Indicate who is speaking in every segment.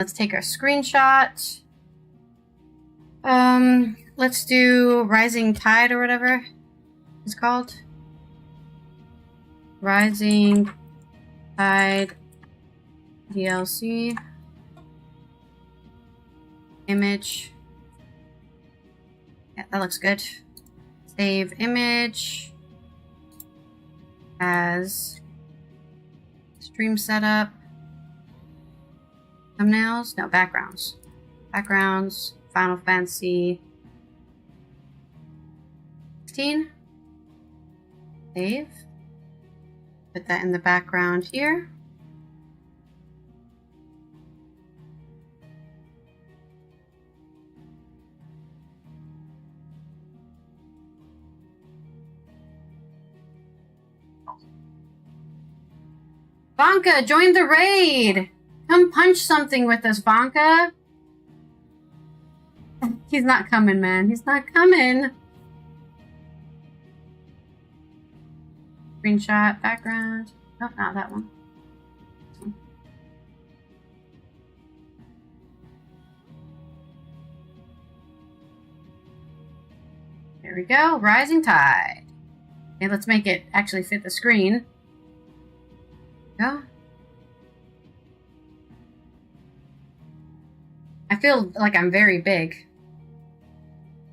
Speaker 1: Let's take our screenshot. Let's do Rising Tide or whatever it's called. Rising Tide DLC. Image. Yeah, that looks good. Save image as stream setup. Thumbnails? No, backgrounds. Backgrounds. Final Fantasy 16. Save. Put that in the background here. Vanka, join the raid! Come punch something with us, Vanka! He's not coming, man. He's not coming! Screenshot, background. Oh, not that one. This one. There we go. Rising Tide. Okay, let's make it actually fit the screen. Go. I feel like I'm very big.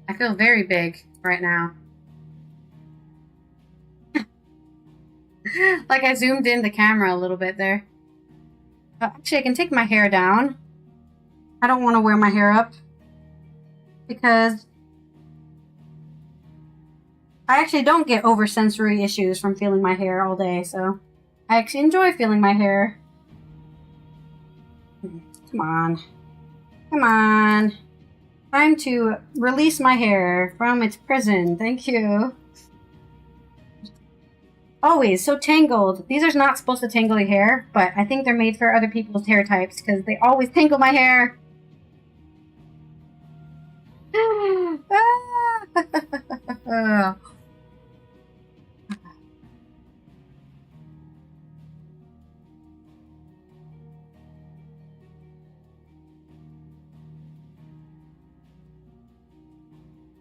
Speaker 1: I feel very big right now. Like I zoomed in the camera a little bit there. Actually, I can take my hair down. I don't want to wear my hair up because I actually don't get oversensory issues from feeling my hair all day, so I actually enjoy feeling my hair. Come on. Come on. Time to release my hair from its prison. Thank you. Always so tangled. These are not supposed to tangle your hair, but I think they're made for other people's hair types because they always tangle my hair.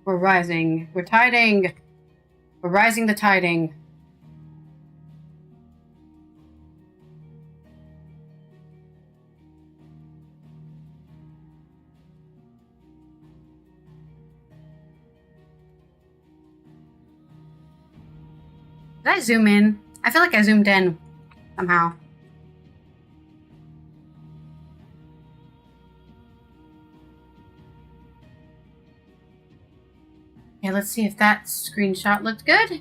Speaker 1: We're rising. We're tiding. We're rising the tiding. Did I zoom in? I feel like I zoomed in somehow. Okay, let's see if that screenshot looked good.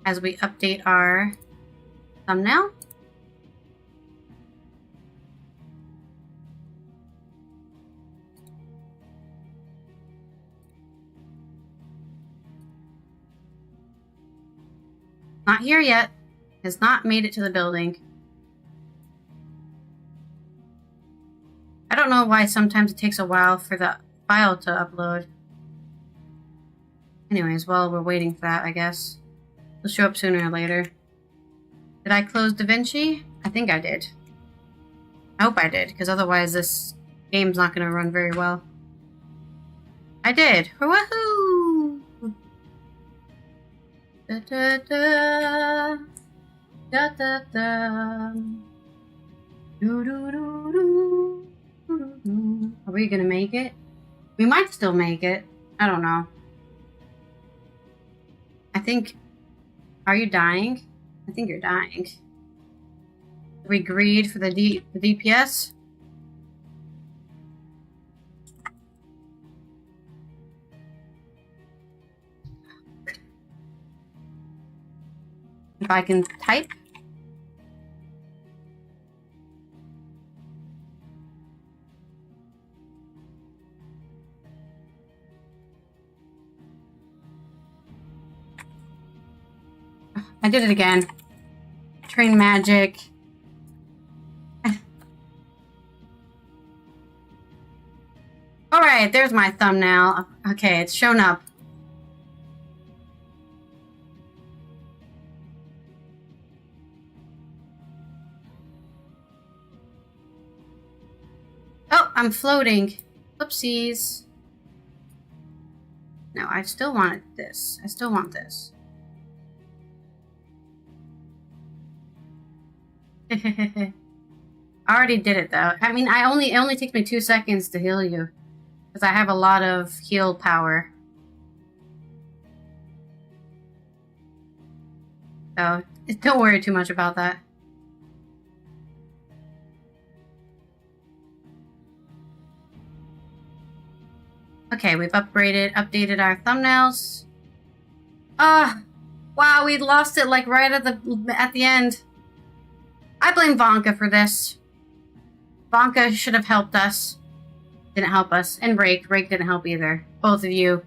Speaker 1: As we update our thumbnail. Not here yet. Has not made it to the building. I don't know why sometimes it takes a while for the file to upload. Anyways, while we're waiting for that, I guess. It'll show up sooner or later. Did I close DaVinci? I think I did. I hope I did, because otherwise this game's not going to run very well. I did! Woohoo! Da da da. Da da da. Do do do do. Are we gonna make it? We might still make it. I don't know. I think... Are you dying? I think you're dying. We agreed for the DPS? If I can type? I did it again. Train magic. Alright, there's my thumbnail. Okay, it's shown up. I'm floating. Whoopsies. No, I still wanted this. I still want this. I already did it though. I mean, it only takes me 2 seconds to heal you. Because I have a lot of heal power. So, don't worry too much about that. Okay, we've updated our thumbnails. Wow, we lost it like right at the end. I blame Vonka for this. Vonka should have helped us. Didn't help us. And Rake didn't help either. Both of you.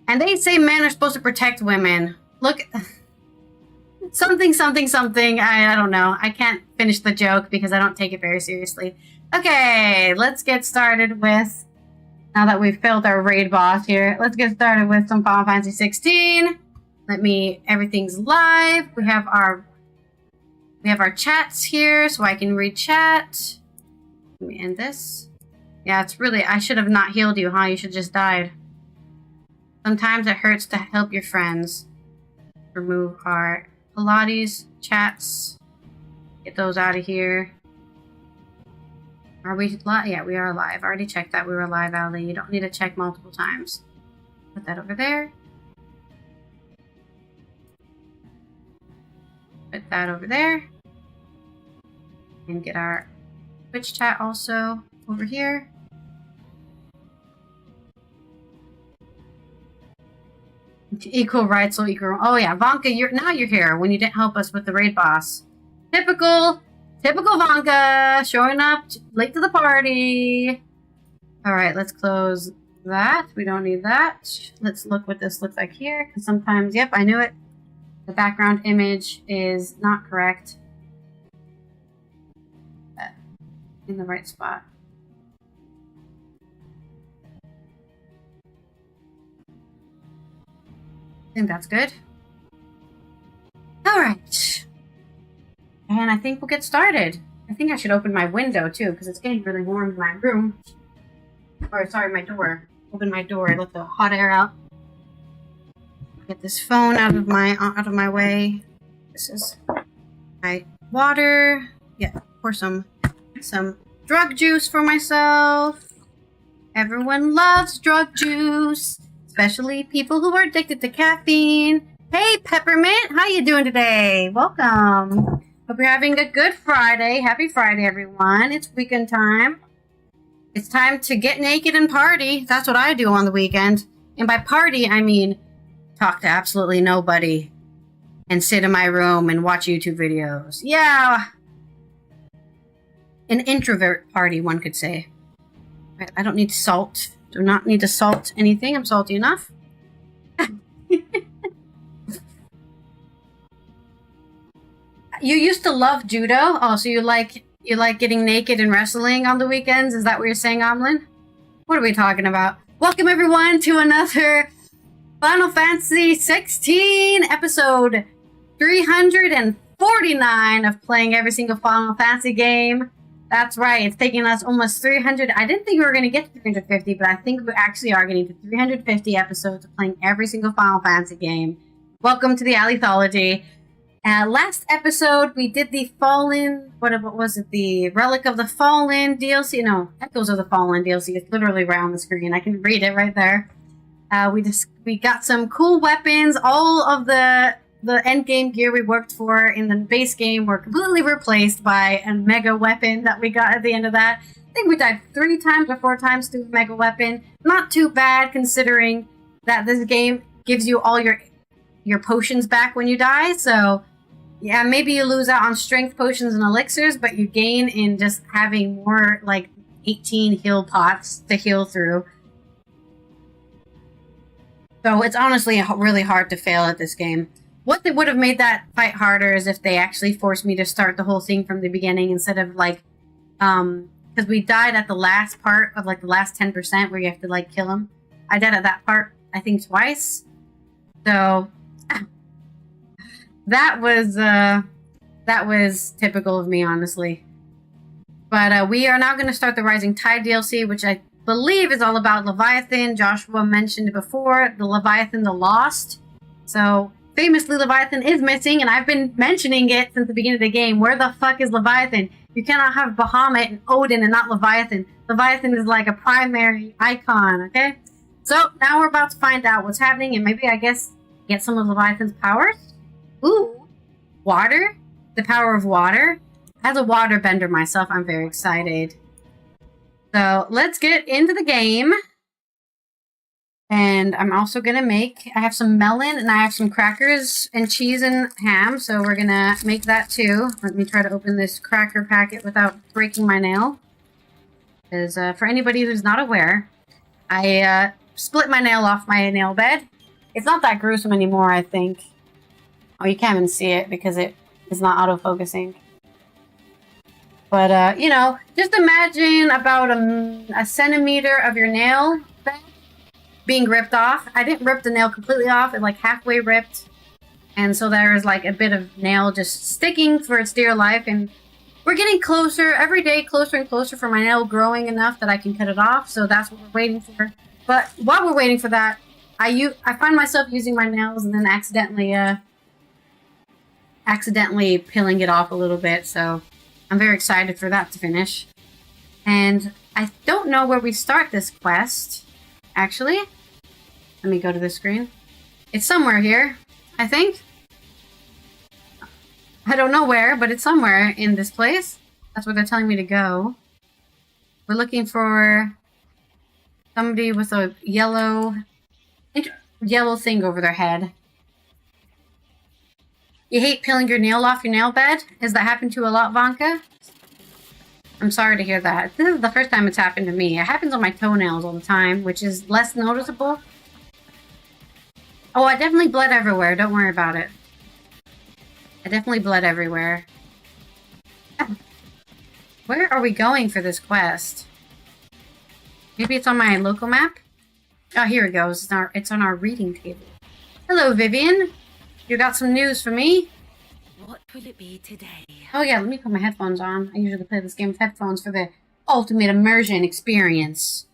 Speaker 1: And they say men are supposed to protect women. Look, something. I don't know. I can't finish the joke because I don't take it very seriously. Okay, let's get started with, now that we've filled our raid boss here, let's get started with some Final Fantasy 16. Everything's live. We have our chats here, so I can read chat. Let me end this. Yeah, it's really, I should have not healed you, huh? You should have just died. Sometimes it hurts to help your friends. Remove our Pilates chats. Get those out of here. Are we live? Yeah, we are live. I already checked that we were live, Ally. You don't need to check multiple times. Put that over there. Put that over there. And get our Twitch chat also over here. Equal rights, so equal. Oh yeah, Vonka, you're here when you didn't help us with the raid boss. Typical Vonka, showing up late to the party. All right, let's close that. We don't need that. Let's look what this looks like here. Sometimes, yep, I knew it. The background image is not correct. In the right spot. I think that's good. All right. And I think we'll get started. I think I should open my window too, because it's getting really warm in my room. Or sorry, my door. Open my door, let the hot air out. Get this phone out of my way. This is my water. Yeah, pour some drug juice for myself. Everyone loves drug juice, especially people who are addicted to caffeine. Hey, Peppermint, how you doing today? Welcome. Hope you're having a good Friday. Happy Friday, everyone. It's weekend time. It's time to get naked and party. That's what I do on the weekend. And by party, I mean talk to absolutely nobody and sit in my room and watch YouTube videos. Yeah. An introvert party, one could say. I don't need salt. Do not need to salt anything. I'm salty enough. You used to love judo? Oh, so you like getting naked and wrestling on the weekends? Is that what you're saying, Omlin? What are we talking about? Welcome everyone to another Final Fantasy 16 episode 349 of playing every single Final Fantasy game. That's right, it's taking us almost 300. I didn't think we were going to get to 350, but I think we actually are getting to 350 episodes of playing every single Final Fantasy game. Welcome to the Allythology. Last episode, we did the Fallen, what was it? The Relic of the Fallen DLC? No, Echoes of the Fallen DLC. It's literally right on the screen. I can read it right there. We got some cool weapons. All of the end game gear we worked for in the base game were completely replaced by a mega weapon that we got at the end of that. I think we died 3 times or 4 times to a mega weapon. Not too bad considering that this game gives you all your potions back when you die. So yeah, maybe you lose out on strength potions and elixirs, but you gain in just having more like 18 heal pots to heal through. So it's honestly really hard to fail at this game. What would have made that fight harder is if they actually forced me to start the whole thing from the beginning instead of like, because we died at the last part of like the last 10% where you have to like kill them. I died at that part, I think twice. So that was typical of me, honestly. But we are now going to start the Rising Tide DLC, which I believe is all about Leviathan. Joshua mentioned before, the Leviathan the Lost. So, famously, Leviathan is missing, and I've been mentioning it since the beginning of the game. Where the fuck is Leviathan? You cannot have Bahamut and Odin and not Leviathan. Leviathan is like a primary icon, okay? So, now we're about to find out what's happening, and maybe, I guess, get some of Leviathan's powers? Ooh. Water? The power of water? As a waterbender myself, I'm very excited. So, let's get into the game. And I'm also going to make... I have some melon, and I have some crackers and cheese and ham, so we're going to make that too. Let me try to open this cracker packet without breaking my nail. Because for anybody who's not aware, I split my nail off my nail bed. It's not that gruesome anymore, I think. Oh, you can't even see it because it is not auto-focusing. But, you know, just imagine about a centimeter of your nail bed being ripped off. I didn't rip the nail completely off. It, like, halfway ripped. And so there is, like, a bit of nail just sticking for its dear life. And we're getting closer, every day, closer and closer for my nail growing enough that I can cut it off. So that's what we're waiting for. But while we're waiting for that, I find myself using my nails and then accidentally peeling it off a little bit. So I'm very excited for that to finish. And I don't know where we start this quest, actually. Let me go to the screen. It's somewhere here, I think. I don't know where, but it's somewhere in this place. That's where they're telling me to go. We're looking for somebody with a yellow thing over their head. You hate peeling your nail off your nail bed? Has that happened to you a lot, Vanka? I'm sorry to hear that. This is the first time it's happened to me. It happens on my toenails all the time, which is less noticeable. Oh, I definitely bled everywhere. Don't worry about it. I definitely bled everywhere. Where are we going for this quest? Maybe it's on my local map? Oh, here it goes. It's on our reading table. Hello, Vivian. You got some news for me?
Speaker 2: What will it be today?
Speaker 1: Oh yeah, let me put my headphones on. I usually play this game with headphones for the ultimate immersion experience.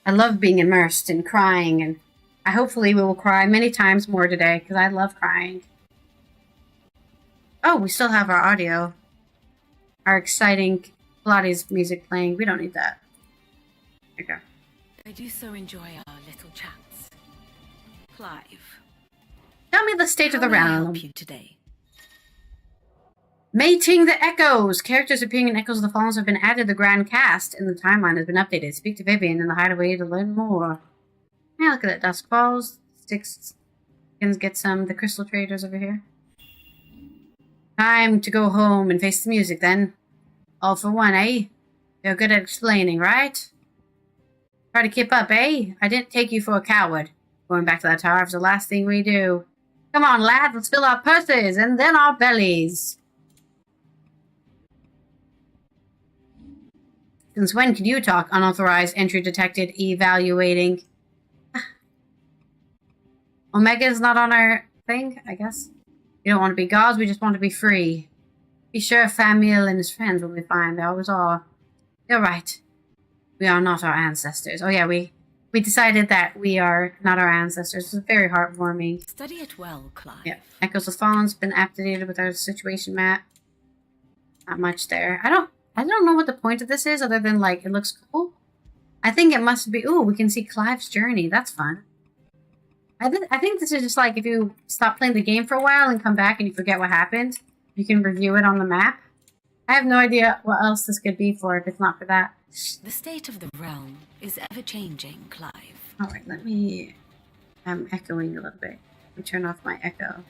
Speaker 1: I love being immersed and crying, and hopefully we will cry many times more today, because I love crying. Oh, we still have our audio. Our exciting Pilates music playing. We don't need that. There you go.
Speaker 2: I do so enjoy our little chats. Clive.
Speaker 1: Tell me the state of the
Speaker 2: How may I
Speaker 1: realm.
Speaker 2: help you today?
Speaker 1: Mating the Echoes! Characters appearing in Echoes of the Fallen have been added to the grand cast, and the timeline has been updated. Speak to Vivian in the hideaway to learn more. Yeah, look at that. Dusk falls. Sticks. Can get some. The crystal traders over here. Time to go home and face the music, then. All for one, eh? You're good at explaining, right? Try to keep up, eh? I didn't take you for a coward. Going back to that tower is the last thing we do. Come on, lads, let's fill our purses and then our bellies. Since when can you talk? Unauthorized entry detected. Evaluating. Omega is not on our thing, I guess. We don't want to be gods, we just want to be free. Be sure Famiel and his friends will be fine. They always are. You're right. We are not our ancestors. Oh yeah, we decided that we are not our ancestors. It's very heartwarming.
Speaker 2: Study it well, Clive.
Speaker 1: Yeah. Echoes of Fallen's been activated with our situation map. Not much there. I don't know what the point of this is other than like it looks cool. I think it must be we can see Clive's journey. That's fun. I think this is just like if you stop playing the game for a while and come back and you forget what happened, you can review it on the map. I have no idea what else this could be for if it's not for that.
Speaker 2: The state of the realm is ever-changing, Clive.
Speaker 1: Alright, let me... I'm echoing a little bit. Let me turn off my echo.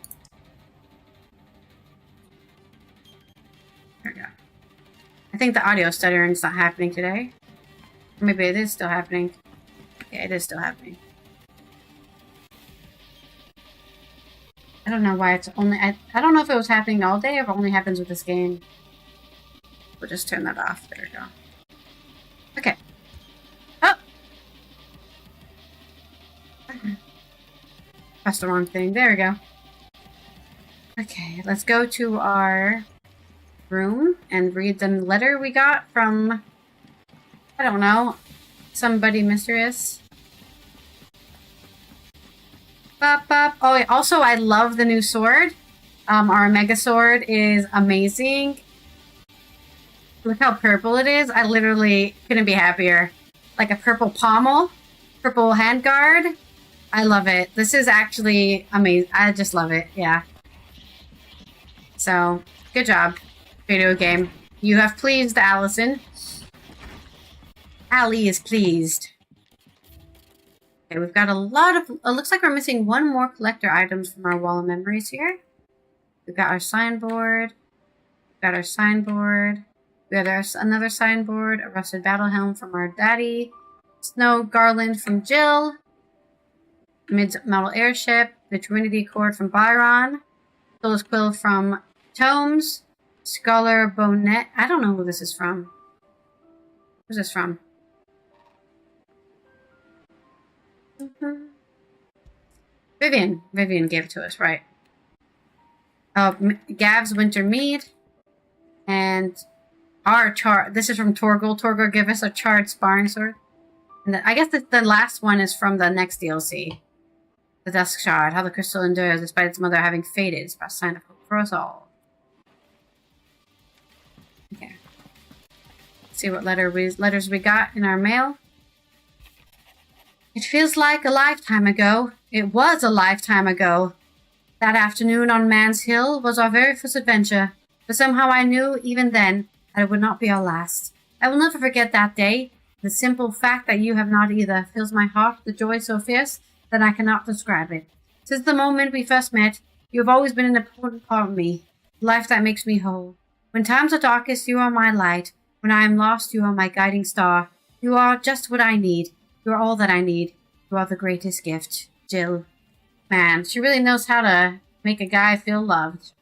Speaker 1: There we go. I think the audio stuttering's not happening today. Or maybe it is still happening. Yeah, it is still happening. I don't know why it's only... I don't know if it was happening all day or if it only happens with this game. We'll just turn that off. There we go. Okay. Oh! That's the wrong thing. There we go. Okay, let's go to our room and read the letter we got from, I don't know, somebody mysterious. Bop, bop. Oh, yeah. Also, I love the new sword. Our Omega sword is amazing. Look how purple it is. I literally couldn't be happier. Like a purple pommel, purple handguard. I love it. This is actually amazing. I just love it. Yeah. So, good job, video game. You have pleased Allison. Allie is pleased. Okay, we've got a lot of... It looks like we're missing one more collector items from our wall of memories here. We've got our signboard. We've got our signboard. We have another signboard. A rusted battle helm from our daddy. Snow garland from Jill. Mid-model airship. The Trinity cord from Byron. Soulless quill from Tomes. Scholar Bonnet. I don't know who this is from. Who's this from? Vivian. Vivian gave it to us, right. Gav's Winter Mead. And our this is from Torgal. Torgal gave us a charred sparring sword. And I guess the last one is from the next DLC. The Dusk Shard. How the crystal endures despite its mother having faded. It's a sign of hope for us all. Okay. Let's see what letters we got in our mail. It feels like a lifetime ago. It was a lifetime ago. That afternoon on Man's Hill was our very first adventure. But somehow I knew, even then, that it would not be our last. I will never forget that day. The simple fact that you have not either fills my heart with joy so fierce that I cannot describe it. Since the moment we first met, you have always been an important part of me, the life that makes me whole. When times are darkest, you are my light. When I am lost, you are my guiding star. You are just what I need. You are all that I need. You are the greatest gift. Jill. Man, she really knows how to make a guy feel loved.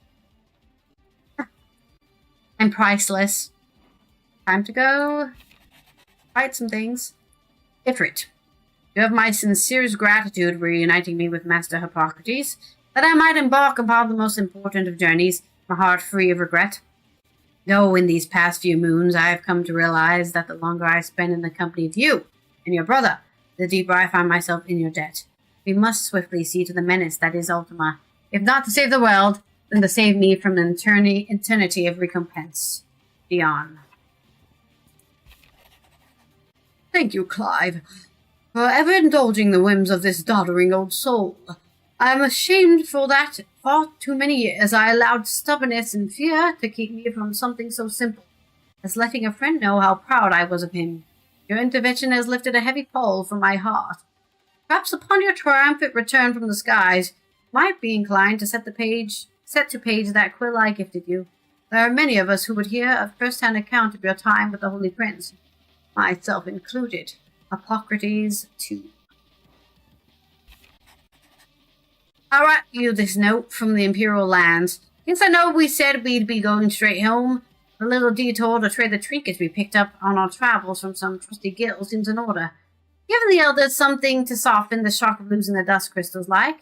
Speaker 1: And priceless. Time to go fight some things. Ifrit. You have my sincerest gratitude for reuniting me with Master Hippocrates, that I might embark upon the most important of journeys, my heart free of regret. Though in these past few moons I have come to realize that the longer I spend in the company of you and your brother, the deeper I find myself in your debt. We must swiftly see to the menace that is Ultima, if not to save the world, then to save me from an eternity of recompense. Dion. Thank you, Clive, for ever indulging the whims of this doddering old soul. I am ashamed for that far too many years I allowed stubbornness and fear to keep me from something so simple as letting a friend know how proud I was of him. Your intervention has lifted a heavy pall from my heart. Perhaps upon your triumphant return from the skies, you might be inclined to set to page that quill I gifted you. There are many of us who would hear a first-hand account of your time with the Holy Prince, myself included. Hippocrates too. I'll write you this note from the Imperial lands. Since I know we said we'd be going straight home, a little detour to trade the trinkets we picked up on our travels from some trusty guild seems in order. Give the elders something to soften the shock of losing the dust crystals like.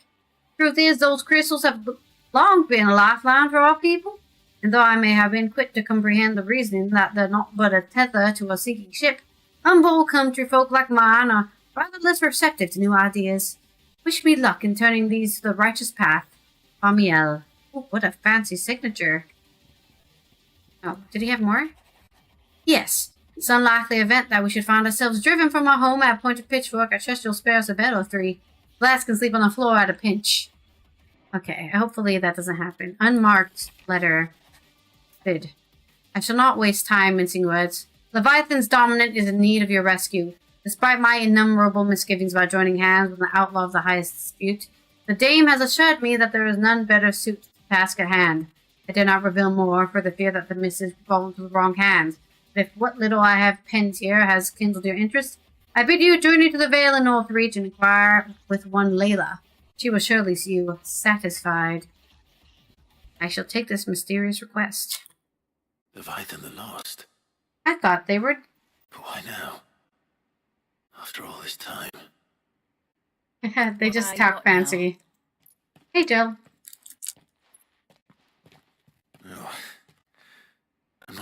Speaker 1: Truth is, those crystals have long been a lifeline for our people, and though I may have been quick to comprehend the reasoning that they're not but a tether to a sinking ship, humble country folk like mine are rather less receptive to new ideas. Wish me luck in turning these to the righteous path. Amiel. Oh, what a fancy signature. Oh, did he have more? Yes. It's an unlikely event that we should find ourselves driven from our home at a pointed pitchfork at Chest will spare us a bed or three. Lads can sleep on the floor at a pinch. Okay, hopefully that doesn't happen. Unmarked letter. Bid. I shall not waste time mincing words. Leviathan's dominant is in need of your rescue. Despite my innumerable misgivings about joining hands with an outlaw of the highest dispute, the dame has assured me that there is none better suited to the task at hand. I dare not reveal more for the fear that the missive fall into the wrong hands. But if what little I have penned here has kindled your interest, I bid you journey to the Vale in North Reach and inquire with one Layla. She will surely see you satisfied. I shall take this mysterious request.
Speaker 3: Leviathan the Lost?
Speaker 1: I thought they were...
Speaker 3: But why now? After all this time.
Speaker 1: They just talk fancy. Hey, Jill.
Speaker 3: Oh,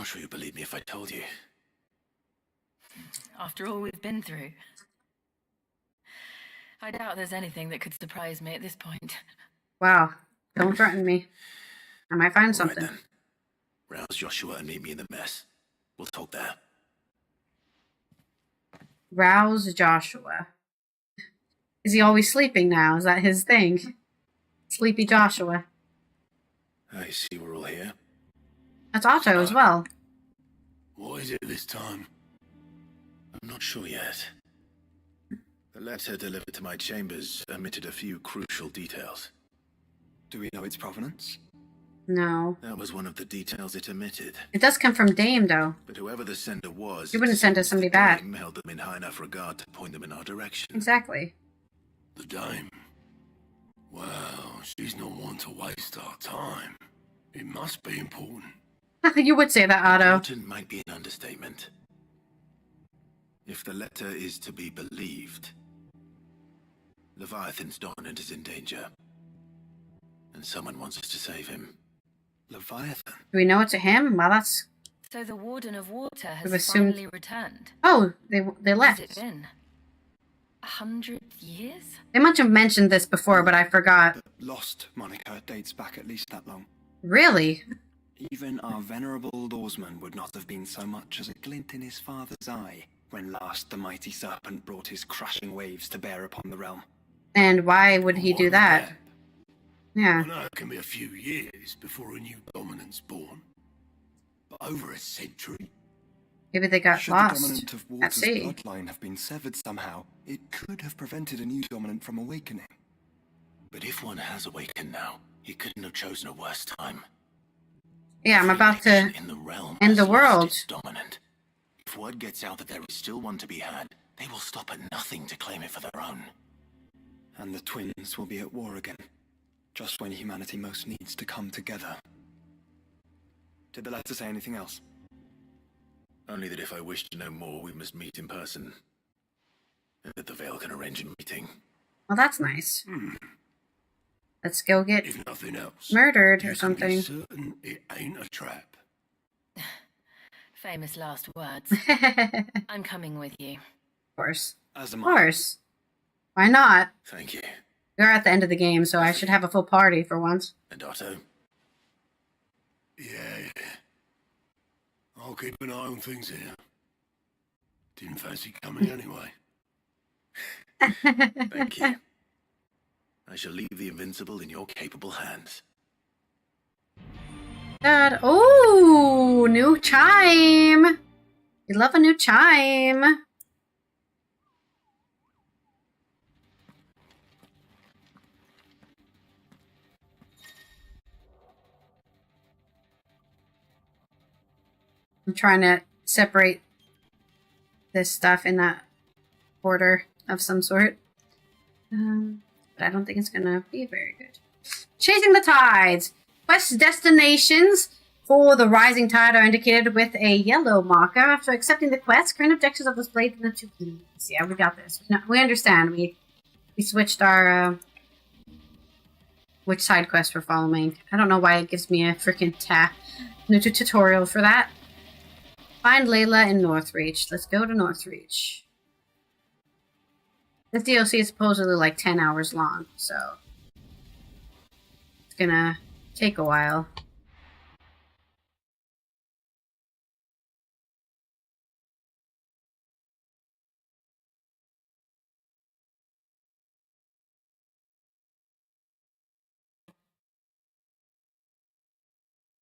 Speaker 3: sure you'd believe me if I told you.
Speaker 2: After all we've been through. I doubt there's anything that could surprise me at this point.
Speaker 1: Wow. Don't threaten me. I might find something.
Speaker 3: Right then. Rouse Joshua and meet me in the mess. We'll talk there.
Speaker 1: Rouse Joshua. Is he always sleeping now? Is that his thing? Sleepy Joshua.
Speaker 3: I see we're all here.
Speaker 1: That's Otto as well.
Speaker 3: What is it this time? I'm not sure yet. The letter delivered to my chambers omitted a few crucial details.
Speaker 4: Do we know its provenance?
Speaker 1: No.
Speaker 3: That was one of the details it omitted.
Speaker 1: It does come from Dame, though.
Speaker 3: But whoever the sender was...
Speaker 1: You wouldn't send us somebody bad.
Speaker 3: Dame held them in high enough regard to point them in our direction.
Speaker 1: Exactly.
Speaker 5: The Dame? Well, she's not one to waste our time. It must be important.
Speaker 1: You would say that, Otto.
Speaker 3: Important might be an understatement. If the letter is to be believed, Leviathan's dominant is in danger. And someone wants us to save him.
Speaker 4: Leviathan?
Speaker 1: Do we know it's a him? Well, that's...
Speaker 2: So the Warden of Water
Speaker 1: We've
Speaker 2: has
Speaker 1: assumed-
Speaker 2: finally returned.
Speaker 1: Oh, they left.
Speaker 2: Has it been 100 years?
Speaker 1: They must have mentioned this before, but I forgot.
Speaker 4: The lost moniker dates back at least that long.
Speaker 1: Really?
Speaker 4: Even our venerable lawsman would not have been so much as a glint in his father's eye when last the mighty serpent brought his crushing waves to bear upon the realm.
Speaker 1: And why would he do that? Yeah.
Speaker 5: I know it can be a few years before a new dominant's born. But over a century?
Speaker 1: Maybe they got
Speaker 4: Should
Speaker 1: lost
Speaker 4: the dominant of
Speaker 1: at
Speaker 4: Water's
Speaker 1: sea.
Speaker 4: bloodline have been severed somehow, it could have prevented a new dominant from awakening.
Speaker 3: But if one has awakened now, he couldn't have chosen a worse time.
Speaker 1: Yeah, I'm
Speaker 3: Every
Speaker 1: about to
Speaker 3: nation in the realm
Speaker 1: end
Speaker 3: has
Speaker 1: the
Speaker 3: lost
Speaker 1: world.
Speaker 3: its dominant. If word gets out that there is still one to be had, they will stop at nothing to claim it for their own.
Speaker 4: And the twins will be at war again, just when humanity most needs to come together. Did the letter say anything else?
Speaker 3: Only that if I wish to know more, we must meet in person. And that the Veil can arrange a meeting.
Speaker 1: Well, that's nice. Let's go get
Speaker 5: If nothing else,
Speaker 1: murdered
Speaker 5: you
Speaker 1: or
Speaker 5: can be
Speaker 1: something.
Speaker 5: certain it ain't a trap.
Speaker 2: Famous last words.
Speaker 1: Of
Speaker 2: I'm coming with you.
Speaker 1: course.
Speaker 4: As
Speaker 1: Of
Speaker 4: am I.
Speaker 1: course. Why not?
Speaker 3: Thank you.
Speaker 1: We're at the end of the game, so I should have a full party for once.
Speaker 3: And Otto?
Speaker 5: Yeah. I'll keep an eye on things here. Didn't fancy coming anyway.
Speaker 3: Thank you. I shall leave the Invincible in your capable hands.
Speaker 1: God. Oh, new chime. We love a new chime. I'm trying to separate this stuff in that order of some sort. But I don't think it's gonna be very good. Chasing the Tides. Quest destinations for the Rising Tide are indicated with a yellow marker. After accepting the quest, current objectives are displayed in the two keys. Yeah, we got this. We understand. We switched our which side quest we're following. I don't know why it gives me a freaking new tutorial for that. Find Layla in Northreach. Let's go to Northreach. This DLC is supposedly like 10 hours long, so it's gonna take a while.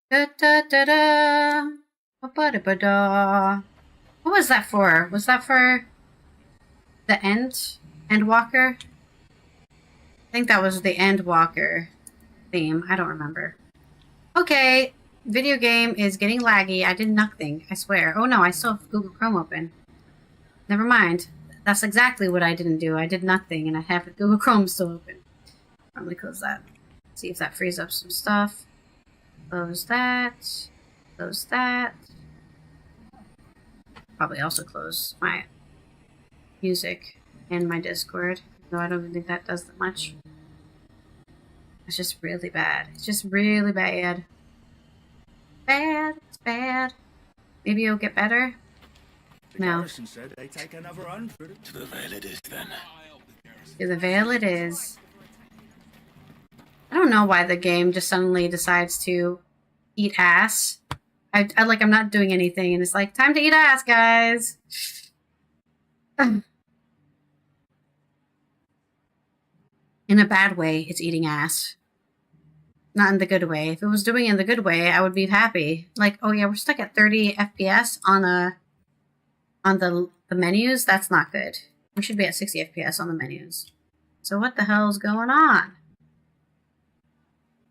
Speaker 1: Da da da da. Ba-ba-da-ba-da. What was that for? Was that for the Endwalker? I think that was the Endwalker theme. I don't remember. Okay, video game is getting laggy. I did nothing, I swear. Oh no, I still have Google Chrome open. Never mind. That's exactly what I didn't do. I did nothing, and I have Google Chrome still open. I'm gonna close that. See if that frees up some stuff. Close that. Close that. Probably also close my music and my Discord, though I don't even think that does that much. It's just really bad. It's just really bad. Bad. It's bad. Maybe it'll get better?
Speaker 5: The
Speaker 1: No.
Speaker 5: garrison said they take another 100. To the Vale it is, then.
Speaker 1: To the Vale it is. I don't know why the game just suddenly decides to eat ass. I'm not doing anything, and it's like, time to eat ass, guys! In a bad way, it's eating ass. Not in the good way. If it was doing it in the good way, I would be happy. Like, oh yeah, we're stuck at 30 FPS on the menus. That's not good. We should be at 60 FPS on the menus. So what the hell is going on?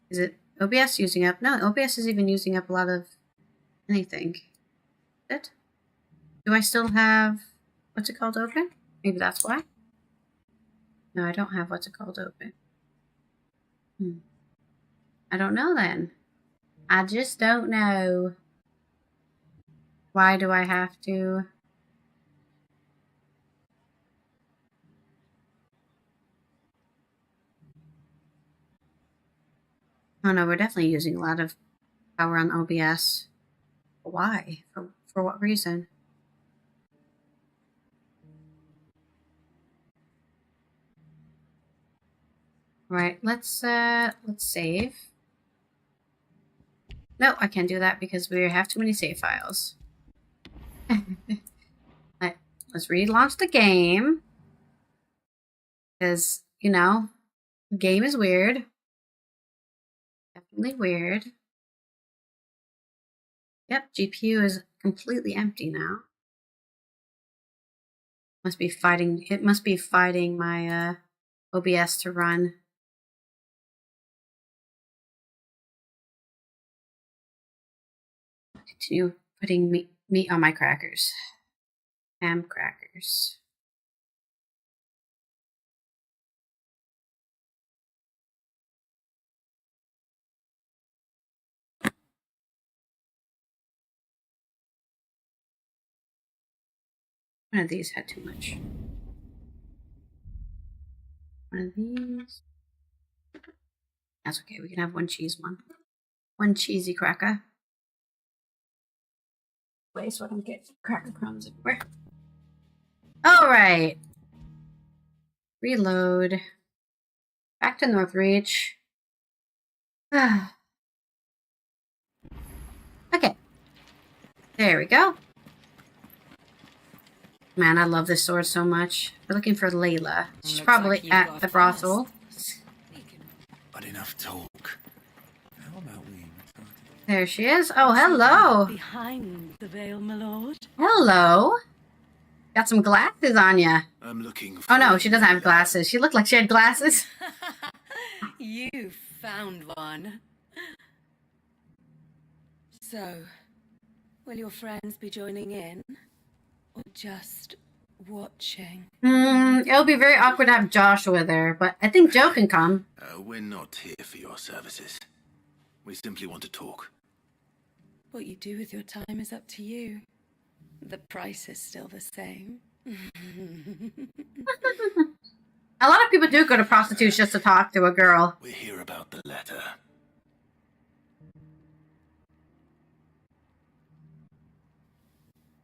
Speaker 1: Is it OBS using up? No, OBS is even using up a lot of anything. Is it? Do I still have what's it called open? Maybe that's why. No, I don't have what's it called open. I don't know then. I just don't know. Why do I have to? Oh no, we're definitely using a lot of power on OBS. Why? For what reason? Right, let's save. No, I can't do that because we have too many save files. Let's relaunch the game. Because, you know, the game is weird. Definitely weird. Yep, GPU is completely empty now. It must be fighting my OBS to run. Continue putting meat on my crackers. Ham crackers. One of these had too much. One of these. That's okay, we can have one cheese one. One cheesy cracker. Wait, so I don't get cracker crumbs everywhere. Alright. Reload. Back to Northreach. Okay. There we go. Man, I love this sword so much. We're looking for Layla. She's probably at the brothel.
Speaker 3: But enough talk. How about we return?
Speaker 1: There she is. Oh, hello.
Speaker 2: Behind the veil, my lord.
Speaker 1: Hello. Got some glasses on ya.
Speaker 3: I'm looking for...
Speaker 1: Oh no, she doesn't have glasses. She looked like she had glasses.
Speaker 2: You found one. So, will your friends be joining in? Or just watching?
Speaker 1: It'll be very awkward to have Josh with her, but I think Joe can come.
Speaker 3: We're not here for your services. We simply want to talk.
Speaker 2: What you do with your time is up to you. The price is still the same.
Speaker 1: A lot of people do go to prostitutes just to talk to a girl.
Speaker 3: We hear about the letter.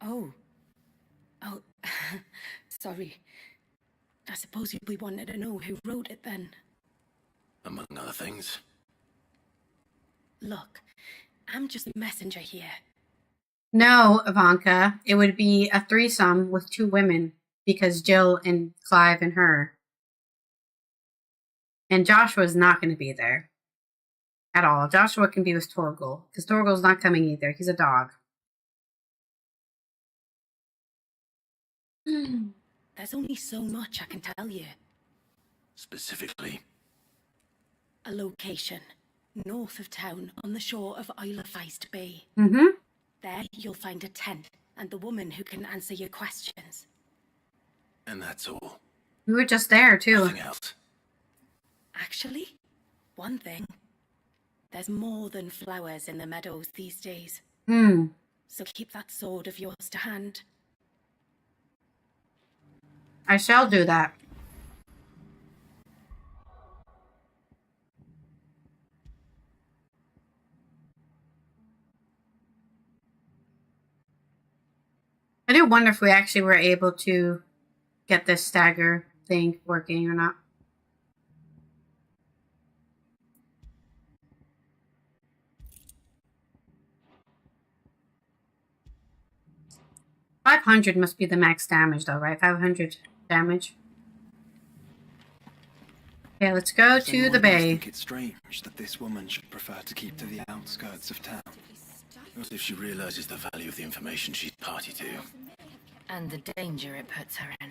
Speaker 2: Oh, sorry. I suppose we wanted to know who wrote it then.
Speaker 3: Among other things.
Speaker 2: Look, I'm just a messenger here.
Speaker 1: No, Ivanka, it would be a threesome with two women because Jill and Clive and her. And Joshua's not going to be there at all. Joshua can be with Torgal because Torgal's not coming either. He's a dog.
Speaker 2: There's only so much I can tell you.
Speaker 3: Specifically?
Speaker 2: A location, north of town, on the shore of Feist Bay.
Speaker 1: Mm-hmm.
Speaker 2: There you'll find a tent and the woman who can answer your questions.
Speaker 3: And that's all?
Speaker 1: We were just there, too.
Speaker 3: Nothing else?
Speaker 2: Actually, one thing. There's more than flowers in the meadows these days. So keep that sword of yours to hand.
Speaker 1: I shall do that. I do wonder if we actually were able to get this stagger thing working or not. $500 must be the max damage though, right? 500 damage. Okay, let's go to the bay.
Speaker 4: I think it's strange that this woman should prefer to keep to the outskirts of town.
Speaker 3: What if she realizes the value of the information she's party to?
Speaker 2: And the danger it puts her in.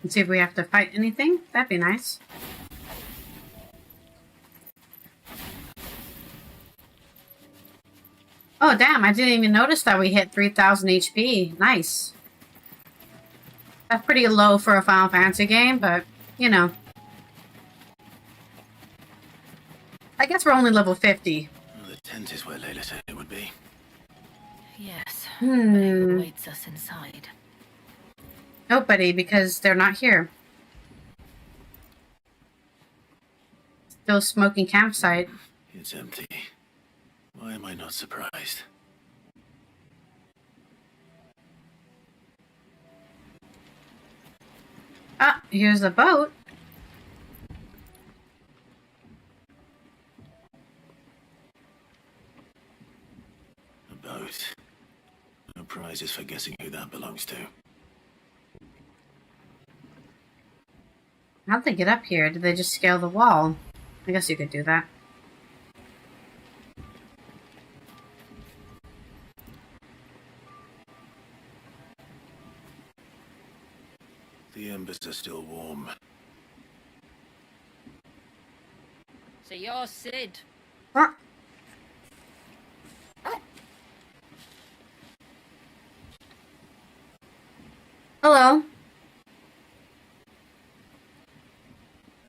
Speaker 1: Let's see if we have to fight anything. That'd be nice. Oh, damn. I didn't even notice that we hit 3,000 HP. Nice. That's pretty low for a Final Fantasy game, but, you know. I guess we're only level 50.
Speaker 3: Well, the tent is where Layla said it would be.
Speaker 2: Yes, but it awaits us inside.
Speaker 1: Nobody, because they're not here. Still smoking campsite.
Speaker 3: It's empty. Why am I not surprised?
Speaker 1: Ah, here's the boat.
Speaker 3: A boat. No prizes for guessing who that belongs to.
Speaker 1: How'd they get up here? Did they just scale the wall? I guess you could do that.
Speaker 3: The embers are still warm.
Speaker 2: So you're Sid.
Speaker 1: Ah. Hello.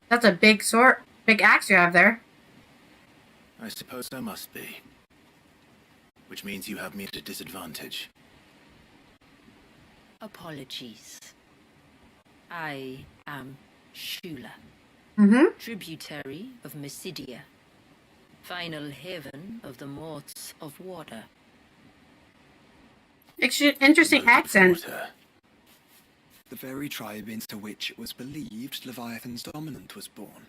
Speaker 1: That's a big sword, big axe you have there.
Speaker 3: I suppose there must be. Which means you have me at a disadvantage.
Speaker 2: Apologies. I am Shula, tributary of Mysidia, final haven of the Morts of Water.
Speaker 1: Interesting accent.
Speaker 4: The very tribe into which it was believed Leviathan's dominant was born.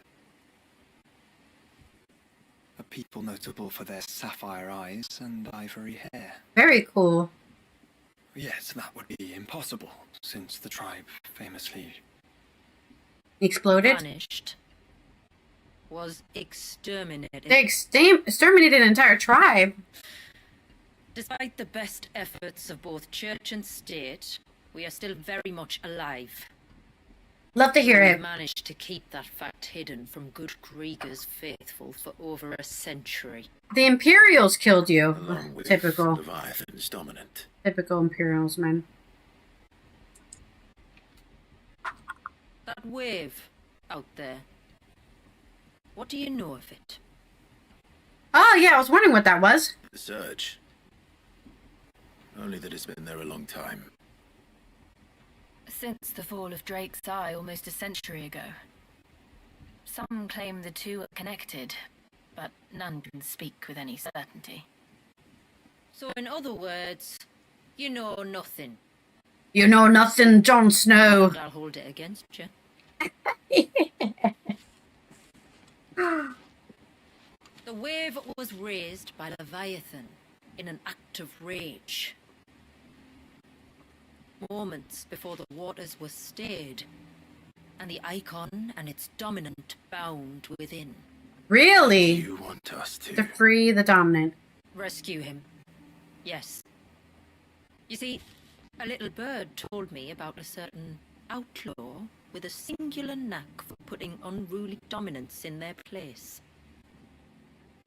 Speaker 4: A people notable for their sapphire eyes and ivory hair.
Speaker 1: Very cool.
Speaker 4: Yes, that would be impossible, since the tribe famously
Speaker 1: Exploded?
Speaker 2: Vanished. Was exterminated.
Speaker 1: They exterminated an entire tribe.
Speaker 2: Despite the best efforts of both church and state, we are still very much alive.
Speaker 1: Love to hear
Speaker 2: We've
Speaker 1: it.
Speaker 2: managed to keep that fact hidden from good Krieger's faithful for over a century.
Speaker 1: The Imperials killed you.
Speaker 3: Along with
Speaker 1: Typical.
Speaker 3: Leviathan's dominant.
Speaker 1: Typical Imperials, man.
Speaker 2: That wave out there. What do you know of it?
Speaker 1: Oh, yeah, I was wondering what that was.
Speaker 3: The surge. Only that it's been there a long time.
Speaker 6: Since the fall of Drake's Eye almost a century ago. Some claim the two are connected, but none can speak with any certainty.
Speaker 2: So in other words, you know nothing.
Speaker 1: You know nothing, Jon Snow.
Speaker 2: I'll hold it against you. The wave was raised by Leviathan in an act of rage. Moments before the waters were stayed, and the Eikon and its dominant bound within.
Speaker 1: Really?
Speaker 3: You want us
Speaker 1: To
Speaker 3: to...
Speaker 1: free the dominant.
Speaker 2: Rescue him. Yes. You see, a little bird told me about a certain outlaw with a singular knack for putting unruly dominants in their place.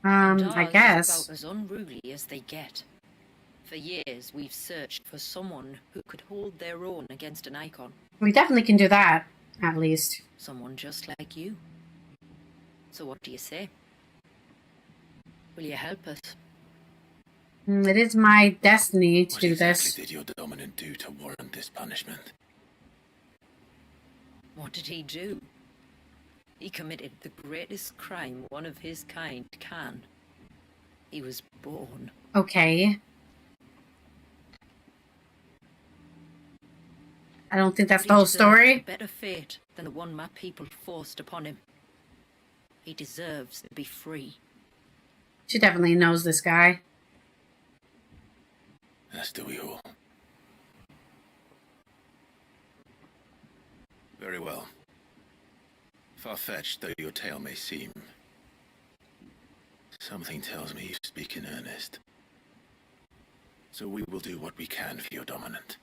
Speaker 1: I
Speaker 2: Ours is
Speaker 1: guess.
Speaker 2: about as unruly as they get. For years, we've searched for someone who could hold their own against an Eikon.
Speaker 1: We definitely can do that, at least.
Speaker 2: Someone just like you. So what do you say? Will you help us?
Speaker 1: It is my destiny to
Speaker 3: What
Speaker 1: do
Speaker 3: exactly
Speaker 1: this.
Speaker 3: did your dominant do to warrant this punishment?
Speaker 2: What did he do? He committed the greatest crime one of his kind can. He was born.
Speaker 1: Okay. I don't think that's the whole story.
Speaker 2: A better fate than the one my people forced upon him. He deserves to be free.
Speaker 1: She definitely knows this guy.
Speaker 3: As do we all. Very well. Far-fetched though your tale may seem, something tells me you speak in earnest. So we will do what we can for your dominant.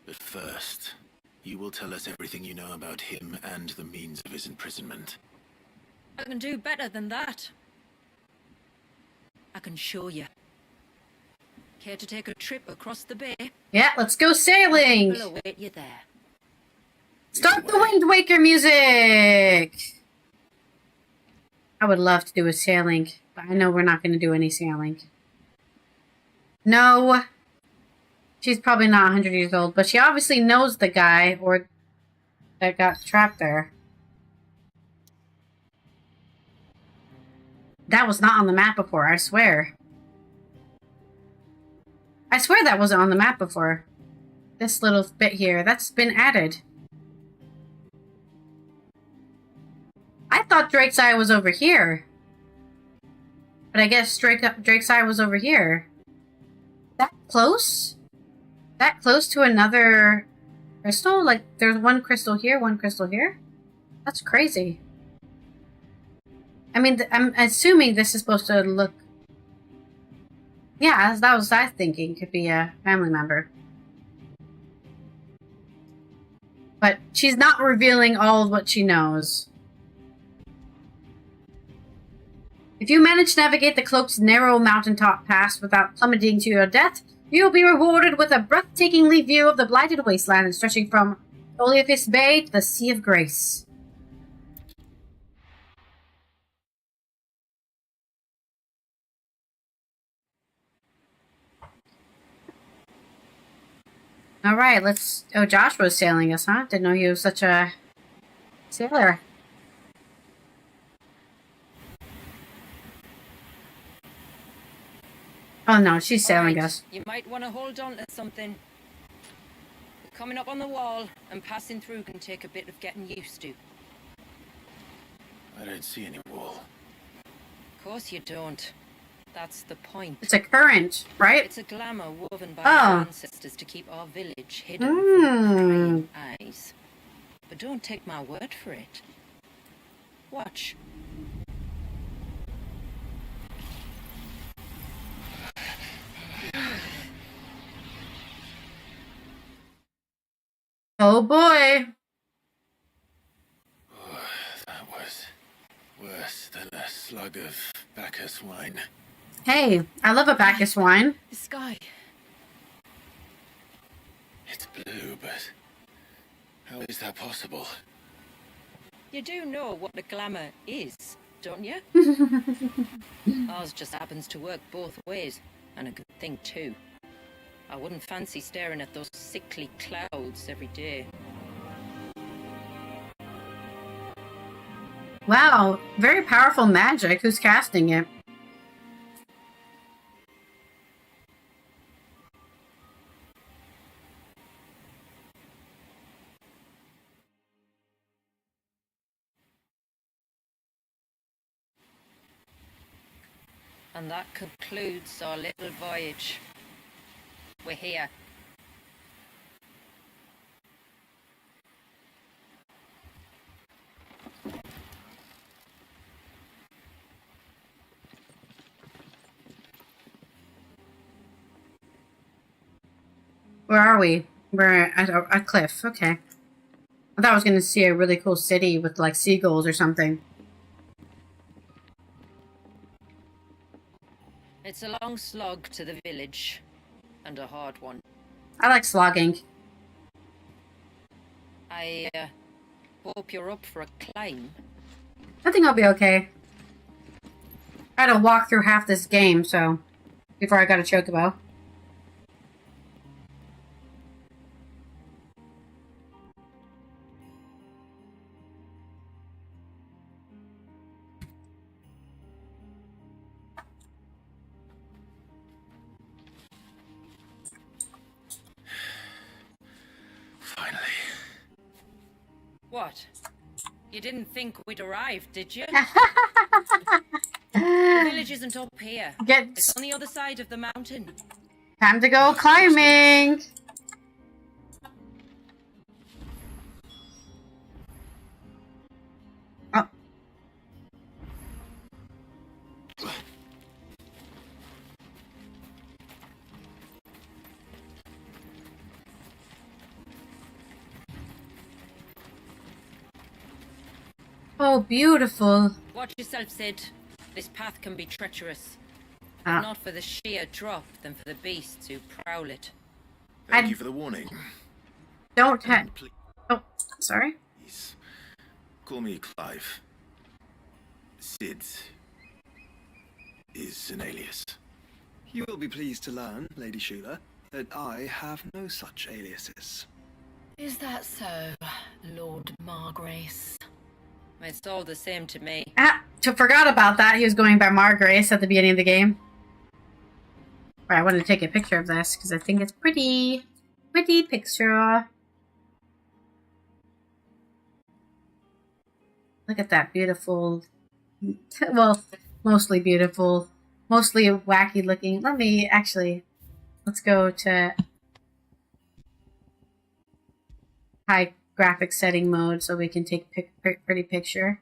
Speaker 3: But first, you will tell us everything you know about him and the means of his imprisonment.
Speaker 2: I can do better than that. I can show you. Care to take a trip across the bay?
Speaker 1: Yeah, let's go sailing!
Speaker 2: We'll await you there.
Speaker 1: Start the Wind Waker music! I would love to do a sailing, but I know we're not going to do any sailing. No. She's probably not 100 years old, but she obviously knows the guy or that got trapped there. That was not on the map before, I swear. I swear that wasn't on the map before. This little bit here, that's been added. I thought Drake's Eye was over here. But I guess Drake's Eye was over here. That close? That close to another crystal? Like, there's one crystal here, one crystal here? That's crazy. I mean, I'm assuming this is supposed to look... Yeah, that was I thinking. Could be a family member. But she's not revealing all of what she knows. If you manage to navigate the cloak's narrow mountaintop pass without plummeting to your death, you will be rewarded with a breathtakingly view of the blighted wasteland stretching from Oleifis Bay to the Sea of Grace. Alright, let's... Oh, Joshua's sailing us, huh? Didn't know he was such a sailor. Oh no, she's sailing us.
Speaker 2: You might want to hold on to something. Coming up on the wall and passing through can take a bit of getting used to.
Speaker 3: I don't see any wall.
Speaker 2: Of course you don't. That's the point.
Speaker 1: It's a current, right?
Speaker 2: It's a glamour woven by our ancestors to keep our village hidden from prying eyes. But don't take my word for it. Watch.
Speaker 1: Oh boy.
Speaker 3: Oh, that was worse than a slug of Bacchus wine.
Speaker 1: Hey, I love a Bacchus wine.
Speaker 6: The sky.
Speaker 3: It's blue, but how is that possible?
Speaker 2: You do know what the glamour is, don't you? Ours just happens to work both ways, and a good thing too. I wouldn't fancy staring at those sickly clouds every day.
Speaker 1: Wow, very powerful magic. Who's casting it?
Speaker 2: And that concludes our little voyage. We're here.
Speaker 1: Where are we? We're at a cliff. Okay. I thought I was going to see a really cool city with like seagulls or something.
Speaker 2: It's a long slog to the village, and a hard one.
Speaker 1: I like slogging.
Speaker 2: I hope you're up for a climb.
Speaker 1: I think I'll be okay. I had to walk through half this game, so... before I got a chocobo.
Speaker 2: What? You didn't think we'd arrived, did you? The village isn't up here. It's on the other side of the mountain.
Speaker 1: Time to go climbing! Oh. Oh, beautiful.
Speaker 2: Watch yourself, Sid. This path can be treacherous. If not for the sheer drop, than for the beasts who prowl it.
Speaker 3: Thank you for the warning.
Speaker 1: Don't Oh, sorry.
Speaker 3: Please. Call me Clive. Sid is an alias.
Speaker 4: You will be pleased to learn, Lady Shula, that I have no such aliases.
Speaker 6: Is that so, Lord Margrace?
Speaker 2: It's all the same to me.
Speaker 1: Forgot about that. He was going by Margrace at the beginning of the game. Right, I wanted to take a picture of this because I think it's pretty. Pretty picture. Look at that beautiful. Well, mostly beautiful. Mostly wacky looking. Let me actually. Let's go to high graphic setting mode so we can take pretty picture.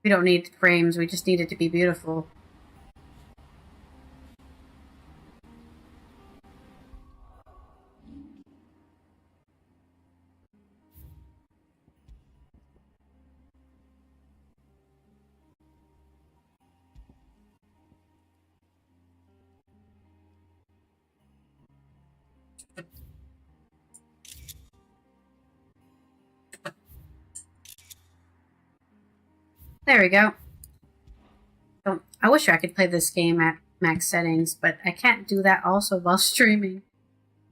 Speaker 1: We don't need frames, we just need it to be beautiful. There we go. So, I wish I could play this game at max settings, but I can't do that also while streaming.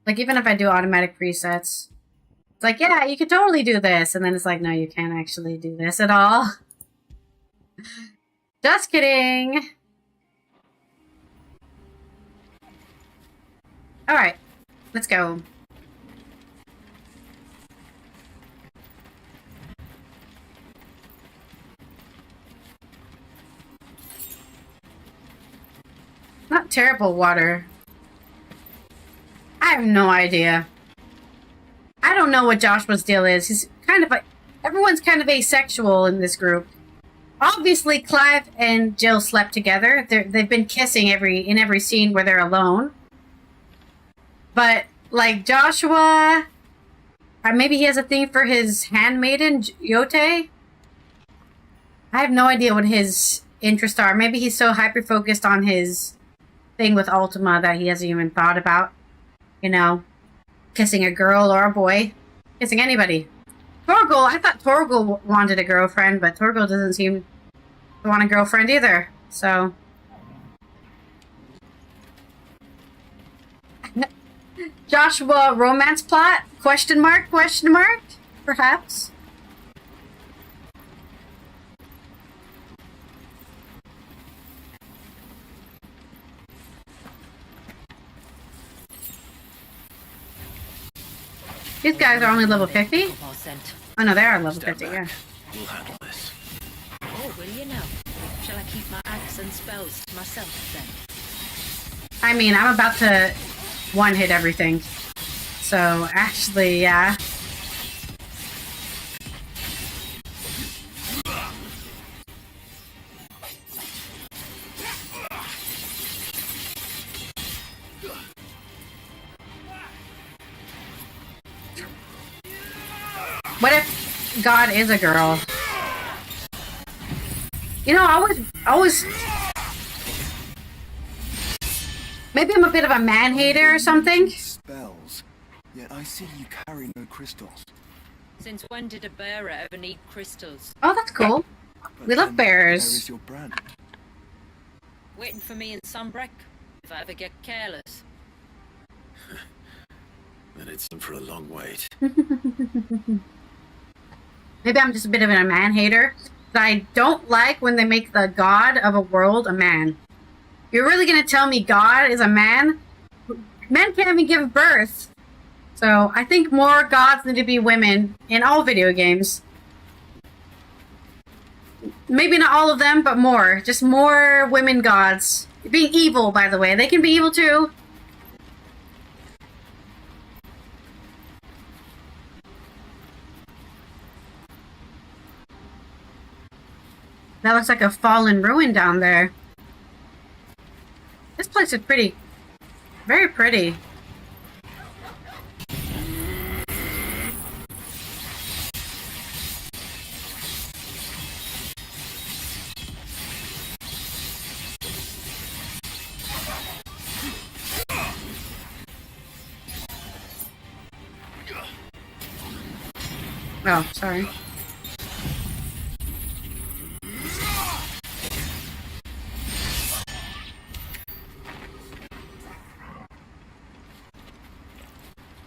Speaker 1: Like, even if I do automatic presets, it's like, yeah, you could totally do this. And then it's like, no, you can't actually do this at all. Just kidding. Alright, let's go. Not terrible water. I have no idea. I don't know what Joshua's deal is. He's kind of like... Everyone's kind of asexual in this group. Obviously, Clive and Jill slept together. They've been kissing in every scene where they're alone. But, like, Joshua... maybe he has a thing for his handmaiden, Yote? I have no idea what his interests are. Maybe he's so hyper-focused on his thing with Ultima that he hasn't even thought about, you know, kissing a girl or a boy. Kissing anybody. Torgal, I thought Torgal wanted a girlfriend, but Torgal doesn't seem to want a girlfriend either, so... Joshua romance plot? Question mark? Question mark? Perhaps? These guys are only level 50? Oh no, they are level 50, yeah.
Speaker 3: We'll handle this.
Speaker 2: Oh, will you now? Shall I keep my axe and spells to myself then?
Speaker 1: I mean, I'm about to one-hit everything. So, actually, yeah. What if God is a girl? You know, I always... Maybe I'm a bit of a man-hater or something?
Speaker 4: Spells, yet I see you carry no crystals.
Speaker 2: Since when did a bearer ever need crystals?
Speaker 1: Oh, that's cool.
Speaker 4: But
Speaker 1: We love
Speaker 4: then,
Speaker 1: bears.
Speaker 4: Where is your brand?
Speaker 2: Waiting for me in Sunbreck, if I ever get careless.
Speaker 3: Then it's in for a long wait.
Speaker 1: Maybe I'm just a bit of a man-hater. But I don't like when they make the god of a world a man. You're really gonna tell me God is a man? Men can't even give birth. So I think more gods need to be women in all video games. Maybe not all of them, but more. Just more women gods. Being evil, by the way. They can be evil too. That looks like a fallen ruin down there. This place is pretty. Very pretty. Oh, sorry.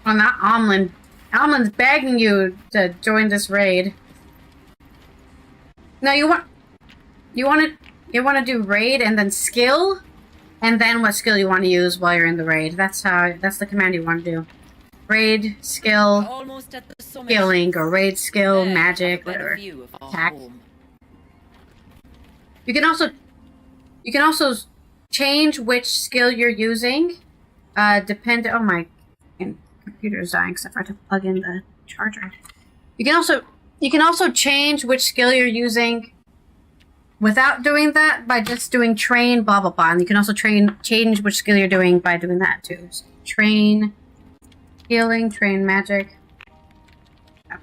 Speaker 1: Oh, not Omlin. Omlin's begging you to join this raid. No, you want to do raid and then skill, and then what skill you want to use while you're in the raid. That's the command you want to do. Raid, skill,
Speaker 2: Almost at the summit.
Speaker 1: skilling, or raid, skill,
Speaker 2: There,
Speaker 1: magic,
Speaker 2: have a better
Speaker 1: whatever.
Speaker 2: view of our
Speaker 1: Attack.
Speaker 2: home.
Speaker 1: You can also change which skill you're using. Oh my computer's dying because I forgot to plug in the charger. You can also change which skill you're using without doing that by just doing train blah blah blah. And you can also change which skill you're doing by doing that too. So train healing, train magic. Yeah.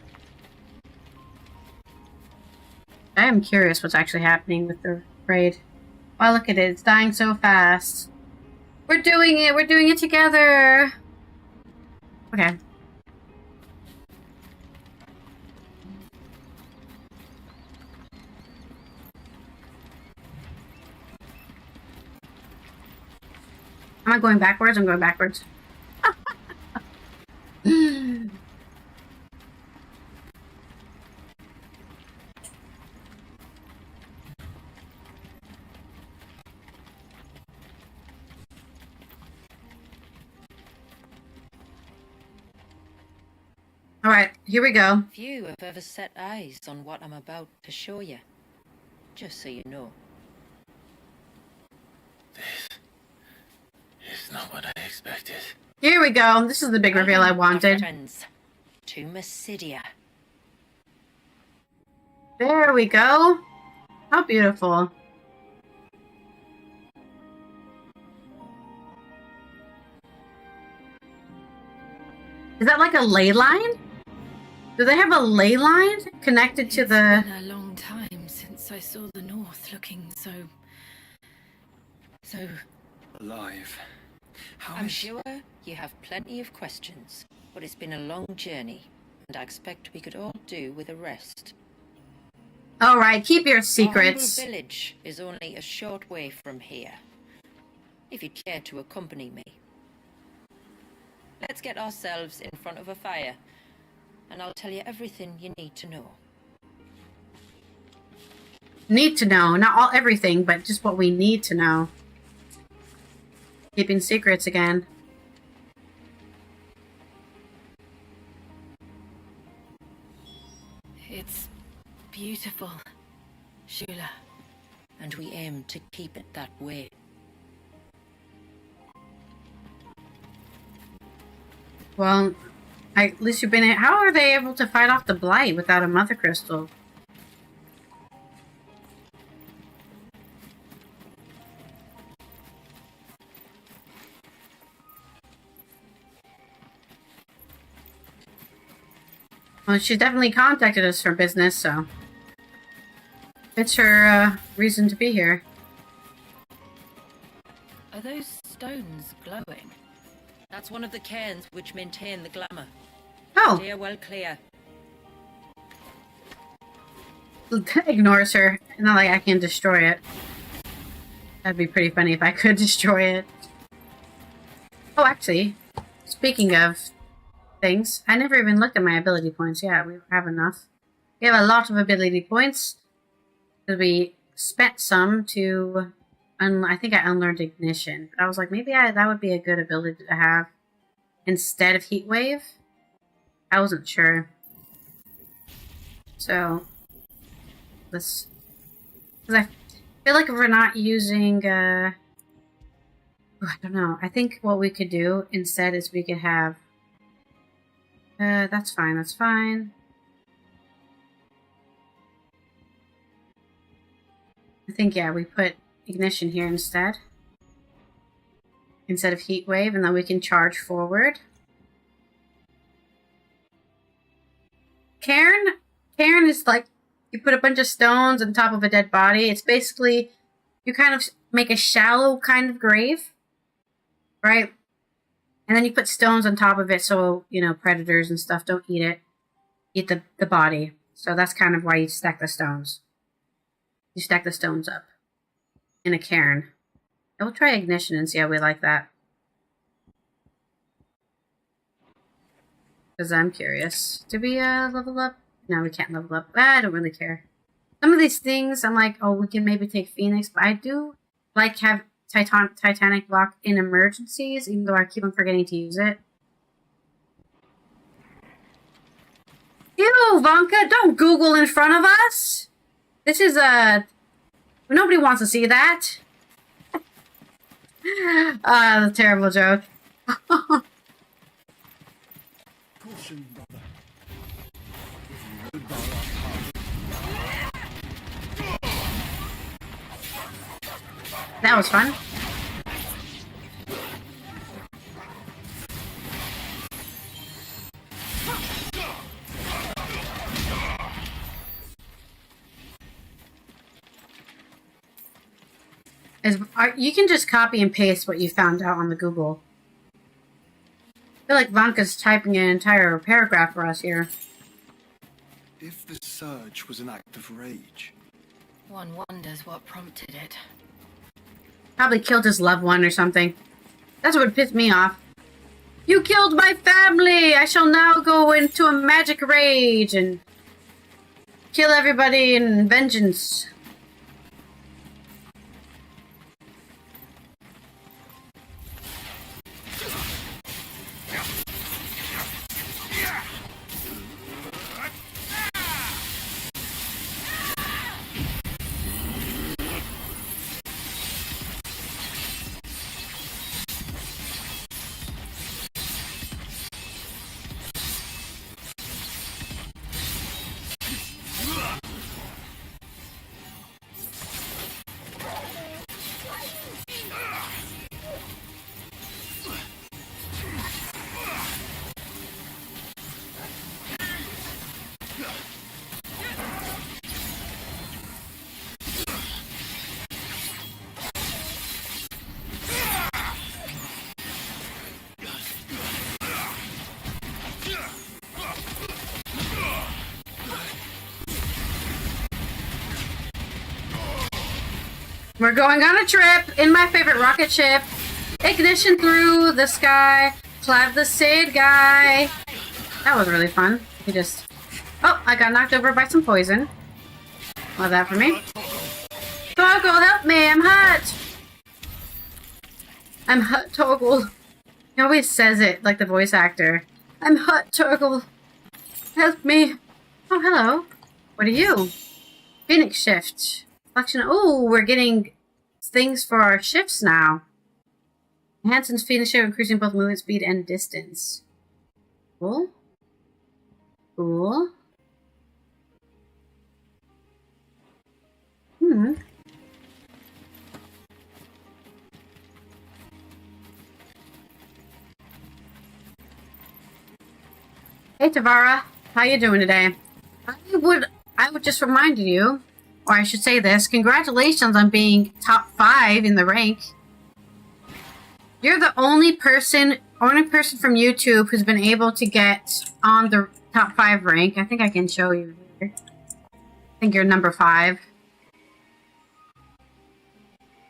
Speaker 1: I am curious what's actually happening with the raid. Wow, look at it. It's dying so fast. We're doing it. We're doing it together. Okay. Am I going backwards? I'm going backwards. Alright, here we go.
Speaker 2: Few have ever set eyes on what I'm about to show you. Just so you know.
Speaker 3: This is not what I expected.
Speaker 1: Here we go. This is the big reveal I wanted.
Speaker 2: Friends, to Mysidia.
Speaker 1: There we go. How beautiful. Is that like a ley line? Do they have a ley line connected to the...
Speaker 6: It's been a long time since I saw the North looking so
Speaker 4: Alive. How
Speaker 2: I'm
Speaker 4: is...
Speaker 2: sure you have plenty of questions, but it's been a long journey, and I expect we could all do with a rest.
Speaker 1: Alright, keep your
Speaker 2: Our
Speaker 1: secrets.
Speaker 2: humble village is only a short way from here, if you'd care to accompany me. Let's get ourselves in front of a fire, and I'll tell you everything you need to know.
Speaker 1: Need to know. Not everything, but just what we need to know. Keeping secrets again.
Speaker 6: it's beautiful, Shula.
Speaker 2: And we aim to keep it that way.
Speaker 1: Well, at least you've been... How are they able to fight off the blight without a mother crystal? Well, she definitely contacted us for business, so... It's her, reason to be here.
Speaker 6: Are those stones glowing?
Speaker 2: That's one of the cairns which maintain the glamour.
Speaker 1: Oh!
Speaker 2: Steer well clear.
Speaker 1: Ignores her. Not like I can destroy it. That'd be pretty funny if I could destroy it. Oh, actually, speaking of things, I never even looked at my ability points. Yeah, we have enough. We have a lot of ability points. Because we spent some to... I think I unlearned Ignition. But I was like, maybe that would be a good ability to have instead of Heat Wave. I wasn't sure. So, let's... Because I feel like if we're not using, I don't know. I think what we could do instead is we could have... that's fine, that's fine. I think, yeah, we put ignition here instead of heat wave, and then we can charge forward. Cairn is like, you put a bunch of stones on top of a dead body. It's basically, you kind of make a shallow kind of grave, right? And then you put stones on top of it so, you know, predators and stuff don't eat it. Eat the body. So that's kind of why you stack the stones. You stack the stones up in a cairn. And we'll try ignition and see how we like that. Because I'm curious. Did we level up? No, we can't level up. I don't really care. Some of these things, I'm like, oh, we can maybe take Phoenix. But I do like have Titanic block in emergencies, even though I keep on forgetting to use it. Ew, Vanka, don't Google in front of us! This is nobody wants to see that. A terrible joke.
Speaker 7: Caution, brother.
Speaker 1: That was fun. You can just copy and paste what you found out on the Google. I feel like Vanka's typing an entire paragraph for us here.
Speaker 4: If the surge was an act of rage...
Speaker 6: One wonders what prompted it.
Speaker 1: Probably killed his loved one or something. That's what pissed me off. You killed my family! I shall now go into a magic rage and kill everybody in vengeance. We're going on a trip in my favorite rocket ship. Ignition through the sky. Clive the Sid guy. That was really fun. He just... Oh, I got knocked over by some poison. Love that for me. Toggle, help me! I'm hot! I'm hot, Toggle. He always says it like the voice actor. I'm hot, Toggle. Help me. Oh, hello. What are you? Phoenix shift. Oh, we're getting things for our shifts now. Enhances Phoenix shift, increasing both movement speed and distance. Cool. Cool. Hey Tavara, how you doing today? I would just remind you, or I should say this, congratulations on being top 5 in the rank. You're the only person from YouTube who's been able to get on the top 5 rank. I think I can show you here. I think you're number 5.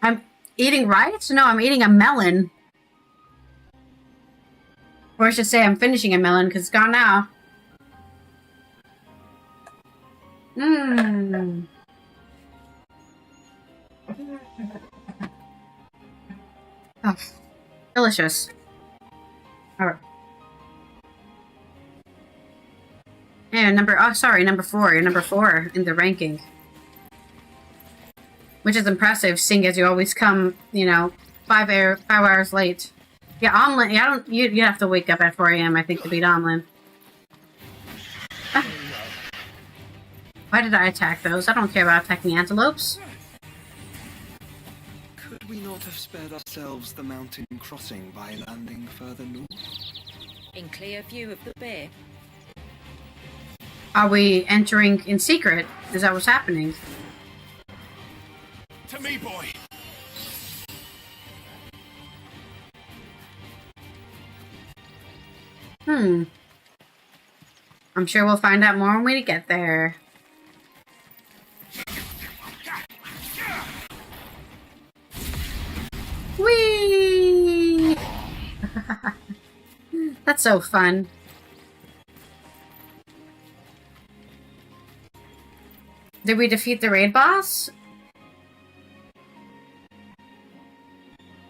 Speaker 1: I'm eating rice? No, I'm eating a melon. Or I should say I'm finishing a melon because it's gone now. Mmm. Oh, delicious. Alright. Yeah, number 4. You're number 4 in the ranking. Which is impressive, seeing as you always come, you know, 5 hours late. Yeah, Omlin, yeah, you have to wake up at 4 AM, I think, to beat Omlin. Ah. Why did I attack those? I don't care about attacking antelopes.
Speaker 4: Could we not have spared ourselves the mountain crossing by landing further north?
Speaker 2: In clear view of the bay.
Speaker 1: Are we entering in secret? Is that what's happening?
Speaker 5: To me, boy.
Speaker 1: I'm sure we'll find out more when we get there. Whee! That's so fun. Did we defeat the raid boss?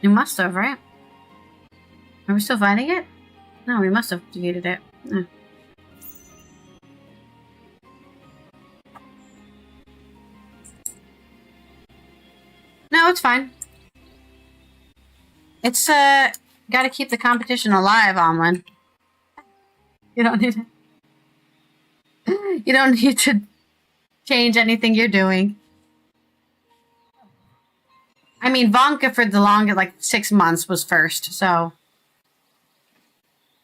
Speaker 1: We must have, right? Are we still fighting it? No, we must have defeated it. No. No, it's fine. It's, gotta keep the competition alive, Omlin. You don't need to... You don't need to change anything you're doing. I mean, Vonka for the longest, like 6 months, was first, so...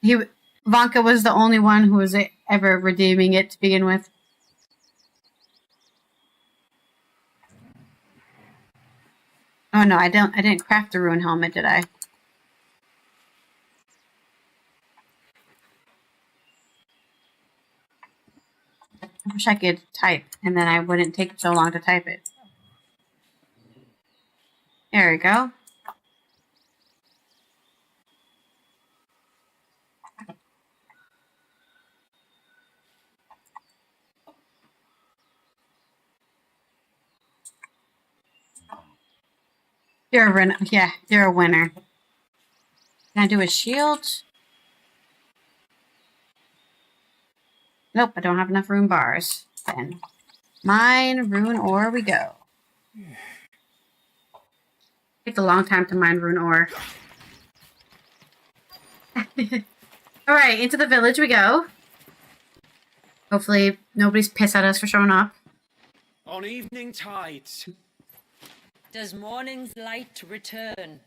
Speaker 1: Vonka was the only one who was ever redeeming it to begin with. Oh no, I didn't craft the rune helmet, did I? I wish I could type, and then I wouldn't take so long to type it. There we go. You're a winner. Yeah, you're a winner. Can I do a shield? Nope, I don't have enough rune bars. Then mine rune ore we go. Takes a long time to mine rune ore. Alright, into the village we go. Hopefully nobody's pissed at us for showing up.
Speaker 4: On evening tides.
Speaker 2: Does morning's light return?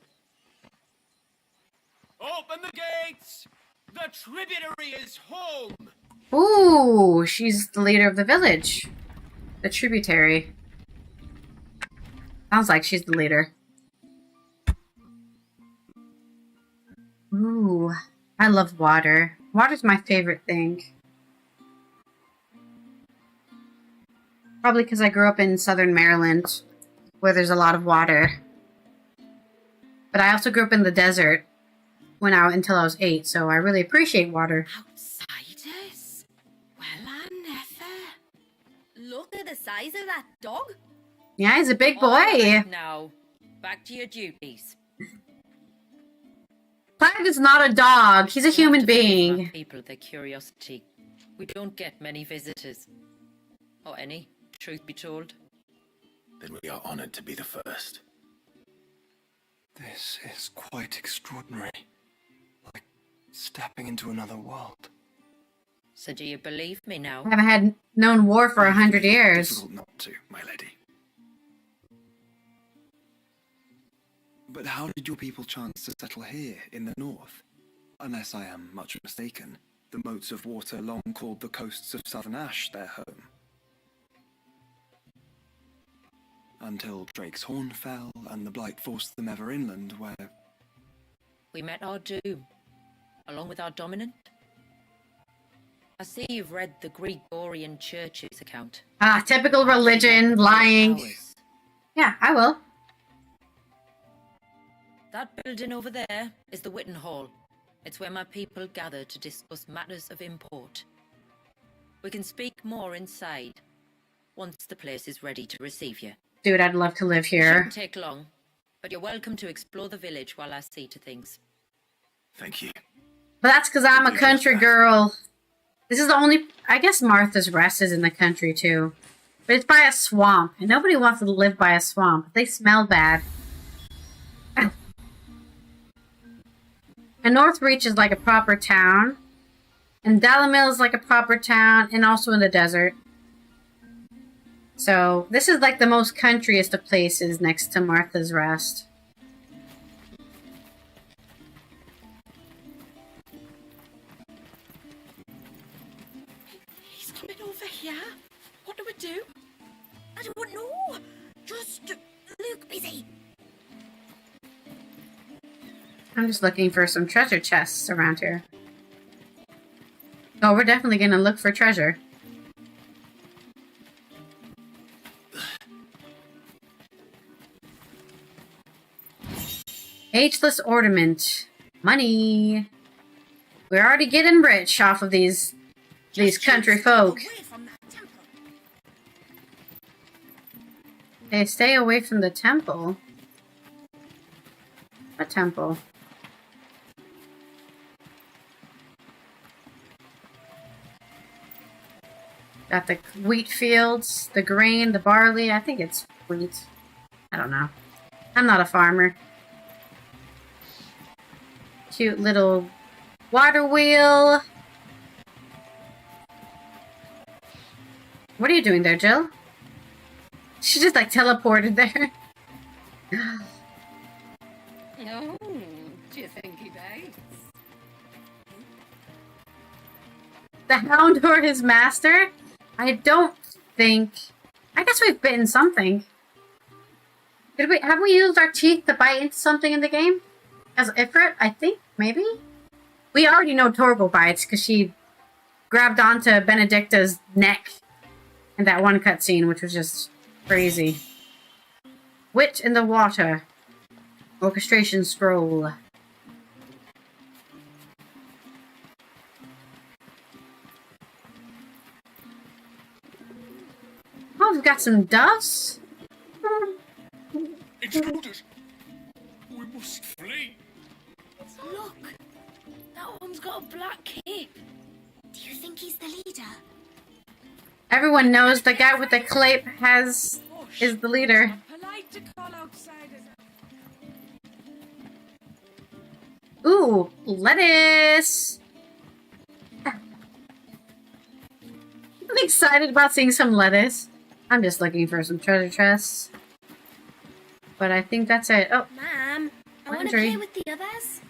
Speaker 5: Open the gates! The tributary is home!
Speaker 1: Ooh, she's the leader of the village. The tributary. Sounds like she's the leader. Ooh, I love water. Water's my favorite thing. Probably because I grew up in southern Maryland, where there's a lot of water. But I also grew up in the desert until I was 8, so I really appreciate water.
Speaker 8: Outsiders? Well, I never. Look at the size of that dog.
Speaker 1: Yeah, he's a big boy.
Speaker 2: All right now, back to your duties.
Speaker 1: Clive is not a dog. He's a human being.
Speaker 2: People, their curiosity. We don't get many visitors. Or any, truth be told.
Speaker 3: Then we are honored to be the first.
Speaker 4: This is quite extraordinary. Like stepping into another world.
Speaker 2: So do you believe me now?
Speaker 1: I haven't known war for 100 years.
Speaker 4: Difficult not to, my lady. But how did your people chance to settle here in the north? Unless I am much mistaken, the moats of water long called the coasts of Southern Ash their home. Until Drake's Horn fell and the Blight forced them ever inland, where...
Speaker 2: We met our doom, along with our dominant. I see you've read the Gregorian Church's account.
Speaker 1: Ah, typical religion, lying. Yeah, I will.
Speaker 2: That building over there is the Witten Hall. It's where my people gather to discuss matters of import. We can speak more inside, once the place is ready to receive you.
Speaker 1: Dude, I'd love to live here.
Speaker 2: Shouldn't take long, but you're welcome to explore the village while I see to things.
Speaker 3: Thank you.
Speaker 1: But that's because I'm a country girl. This is the only... I guess Martha's Rest is in the country, too. But it's by a swamp. And nobody wants to live by a swamp. They smell bad. And Northreach is like a proper town. And Dalamil is like a proper town. And also in the desert. So, this is like the most countryest of places next to Martha's Rest.
Speaker 8: He's coming over here. What do we do? I don't know. Just look busy.
Speaker 1: I'm just looking for some treasure chests around here. Oh, we're definitely gonna look for treasure. Ageless ornament. Money. We're already getting rich off of these country folk. Hey, stay away from the temple. What temple? Got the wheat fields, the grain, the barley. I think it's wheat. I don't know. I'm not a farmer. Cute little water wheel. What are you doing there, Jill? She just like teleported there.
Speaker 6: Oh, do you think he bites?
Speaker 1: The hound or his master? I don't think... I guess we've bitten something. Have we used our teeth to bite into something in the game? As Ifrit, I think, maybe? We already know Torgal bites, because she grabbed onto Benedicta's neck in that one cutscene, which was just crazy. Wit in the water. Orchestration scroll. Oh, we've got some doves.
Speaker 5: Intruders! We must flee!
Speaker 8: Look, that one's got a black cape. Do you think he's the leader?
Speaker 1: Everyone knows the guy with the cape is the leader.
Speaker 8: Polite to call outsiders.
Speaker 1: Ooh, lettuce! I'm excited about seeing some lettuce. I'm just looking for some treasure chests. But I think that's it. Oh,
Speaker 8: Ma'am, I want to
Speaker 1: laundry.
Speaker 8: play with the others.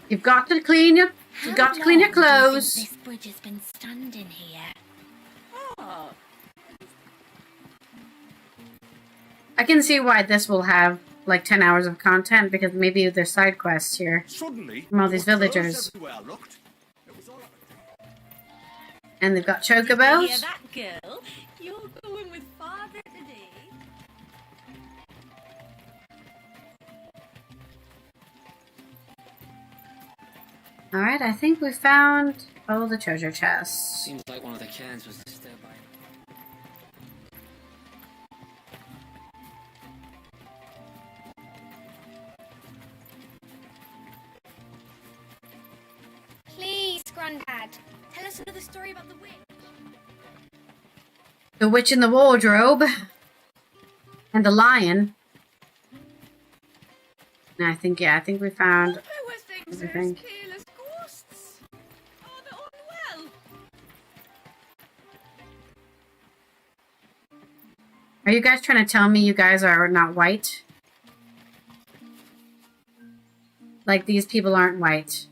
Speaker 1: You've got to clean your clothes.
Speaker 8: This bridge has been standing here.
Speaker 6: Oh,
Speaker 1: I can see why this will have like 10 hours of content because maybe there's side quests here
Speaker 5: Suddenly,
Speaker 1: from all these villagers. And they've got
Speaker 8: Hear
Speaker 1: chocobos.
Speaker 8: that, girl? You're going with father today.
Speaker 1: Alright, I think we found all the treasure chests.
Speaker 9: Seems like one of the cairns was disturbed by it.
Speaker 8: Please, Grandad, tell us another story about the witch.
Speaker 1: The witch in the wardrobe. And the lion. And I think we found everything.
Speaker 8: Careless ghosts. Oh, they're unwell.
Speaker 1: Are you guys trying to tell me you guys are not white? Like these people aren't white.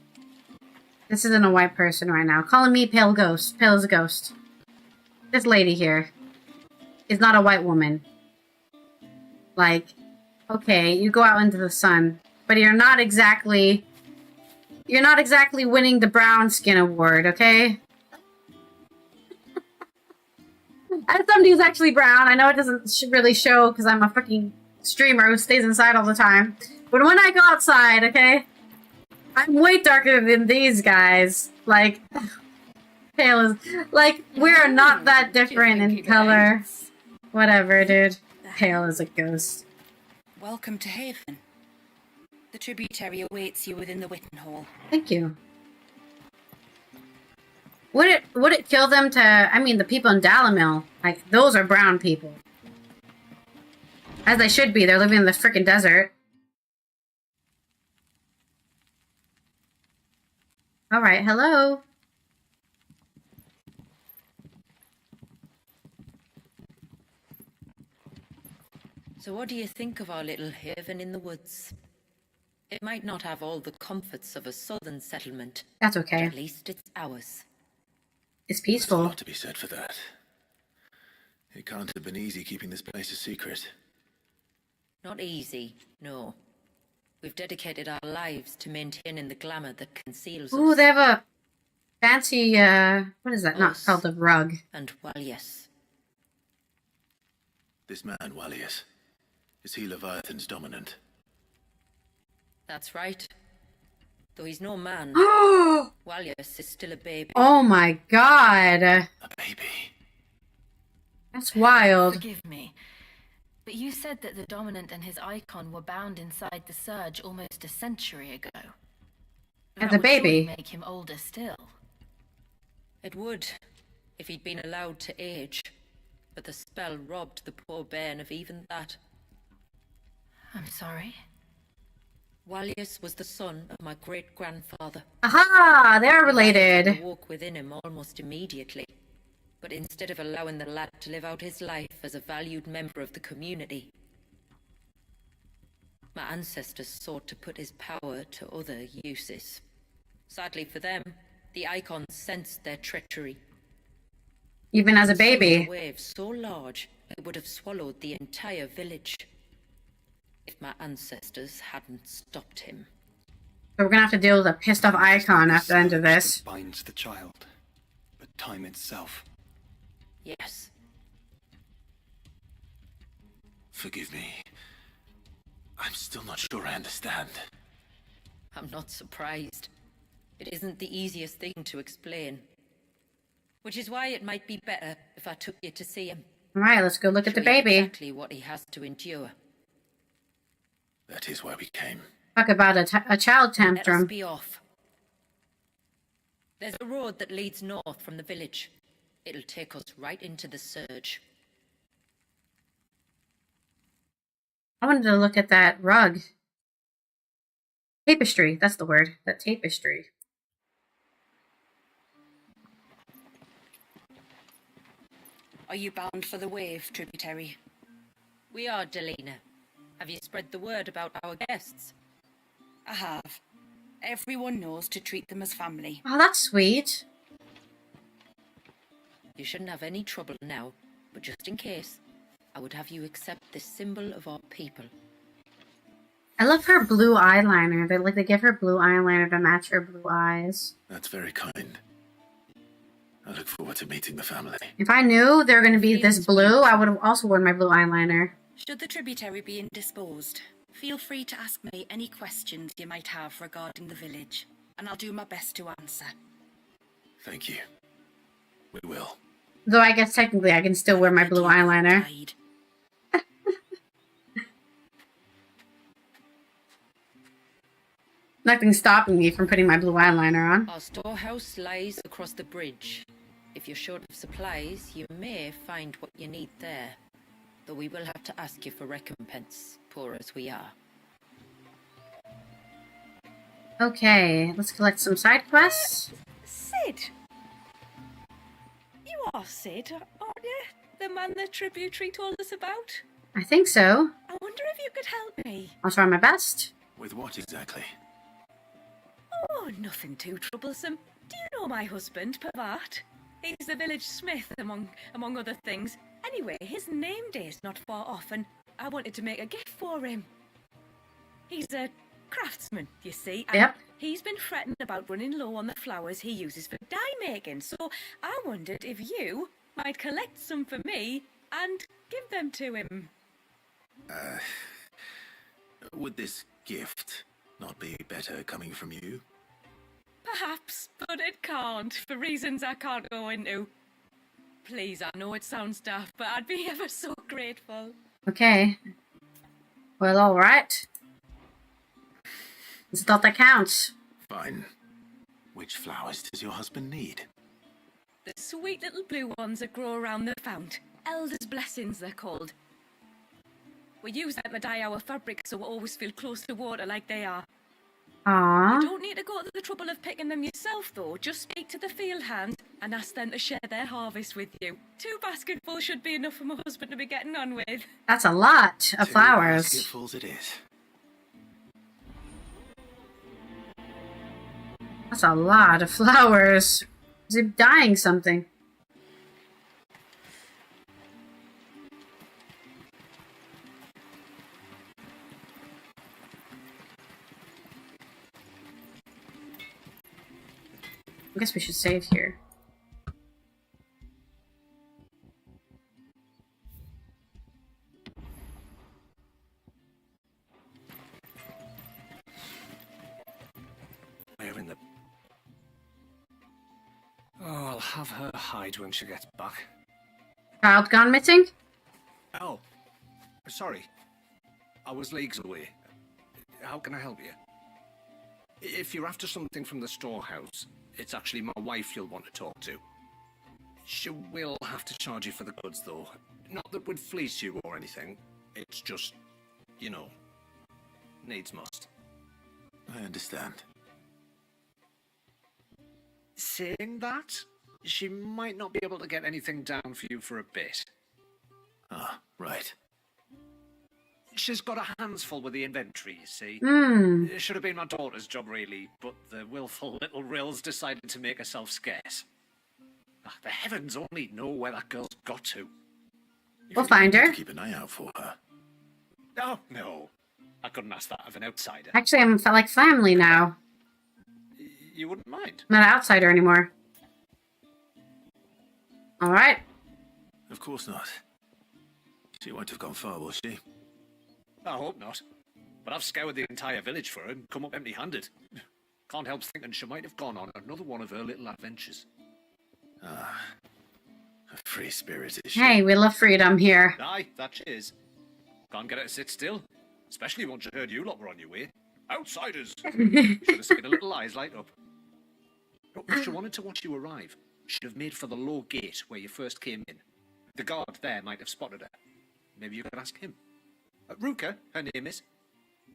Speaker 1: This isn't a white person right now. Calling me pale ghost. Pale as a ghost. This lady here is not a white woman. Like, okay, you go out into the sun, but you're not exactly winning the brown skin award, okay? As somebody who's actually brown, I know it doesn't really show because I'm a fucking streamer who stays inside all the time. But when I go outside, okay, I'm way darker than these guys. Like, pale is... Like, we're not that different in color. Whatever, dude. Pale as a ghost.
Speaker 10: Welcome to Haven. The tributary awaits you within the Witten Hall.
Speaker 1: Thank you. Would it kill them to... I mean, the people in Dalamil, like, those are brown people. As they should be. They're living in the frickin' desert. Alright, hello.
Speaker 2: So what do you think of our little haven in the woods? It might not have all the comforts of a southern settlement.
Speaker 1: That's okay.
Speaker 2: But at least it's ours.
Speaker 1: It's
Speaker 3: There's a
Speaker 1: peaceful.
Speaker 3: lot to be said for that. It can't have been easy keeping this place a secret.
Speaker 2: Not easy, no. We've dedicated our lives to maintaining the glamour that conceals us.
Speaker 1: Ooh, they have a fancy, what is that? Not called the rug.
Speaker 2: And Malius.
Speaker 3: This man, Malius, is he Leviathan's dominant?
Speaker 2: That's right. Though he's no man, Malius is still a baby.
Speaker 1: Oh my god.
Speaker 3: A baby?
Speaker 1: That's wild.
Speaker 6: Forgive me, but you said that the Dominant and his Eikon were bound inside the Surge almost a century ago.
Speaker 1: As
Speaker 6: That
Speaker 1: a
Speaker 6: would surely
Speaker 1: baby.
Speaker 6: make him older still.
Speaker 2: It would, if he'd been allowed to age. But the spell robbed the poor bairn of even that.
Speaker 6: I'm sorry.
Speaker 2: Malius was the son of my great-grandfather.
Speaker 1: Aha! They're
Speaker 2: The
Speaker 1: related.
Speaker 2: awoke within him almost immediately. But instead of allowing the lad to live out his life as a valued member of the community, my ancestors sought to put his power to other uses. Sadly for them, the Eikon sensed their treachery.
Speaker 1: Even as a baby.
Speaker 2: A wave so large it would have swallowed the entire village if my ancestors hadn't stopped him.
Speaker 1: So we're gonna have to deal with a pissed off Eikon after the end of this.
Speaker 4: That binds the child, but time itself.
Speaker 2: Yes.
Speaker 3: Forgive me. I'm still not sure I understand.
Speaker 2: I'm not surprised. It isn't the easiest thing to explain. Which is why it might be better if I took you to see him.
Speaker 1: Alright, let's go look at the
Speaker 2: Show you
Speaker 1: baby.
Speaker 2: exactly what he has to endure.
Speaker 3: That is why we came.
Speaker 1: Talk about a child
Speaker 2: Let us
Speaker 1: tantrum.
Speaker 2: be off. There's a road that leads north from the village. It'll take us right into the Surge.
Speaker 1: I wanted to look at that rug. Tapestry, that's the word. That tapestry.
Speaker 10: Are you bound for the wave, tributary?
Speaker 2: We are, Delina. Have you spread the word about our guests?
Speaker 10: I have. Everyone knows to treat them as family.
Speaker 1: Oh, that's sweet.
Speaker 2: You shouldn't have any trouble now, but just in case, I would have you accept this symbol of our people.
Speaker 1: I love her blue eyeliner. They give her blue eyeliner to match her blue eyes.
Speaker 3: That's very kind. I look forward to meeting the family.
Speaker 1: If I knew they were going to be this blue, I would have also worn my blue eyeliner.
Speaker 10: Should the tributary be indisposed, feel free to ask me any questions you might have regarding the village, and I'll do my best to answer.
Speaker 3: Thank you. We will.
Speaker 1: Though I guess technically I can still wear my blue eyeliner. Nothing's stopping me from putting my blue eyeliner on.
Speaker 2: Our storehouse lies across the bridge. If you're short of supplies, you may find what you need there. Though we will have to ask you for recompense, poor as we are.
Speaker 1: Okay, let's collect some side quests.
Speaker 8: Sid! You are Sid, aren't you? The man the tributary told us about?
Speaker 1: I think so.
Speaker 8: I wonder if you could help me.
Speaker 1: I'll try my best.
Speaker 3: With what exactly?
Speaker 8: Oh, nothing too troublesome. Do you know my husband, Pavat? He's the village smith, among other things. Anyway, his name day's not far off, and I wanted to make a gift for him. He's a craftsman, you see. And
Speaker 1: Yep.
Speaker 8: he's been fretting about running low on the flowers he uses for dye making, so I wondered if you might collect some for me and give them to him.
Speaker 3: Would this gift not be better coming from you?
Speaker 8: Perhaps, but it can't, for reasons I can't go into. Please, I know it sounds daft, but I'd be ever so grateful.
Speaker 1: Okay. Well, alright. It's thought that counts.
Speaker 3: Fine. Which flowers does your husband need?
Speaker 8: The sweet little blue ones that grow around the fount. Elder's blessings, they're called. We use them to dye our fabric so we always feel close to water like they are.
Speaker 1: Aww.
Speaker 8: You don't need to go to the trouble of picking them yourself, though. Just speak to the field hands and ask them to share their harvest with you. 2 basketfuls should be enough for my husband to be getting on with.
Speaker 1: That's a lot of
Speaker 3: 2
Speaker 1: flowers.
Speaker 3: basketfuls it is.
Speaker 1: That's a lot of flowers. Is it dyeing something? I guess we should save here.
Speaker 11: Where in the... Oh, I'll have her hide when she gets back.
Speaker 1: Child gone missing?
Speaker 11: Oh, sorry. I was leagues away. How can I help you? If you're after something from the storehouse, it's actually my wife you'll want to talk to. She will have to charge you for the goods, though. Not that we'd fleece you or anything. It's just, you know, needs must.
Speaker 3: I understand.
Speaker 11: Saying that, she might not be able to get anything down for you for a bit.
Speaker 3: Ah, right.
Speaker 11: She's got her hands full with the inventory, you see. It should have been my daughter's job, really, but the willful little rills decided to make herself scarce. The heavens only know where that girl's got to.
Speaker 1: We'll find her.
Speaker 3: Keep an eye out for her.
Speaker 11: Oh, no. I couldn't ask that of an outsider.
Speaker 1: Actually, I'm like family now.
Speaker 11: You wouldn't mind?
Speaker 1: I'm not an outsider anymore. Alright.
Speaker 3: Of course not. She won't have gone far, will she?
Speaker 11: I hope not. But I've scoured the entire village for her and come up empty-handed. Can't help thinking she might have gone on another one of her little adventures.
Speaker 3: Ah, a free spirit is she?
Speaker 1: Hey, we love freedom here.
Speaker 11: Aye, that she is. Can't get her to sit still. Especially once she heard you lot were on your way. Outsiders! Should have seen her little eyes light up. If she wanted to watch you arrive, she'd have made for the low gate where you first came in. The guard there might have spotted her. Maybe you could ask him. Ruka, her name is.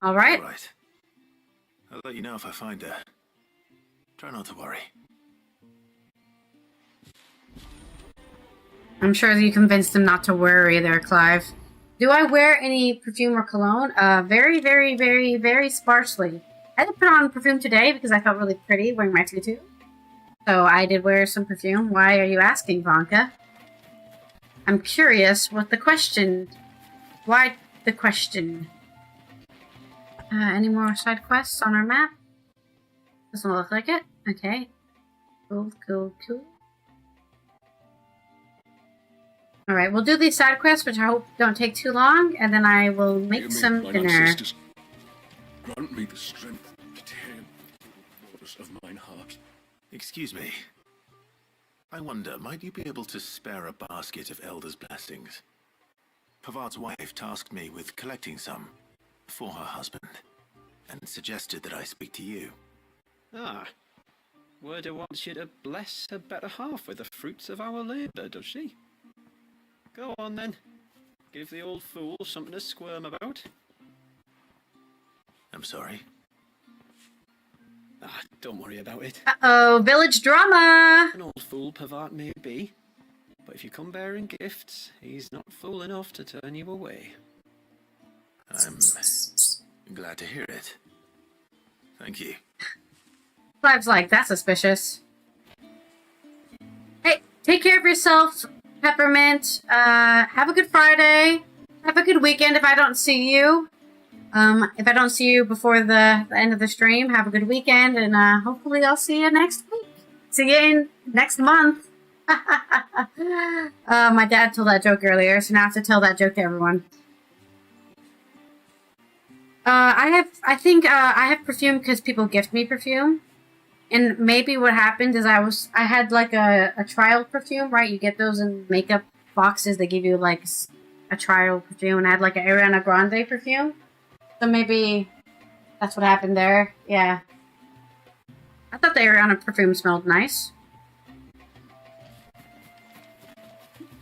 Speaker 1: Alright.
Speaker 3: All right. I'll let you know if I find her. Try not to worry.
Speaker 1: I'm sure you convinced him not to worry there, Clive. Do I wear any perfume or cologne? Very, very, very, very sparsely. I did put on perfume today because I felt really pretty wearing my tutu. So I did wear some perfume. Why are you asking, Vanka? I'm curious what the question... Why the question? Any more side quests on our map? Doesn't look like it. Okay. Cool, cool, cool. Alright, we'll do these side quests, which I hope don't take too long, and then I will make some dinner.
Speaker 5: Sisters, grant me the strength to tame the waters of mine heart.
Speaker 3: Excuse me. I wonder, might you be able to spare a basket of Elder's blessings? Pavart's wife tasked me with collecting some for her husband, and suggested that I speak to you.
Speaker 12: Ah. Werda wants you to bless her better half with the fruits of our labour, does she? Go on then. Give the old fool something to squirm about.
Speaker 3: I'm sorry.
Speaker 12: Ah, don't worry about it.
Speaker 1: Uh-oh, village drama!
Speaker 12: An old fool Pavart may be, but if you come bearing gifts, he's not fool enough to turn you away.
Speaker 3: I'm glad to hear it. Thank you.
Speaker 1: Clive's like, that's suspicious. Hey, take care of yourself, Peppermint. Have a good Friday. Have a good weekend if I don't see you. If I don't see you before the end of the stream, have a good weekend, and hopefully I'll see you next week. See you in next month. My dad told that joke earlier, so now I have to tell that joke to everyone. I think I have perfume because people gift me perfume. And maybe what happened is I had like a trial perfume, right? You get those in makeup boxes. They give you like a trial perfume, and I had like an Ariana Grande perfume. So maybe that's what happened there. Yeah. I thought the Ariana perfume smelled nice.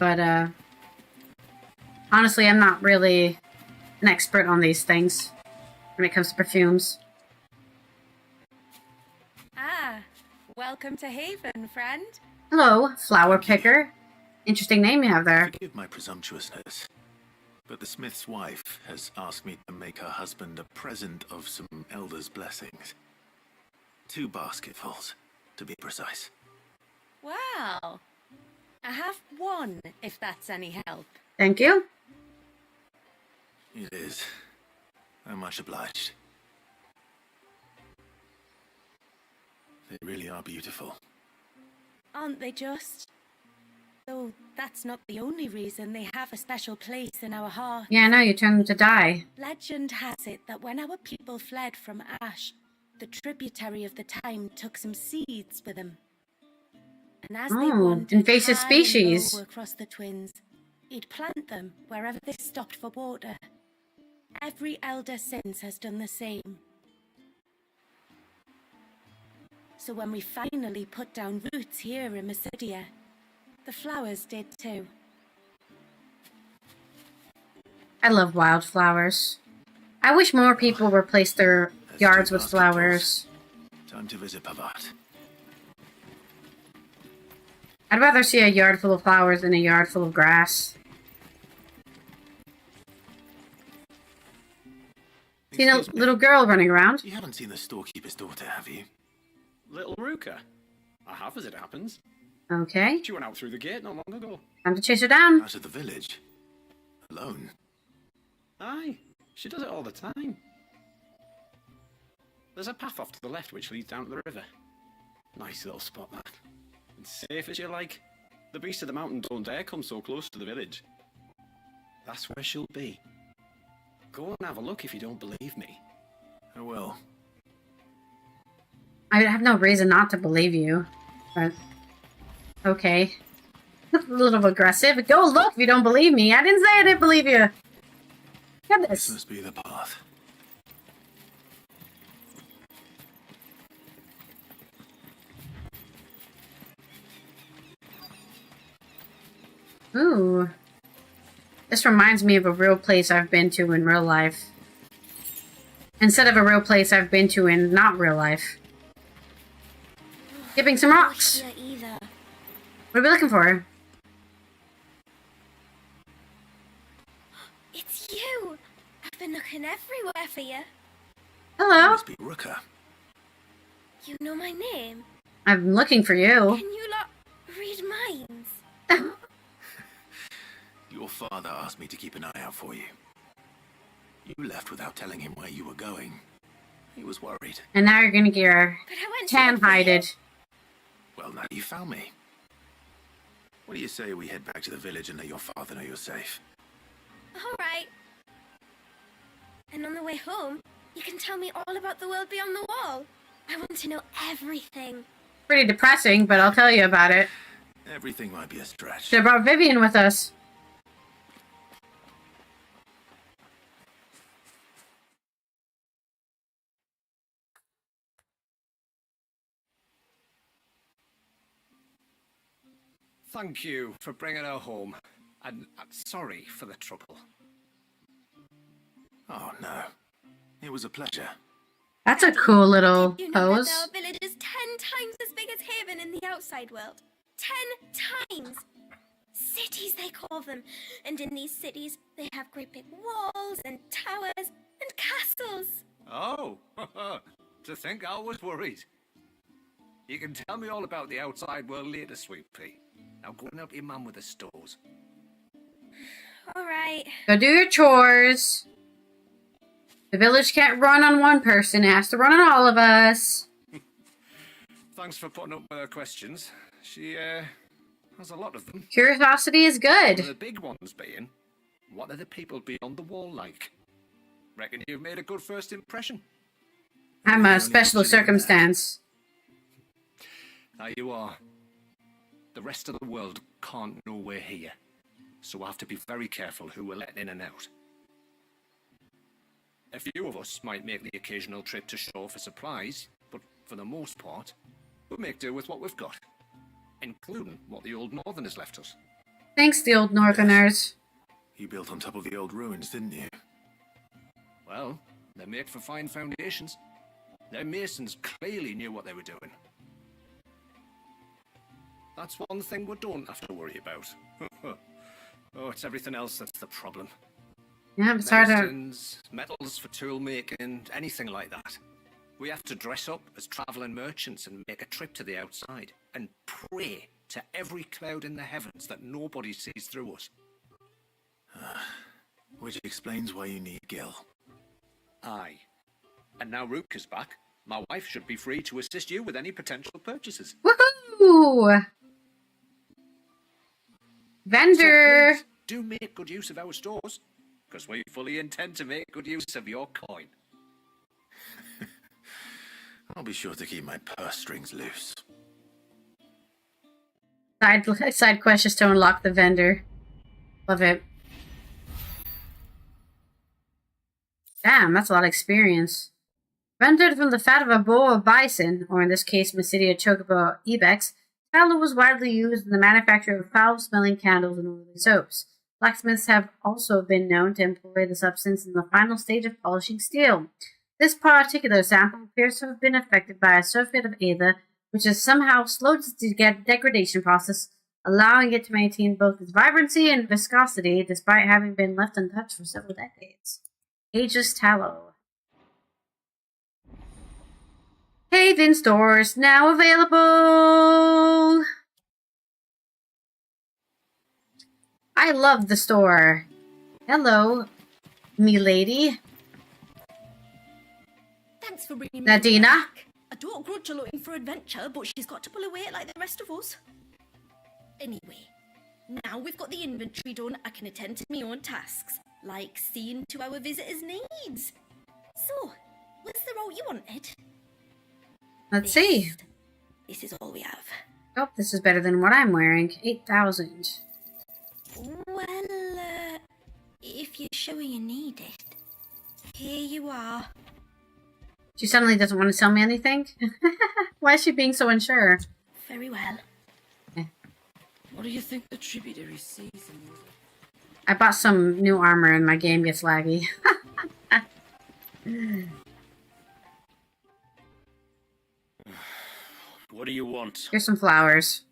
Speaker 1: but honestly, I'm not really an expert on these things when it comes to perfumes.
Speaker 8: Ah, welcome to Haven, friend.
Speaker 1: Hello, flower picker. Interesting name you have there.
Speaker 3: Forgive my presumptuousness, but the smith's wife has asked me to make her husband a present of some elder's blessings. 2 basketfuls, to be precise.
Speaker 8: Wow. I have 1, if that's any help.
Speaker 1: Thank you.
Speaker 3: It is. I'm much obliged. They really are beautiful.
Speaker 8: Aren't they just? Though that's not the only reason they have a special place in our heart.
Speaker 1: Yeah, I know, you turned them to dye.
Speaker 8: Legend has it that when our people fled from Ash, the tributary of the time took some seeds with them. And as they wandered
Speaker 1: invasive
Speaker 8: high
Speaker 1: species.
Speaker 8: and low across the Twins, he'd plant them wherever they stopped for water. Every elder since has done the same. So when we finally put down roots here in Mysidia, the flowers did too.
Speaker 1: I love wildflowers. I wish more people replaced their yards with flowers.
Speaker 3: Time to visit Pavat.
Speaker 1: I'd rather see a yard full of flowers than a yard full of grass. Seen a little girl running around?
Speaker 3: You haven't seen the storekeeper's daughter, have you?
Speaker 12: Little Ruka. I have, as it happens.
Speaker 1: Okay.
Speaker 12: She went out through the gate not long ago.
Speaker 1: Time to chase her down.
Speaker 3: Out of the village? Alone?
Speaker 12: Aye, she does it all the time. There's a path off to the left which leads down to the river. Nice little spot, that. And safe as you like. The beasts of the mountain don't dare come so close to the village. That's where she'll be. Go and have a look if you don't believe me.
Speaker 3: I will.
Speaker 1: I have no reason not to believe you, but okay. A little aggressive. Go look if you don't believe me. I didn't say I didn't believe you. Look at this.
Speaker 3: This must be the path.
Speaker 1: Ooh. This reminds me of a real place I've been to in real life. Instead of a real place I've been to in not real life. Skipping some rocks. What are we looking for?
Speaker 13: It's you! I've been looking everywhere for you.
Speaker 1: Hello.
Speaker 3: Must be Ruka.
Speaker 13: You know my name?
Speaker 1: I'm looking for you.
Speaker 13: Can you lot read minds?
Speaker 3: Your father asked me to keep an eye out for you. You left without telling him where you were going. He was worried.
Speaker 1: And now you're gonna get your tan-hided.
Speaker 3: Well, now you found me. What do you say we head back to the village and let your father know you're safe?
Speaker 13: Alright. And on the way home, you can tell me all about the world beyond the wall. I want to know everything.
Speaker 1: Pretty depressing, but I'll tell you about it.
Speaker 3: Everything might be a stretch.
Speaker 1: Should have brought Vivian with us.
Speaker 11: Thank you for bringing her home. And sorry for the trouble.
Speaker 3: Oh, no. It was a pleasure.
Speaker 1: That's a cool little
Speaker 13: You know
Speaker 1: pose.
Speaker 13: that our village is 10 times as big as Haven in the outside world. 10 times! Cities, they call them. And in these cities, they have great big walls and towers and castles.
Speaker 11: Oh, to think I was worried. You can tell me all about the outside world later, Sweet Pea. Now go and help your mum with the stores.
Speaker 13: Alright.
Speaker 1: Go do your chores. The village can't run on one person. It has to run on all of us.
Speaker 11: Thanks for putting up with her questions. She, has a lot of them.
Speaker 1: Curiosity is good.
Speaker 11: One of the big ones being, what are the people beyond the wall like? Reckon you've made a good first impression.
Speaker 1: I'm a special circumstance.
Speaker 11: Now you are. The rest of the world can't know we're here, so we'll have to be very careful who we're letting in and out. A few of us might make the occasional trip to shore for supplies, but for the most part, we'll make do with what we've got, including what the old Northerners left us.
Speaker 1: Thanks, the old Northerners.
Speaker 3: You built on top of the old ruins, didn't you?
Speaker 11: Well, they're made for fine foundations. Their masons clearly knew what they were doing. That's one thing we don't have to worry about. Oh, it's everything else that's the problem.
Speaker 1: Yeah, it's hard to...
Speaker 11: Medicines, metals for tool making, anything like that. We have to dress up as travelling merchants and make a trip to the outside and pray to every cloud in the heavens that nobody sees through us.
Speaker 3: Which explains why you need Gil.
Speaker 11: Aye. And now Rook is back. My wife should be free to assist you with any potential purchases.
Speaker 1: Woohoo! Vendor!
Speaker 11: So please, do make good use of our stores, because we fully intend to make good use of your coin.
Speaker 3: I'll be sure to keep my purse strings loose.
Speaker 1: Side quest just to unlock the vendor. Love it. Damn, that's a lot of experience. Rendered from the fat of a bull or bison, or in this case, Mysidia chocobo ibex, tallow was widely used in the manufacture of foul-smelling candles and oily soaps. Blacksmiths have also been known to employ the substance in the final stage of polishing steel. This particular sample appears to have been affected by a sulfate of aether, which has somehow slowed the degradation process, allowing it to maintain both its vibrancy and viscosity despite having been left untouched for several decades. Aegis tallow. Haven stores now available! I love the store. Hello, me lady.
Speaker 13: Thanks for bringing me
Speaker 1: Nadina.
Speaker 13: back. I don't grudge her looking for adventure, but she's got to pull away like the rest of us. Anyway, now we've got the inventory done, I can attend to my own tasks, like seeing to our visitors' needs. So, what's the route you wanted?
Speaker 1: Let's see.
Speaker 13: This is all we have.
Speaker 1: Oh, this is better than what I'm wearing. 8,000.
Speaker 13: Well, if you're sure you need it, here you are.
Speaker 1: She suddenly doesn't want to tell me anything? Why is she being so unsure?
Speaker 13: Very well.
Speaker 9: What do you think the tributary season was?
Speaker 1: I bought some new armor and my game gets laggy.
Speaker 5: What do you want?
Speaker 1: Here's some flowers.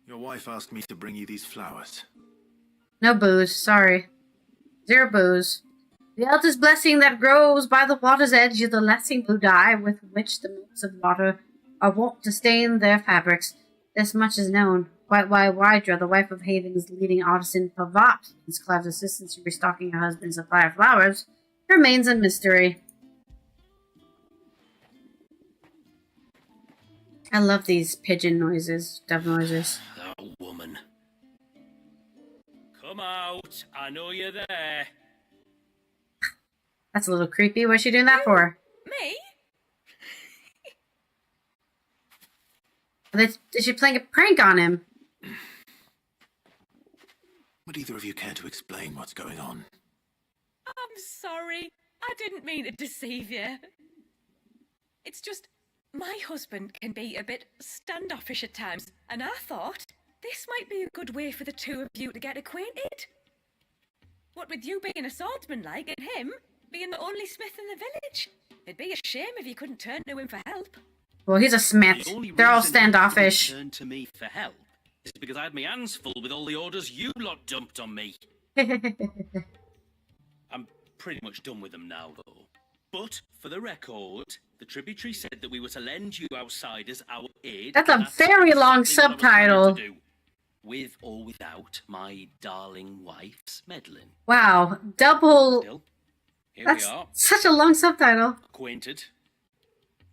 Speaker 3: Your wife asked me to bring you these flowers.
Speaker 1: No booze, sorry. 0 booze. The eldest blessing that grows by the water's edge is the lasting blue dye with which the motes of water are wont to stain their fabrics. This much is known. Quite why Wydra, the wife of Haven's leading artisan Pavat, is Clive's assistance in restocking her husband's supply of flowers, remains a mystery. I love these pigeon noises, dove noises.
Speaker 5: That woman. Come out. I know you're there.
Speaker 1: That's a little creepy. What's she doing that for?
Speaker 8: Me?
Speaker 1: Is she playing a prank on him?
Speaker 3: Would either of you care to explain what's going on?
Speaker 8: I'm sorry. I didn't mean to deceive you. It's just, my husband can be a bit standoffish at times, and I thought this might be a good way for the two of you to get acquainted. What with you being a swordsman-like, and him being the only smith in the village. It'd be a shame if you couldn't turn to him for help.
Speaker 1: Well, he's a smith. They're all standoffish.
Speaker 5: Turn to me for help is because I had my hands full with all the orders you lot dumped on me. I'm pretty much done with them now, though. But for the record, the tributary said that we were to lend you outsiders our aid.
Speaker 1: That's a very long subtitle.
Speaker 5: With or without my darling wife's meddling.
Speaker 1: Wow, double.
Speaker 5: Still, here
Speaker 1: That's
Speaker 5: we are.
Speaker 1: Such a long subtitle.
Speaker 5: Acquainted.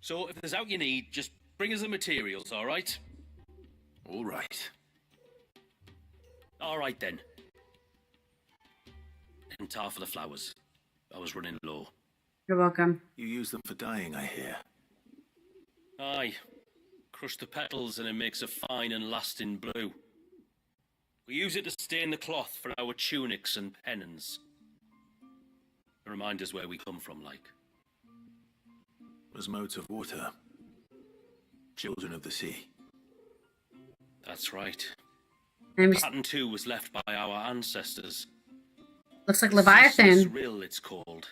Speaker 5: So if there's out you need, just bring us the materials, all right?
Speaker 3: All right.
Speaker 5: All right then. And tar for the flowers. I was running low.
Speaker 1: You're welcome.
Speaker 3: You use them for dyeing, I hear.
Speaker 5: Aye. Crush the petals and it makes a fine and lasting blue. We use it to stain the cloth for our tunics and pennons. To remind us where we come from, like.
Speaker 3: As motes of water. Children of the sea.
Speaker 5: That's right.
Speaker 1: And
Speaker 5: Pattern 2 was left by our ancestors.
Speaker 1: looks like
Speaker 5: Ceaseless
Speaker 1: Leviathan.
Speaker 5: Rill, it's called.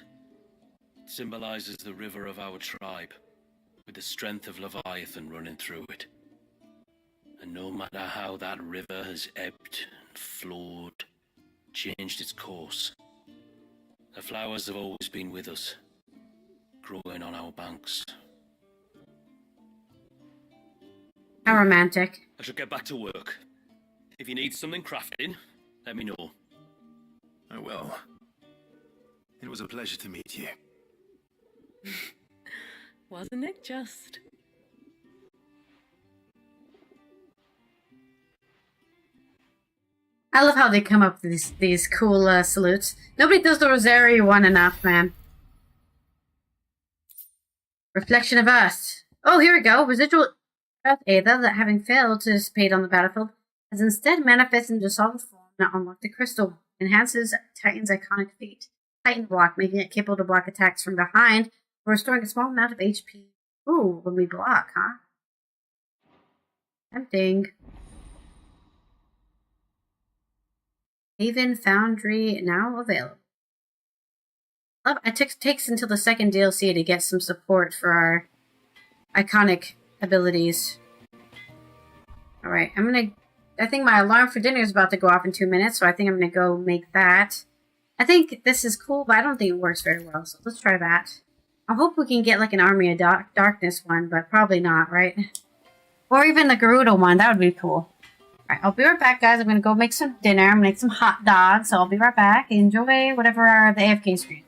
Speaker 5: It symbolizes the river of our tribe, with the strength of Leviathan running through it. And no matter how that river has ebbed and flowed, changed its course, the flowers have always been with us, growing on our banks.
Speaker 1: How romantic.
Speaker 5: I should get back to work. If you need something crafting, let me know.
Speaker 3: I will. It was a pleasure to meet you.
Speaker 8: Wasn't it just?
Speaker 1: I love how they come up with these cool salutes. Nobody does the Rosario one enough, man. Reflection of Earth. Oh, here we go. Residual Earth Aether that, having failed to dissipate on the battlefield, has instead manifested into solid form that unlocked the crystal. Enhances Titan's iconic feat, Titan Block, making it capable to block attacks from behind, restoring a small amount of HP. Ooh, when we block, huh? Tempting. Haven Foundry now available. It takes until the second DLC to get some support for our iconic abilities. Alright, I think my alarm for dinner is about to go off in 2 minutes, so I think I'm gonna go make that. I think this is cool, but I don't think it works very well, so let's try that. I hope we can get like an Army of Darkness one, but probably not, right? Or even the Garuda one, that would be cool. Alright, I'll be right back, guys. I'm gonna go make some dinner. I'm gonna make some hot dogs, so I'll be right back. Enjoy whatever the AFK screen.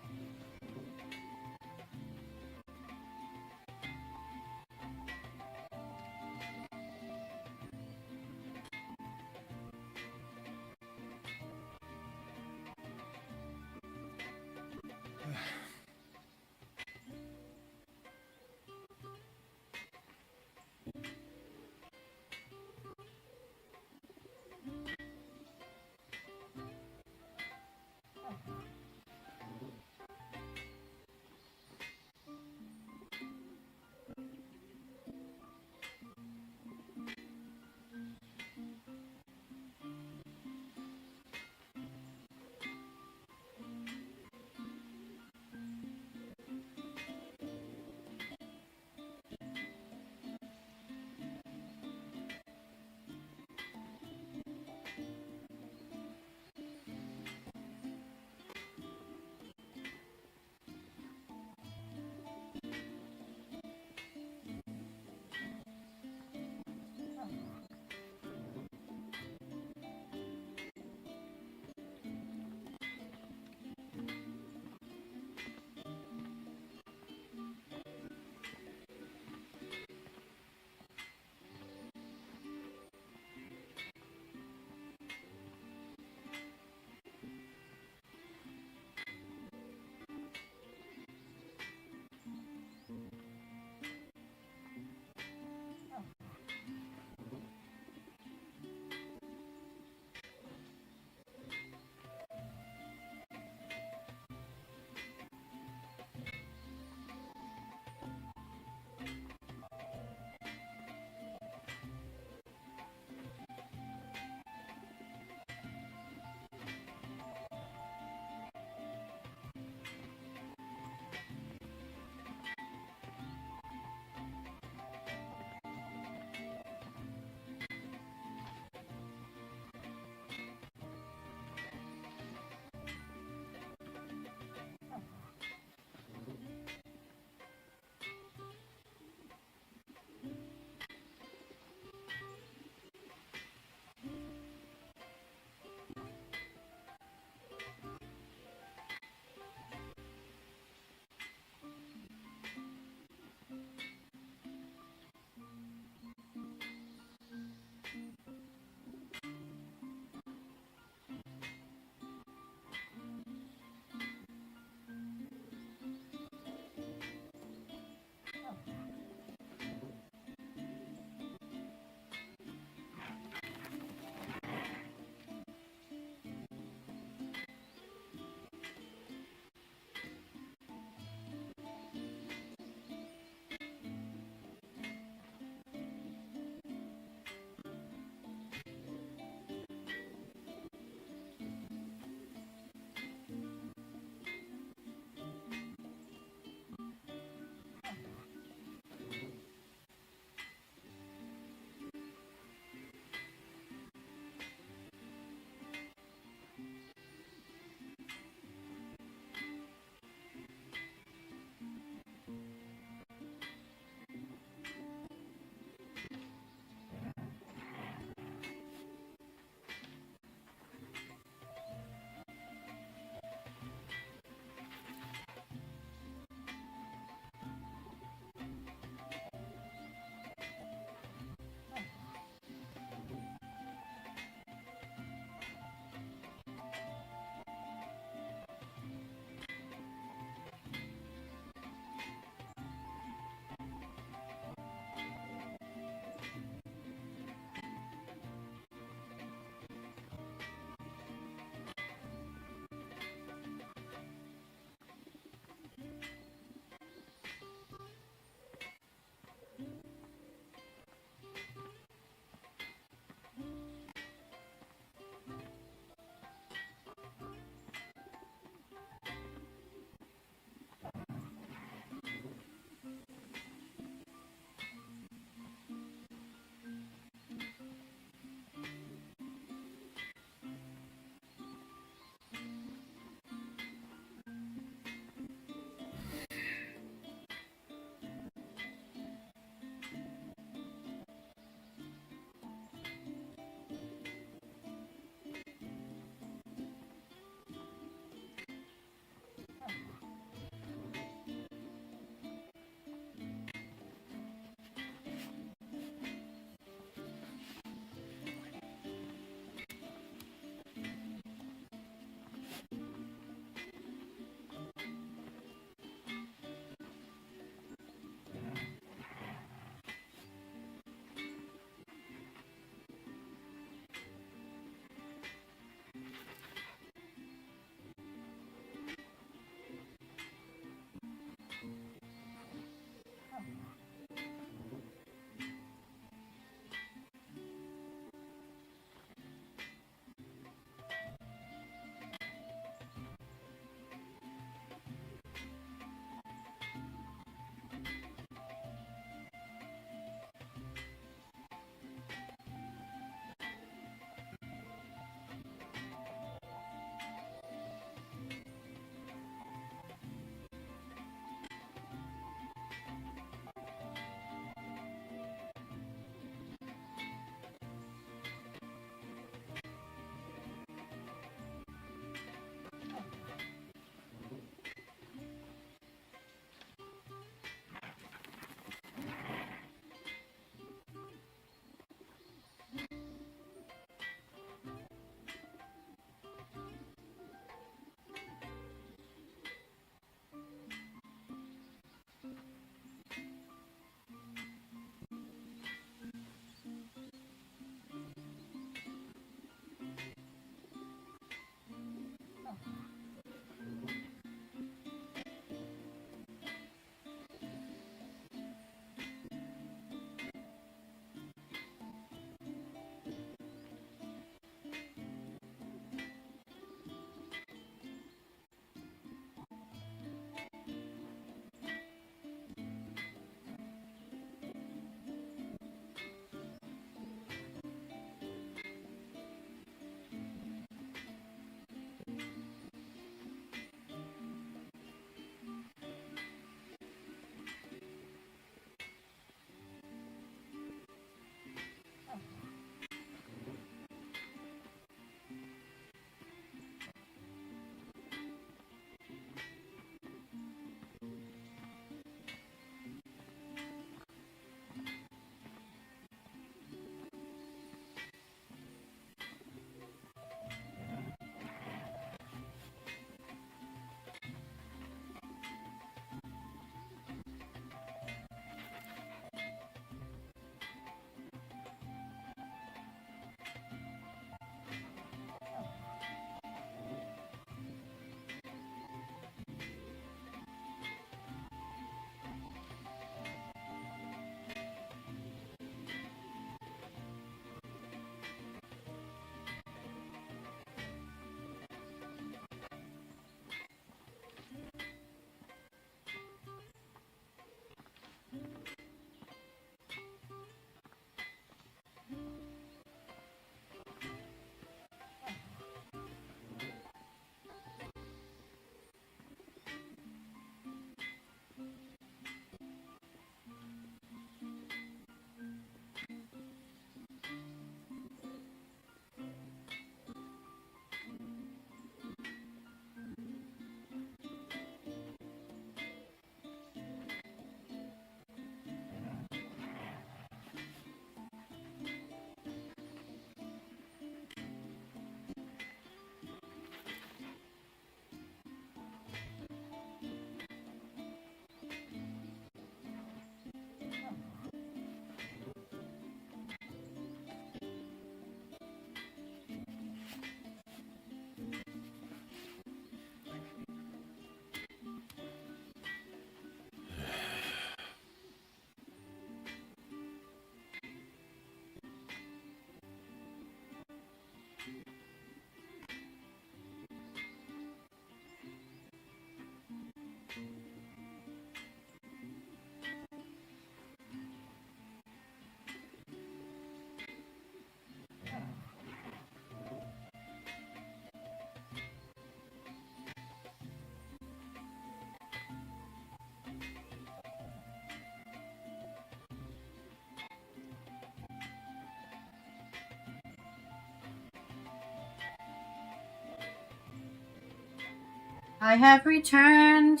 Speaker 1: I have returned.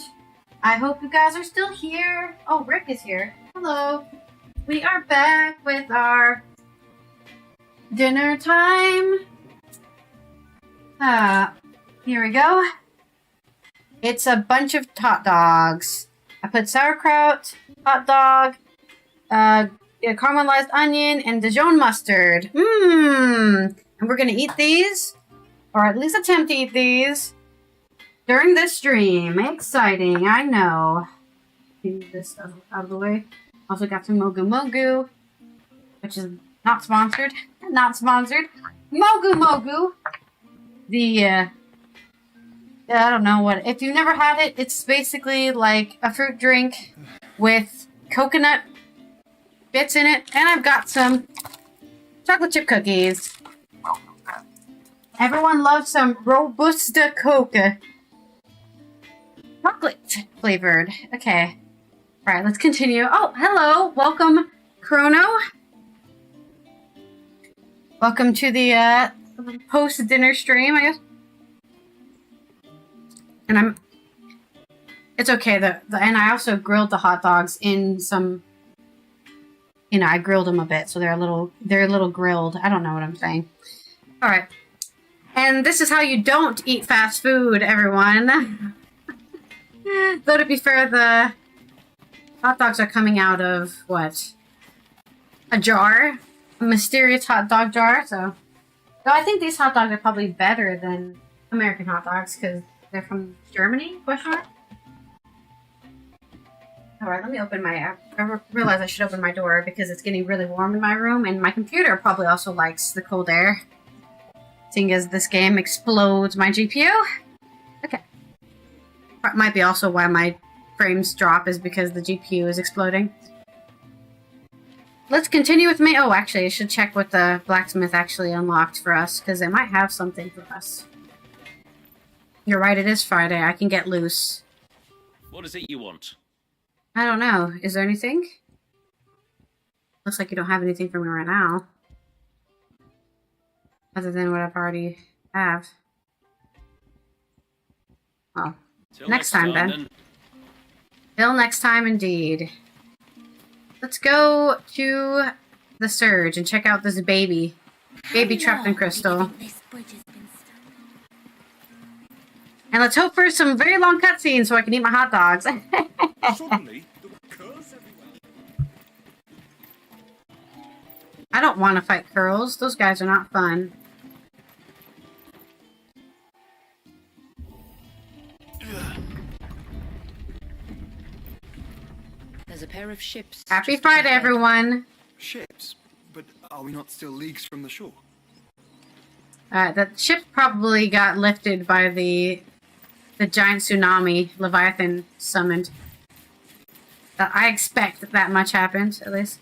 Speaker 1: I hope you guys are still here. Oh, Rick is here. Hello. We are back with our dinner time. Here we go. It's a bunch of hot dogs. I put sauerkraut, hot dog, caramelized onion, and Dijon mustard. And we're gonna eat these, or at least attempt to eat these, during this stream. Exciting, I know. Move this stuff out of the way. Also got some Mogu Mogu, which is not sponsored. Not sponsored. Mogu Mogu. I don't know what. If you've never had it, it's basically like a fruit drink with coconut bits in it. And I've got some chocolate chip cookies. Everyone loves some Robusta Coca. Chocolate flavored. Okay. Alright, let's continue. Oh, hello. Welcome, Chrono. Welcome to the post-dinner stream, I guess. And it's okay, and I also grilled the hot dogs in some, I grilled them a bit, so they're a little grilled. I don't know what I'm saying. Alright. And this is how you don't eat fast food, everyone. Though to be fair, the hot dogs are coming out of, what? A jar? A mysterious hot dog jar, so. Though I think these hot dogs are probably better than American hot dogs, because they're from Germany? Question mark? Alright, let me open my... I realize I should open my door because it's getting really warm in my room, and my computer probably also likes the cold air. Seeing as this game explodes my GPU. Okay. Might be also why my frames drop, is because the GPU is exploding. Let's continue with me. Oh, actually, I should check what the blacksmith actually unlocked for us, because it might have something for us. You're right, it is Friday. I can get loose.
Speaker 5: What is it you want?
Speaker 1: I don't know. Is there anything? Looks like you don't have anything for me right now. Other than what I've already have. Well, next time then. Till next time, indeed. Let's go to the Surge and check out this baby. Baby trapped in crystal. And let's hope for some very long cutscenes so I can eat my hot dogs.
Speaker 11: Suddenly, there were curls everywhere.
Speaker 1: I don't want to fight curls. Those guys are not fun.
Speaker 2: There's a pair of ships.
Speaker 1: Happy Friday, everyone.
Speaker 4: Ships? But are we not still leagues from the shore?
Speaker 1: The ship probably got lifted by the giant tsunami Leviathan summoned. I expect that much happened, at least.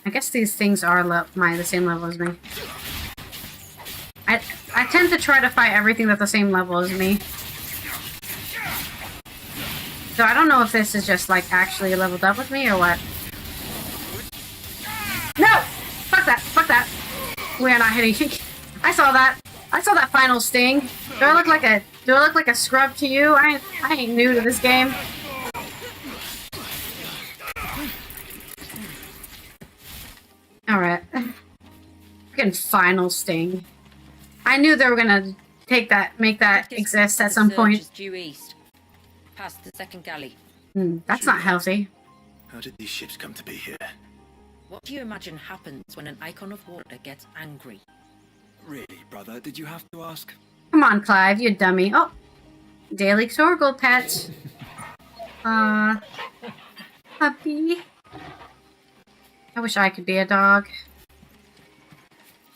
Speaker 1: I guess these things are the same level as me. I tend to try to fight everything that's the same level as me. So I don't know if this is just like actually leveled up with me or what. No! Fuck that! Fuck that! We are not hitting. I saw that. I saw that final sting. Do I look like a scrub to you? I ain't new to this game. Alright. Fucking final sting. I knew they were gonna make that exist at some point.
Speaker 2: Due east, past the second galley.
Speaker 1: That's not healthy.
Speaker 3: How did these ships come to be here?
Speaker 2: What do you imagine happens when an Eikon of water gets angry?
Speaker 4: Really, brother? Did you have to ask?
Speaker 1: Come on, Clive, you dummy. Oh, daily Sorgle pet. Puppy. I wish I could be a dog.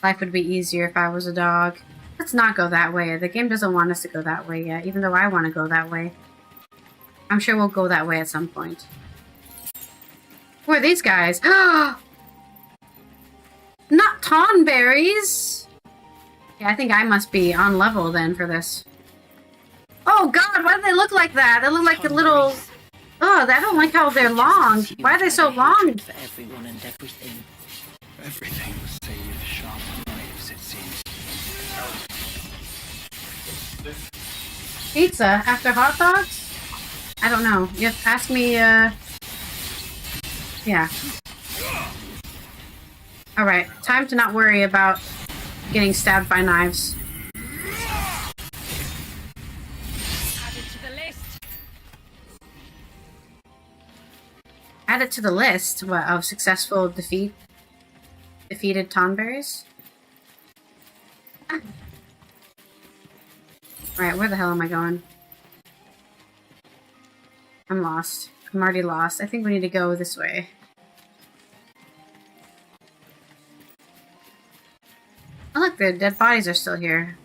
Speaker 1: Life would be easier if I was a dog. Let's not go that way. The game doesn't want us to go that way yet, even though I want to go that way. I'm sure we'll go that way at some point. Who are these guys? Not tonberries! Yeah, I think I must be on level then for this. Oh god, why do they look like that? They look like a little... Oh, I don't like how they're long. Why are they so long?
Speaker 2: For everyone and everything.
Speaker 4: Everything save sharp knives, it seems.
Speaker 1: Pizza after hot dogs? I don't know. You have to ask me, yeah. Alright, time to not worry about getting stabbed by knives. Add it to the list, what, of successful defeated tonberries? Right, where the hell am I going? I'm lost. I'm already lost. I think we need to go this way. Oh look, the dead bodies are still here.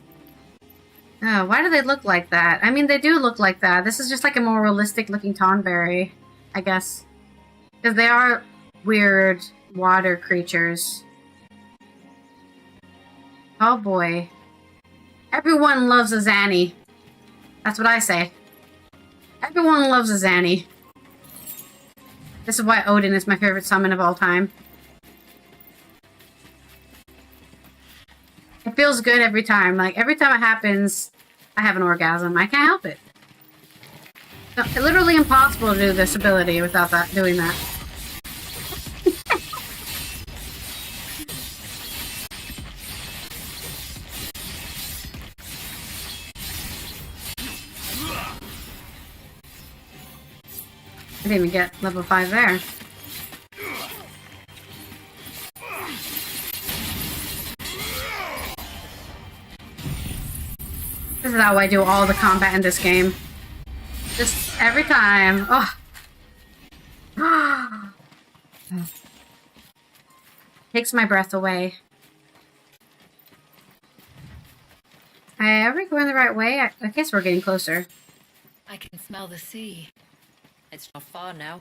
Speaker 1: Oh, why do they look like that? I mean, they do look like that. This is just like a more realistic looking tonberry, I guess. Because they are weird water creatures. Oh boy. Everyone loves a Zanny. That's what I say. Everyone loves a Zanny. This is why Odin is my favorite summon of all time. It feels good every time. Like, every time it happens, I have an orgasm. I can't help it. No, it's literally impossible to do this ability without doing that. I didn't even get level 5 there. This is how I do all the combat in this game. Just every time. Oh. Takes my breath away. Are we going the right way? I guess we're getting closer.
Speaker 6: I can smell the sea.
Speaker 2: It's not far now.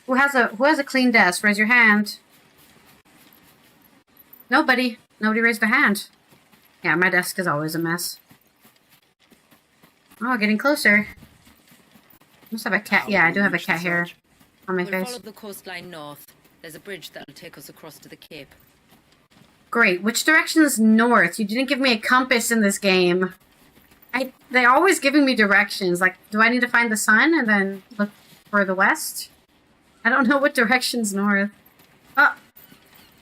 Speaker 1: Who has a clean desk? Raise your hand. Nobody. Nobody raised their hand. Yeah, my desk is always a mess. Oh, getting closer. I must have a cat. Yeah, I do have a cat hair on my
Speaker 2: We'll
Speaker 1: face.
Speaker 2: follow the coastline north. There's a bridge that'll take us across to the cape.
Speaker 1: Great. Which direction is north? You didn't give me a compass in this game. They're always giving me directions. Like, do I need to find the sun and then look for the west? I don't know what direction's north. Oh.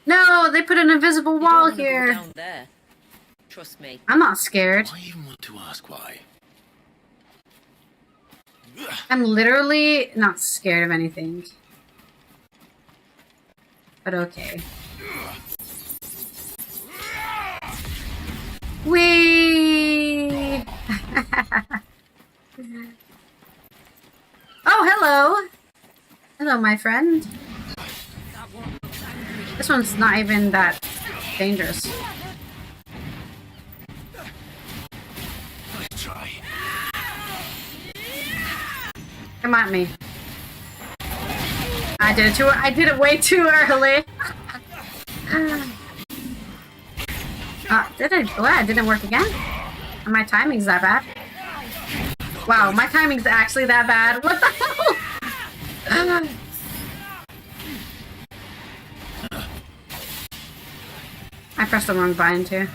Speaker 1: No, they put an invisible wall here.
Speaker 2: Go down there. Trust me.
Speaker 1: I'm not scared.
Speaker 3: I even want to ask why.
Speaker 1: I'm literally not scared of anything. But okay. Whee! Oh, hello! Hello, my friend. This one's not even that dangerous. Come at me. I did it way too early. It didn't work again? My timing's that bad? Wow, my timing's actually that bad. What the hell? I pressed the wrong button too.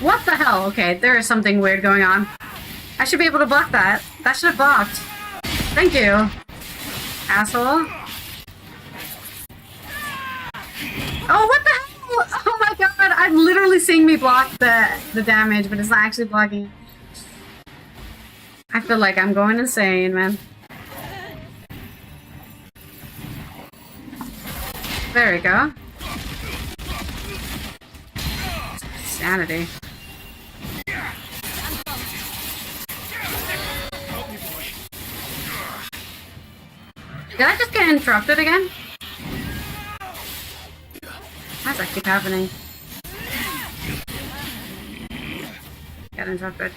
Speaker 1: What the hell? Okay, there is something weird going on. I should be able to block that. That should have blocked. Thank you, asshole. Oh, what the hell? Oh my god, I'm literally seeing me block the damage, but it's not actually blocking it. I feel like I'm going insane, man. There we go. Sanity. Did I just get interrupted again? How's that keep happening? Got interrupted.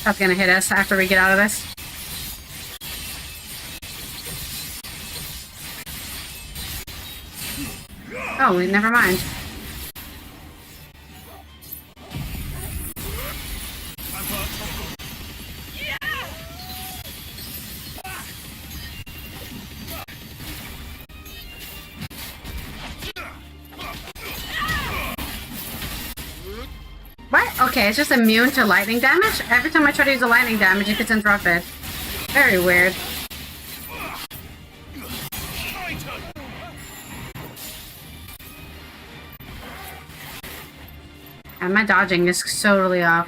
Speaker 1: That's gonna hit us after we get out of this. Oh, never mind. What? Okay, it's just immune to lightning damage? Every time I try to use a lightning damage, it gets interrupted. Very weird. And my dodging is totally off.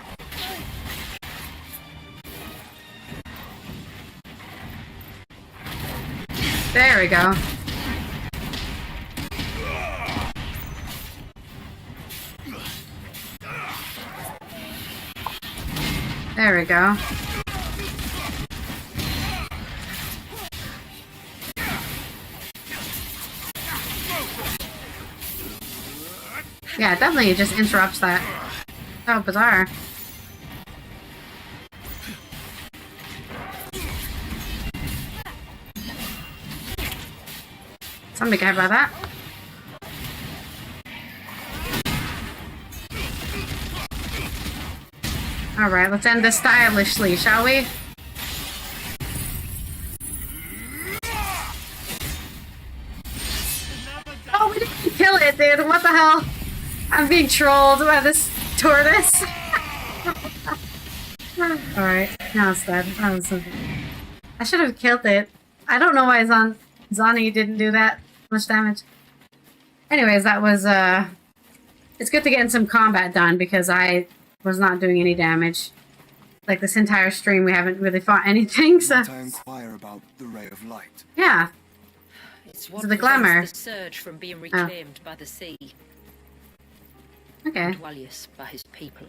Speaker 1: There we go. There we go. Yeah, it definitely just interrupts that. So bizarre. Somebody got hit by that. Alright, let's end this stylishly, shall we? Oh, we didn't kill it, dude. What the hell? I'm being trolled by this tortoise. Alright, now it's dead. That was so good. I should have killed it. I don't know why Zani didn't do that much damage. Anyways, that was, it's good to get some combat done because I was not doing any damage. Like this entire stream, we haven't really fought anything, so...
Speaker 4: I inquire about the ray of light.
Speaker 1: Yeah.
Speaker 2: It's what
Speaker 1: so the glamour.
Speaker 2: The surge from being reclaimed by the sea.
Speaker 1: Okay.
Speaker 2: And Malius by his people.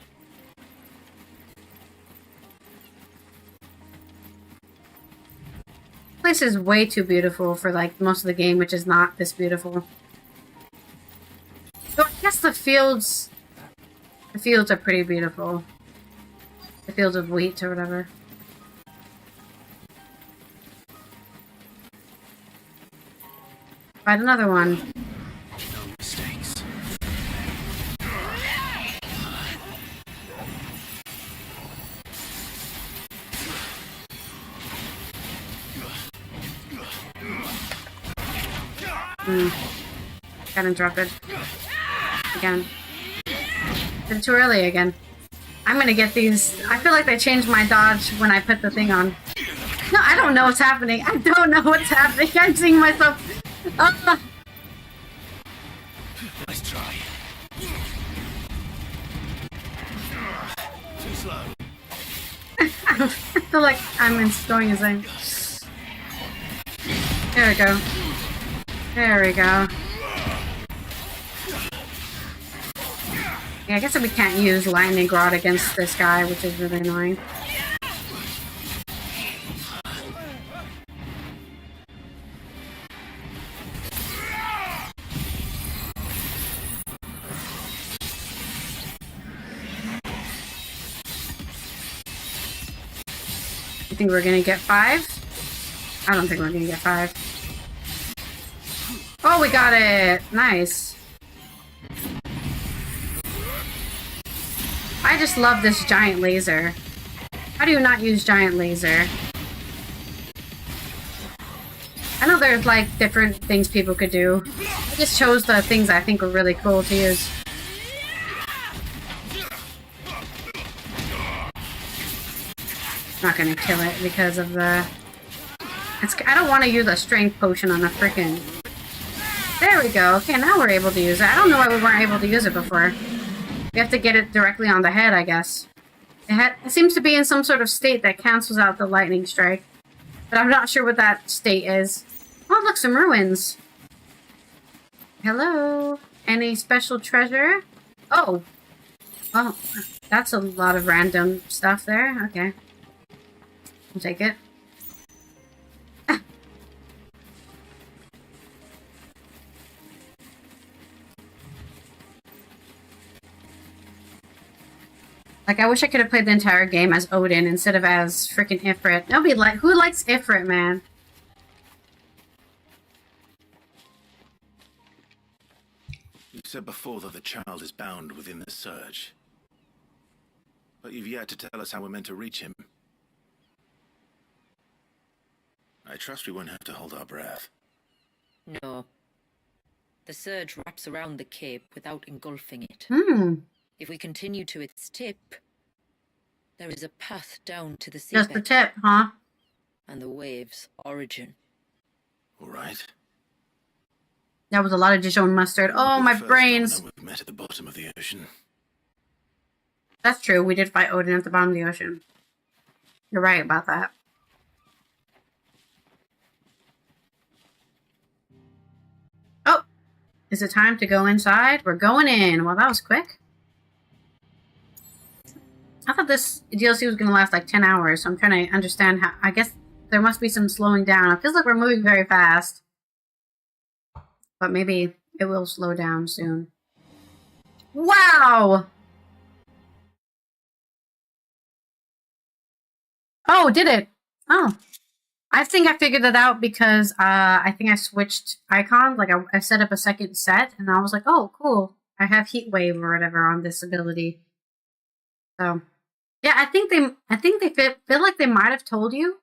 Speaker 1: This place is way too beautiful for like most of the game, which is not this beautiful. So I guess the fields are pretty beautiful. The fields of wheat or whatever. Find another one.
Speaker 3: No mistakes.
Speaker 1: Got interrupted. Again. Did it too early again. I'm gonna get these. I feel like they changed my dodge when I put the thing on. No, I don't know what's happening. I don't know what's happening. I'm seeing myself.
Speaker 3: Nice try. Too slow.
Speaker 1: I feel like I'm going insane. There we go. There we go. Yeah, I guess we can't use lightning rod against this guy, which is really annoying. You think we're gonna get 5? I don't think we're gonna get 5. Oh, we got it! Nice. I just love this giant laser. How do you not use giant laser? I know there's like different things people could do. I just chose the things I think were really cool to use. Not gonna kill it because of the... I don't want to use a strength potion on a freaking... There we go. Okay, now we're able to use it. I don't know why we weren't able to use it before. We have to get it directly on the head, I guess. It seems to be in some sort of state that cancels out the lightning strike. But I'm not sure what that state is. Oh, look, some ruins. Hello. Any special treasure? Oh. Oh, that's a lot of random stuff there. Okay. I'll take it. Like, I wish I could have played the entire game as Odin instead of as freaking Ifrit. Nobody who likes Ifrit, man?
Speaker 3: You said before that the child is bound within the surge. But you've yet to tell us how we're meant to reach him. I trust we won't have to hold our breath.
Speaker 2: No. The surge wraps around the cape without engulfing it. If we continue to its tip, there is a path down to the seabed.
Speaker 1: Just the tip, huh?
Speaker 2: And the wave's origin.
Speaker 3: All right.
Speaker 1: That was a lot of Dijon mustard. Oh, my brains.
Speaker 3: We've met at the bottom of the ocean.
Speaker 1: That's true. We did fight Odin at the bottom of the ocean. You're right about that. Oh! Is it time to go inside? We're going in. Well, that was quick. I thought this DLC was going to last like 10 hours, so I'm trying to understand how... I guess there must be some slowing down. It feels like we're moving very fast. But maybe it will slow down soon. Wow! Oh, did it? Oh. I think I figured that out because I think I switched icons. Like, I set up a second set, and I was like, oh, cool. I have Heat Wave or whatever on this ability. So... yeah, I think they feel like they might have told you,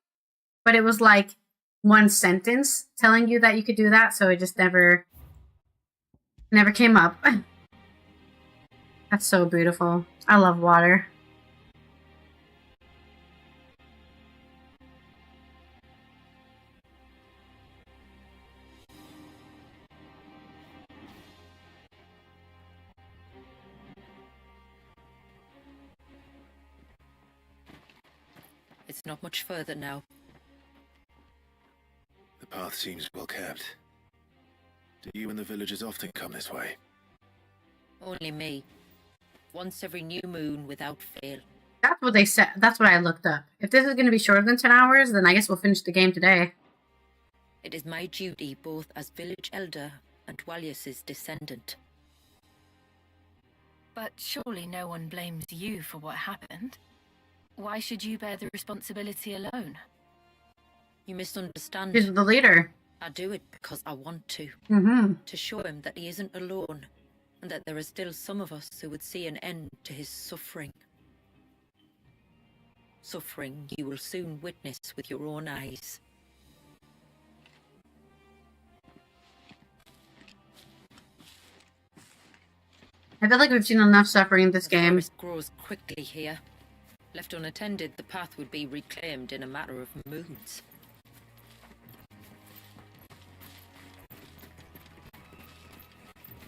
Speaker 1: but it was like one sentence telling you that you could do that, so it just never came up. That's so beautiful. I love water.
Speaker 2: It's not much further now.
Speaker 3: The path seems well kept. Do you and the villagers often come this way?
Speaker 2: Only me. Once every new moon without fail.
Speaker 1: That's what they said. That's what I looked up. If this is going to be shorter than 10 hours, then I guess we'll finish the game today.
Speaker 2: It is my duty both as village elder and Walius's descendant.
Speaker 6: But surely no one blames you for what happened. Why should you bear the responsibility alone?
Speaker 2: You misunderstand.
Speaker 1: He's the leader.
Speaker 2: I do it because I want to. To show him that he isn't alone, and that there are still some of us who would see an end to his suffering. Suffering you will soon witness with your own eyes.
Speaker 1: I feel like we've seen enough suffering in this game.
Speaker 2: The forest grows quickly here. Left unattended, the path would be reclaimed in a matter of moons.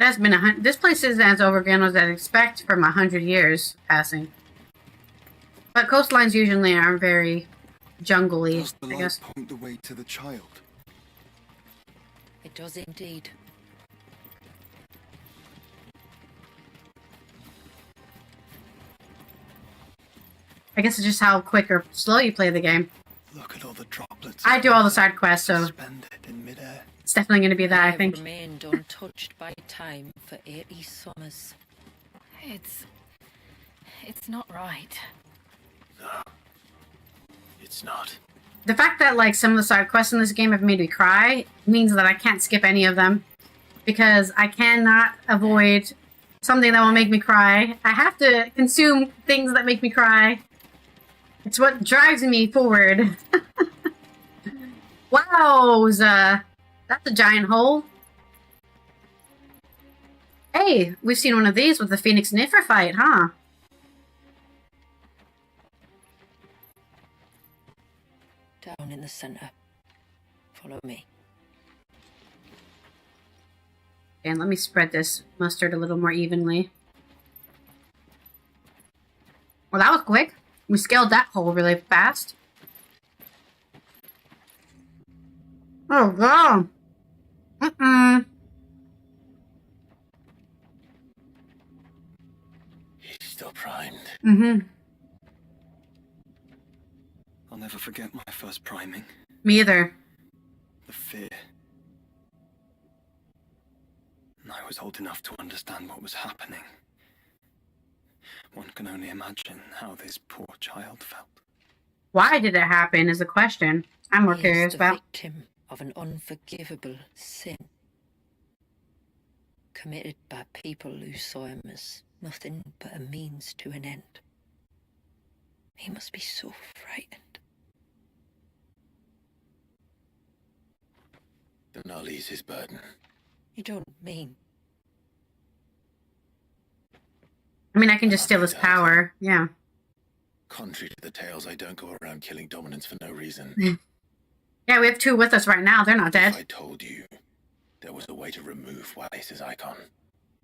Speaker 1: It has been this place isn't as overgrown as I'd expect from 100 years passing. But coastlines usually are very jungly,
Speaker 4: Does the
Speaker 1: I guess.
Speaker 4: light point the way to the child?
Speaker 2: It does indeed.
Speaker 1: I guess it's just how quick or slow you play the game.
Speaker 4: Look at all the droplets.
Speaker 1: I do all the side quests, so
Speaker 4: suspended in midair.
Speaker 1: It's definitely going to be that, I think.
Speaker 2: Remained untouched by time for 80 summers.
Speaker 6: It's not right.
Speaker 3: No. It's not.
Speaker 1: The fact that, like, some of the side quests in this game have made me cry means that I can't skip any of them. Because I cannot avoid something that will make me cry. I have to consume things that make me cry. It's what drives me forward. Wowza! That's a giant hole. Hey, we've seen one of these with the Phoenix Niffer fight, huh?
Speaker 2: Down in the center. Follow me.
Speaker 1: And let me spread this mustard a little more evenly. Well, that was quick. We scaled that hole really fast. Oh, God.
Speaker 3: He's still primed.
Speaker 4: I'll never forget my first priming.
Speaker 1: Me either.
Speaker 4: The fear. I was old enough to understand what was happening. One can only imagine how this poor child felt.
Speaker 1: Why did it happen is a question I'm more
Speaker 2: He
Speaker 1: curious
Speaker 2: is the
Speaker 1: about.
Speaker 2: victim of an unforgivable sin, committed by people who saw him as nothing but a means to an end. He must be so frightened.
Speaker 3: Then I'll ease his burden.
Speaker 2: You don't mean?
Speaker 1: I mean, I can just steal his power. Yeah.
Speaker 3: Contrary to the tales, I don't go around killing dominants for no reason.
Speaker 1: Yeah, we have 2 with us right now. They're not dead.
Speaker 3: If I told you there was a way to remove Wallace's Eikon,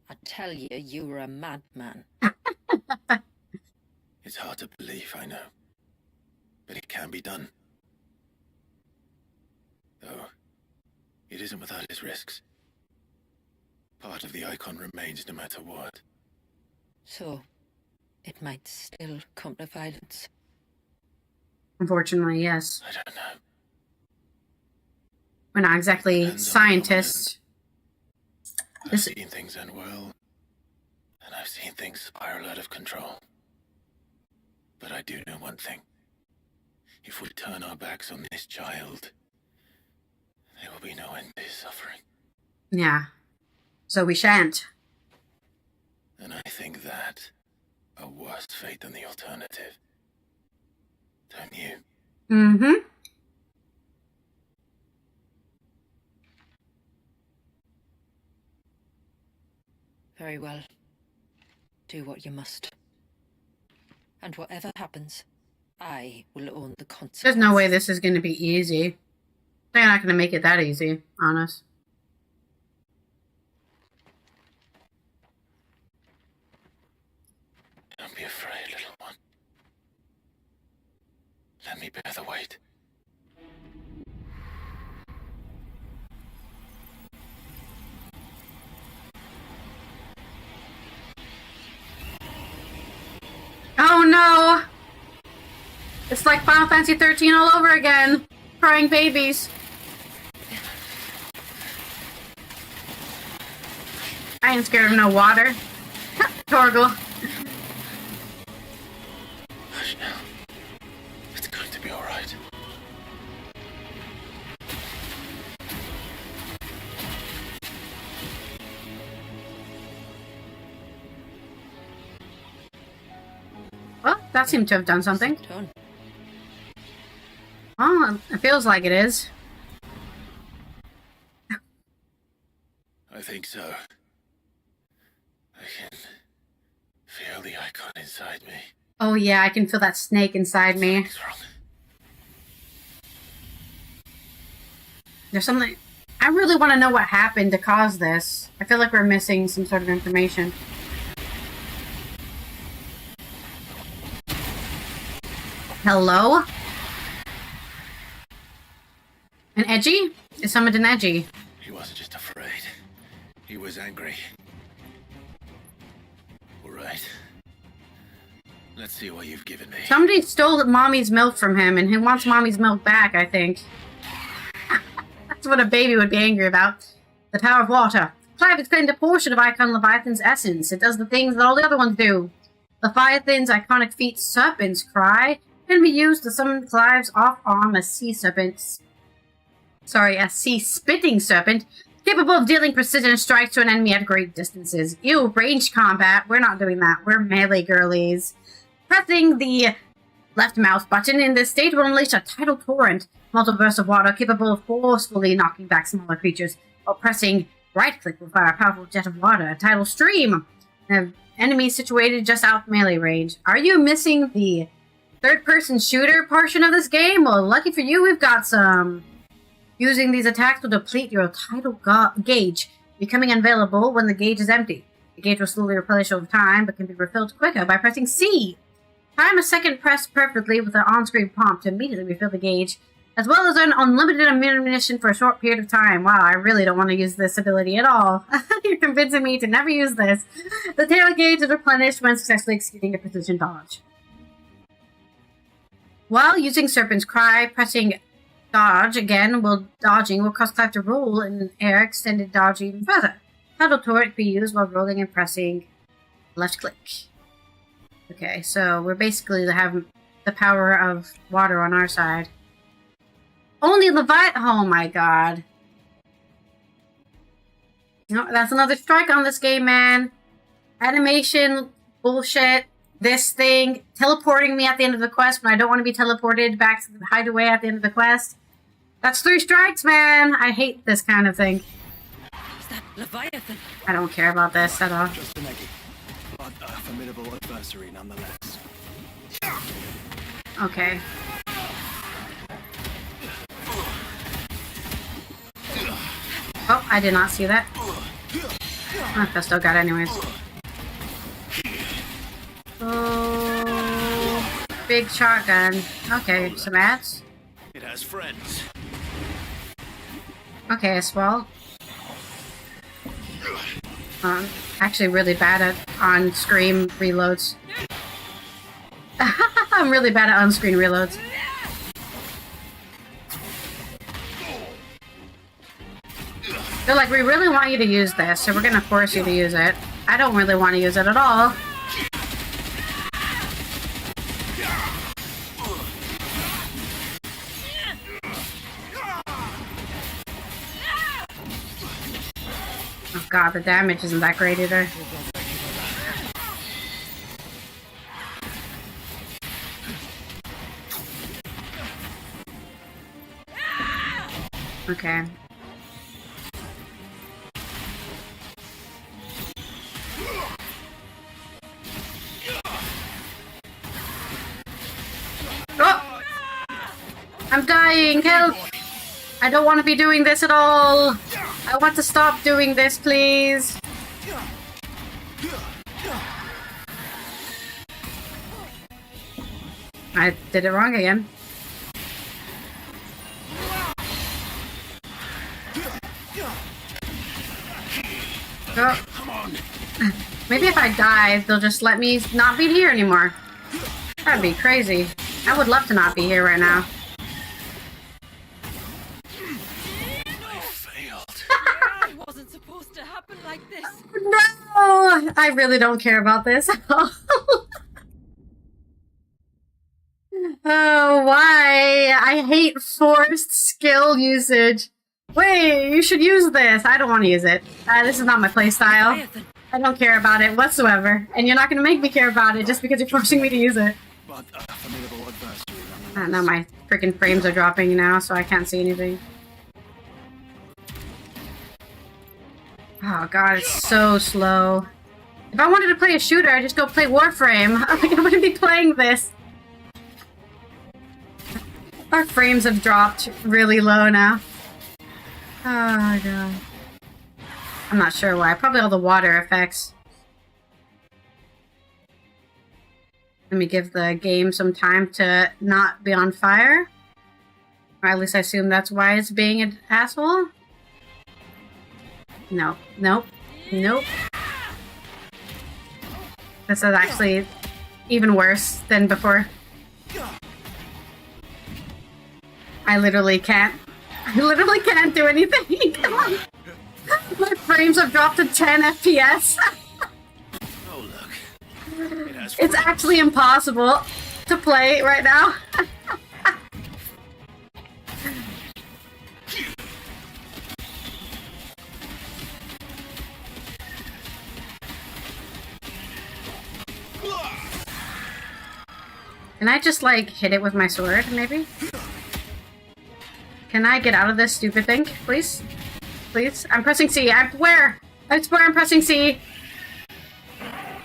Speaker 2: I tell you, you were a madman.
Speaker 3: it's hard to believe, I know. But it can be done. Though, it isn't without its risks. Part of the Eikon remains no matter what.
Speaker 2: So, it might still come to violence.
Speaker 1: Unfortunately, yes.
Speaker 3: I don't know.
Speaker 1: We're not exactly
Speaker 3: Depends on
Speaker 1: scientists.
Speaker 3: I've seen things end well, and I've seen things spiral out of control. But I do know one thing. If we turn our backs on this child, there will be no end to his suffering.
Speaker 1: Yeah. So we shan't.
Speaker 3: And I think that a worse fate than the alternative. Don't you?
Speaker 1: Mm-hmm.
Speaker 2: Very well. Do what you must. And whatever happens, I will own the consequences.
Speaker 1: There's no way this is going to be easy. They're not going to make it that easy, honest.
Speaker 3: Don't be afraid, little one. Let me bear the weight.
Speaker 1: Oh no! It's like Final Fantasy 13 all over again. Crying babies. I ain't scared of no water. Torgal.
Speaker 3: Hush now. It's going to be alright.
Speaker 1: Well, that seemed to have done something. Well, it feels like it is.
Speaker 3: I think so. I can feel the Eikon inside me.
Speaker 1: Oh yeah, I can feel that snake inside me.
Speaker 3: Something's wrong.
Speaker 1: There's something... I really want to know what happened to cause this. I feel like we're missing some sort of information. Hello? An Edgy? Is summoned an Edgy?
Speaker 3: He wasn't just afraid. He was angry. Alright. Let's see what you've given me.
Speaker 1: Somebody stole Mommy's milk from him, and he wants Mommy's milk back, I think. That's what a baby would be angry about. The power of water. Clive has claimed a portion of Eikon Leviathan's essence. It does the things that all the other ones do. Leviathan's iconic feat, Serpent's Cry, can be used to summon Clive's off-arm as sea serpents. Sorry, a sea-spitting serpent, capable of dealing precision strikes to an enemy at great distances. Ew, ranged combat. We're not doing that. We're melee girlies. Pressing the left mouse button in this state will unleash a tidal torrent, multiple bursts of water capable of forcefully knocking back smaller creatures, while pressing right-click will fire a powerful jet of water, a tidal stream. An enemy situated just out melee range. Are you missing the third-person shooter portion of this game? Well, lucky for you, we've got some. Using these attacks will deplete your tidal gauge, becoming unavailable when the gauge is empty. The gauge will slowly replenish over time, but can be refilled quicker by pressing C. Time a second press perfectly with an on-screen prompt to immediately refill the gauge, as well as earn unlimited ammunition for a short period of time. Wow, I really don't want to use this ability at all. You're convincing me to never use this. The tail gauge is replenished when successfully executing a precision dodge. While using Serpent's Cry, pressing dodge again dodging will cause Clive to roll in air, extended dodge even further. Tidal turret can be used while rolling and pressing left click. Okay, so we're basically have the power of water on our side. Only Leviathan. Oh my god. No, that's another strike on this game, man. Animation, bullshit. This thing, teleporting me at the end of the quest when I don't want to be teleported back to the hideaway at the end of the quest. That's 3 strikes, man. I hate this kind of thing.
Speaker 2: Is that Leviathan?
Speaker 1: I don't care about this at all.
Speaker 4: Just an eggy, but a formidable adversary nonetheless.
Speaker 1: Okay. Oh, I did not see that. I still got it anyways. Oh, big shotgun. Okay, some ads.
Speaker 3: It has friends.
Speaker 1: Okay, I swallowed. Actually really bad at on-screen reloads. I'm really bad at on-screen reloads. They're like, we really want you to use this, so we're gonna force you to use it. I don't really want to use it at all. Oh god, the damage isn't that great either. Okay. Oh! I'm dying! Help! I don't want to be doing this at all! I want to stop doing this, please! I did it wrong again. Oh. Maybe if I die, they'll just let me not be here anymore. That'd be crazy. I would love to not be here right now.
Speaker 2: It wasn't supposed to happen like this.
Speaker 1: No! I really don't care about this. Oh, why? I hate forced skill usage. Wait, you should use this. I don't want to use it. This is not my playstyle. I don't care about it whatsoever. And you're not going to make me care about it just because you're forcing me to use it. Now my freaking frames are dropping now, so I can't see anything. Oh god, it's so slow. If I wanted to play a shooter, I'd just go play Warframe. I wouldn't be playing this. Our frames have dropped really low now. Oh god. I'm not sure why. Probably all the water effects. Let me give the game some time to not be on fire. Or at least I assume that's why it's being an asshole. No. Nope. Nope. This is actually even worse than before. I literally can't do anything. Come on. My frames have dropped to 10 FPS.
Speaker 3: Oh, look.
Speaker 1: It's actually impossible to play right now. Can I just, like, hit it with my sword, maybe? Can I get out of this stupid thing, please? Please? I'm pressing C. Where? I swear I'm pressing C.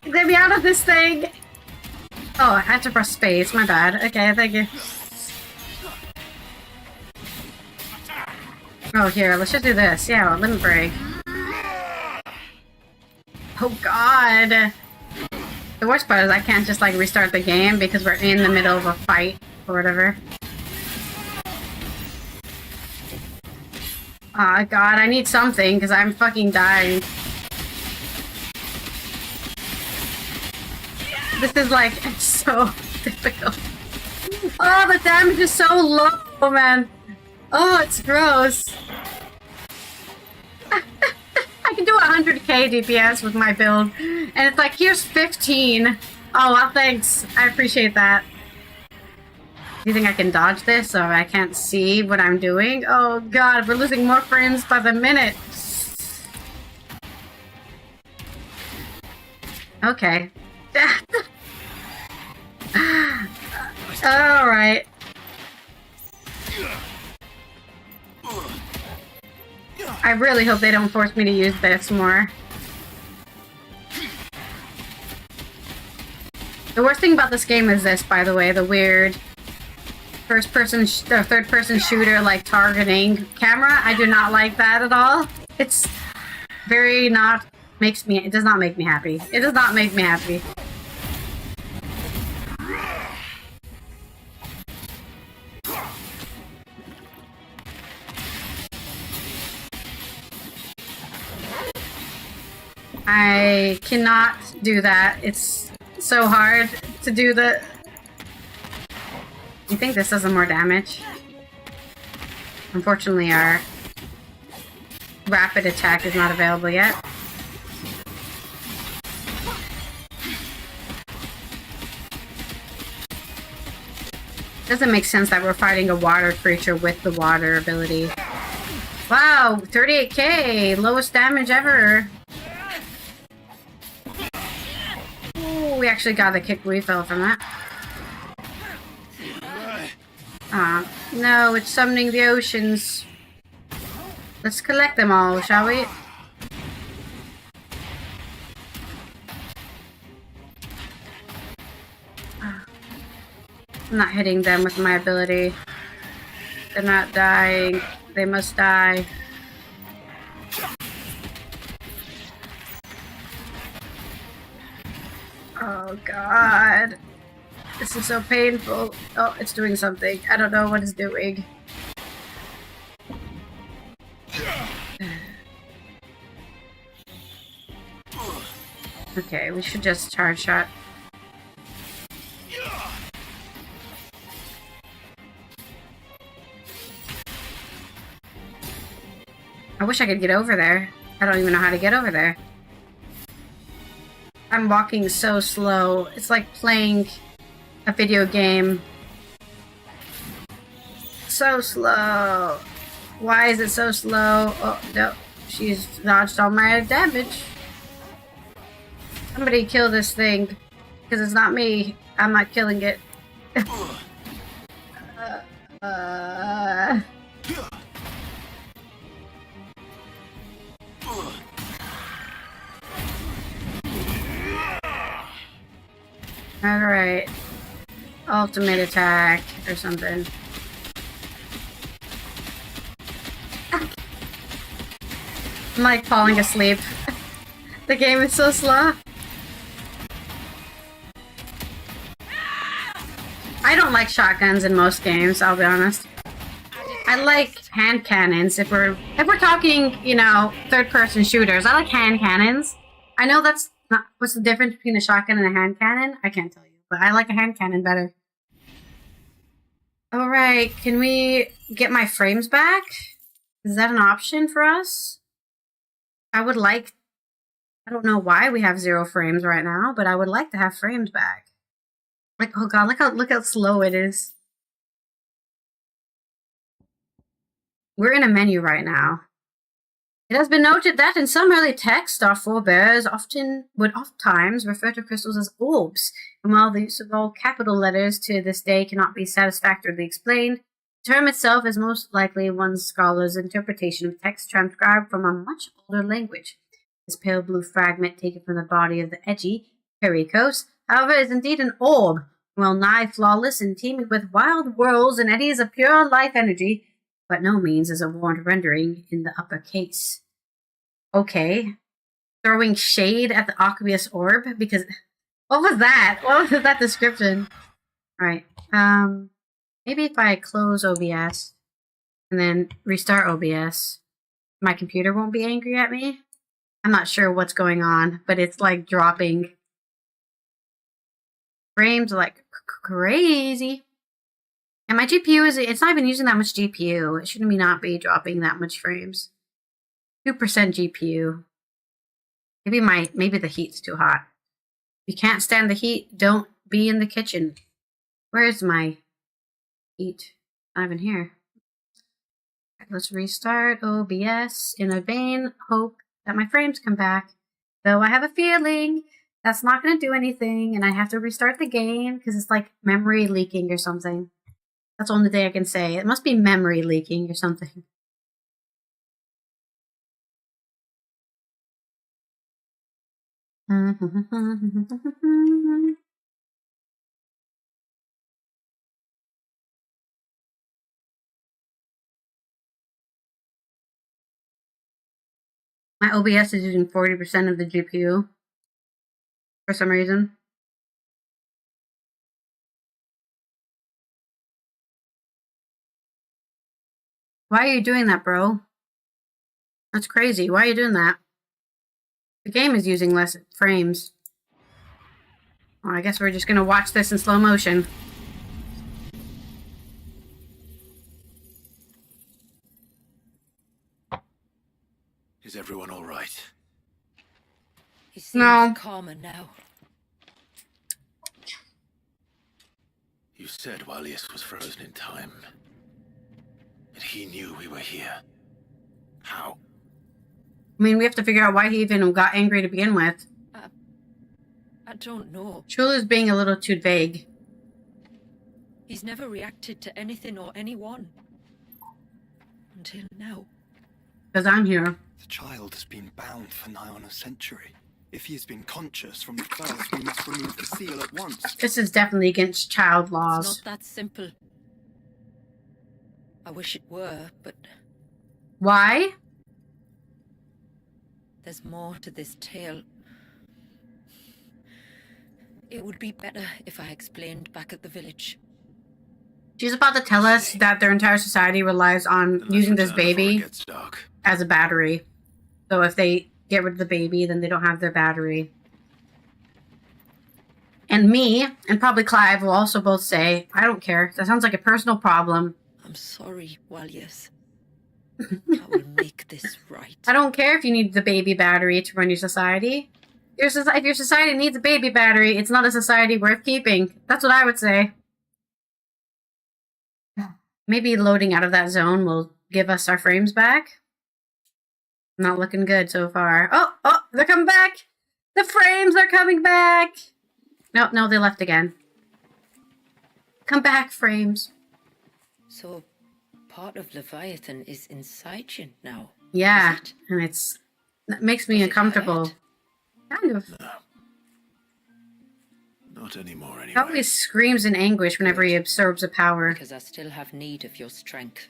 Speaker 1: Get me out of this thing! Oh, I have to press space. My bad. Okay, thank you. Oh, here, let's just do this. Yeah, limit break. Oh, God. The worst part is I can't just, like, restart the game because we're in the middle of a fight or whatever. Oh, God, I need something because I'm fucking dying. This is, like, so difficult. Oh, the damage is so low, man. Oh, it's gross. I can do 100k DPS with my build, and it's like, here's 15. Oh, well, thanks. I appreciate that. Do you think I can dodge this so I can't see what I'm doing? Oh god, we're losing more frames by the minute. Okay. Alright. I really hope they don't force me to use this more. The worst thing about this game is this, by the way, the weird first-person or third-person shooter, like, targeting camera. I do not like that at all. It's very not... it does not make me happy. It does not make me happy. I cannot do that. It's so hard to do the... You think this does some more damage? Unfortunately, our rapid attack is not available yet. Doesn't make sense that we're fighting a water creature with the water ability. Wow, 38k! Lowest damage ever! Ooh, we actually got a kick refill from that. No, it's summoning the oceans. Let's collect them all, shall we? I'm not hitting them with my ability. They're not dying. They must die. Oh god. This is so painful. Oh, it's doing something. I don't know what it's doing. Okay, we should just charge shot. I wish I could get over there. I don't even know how to get over there. I'm walking so slow. It's like playing a video game. So slow. Why is it so slow? Oh, no. She's dodged all my damage. Somebody kill this thing. Because it's not me. I'm not killing it. Alright. Ultimate attack or something. I'm like falling asleep. The game is so slow. I don't like shotguns in most games, I'll be honest. I like hand cannons if we're talking, you know, third-person shooters. I like hand cannons. I know that's not what's the difference between a shotgun and a hand cannon? I can't tell you, but I like a hand cannon better. Alright, can we get my frames back? Is that an option for us? I would like... I don't know why we have 0 frames right now, but I would like to have frames back. Like, oh god, look how slow it is. We're in a menu right now. It has been noted that in some early texts, our forebears would oftentimes refer to crystals as orbs, and while the use of all capital letters to this day cannot be satisfactorily explained, the term itself is most likely one scholar's interpretation of text transcribed from a much older language. This pale blue fragment taken from the body of the Edgy, Pericos, however, is indeed an orb, well nigh flawless and teeming with wild whirls and eddies of pure life energy, but no means is a warrant rendering in the upper case. Okay. Throwing shade at the aqueous orb, because... What was that? What was that description? Alright, maybe if I close OBS, and then restart OBS, my computer won't be angry at me? I'm not sure what's going on, but it's like dropping. Frames like crazy. And my GPU it's not even using that much GPU. It shouldn't not be dropping that much frames. 2% GPU. Maybe the heat's too hot. If you can't stand the heat, don't be in the kitchen. Where's my heat? Not even here. Let's restart OBS in a vain hope that my frames come back. Though I have a feeling that's not going to do anything, and I have to restart the game because it's like memory leaking or something. That's the only thing I can say. It must be memory leaking or something. My OBS is using 40% of the GPU for some reason. Why are you doing that, bro? That's crazy. Why are you doing that? The game is using less frames. Well, I guess we're just gonna watch this in slow motion.
Speaker 3: Is everyone all right?
Speaker 2: He seems calmer now.
Speaker 3: You said Malius was frozen in time. And he knew we were here. How?
Speaker 1: I mean, we have to figure out why he even got angry to begin with.
Speaker 2: I don't know.
Speaker 1: Chula's being a little too vague.
Speaker 2: He's never reacted to anything or anyone. Until now.
Speaker 1: Because I'm here.
Speaker 4: The child has been bound for nigh on a century. If he has been conscious from the first, we must remove the seal at once.
Speaker 1: This is definitely against child laws.
Speaker 2: It's not that simple. I wish it were, but...
Speaker 1: Why?
Speaker 2: There's more to this tale. It would be better if I explained back at the village.
Speaker 1: She's about to tell us that their entire society relies on using this baby as a battery. So if they get rid of the baby, then they don't have their battery. And me, and probably Clive, will also both say, I don't care. That sounds like a personal problem.
Speaker 2: I'm sorry, Malius. I will make this right.
Speaker 1: I don't care if you need the baby battery to run your society. If your society needs a baby battery, it's not a society worth keeping. That's what I would say. Maybe loading out of that zone will give us our frames back. Not looking good so far. Oh, they're coming back! The frames are coming back! No, they left again. Come back, frames.
Speaker 2: So, part of Leviathan is inside you now.
Speaker 1: Yeah, and that makes me uncomfortable. Kind of.
Speaker 3: No. Not anymore, anyway.
Speaker 1: He always screams in anguish whenever he absorbs a power.
Speaker 2: Because I still have need of your strength.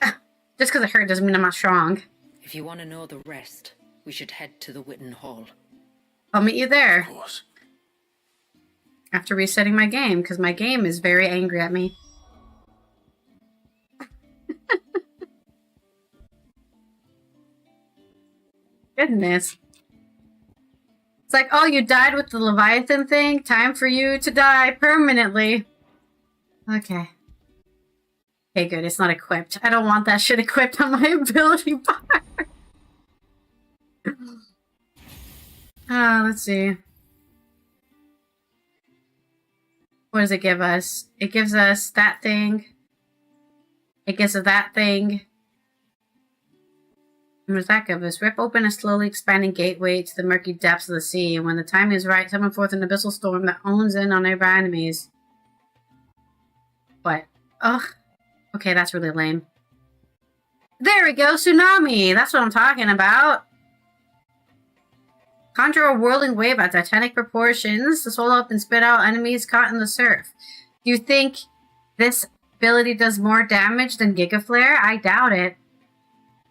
Speaker 1: Just because it hurt doesn't mean I'm not strong.
Speaker 2: If you want to know the rest, we should head to the Witten Hall.
Speaker 1: I'll meet you there.
Speaker 3: Of course.
Speaker 1: After resetting my game, because my game is very angry at me. Goodness. It's like, oh, you died with the Leviathan thing? Time for you to die permanently. Okay. Okay, good. It's not equipped. I don't want that shit equipped on my ability bar. Let's see. What does it give us? It gives us that thing. It gives us that thing. What does that give us? Rip open a slowly expanding gateway to the murky depths of the sea, and when the time is right, summon forth an abyssal storm that owns in on nearby enemies. What? Ugh. Okay, that's really lame. There we go, tsunami! That's what I'm talking about! Conjure a whirling wave at titanic proportions to swallow up and spit out enemies caught in the surf. Do you think this ability does more damage than Giga Flare? I doubt it.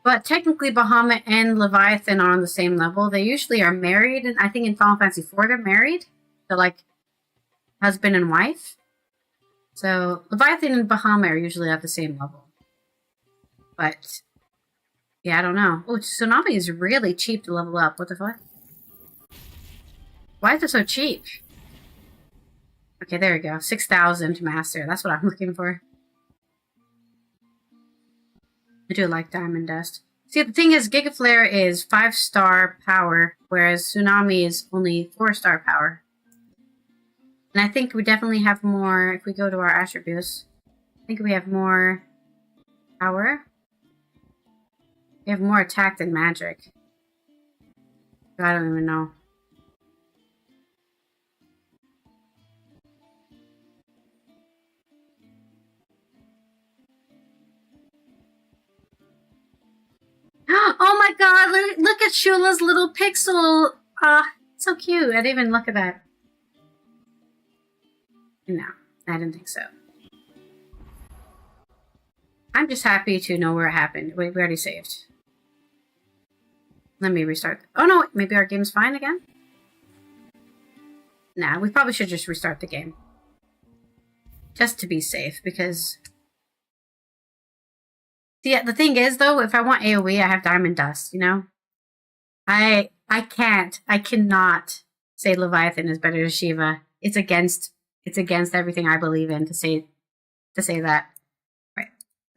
Speaker 1: But technically, Bahamut and Leviathan are on the same level. They usually are married, and I think in Final Fantasy IV they're married. They're like husband and wife. So Leviathan and Bahamut are usually at the same level. But yeah, I don't know. Oh, Tsunami is really cheap to level up. What the fuck? Why is it so cheap? Okay, there we go. 6,000 to master. That's what I'm looking for. I do like Diamond Dust. See, the thing is, Giga Flare is 5-star power, whereas Tsunami is only 4-star power. And I think we definitely have more, if we go to our attributes, I think we have more power. We have more attack than magic. I don't even know. Oh my god, look at Shula's little pixel. So cute. I didn't even look at that. No, I didn't think so. I'm just happy to know where it happened. Wait, we already saved. Let me restart. Oh no, maybe our game's fine again? Nah, we probably should just restart the game. Just to be safe, because... See, the thing is, though, if I want AoE, I have Diamond Dust, you know? I cannot say Leviathan is better than Shiva. It's against everything I believe in to say that. Right.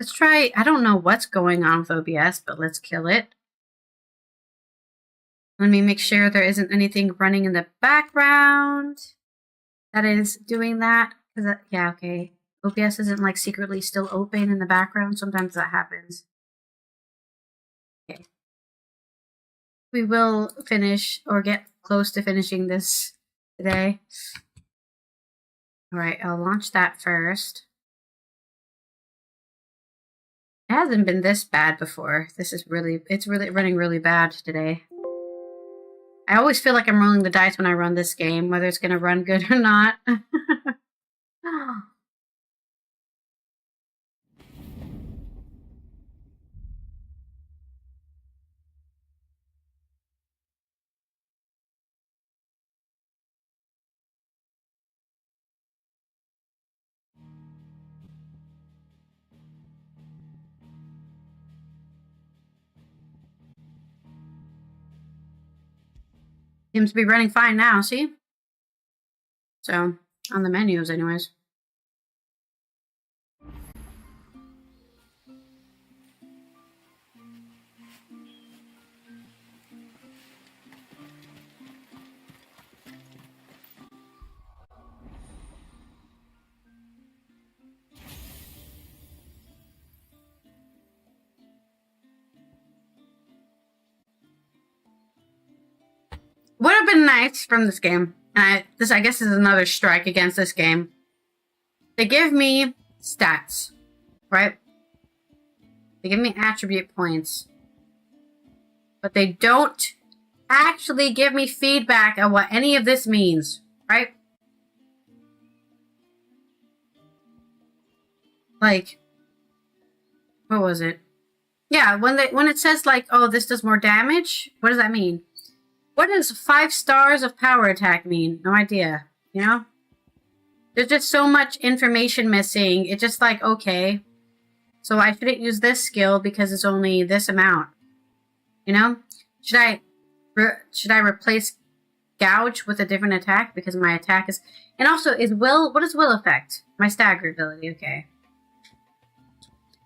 Speaker 1: Let's try, I don't know what's going on with OBS, but let's kill it. Let me make sure there isn't anything running in the background that is doing that. Yeah, okay. OBS isn't like secretly still open in the background. Sometimes that happens. Okay. We will finish or get close to finishing this today. All right, I'll launch that first. It hasn't been this bad before. It's really running really bad today. I always feel like I'm rolling the dice when I run this game, whether it's going to run good or not. Seems to be running fine now, see? So, on the menus anyways. Would have been nice from this game, and I guess is another strike against this game. They give me stats, right? They give me attribute points, but they don't actually give me feedback on what any of this means, right? Like, what was it? Yeah, when it says like, oh, this does more damage, what does that mean? What does 5 stars of power attack mean? No idea, you know? There's just so much information missing. It's just like, okay, so I shouldn't use this skill because it's only this amount, you know? Should I replace gouge with a different attack because my attack is... And also, what does will affect? My stagger ability, okay.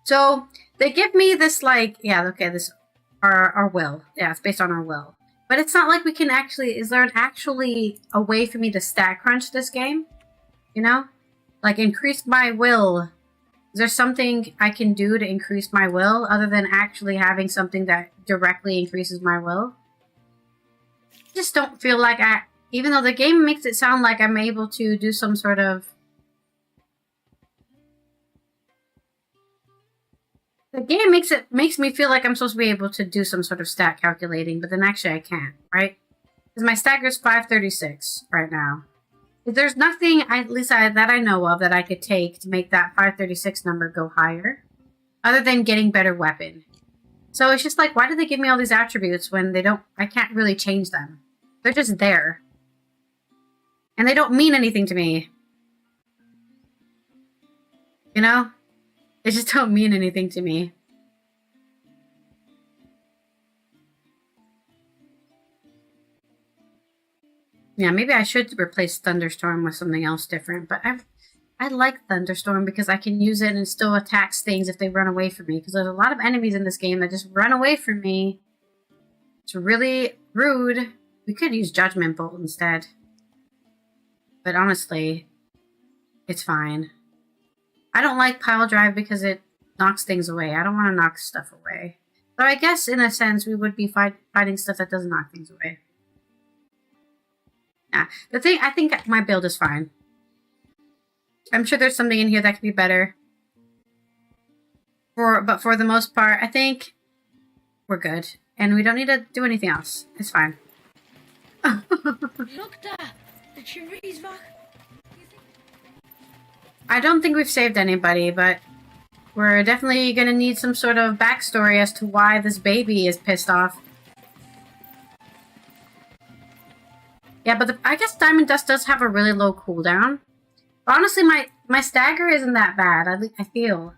Speaker 1: So, they give me this, like, yeah, okay, this, our will. Yeah, it's based on our will. But it's not like we can actually... Is there actually a way for me to stat crunch this game? You know? Like, increase my will. Is there something I can do to increase my will other than actually having something that directly increases my will? I just don't feel like even though the game makes it sound like I'm able to do some sort of... The game makes me feel like I'm supposed to be able to do some sort of stat calculating, but then actually I can't, right? Because my stagger is 536 right now. There's nothing, at least that I know of, that I could take to make that 536 number go higher, other than getting better weapon. So it's just like, why do they give me all these attributes when I can't really change them? They're just there. And they don't mean anything to me. You know? They just don't mean anything to me. Yeah, maybe I should replace Thunderstorm with something else different, but I like Thunderstorm because I can use it and still attack things if they run away from me, because there's a lot of enemies in this game that just run away from me. It's really rude. We could use Judgment Bolt instead. But honestly, it's fine. I don't like pile drive because it knocks things away. I don't want to knock stuff away. So I guess, in a sense, we would be fighting stuff that doesn't knock things away. Nah, I think my build is fine. I'm sure there's something in here that could be better. But for the most part, I think we're good. And we don't need to do anything else. It's fine.
Speaker 9: Look there! The tree's back.
Speaker 1: I don't think we've saved anybody, but we're definitely gonna need some sort of backstory as to why this baby is pissed off. Yeah, but I guess Diamond Dust does have a really low cooldown. But honestly, my stagger isn't that bad, I feel.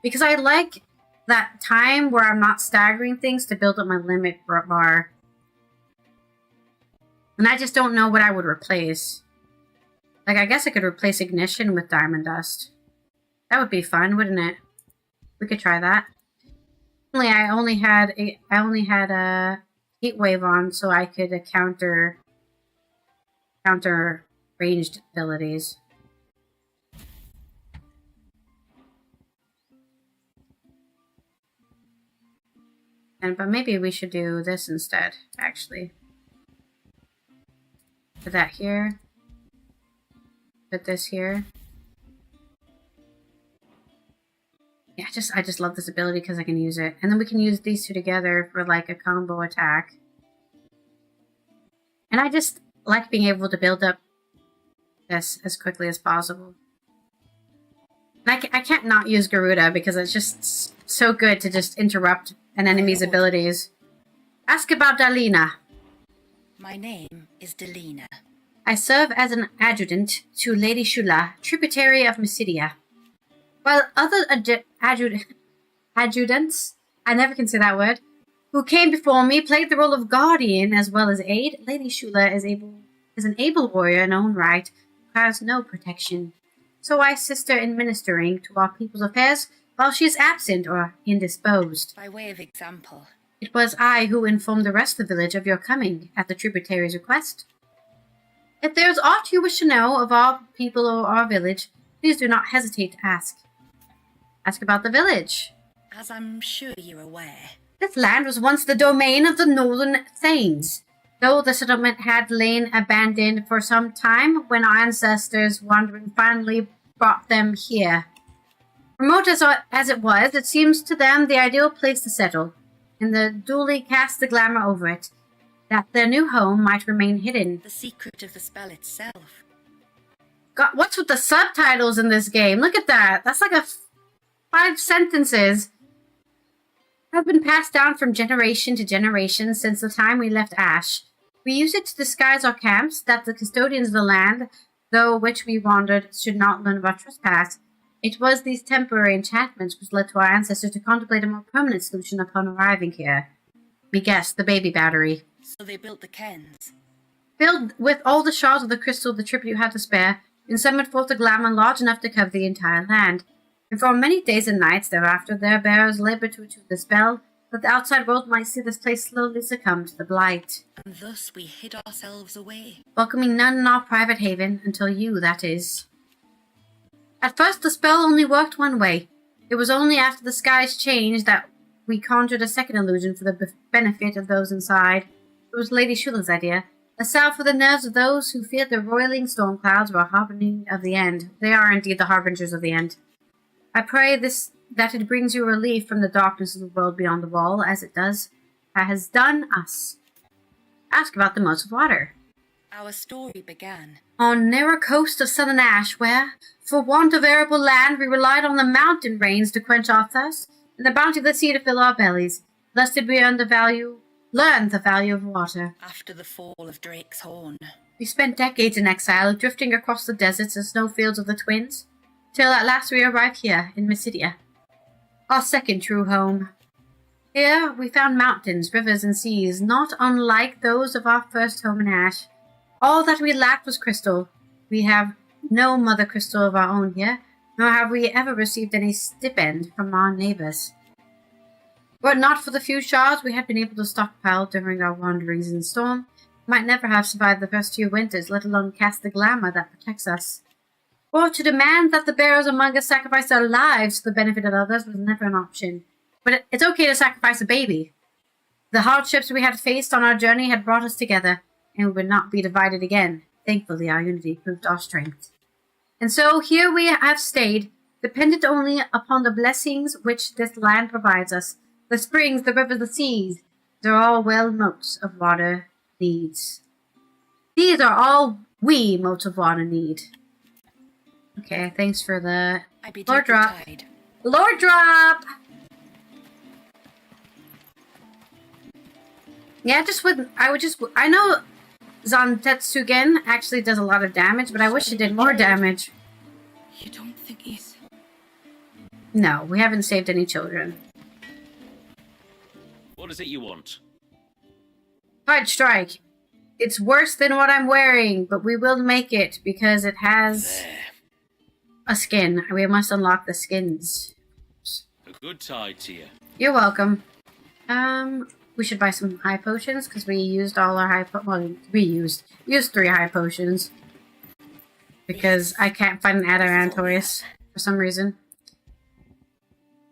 Speaker 1: Because I like that time where I'm not staggering things to build up my limit bar. And I just don't know what I would replace. Like, I guess I could replace Ignition with Diamond Dust. That would be fun, wouldn't it? We could try that. I only had a Heat Wave on, so I could counter ranged abilities. But maybe we should do this instead, actually. Put that here. Put this here. Yeah, I just love this ability because I can use it. And then we can use these two together for like a combo attack. And I just like being able to build up this as quickly as possible. And I can't not use Garuda because it's just so good to just interrupt an enemy's abilities. Ask about Dalina.
Speaker 10: My name is Dalina.
Speaker 1: I serve as an adjutant to Lady Shula, tributary of Mysidia. While other adjutants, I never can say that word, who came before me played the role of guardian as well as aid, Lady Shula is an able warrior in her own right, who has no protection. So I assist her in ministering to our people's affairs while she is absent or indisposed.
Speaker 10: By way of example.
Speaker 1: It was I who informed the rest of the village of your coming at the tributary's request. If there is aught you wish to know of our people or our village, please do not hesitate to ask. Ask about the village.
Speaker 10: As I'm sure you're aware.
Speaker 1: This land was once the domain of the Northern Thanes, though the settlement had lain abandoned for some time when our ancestors' wandering finally brought them here. Remote as it was, it seems to them the ideal place to settle, and they duly cast the glamour over it, that their new home might remain hidden.
Speaker 10: The secret of the spell itself.
Speaker 1: God, what's with the subtitles in this game? Look at that. That's like 5 sentences. Have been passed down from generation to generation since the time we left Ash. We use it to disguise our camps, that the custodians of the land, though which we wandered, should not learn of our trespass. It was these temporary enchantments which led to our ancestors to contemplate a more permanent solution upon arriving here. We guessed the baby battery.
Speaker 10: So they built the Kens.
Speaker 1: Filled with all the shards of the crystal the tribute had to spare, and summoned forth a glamour large enough to cover the entire land. And for many days and nights thereafter, their bearers labored to achieve the spell, that the outside world might see this place slowly succumb to the blight.
Speaker 10: And thus we hid ourselves away.
Speaker 1: Welcoming none in our private haven, until you, that is. At first the spell only worked one way. It was only after the skies changed that we conjured a second illusion for the benefit of those inside. It was Lady Shula's idea. A salve for the nerves of those who feared the roiling storm clouds were harbining of the end. They are indeed the harbingers of the end. I pray that it brings you relief from the darkness of the world beyond the wall, as it has done us. Ask about the moats of water.
Speaker 10: Our story began
Speaker 1: on narrow coast of southern Ash, where, for want of arable land, we relied on the mountain rains to quench our thirst, and the bounty of the sea to fill our bellies. Thus did we learn the value of water.
Speaker 10: After the fall of Drake's Horn.
Speaker 1: We spent decades in exile, drifting across the deserts and snowfields of the Twins, till at last we arrived here, in Mysidia, our second true home. Here we found mountains, rivers, and seas, not unlike those of our first home in Ash. All that we lacked was crystal. We have no mother crystal of our own here, nor have we ever received any stipend from our neighbors. Were it not for the few shards we had been able to stockpile during our wanderings in storm, might never have survived the first few winters, let alone cast the glamour that protects us. Or to demand that the bearers among us sacrifice their lives for the benefit of others was never an option. But it's okay to sacrifice a baby. The hardships we had faced on our journey had brought us together, and we would not be divided again. Thankfully, our unity proved our strength. And so here we have stayed, dependent only upon the blessings which this land provides us. The springs, the rivers, the seas, they're all well moats of water needs. These are all we moats of water need. Okay, thanks for the lore drop. Lore drop! Yeah, I know Zantetsugen actually does a lot of damage, but I wish it did more damage.
Speaker 9: You don't think he's...
Speaker 1: No, we haven't saved any children.
Speaker 5: What is it you want?
Speaker 1: Fudge strike. It's worse than what I'm wearing, but we will make it because it has a skin. We must unlock the skins.
Speaker 5: A good tide to you.
Speaker 1: You're welcome. We should buy some high potions because we used all our we used 3 high potions because I can't find an Adamantoise for some reason.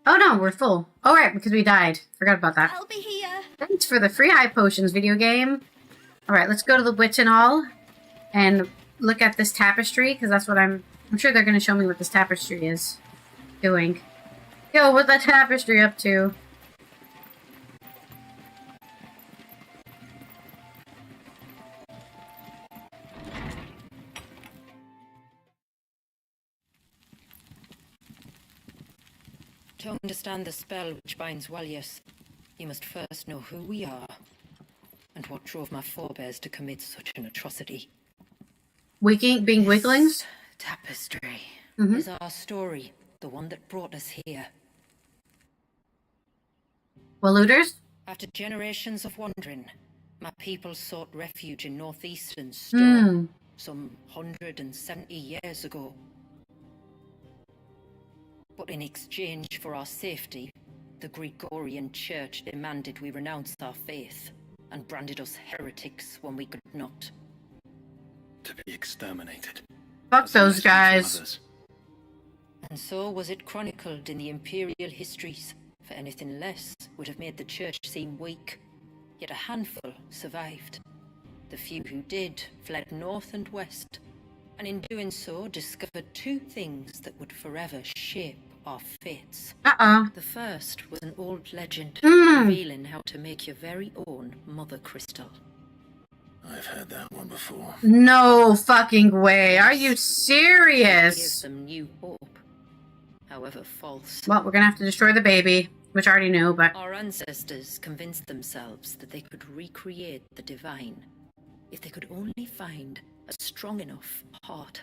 Speaker 1: Oh no, we're full. Oh right, because we died. Forgot about that.
Speaker 13: I'll be here.
Speaker 1: Thanks for the free high potions, video game. Alright, let's go to the Witch and Hall and look at this tapestry, because that's what I'm sure they're going to show me what this tapestry is doing. Yo, what's that tapestry up to?
Speaker 2: To understand the spell which binds Malius, you must first know who we are, and what drove my forebears to commit such an atrocity.
Speaker 1: Being wigglings?
Speaker 2: Tapestry is our story, the one that brought us here.
Speaker 1: Well, looters?
Speaker 2: After generations of wandering, my people sought refuge in northeastern Storm, some 170 years ago. But in exchange for our safety, the Gregorian Church demanded we renounce our faith, and branded us heretics when we could not.
Speaker 3: To be exterminated.
Speaker 1: Fuck those guys.
Speaker 2: And so was it chronicled in the imperial histories, for anything less would have made the church seem weak. Yet a handful survived. The few who did fled north and west, and in doing so discovered 2 things that would forever shape our fates.
Speaker 1: The
Speaker 2: first was an old legend revealing how to make your very own mother crystal.
Speaker 3: I've heard that one before.
Speaker 1: No fucking way. Are you serious?
Speaker 2: Gives them new hope, however false.
Speaker 1: Well, we're gonna have to destroy the baby, which I already know, but...
Speaker 2: Our ancestors convinced themselves that they could recreate the divine if they could only find a strong enough heart.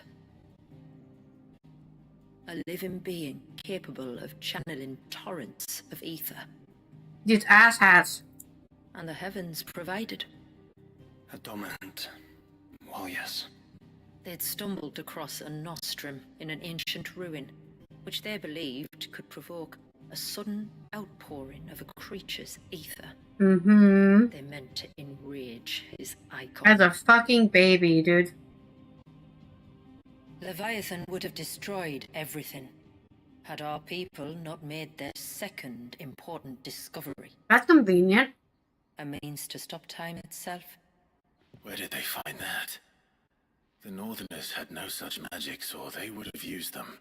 Speaker 2: A living being capable of channeling torrents of ether.
Speaker 1: These asshats.
Speaker 2: And the heavens provided.
Speaker 4: A dominant Malius.
Speaker 2: They'd stumbled across a nostrum in an ancient ruin, which they believed could provoke a sudden outpouring of a creature's ether. They meant to enrage his Eikon.
Speaker 1: As a fucking baby, dude.
Speaker 2: Leviathan would have destroyed everything, had our people not made their second important discovery.
Speaker 1: That's convenient.
Speaker 2: A means to stop time itself.
Speaker 3: Where did they find that? The Northerners had no such magics, or they would have used them.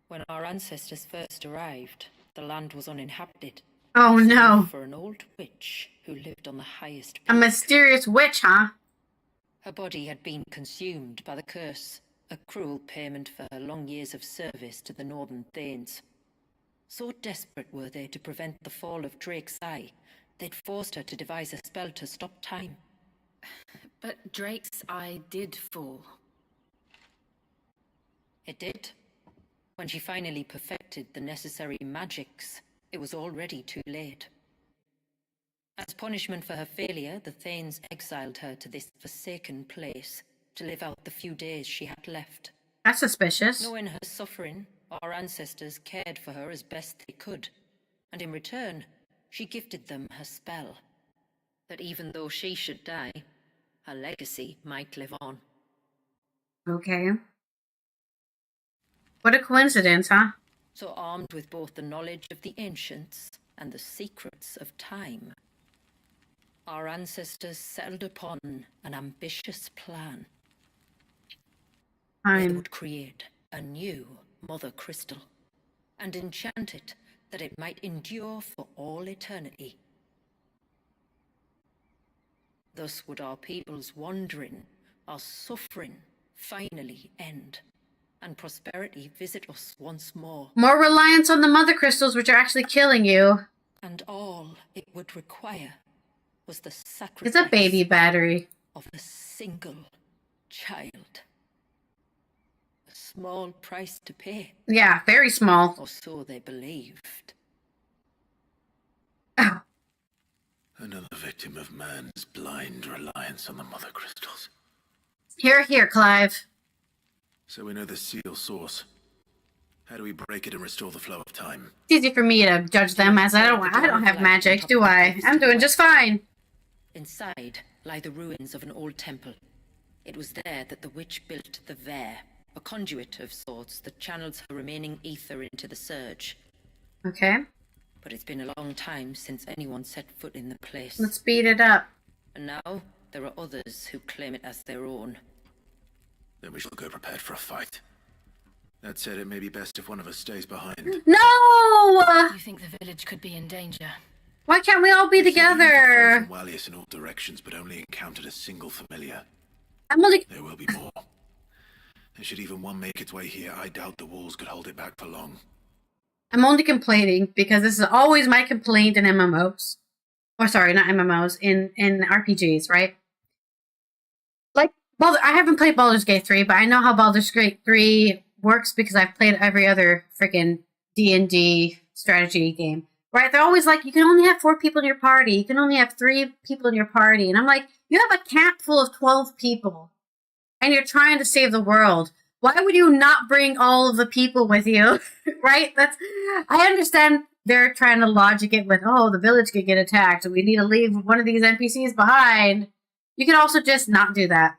Speaker 2: When our ancestors first arrived, the land was uninhabited.
Speaker 1: Oh no.
Speaker 2: For an old witch who lived on the highest peak.
Speaker 1: A mysterious witch, huh?
Speaker 2: Her body had been consumed by the curse, a cruel payment for her long years of service to the Northern Thanes. So desperate were they to prevent the fall of Drake's Eye, they'd forced her to devise a spell to stop time.
Speaker 6: But Drake's Eye did fall.
Speaker 2: It did. When she finally perfected the necessary magics, it was already too late. As punishment for her failure, the Thanes exiled her to this forsaken place to live out the few days she had left.
Speaker 1: That's suspicious.
Speaker 2: Knowing her suffering, our ancestors cared for her as best they could, and in return, she gifted them her spell. That even though she should die, her legacy might live on.
Speaker 1: Okay. What a coincidence, huh?
Speaker 2: So armed with both the knowledge of the ancients and the secrets of time, our ancestors settled upon an ambitious plan. They would create a new Mother Crystal and enchant it that it might endure for all eternity. Thus would our people's wandering, our suffering, finally end, and prosperity visit us once more.
Speaker 1: More reliance on the mother crystals, which are actually killing you.
Speaker 2: And all it would require was the sacrifice.
Speaker 1: It's a baby battery.
Speaker 2: Of a single child. A small price to pay.
Speaker 1: Yeah, very small.
Speaker 2: Or so they believed.
Speaker 1: Oh.
Speaker 3: Another victim of man's blind reliance on the mother crystals.
Speaker 1: Here, here, Clive.
Speaker 3: So we know the seal source. How do we break it and restore the flow of time?
Speaker 1: It's easy for me to judge them as I don't have magic, do I? I'm doing just fine.
Speaker 2: Inside lie the ruins of an old temple. It was there that the witch built the Vare, a conduit of sorts that channels her remaining ether into the surge.
Speaker 1: Okay.
Speaker 2: But it's been a long time since anyone set foot in the place.
Speaker 1: Let's speed it up.
Speaker 2: And now there are others who claim it as their own.
Speaker 3: Then we shall go prepared for a fight. That said, it may be best if one of us stays behind.
Speaker 1: No!
Speaker 6: You think the village could be in danger?
Speaker 1: Why can't we all be together?
Speaker 3: Malius in all directions, but only encountered a single familiar. There will be more. And should even one make its way here, I doubt the walls could hold it back for long.
Speaker 1: I'm only complaining because this is always my complaint in MMOs. Or sorry, not MMOs, in RPGs, right? Like, I haven't played Baldur's Gate 3, but I know how Baldur's Gate 3 works because I've played every other freaking D&D strategy game. Right? They're always like, you can only have 4 people in your party. You can only have 3 people in your party. And I'm like, you have a camp full of 12 people. And you're trying to save the world. Why would you not bring all of the people with you? Right? I understand they're trying to logic it with, oh, the village could get attacked, so we need to leave one of these NPCs behind. You could also just not do that.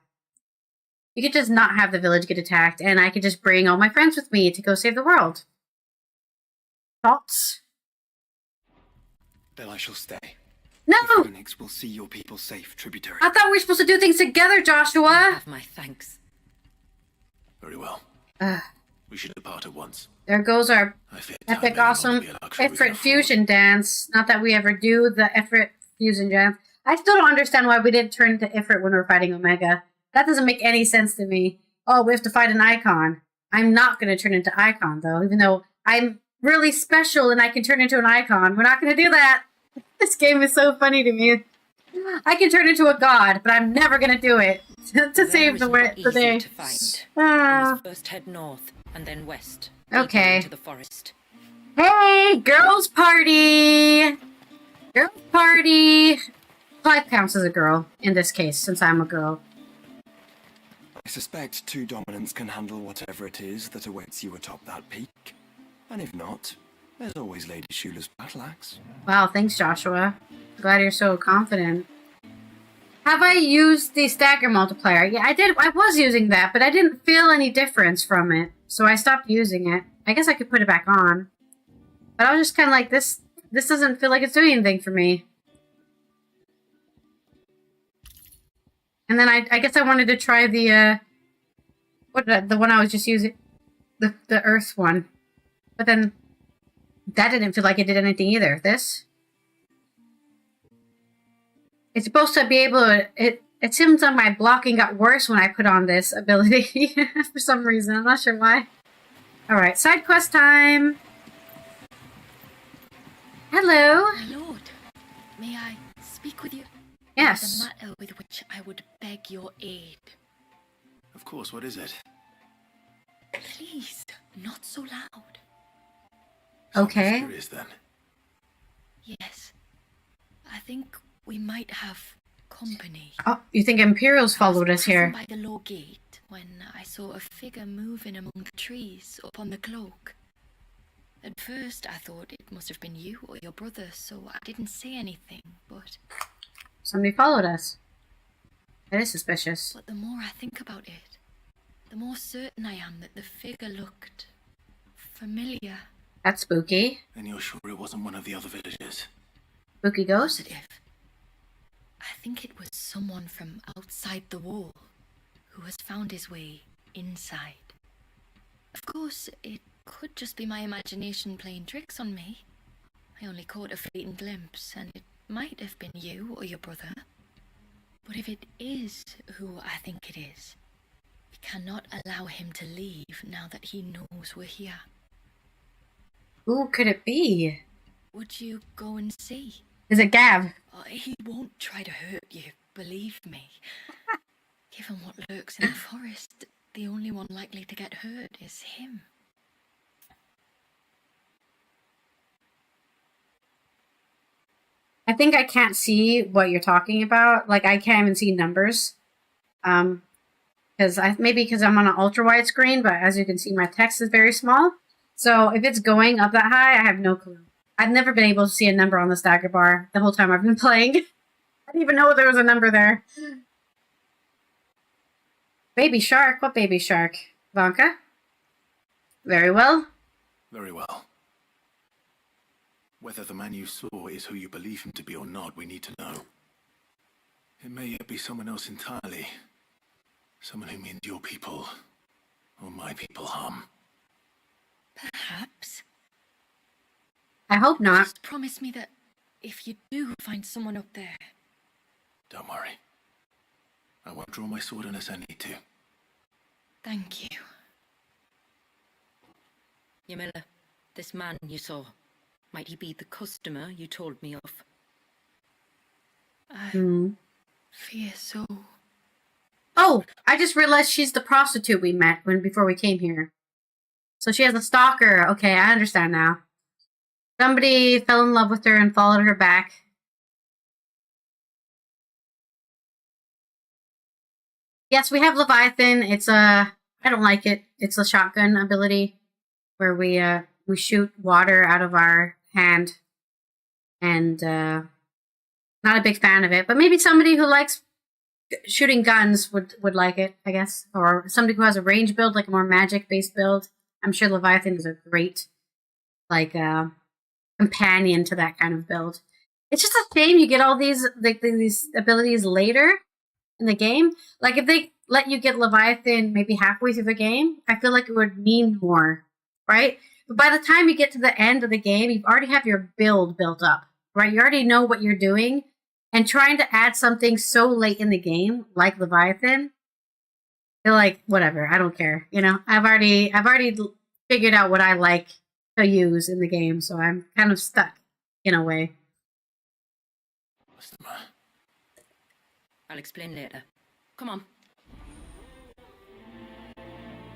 Speaker 1: You could just not have the village get attacked, and I could just bring all my friends with me to go save the world. Thoughts?
Speaker 4: Then I shall stay.
Speaker 1: No!
Speaker 4: The Phoenix will see your people safe, tributary.
Speaker 1: I thought we were supposed to do things together, Joshua!
Speaker 2: You have my thanks.
Speaker 3: Very well. We should depart at once.
Speaker 1: There goes our epic, awesome Ifrit fusion dance. Not that we ever do the Ifrit fusion dance. I still don't understand why we didn't turn into Ifrit when we were fighting Omega. That doesn't make any sense to me. Oh, we have to fight an Eikon. I'm not going to turn into Eikon, though, even though I'm really special and I can turn into an Eikon. We're not going to do that. This game is so funny to me. I can turn into a god, but I'm never going to do it to save the day.
Speaker 2: To find. We must first head north and then west.
Speaker 1: Okay.
Speaker 2: Into the forest.
Speaker 1: Hey, girls' party! Girls' party! Clive counts as a girl, in this case, since I'm a girl.
Speaker 4: I suspect 2 dominants can handle whatever it is that awaits you atop that peak. And if not, there's always Lady Shula's battle axe.
Speaker 1: Wow, thanks, Joshua. Glad you're so confident. Have I used the stagger multiplier? Yeah, I did. I was using that, but I didn't feel any difference from it, so I stopped using it. I guess I could put it back on. But I was just kind of like, this doesn't feel like it's doing anything for me. And then I guess I wanted to try the one I was just using, the Earth one. But then that didn't feel like it did anything either. This? It's supposed to be able to, it seems like my blocking got worse when I put on this ability for some reason. I'm not sure why. Alright, side quest time. Hello.
Speaker 6: My lord, may I speak with you?
Speaker 1: Yes.
Speaker 6: The matter with which I would beg your aid.
Speaker 3: Of course, what is it?
Speaker 6: Please, not so loud.
Speaker 1: Okay.
Speaker 3: Curious then.
Speaker 6: Yes. I think we might have company.
Speaker 1: Oh, you think Imperials followed us here?
Speaker 6: By the low gate when I saw a figure moving among the trees up on the cloak. At first I thought it must have been you or your brother, so I didn't say anything, but...
Speaker 1: Somebody followed us. That is suspicious.
Speaker 6: But the more I think about it, the more certain I am that the figure looked familiar.
Speaker 1: That's spooky.
Speaker 3: And you're sure it wasn't one of the other villagers?
Speaker 1: Spooky ghost?
Speaker 6: Positive. I think it was someone from outside the wall who has found his way inside. Of course, it could just be my imagination playing tricks on me. I only caught a fleeting glimpse, and it might have been you or your brother. But if it is who I think it is, we cannot allow him to leave now that he knows we're here.
Speaker 1: Who could it be?
Speaker 6: Would you go and see?
Speaker 1: Is it Gav?
Speaker 6: He won't try to hurt you, believe me. Given what lurks in the forest, the only one likely to get hurt is him.
Speaker 1: I think I can't see what you're talking about. Like, I can't even see numbers. Because maybe because I'm on an ultra wide screen, but as you can see, my text is very small. So if it's going up that high, I have no clue. I've never been able to see a number on the stagger bar the whole time I've been playing. I didn't even know there was a number there. Baby shark? What baby shark? Vanka? Very well.
Speaker 3: Very well. Whether the man you saw is who you believe him to be or not, we need to know. It may yet be someone else entirely. Someone who means your people, or my people, harm.
Speaker 6: Perhaps.
Speaker 1: I hope not.
Speaker 6: Just promise me that if you do find someone up there...
Speaker 3: Don't worry. I won't draw my sword unless I need to.
Speaker 6: Thank you.
Speaker 2: Yamila, this man you saw, might he be the customer you told me of?
Speaker 6: I fear so.
Speaker 1: Oh, I just realized she's the prostitute we met before we came here. So she has a stalker. Okay, I understand now. Somebody fell in love with her and followed her back. Yes, we have Leviathan. It's I don't like it. It's a shotgun ability where we shoot water out of our hand, and not a big fan of it. But maybe somebody who likes shooting guns would like it, I guess, or somebody who has a range build, like a more magic based build. I'm sure Leviathan is a great companion to that kind of build. It's just a shame you get all these these abilities later in the game. Like, if they let you get Leviathan maybe halfway through the game, I feel like it would mean more, right? But by the time you get to the end of the game, you already have your build built up, right? You already know what you're doing, and trying to add something so late in the game, like Leviathan, you're like, whatever, I don't care. You know, I've already figured out what I like to use in the game, so I'm kind of stuck in a way.
Speaker 2: I'll explain later. Come on.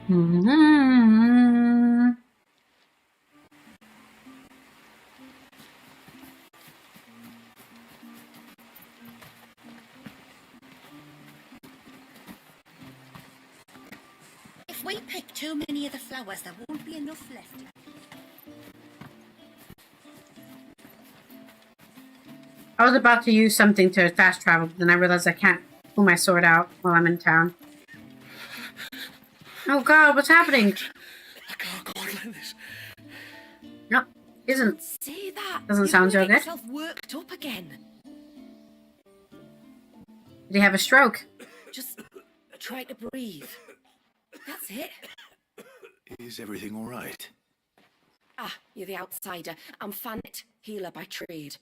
Speaker 1: Mm-hmm.
Speaker 10: If we pick too many of the flowers, there won't be enough left.
Speaker 1: I was about to use something to fast travel, but then I realized I can't pull my sword out while I'm in town. Oh god, what's happening?
Speaker 11: I can't go on like this.
Speaker 1: No, isn't.
Speaker 10: Say that.
Speaker 1: Doesn't sound so good.
Speaker 10: Yourself worked up again.
Speaker 1: Did he have a stroke?
Speaker 10: Just try to breathe. That's it.
Speaker 3: Is everything all right?
Speaker 10: Ah, you're the outsider. I'm Fanit, healer by trade.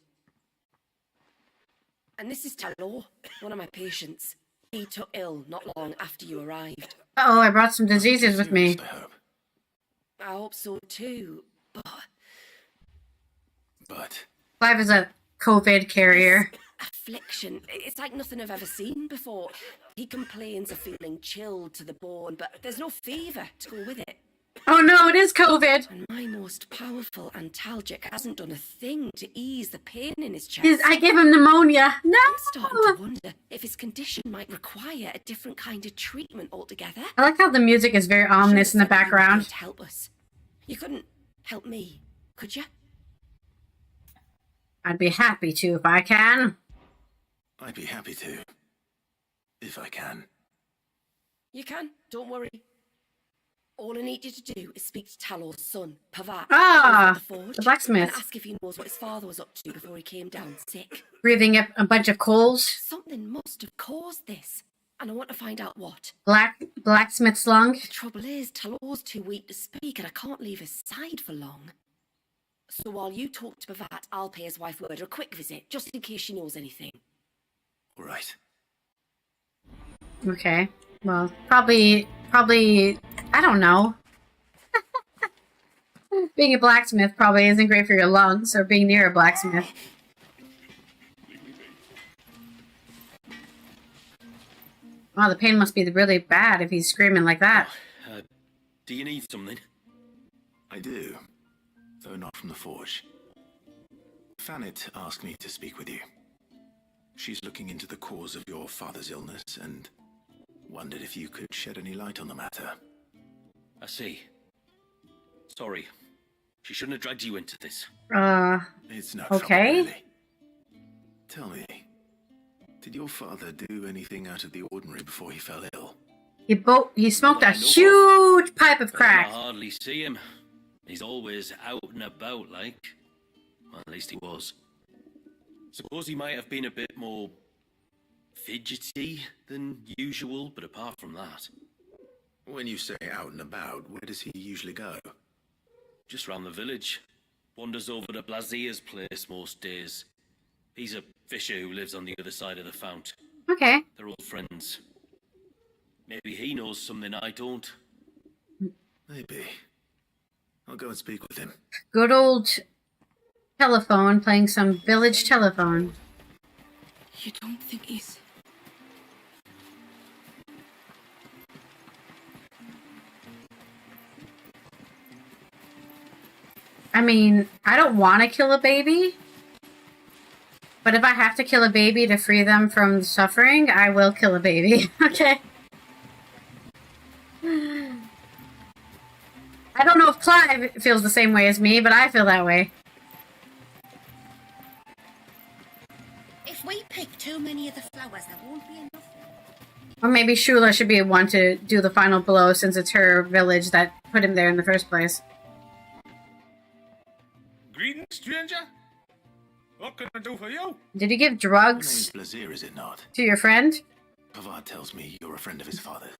Speaker 10: And this is Talor, one of my patients. He took ill not long after you arrived.
Speaker 1: Uh-oh, I brought some diseases with me.
Speaker 10: I hope so too,
Speaker 3: But
Speaker 1: Clive is a COVID carrier.
Speaker 10: affliction, it's like nothing I've ever seen before. He complains of feeling chilled to the bone, but there's no fever to go with it.
Speaker 1: Oh no, it is COVID!
Speaker 10: And my most powerful antalgic hasn't done a thing to ease the pain in his chest.
Speaker 1: I gave him pneumonia. No!
Speaker 10: I'm starting to wonder if his condition might require a different kind of treatment altogether.
Speaker 1: I like how the music is very ominous in the background.
Speaker 10: You help us. You couldn't help me, could you?
Speaker 1: I'd be happy to if I can.
Speaker 3: I'd be happy to. if I can.
Speaker 9: You can, don't worry. All I need you to do is speak to Talor's son, Pavat,
Speaker 1: Ah,
Speaker 9: over at the forge,
Speaker 1: the blacksmith.
Speaker 9: and ask if he knows what his father was up to before he came down sick.
Speaker 1: Breathing up a bunch of coals.
Speaker 9: Something must have caused this, and I want to find out what.
Speaker 1: Blacksmith's lung.
Speaker 9: The trouble is, Talor's too weak to speak, and I can't leave his side for long. So while you talk to Pavat, I'll pay his wife word a quick visit, just in case she knows anything.
Speaker 3: All right.
Speaker 1: Okay. Well, probably, I don't know. Being a blacksmith probably isn't great for your lungs, or being near a blacksmith. Wow, the pain must be really bad if he's screaming like that.
Speaker 5: Do you need something?
Speaker 3: I do, though not from the forge. Fanit asked me to speak with you. She's looking into the cause of your father's illness and wondered if you could shed any light on the matter.
Speaker 5: I see. Sorry. She shouldn't have dragged you into this.
Speaker 3: It's no
Speaker 1: okay.
Speaker 3: trouble, really. Tell me, did your father do anything out of the ordinary before he fell ill?
Speaker 1: He smoked a huge pipe of crack.
Speaker 5: I hardly see him. He's always out and about, like. Well, at least he was. Suppose he might have been a bit more fidgety than usual, but apart from that...
Speaker 3: When you say out and about, where does he usually go?
Speaker 5: Just round the village. Wanders over to Blazier's place most days. He's a fisher who lives on the other side of the fount.
Speaker 1: Okay.
Speaker 5: They're old friends. Maybe he knows something I don't.
Speaker 3: Maybe. I'll go and speak with him.
Speaker 1: Good old telephone, playing some village telephone.
Speaker 9: You don't think he's...
Speaker 1: I mean, I don't want to kill a baby. But if I have to kill a baby to free them from suffering, I will kill a baby. Okay? I don't know if Clive feels the same way as me, but I feel that way.
Speaker 10: If we pick too many of the flowers, there won't be enough.
Speaker 1: Or maybe Shula should be one to do the final blow since it's her village that put him there in the first place.
Speaker 14: Greetings, stranger. What can I do for you?
Speaker 1: Did you give
Speaker 3: Your
Speaker 1: drugs
Speaker 3: name's Blazier, is it not?
Speaker 1: to your friend?
Speaker 3: Pavard tells me you're a friend of his father's,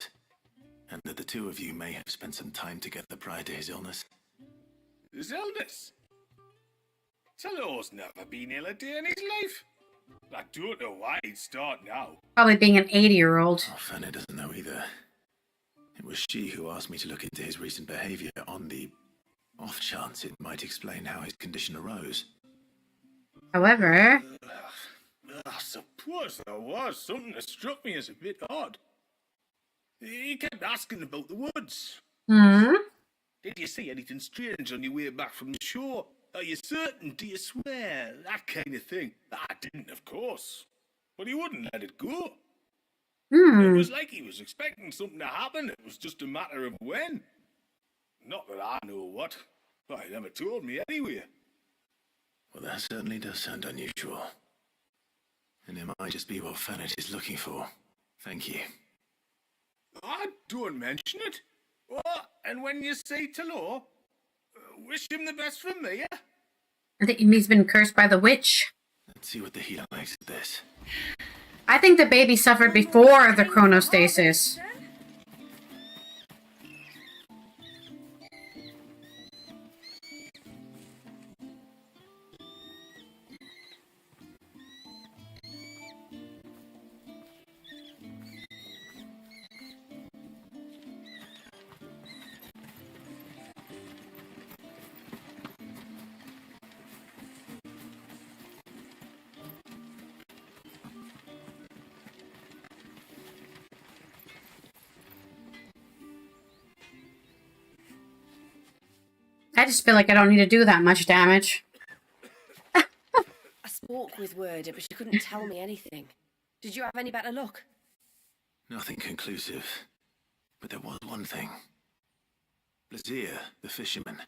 Speaker 3: and that the two of you may have spent some time together prior to his illness.
Speaker 14: His illness? Talor's never been ill a day in his life. I don't know why he'd start now.
Speaker 1: Probably being an 80-year-old.
Speaker 3: Oh, Fanny doesn't know either. It was she who asked me to look into his recent behavior on the off chance it might explain how his condition arose.
Speaker 1: However...
Speaker 14: I suppose there was something that struck me as a bit odd. He kept asking about the woods.
Speaker 1: Hmm?
Speaker 14: Did you see anything strange on your way back from the shore? Are you certain? Do you swear? That kind of thing. I didn't, of course. But he wouldn't let it go. It was like he was expecting something to happen. It was just a matter of when. Not that I know what. But he never told me anyway.
Speaker 3: Well, that certainly does sound unusual. And it might just be what Fanit is looking for. Thank you.
Speaker 14: I don't mention it. Oh, and when you say Talor, wish him the best from me, yeah?
Speaker 1: I think he's been cursed by the witch.
Speaker 3: Let's see what the healer makes of this.
Speaker 1: I think the baby suffered before the chronostasis. I just feel like I don't need to do that much damage.
Speaker 9: I spoke with Werder, but she couldn't tell me anything. Did you have any better luck?
Speaker 3: Nothing conclusive. But there was one thing. Blazier, the fisherman,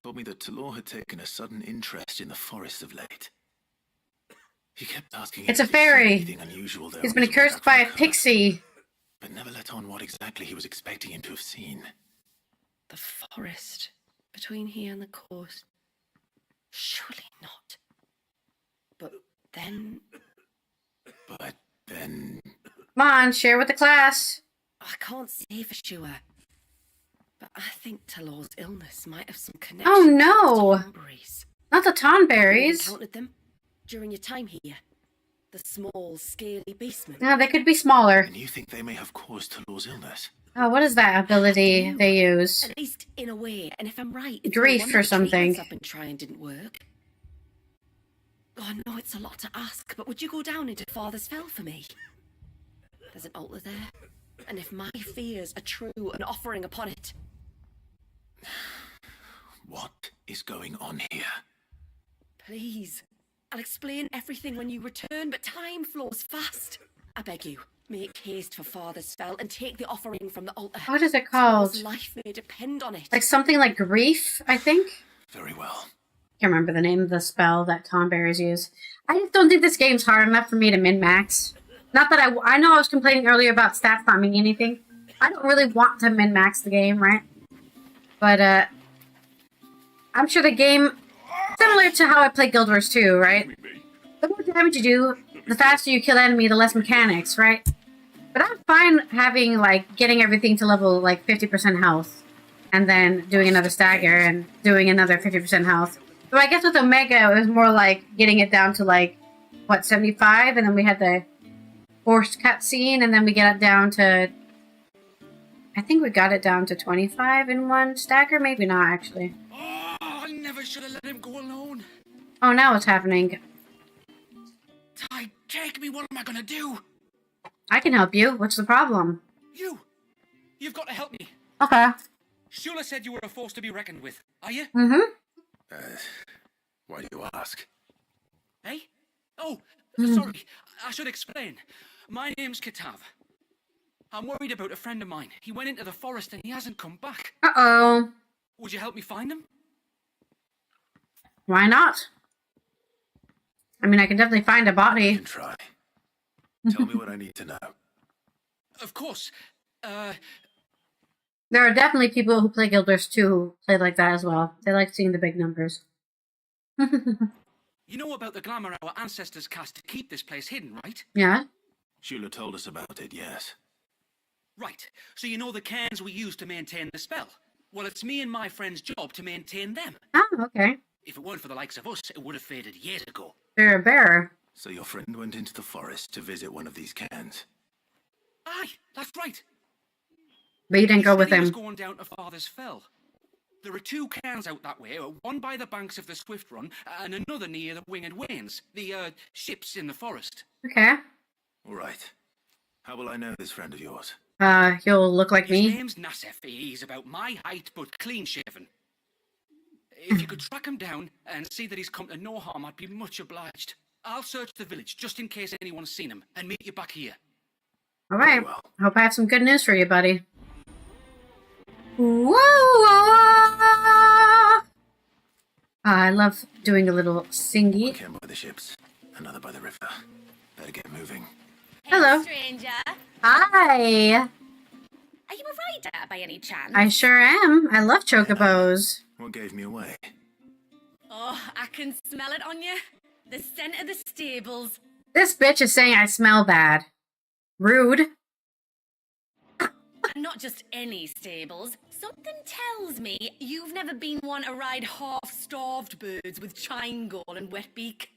Speaker 3: told me that Talor had taken a sudden interest in the forest of late. He kept asking
Speaker 1: It's
Speaker 3: if
Speaker 1: a
Speaker 3: he'd seen
Speaker 1: fairy.
Speaker 3: anything unusual there
Speaker 1: He's
Speaker 3: on
Speaker 1: been
Speaker 3: his way
Speaker 1: cursed
Speaker 3: back from
Speaker 1: by a
Speaker 3: the cover,
Speaker 1: pixie.
Speaker 3: but never let on what exactly he was expecting him to have seen.
Speaker 9: The forest between here and the coast. Surely not. But then...
Speaker 1: Come on, share with the class.
Speaker 9: I can't say for sure. But I think Talor's illness might have some connection
Speaker 1: Oh
Speaker 9: to
Speaker 1: no!
Speaker 9: the tonberries.
Speaker 1: Not the
Speaker 9: You
Speaker 1: tonberries.
Speaker 9: encountered them during your time here? The small, scaly beastmen?
Speaker 1: No, they could be smaller.
Speaker 3: And you think they may have caused Talor's illness?
Speaker 1: Oh, what is that ability they use?
Speaker 9: At least in a way, and if I'm right,
Speaker 1: Grief or something.
Speaker 9: I've been trying didn't work. Oh, I know it's a lot to ask, but would you go down into Father's Fell for me? There's an altar there, and if my fears are true, an offering upon it.
Speaker 3: What is going on here?
Speaker 9: Please, I'll explain everything when you return, but time flows fast. I beg you, make haste for Father's Fell and take the offering from the altar.
Speaker 1: What is it called?
Speaker 9: Someone's life may depend on it.
Speaker 1: Like something like grief, I think?
Speaker 3: Very well.
Speaker 1: Can't remember the name of the spell that tonberries use. I just don't think this game's hard enough for me to min-max. Not that I know I was complaining earlier about stats not meaning anything. I don't really want to min-max the game, right? But, I'm sure the game, similar to how I play Guild Wars 2, right? The more damage you do, the faster you kill enemy, the less mechanics, right? But I'm fine having, like, getting everything to level, like, 50% health. And then doing another stagger and doing another 50% health. So I guess with Omega, it was more like getting it down to, like, what, 75? And then we had the forced cutscene, and then we get it down to... I think we got it down to 25 in one stagger? Maybe not, actually.
Speaker 11: Oh, I never should have let him go alone.
Speaker 1: Oh, now what's happening?
Speaker 11: Ty, take me. What am I gonna do?
Speaker 1: I can help you. What's the problem?
Speaker 11: You've got to help me.
Speaker 1: Okay.
Speaker 11: Shula said you were a force to be reckoned with. Are you?
Speaker 1: Mm-hmm.
Speaker 3: Why do you ask?
Speaker 11: Eh? Oh, sorry. I should explain. My name's Kitav. I'm worried about a friend of mine. He went into the forest and he hasn't come back.
Speaker 1: Uh-oh.
Speaker 11: Would you help me find him?
Speaker 1: Why not? I mean, I can definitely find a body.
Speaker 3: I can try. Tell me what I need to know.
Speaker 11: Of course.
Speaker 1: There are definitely people who play Guild Wars 2 who play like that as well. They like seeing the big numbers.
Speaker 11: You know about the glamour our ancestors cast to keep this place hidden, right?
Speaker 1: Yeah?
Speaker 3: Shula told us about it, yes.
Speaker 11: Right. So you know the cairns we use to maintain the spell? Well, it's me and my friend's job to maintain them.
Speaker 1: Oh, okay.
Speaker 11: If it weren't for the likes of us, it would have faded years ago.
Speaker 1: They're a bearer.
Speaker 3: So your friend went into the forest to visit one of these cairns?
Speaker 11: Aye, that's right.
Speaker 1: But you didn't go with
Speaker 11: He was
Speaker 1: him.
Speaker 11: going down to Father's Fell. There are two cairns out that way, one by the banks of the Swift Run, and another near the Winged Wains, the ships in the forest.
Speaker 1: Okay.
Speaker 3: All right. How will I know this friend of yours?
Speaker 1: He'll look like me.
Speaker 11: His name's Nassef. He's about my height, but clean-shaven. If you could track him down and see that he's come to no harm, I'd be much obliged. I'll search the village, just in case anyone's seen him, and meet you back here.
Speaker 1: Alright. Hope I have some good news for you, buddy. Whoa! I love doing a little singy.
Speaker 3: One camp by the ships, another by the river. Better get moving.
Speaker 1: Hello.
Speaker 13: Stranger.
Speaker 1: Hi.
Speaker 13: Are you a rider by any chance?
Speaker 1: I sure am. I love chocobos.
Speaker 3: What gave me away?
Speaker 8: Oh, I can smell it on you. The scent of the stables.
Speaker 1: This bitch is saying I smell bad. Rude.
Speaker 8: And not just any stables. Something tells me you've never been one to ride half-starved birds with chine gall and wet beak.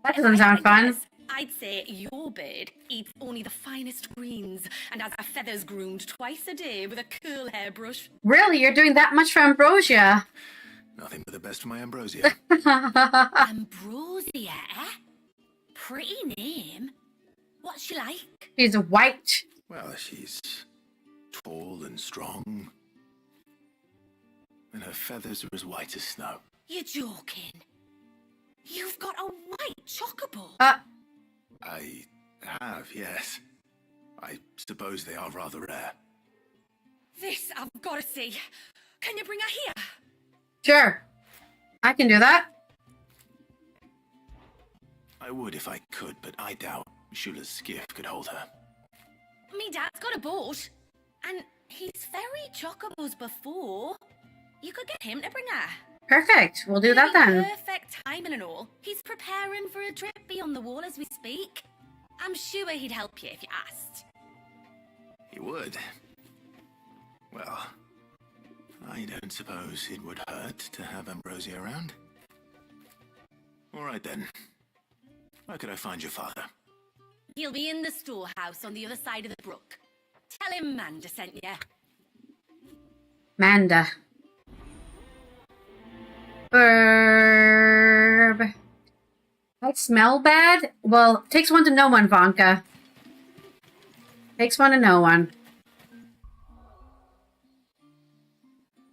Speaker 1: That doesn't sound fun.
Speaker 8: Guess, I'd say your bird eats only the finest greens and has her feathers groomed twice a day with a curl hairbrush.
Speaker 1: Really? You're doing that much for Ambrosia?
Speaker 3: Nothing but the best for my Ambrosia.
Speaker 8: Ambrosia, eh? Pretty name. What's she like?
Speaker 1: She's white.
Speaker 3: Well, she's tall and strong. And her feathers are as white as snow.
Speaker 8: You're joking. You've got a white chocobo.
Speaker 3: I have, yes. I suppose they are rather rare.
Speaker 8: This I've got to see. Can you bring her here?
Speaker 1: Sure. I can do that.
Speaker 3: I would if I could, but I doubt Shula's skiff could hold her.
Speaker 10: Me dad's got a boat, and he's ferried chocobos before. You could get him to bring her.
Speaker 1: Perfect. We'll do that then.
Speaker 10: Perfect timing and all. He's preparing for a trip beyond the wall as we speak. I'm sure he'd help you if you asked.
Speaker 3: He would. Well, I don't suppose it would hurt to have Ambrosia around. All right then. Where could I find your father?
Speaker 10: He'll be in the storehouse on the other side of the brook. Tell him Manda sent you.
Speaker 1: Manda. Herb. I smell bad? Well, takes one to know one, Vonka. Takes one to know one.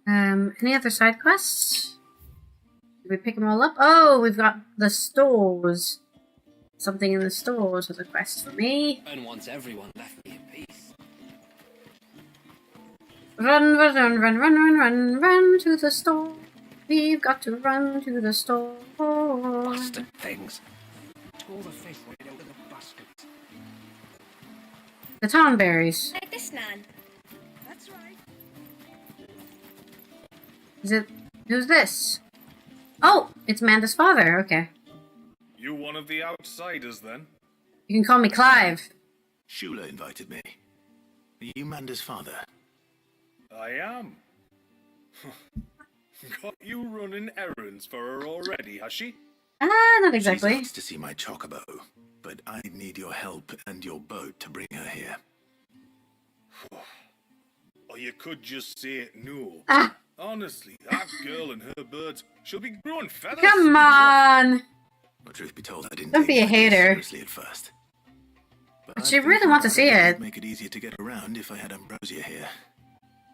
Speaker 1: Any other side quests? Did we pick them all up? Oh, we've got the stores. Something in the stores was a quest for me.
Speaker 15: And once everyone left me in peace.
Speaker 1: Run, run, run, run, run, run, run, run to the store. We've got to run to the store.
Speaker 11: Bastard things. Tore the fish right out of the baskets.
Speaker 1: The tonberries.
Speaker 13: Like this, Nan.
Speaker 11: That's right.
Speaker 1: Is it... Who's this? Oh, it's Manda's father. Okay.
Speaker 14: You one of the outsiders, then?
Speaker 1: You can call me Clive.
Speaker 3: Shula invited me. Are you Manda's father?
Speaker 14: I am. Got you running errands for her already, has she?
Speaker 1: Not exactly.
Speaker 3: She's asked to see my chocobo, but I need your help and your boat to bring her here.
Speaker 14: Or you could just say no.
Speaker 1: Ah.
Speaker 14: Honestly, that girl and her birds, she'll be growing feathers.
Speaker 1: Come on!
Speaker 3: Well, truth be told, I didn't
Speaker 1: Don't
Speaker 3: take
Speaker 1: be a
Speaker 3: the idea
Speaker 1: hater.
Speaker 3: seriously at first.
Speaker 1: But she really wants to see it.
Speaker 3: Would make it easier to get around if I had Ambrosia here.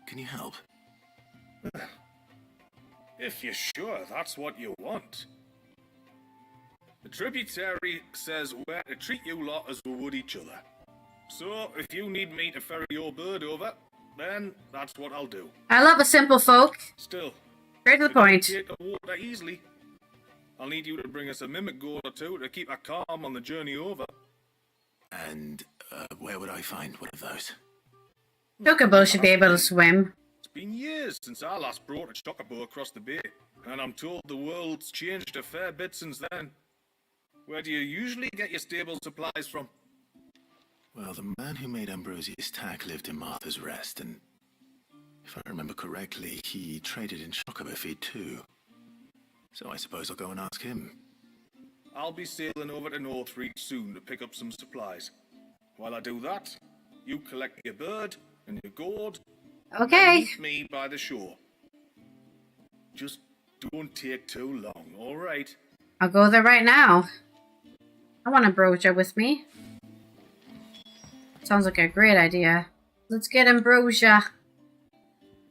Speaker 3: Can you help?
Speaker 14: If you're sure that's what you want. The tributary says we're to treat you lot as we would each other. So, if you need me to ferry your bird over, then that's what I'll do.
Speaker 1: I love a simple folk.
Speaker 14: Still,
Speaker 1: Straight to the point.
Speaker 14: Take the water easily. I'll need you to bring us a mimic goat or two to keep her calm on the journey over.
Speaker 3: And where would I find one of those?
Speaker 1: Chocobo should be able to swim.
Speaker 14: It's been years since I last brought a chocobo across the bay, and I'm told the world's changed a fair bit since then. Where do you usually get your stable supplies from?
Speaker 3: Well, the man who made Ambrosia's tack lived in Martha's Rest, and if I remember correctly, he traded in chocobo feed too. So I suppose I'll go and ask him.
Speaker 14: I'll be sailing over to Northreach soon to pick up some supplies. While I do that, you collect your bird and your gourd.
Speaker 1: Okay.
Speaker 14: And meet me by the shore. Just don't take too long, all right?
Speaker 1: I'll go there right now. I want Ambrosia with me. Sounds like a great idea. Let's get Ambrosia.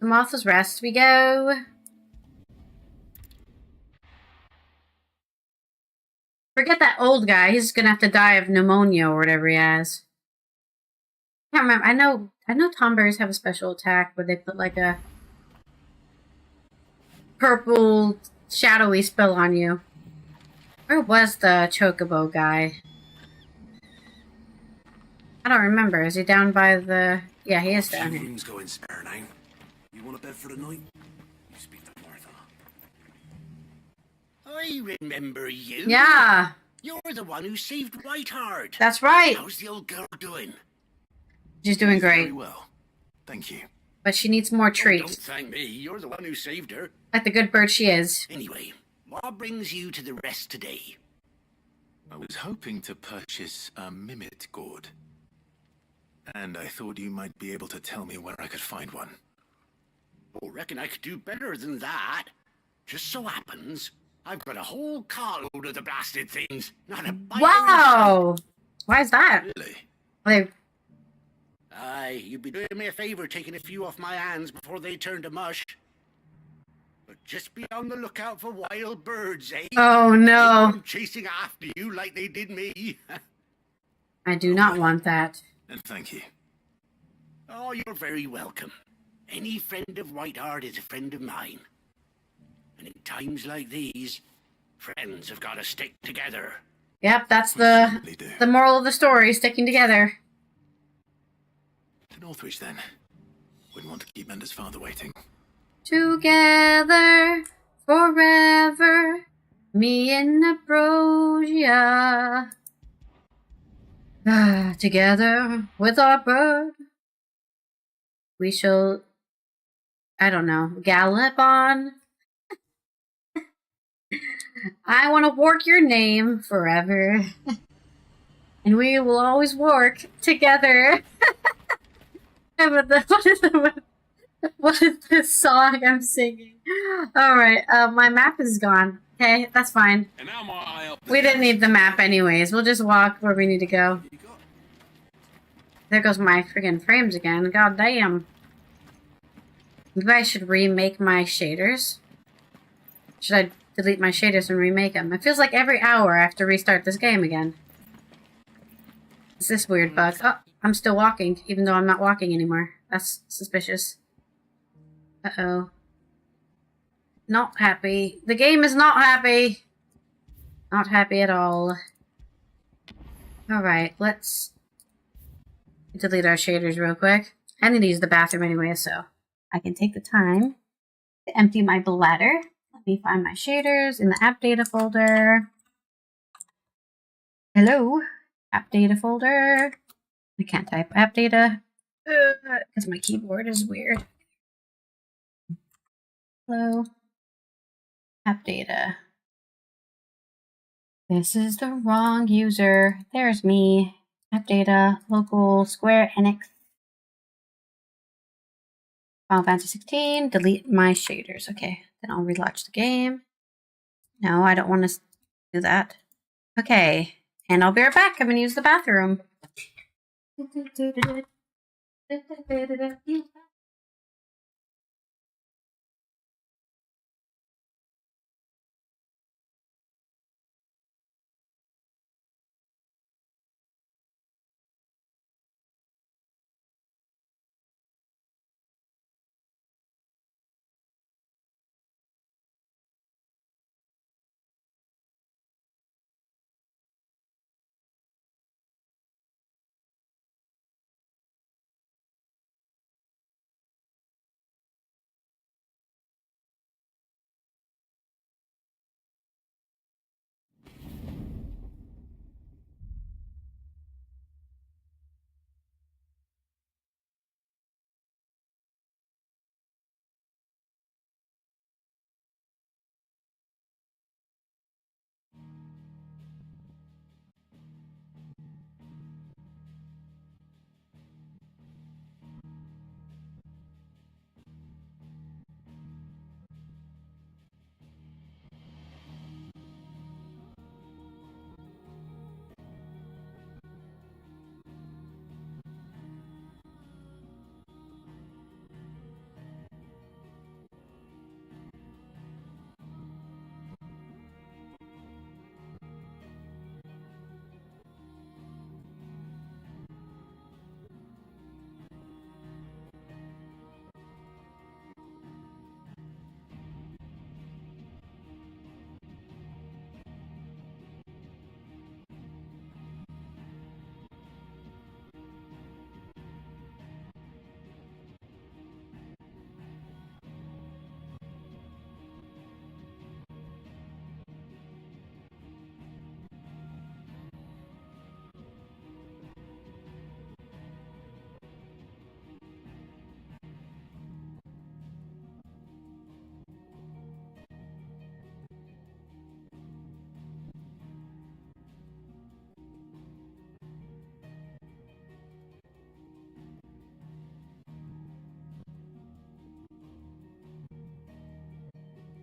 Speaker 1: To Martha's Rest we go. Forget that old guy. He's gonna have to die of pneumonia or whatever he has. I can't remember. I know tomberries have a special attack where they put like a purple shadowy spell on you. Where was the chocobo guy? I don't remember. Is he down by the... Yeah, he is down here.
Speaker 11: Rooms going spare now. You want a bed for the night? You speak to Martha.
Speaker 16: I remember you.
Speaker 1: Yeah.
Speaker 16: You're the one who saved Whiteheart.
Speaker 1: That's right.
Speaker 16: How's the old girl doing?
Speaker 1: She's doing great.
Speaker 3: Very well. Thank you.
Speaker 1: But she needs more
Speaker 16: Oh,
Speaker 1: treats.
Speaker 16: don't thank me. You're the one who saved her.
Speaker 1: Like the good bird she is.
Speaker 16: Anyway, what brings you to the rest today?
Speaker 3: I was hoping to purchase a mimic gourd. And I thought you might be able to tell me where I could find one.
Speaker 16: Oh, reckon I could do better than that. Just so happens, I've got a whole carload of the blasted things. Not a bite.
Speaker 1: Wow! Why is that?
Speaker 3: Really?
Speaker 1: Like,
Speaker 16: Aye, you'd be doing me a favor taking a few off my hands before they turn to mush. But just be on the lookout for wild birds, eh?
Speaker 1: oh no.
Speaker 16: Keep them chasing after you like they did me.
Speaker 1: I do not want that.
Speaker 3: And thank you.
Speaker 16: Oh, you're very welcome. Any friend of Whiteheart is a friend of mine. And in times like these, friends have got to stick together.
Speaker 1: Yep, that's the moral of the story, sticking together.
Speaker 3: To Northwich, then. Wouldn't want to keep Mender's father waiting.
Speaker 1: Together, forever, me and Ambrosia. Together with our bird, we shall, I don't know, gallop on. I want to work your name forever. And we will always work together. What is this song I'm singing? Alright, my map is gone. Okay, that's fine. We didn't need the map anyways. We'll just walk where we need to go. There goes my friggin' frames again. God damn. Maybe I should remake my shaders. Should I delete my shaders and remake them? It feels like every hour I have to restart this game again. It's this weird bug. Oh, I'm still walking, even though I'm not walking anymore. That's suspicious. Uh-oh. Not happy. The game is not happy. Not happy at all. Alright, let's delete our shaders real quick. I need to use the bathroom anyway, so I can take the time to empty my bladder. Let me find my shaders in the app data folder. Hello? App data folder. I can't type app data because my keyboard is weird. Hello? App data. This is the wrong user. There's me. App data, local, Square Enix. Final Fantasy 16. Delete my shaders. Okay, then I'll relaunch the game. No, I don't want to do that. Okay, and I'll be right back. I'm going to use the bathroom.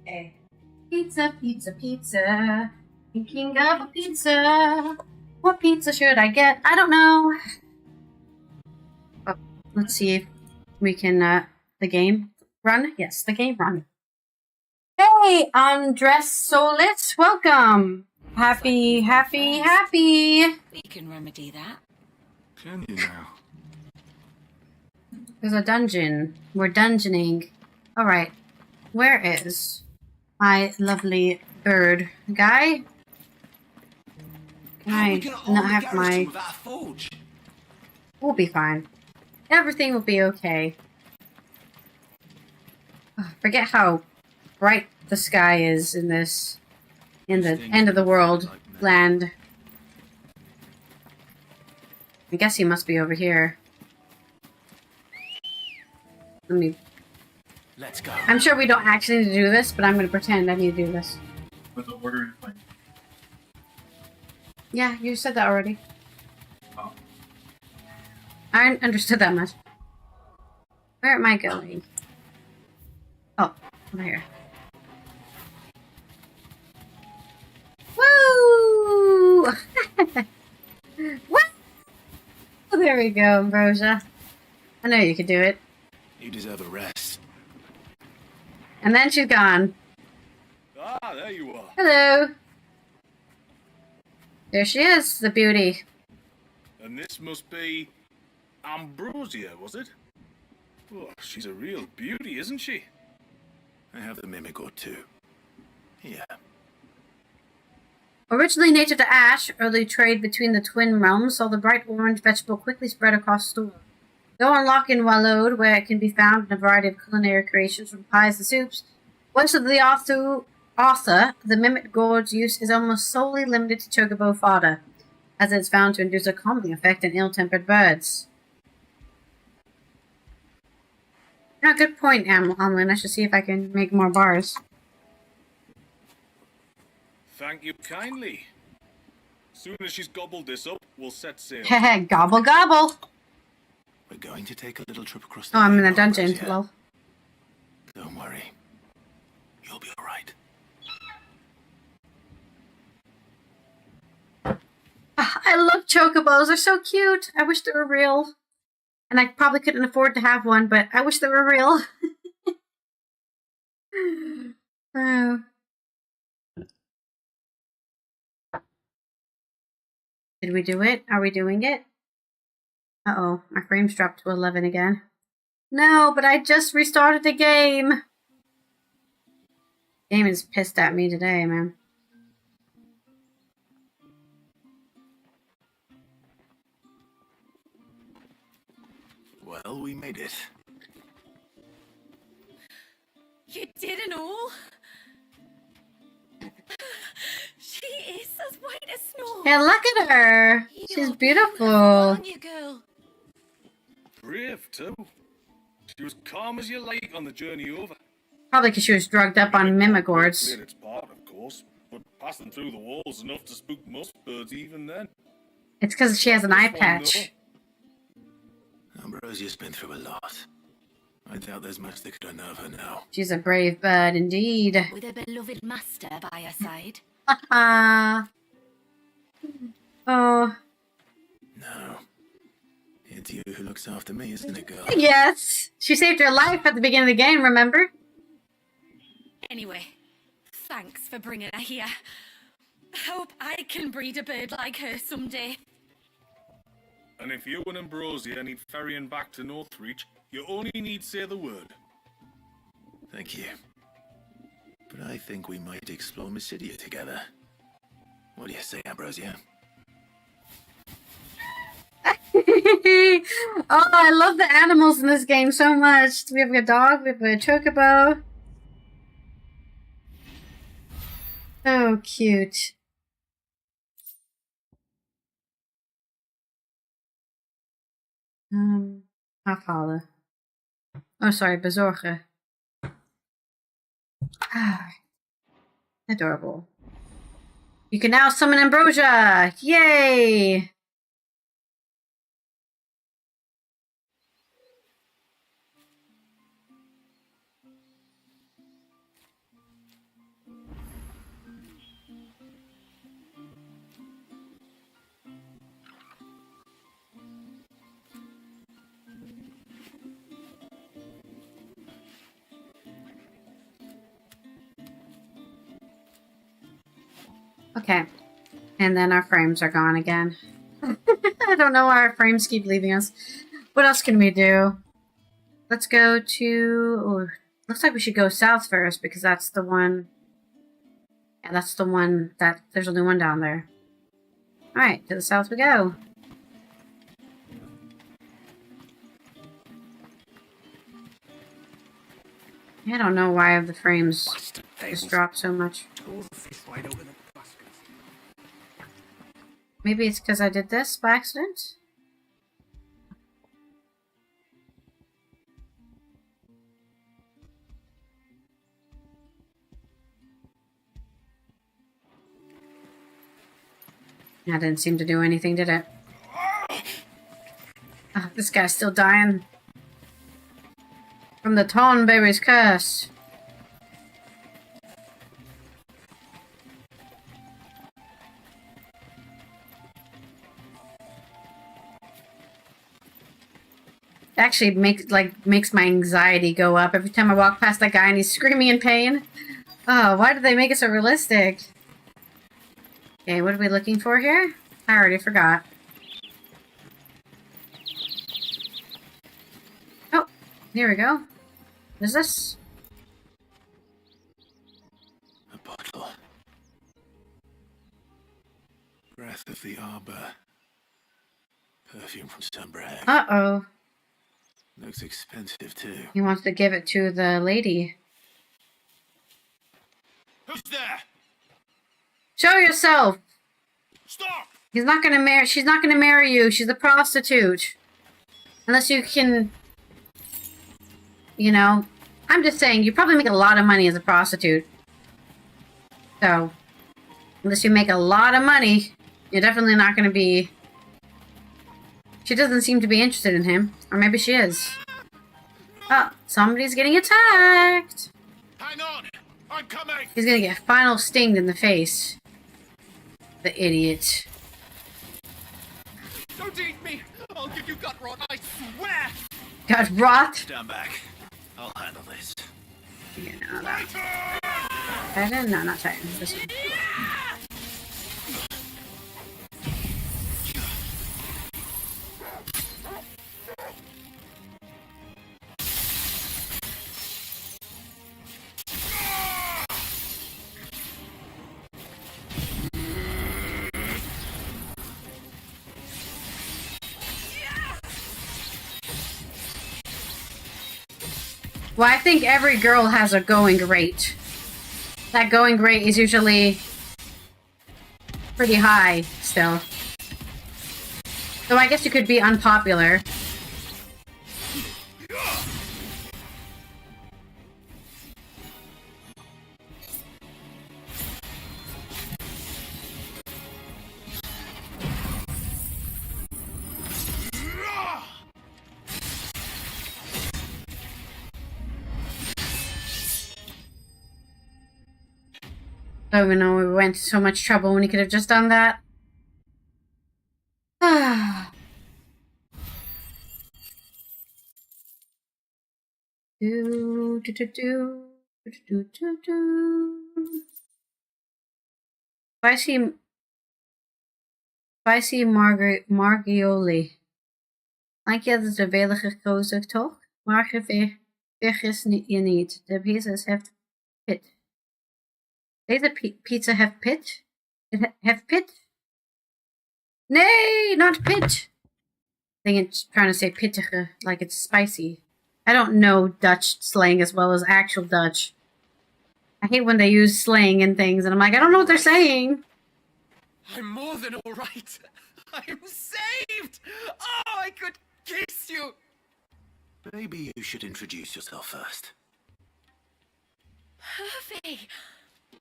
Speaker 1: Okay. Pizza, pizza, pizza. Thinking of a pizza. What pizza should I get? I don't know. Oh, let's see if we can, the game run? Yes, the game run. Hey, Andres Solis, welcome. Happy.
Speaker 10: We can remedy that.
Speaker 14: Can you now?
Speaker 1: There's a dungeon. We're dungeoning. Alright. Where is my lovely bird guy? I not have my... We'll be fine. Everything will be okay. Forget how bright the sky is in this... in the end of the world land. I guess he must be over here. Let me...
Speaker 3: Let's go.
Speaker 1: I'm sure we don't actually need to do this, but I'm going to pretend I need to do this.
Speaker 17: With the order in place.
Speaker 1: Yeah, you said that already.
Speaker 17: Oh.
Speaker 1: I understood that much. Where am I going? Oh, over here. Woo! Woo! There we go, Ambrosia. I know you could do it.
Speaker 3: You deserve a rest.
Speaker 1: And then she's gone.
Speaker 14: Ah, there you are.
Speaker 1: Hello. There she is, the beauty.
Speaker 14: And this must be Ambrosia, was it? Oh, she's a real beauty, isn't she?
Speaker 3: I have the mimic or two. Yeah.
Speaker 1: Originally native to Ash, early trade between the twin realms saw the bright orange vegetable quickly spread across the world. Though unlocked in Wallode, where it can be found in a variety of culinary creations from pies to soups, once of the author, the mimic gourd's use is almost solely limited to chocobo fodder, as it is found to induce a calming effect in ill-tempered birds. Yeah, good point, Amlin. I should see if I can make more bars.
Speaker 14: Thank you kindly. Soon as she's gobbled this up, we'll set sail.
Speaker 1: Heh, gobble gobble!
Speaker 3: We're going to take a little trip across the...
Speaker 1: Oh, I'm in a dungeon. Well,
Speaker 3: don't worry. You'll be alright.
Speaker 1: I love chocobos. They're so cute. I wish they were real. And I probably couldn't afford to have one, but I wish they were real. Oh. Did we do it? Are we doing it? Uh-oh, my frames dropped to 11 again. No, but I just restarted the game. Game is pissed at me today, man.
Speaker 3: Well, we made it.
Speaker 8: You did and all? She is as white as snow.
Speaker 1: Yeah, look at her. She's beautiful.
Speaker 8: Aren't you, girl?
Speaker 14: Brave, too. She was calm as you like on the journey over.
Speaker 1: Probably because she was drugged up on mimigords.
Speaker 14: Played its part, of course, but passing through the walls enough to spook most birds even then.
Speaker 1: It's because she has an eye patch.
Speaker 3: Ambrosia's been through a lot. I doubt there's much that could unnerve her now.
Speaker 1: She's a brave bird indeed.
Speaker 6: With a beloved master by her side.
Speaker 1: Oh.
Speaker 3: No. It's you who looks after me, isn't it, girl?
Speaker 1: Yes. She saved her life at the beginning of the game, remember?
Speaker 8: Anyway, thanks for bringing her here. Hope I can breed a bird like her someday.
Speaker 14: And if you and Ambrosia need ferrying back to Northreach, you only need say the word.
Speaker 3: Thank you. But I think we might explore Mysidia together. What do you say, Ambrosia?
Speaker 1: Oh, I love the animals in this game so much. We have a dog, we have a chocobo. So cute. Afhalen. Oh, sorry, bezorgen. Adorable. You can now summon Ambrosia! Yay! Okay. And then our frames are gone again. I don't know why our frames keep leaving us. What else can we do? Let's go to... Oh, looks like we should go south first because that's the one... Yeah, that's the one that... There's only one down there. Alright, to the south we go. I don't know why the frames just drop so much. Maybe it's because I did this by accident? That didn't seem to do anything, did it? Oh, this guy's still dying. From the Tonberry's curse. It actually makes my anxiety go up every time I walk past that guy and he's screaming in pain. Oh, why did they make it so realistic? Okay, what are we looking for here? I already forgot. Oh, here we go. What is this?
Speaker 3: A bottle. Breath of the arbor. Perfume from Sunbreak.
Speaker 1: Uh-oh.
Speaker 3: Looks expensive, too.
Speaker 1: He wants to give it to the lady.
Speaker 14: Who's there?
Speaker 1: Show yourself!
Speaker 14: Stop!
Speaker 1: He's not gonna marry. She's not gonna marry you. She's a prostitute. Unless you can. You know, I'm just saying, you probably make a lot of money as a prostitute. So, unless you make a lot of money, you're definitely not gonna be. She doesn't seem to be interested in him. Or maybe she is. Oh, somebody's getting attacked!
Speaker 14: Hang on! I'm coming!
Speaker 1: He's gonna get final stinged in the face. The idiot.
Speaker 14: Don't eat me! I'll give you gut rot, I swear!
Speaker 1: Got rot?
Speaker 3: Stand back. I'll handle this.
Speaker 1: Yeah, no, that. Titan? No, not Titan. This one. Well, I think every girl has a going rate. That going rate is usually pretty high still. So I guess you could be unpopular. I don't even know we went to so much trouble when he could have just done that. Spicy Margioli. Lijkt dat is de veilige gekozen, toch? Maar vergis je niet. De pizza heeft pit. Deze pizza have pit? It have pit? Nay, not pit! I think it's trying to say pittige, like it's spicy. I don't know Dutch slang as well as actual Dutch. I hate when they use slang and things, and I'm like, I don't know what they're saying.
Speaker 11: I'm more than alright. I'm saved! Oh, I could kiss you!
Speaker 3: Maybe you should introduce yourself first.
Speaker 6: Hervey!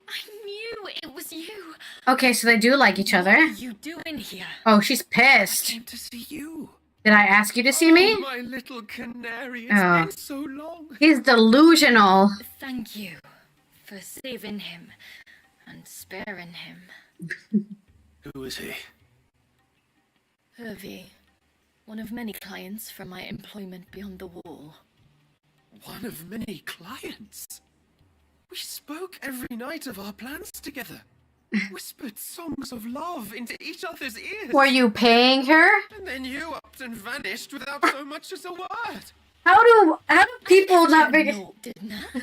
Speaker 6: I knew it was you.
Speaker 1: Okay, so they do like each other.
Speaker 6: What are you doing here?
Speaker 1: Oh, she's pissed.
Speaker 11: I came to see you.
Speaker 1: Did I ask you to see me?
Speaker 11: My little canary, it's been so long.
Speaker 1: He's delusional.
Speaker 6: Thank you for saving him and sparing him.
Speaker 3: Who is he?
Speaker 6: Hervey, one of many clients from my employment beyond the wall.
Speaker 11: One of many clients? We spoke every night of our plans together. Whispered songs of love into each other's ears.
Speaker 1: Were you paying her?
Speaker 11: And then you upped and vanished without so much as a word.
Speaker 1: How do people not be...
Speaker 6: No, didn't I?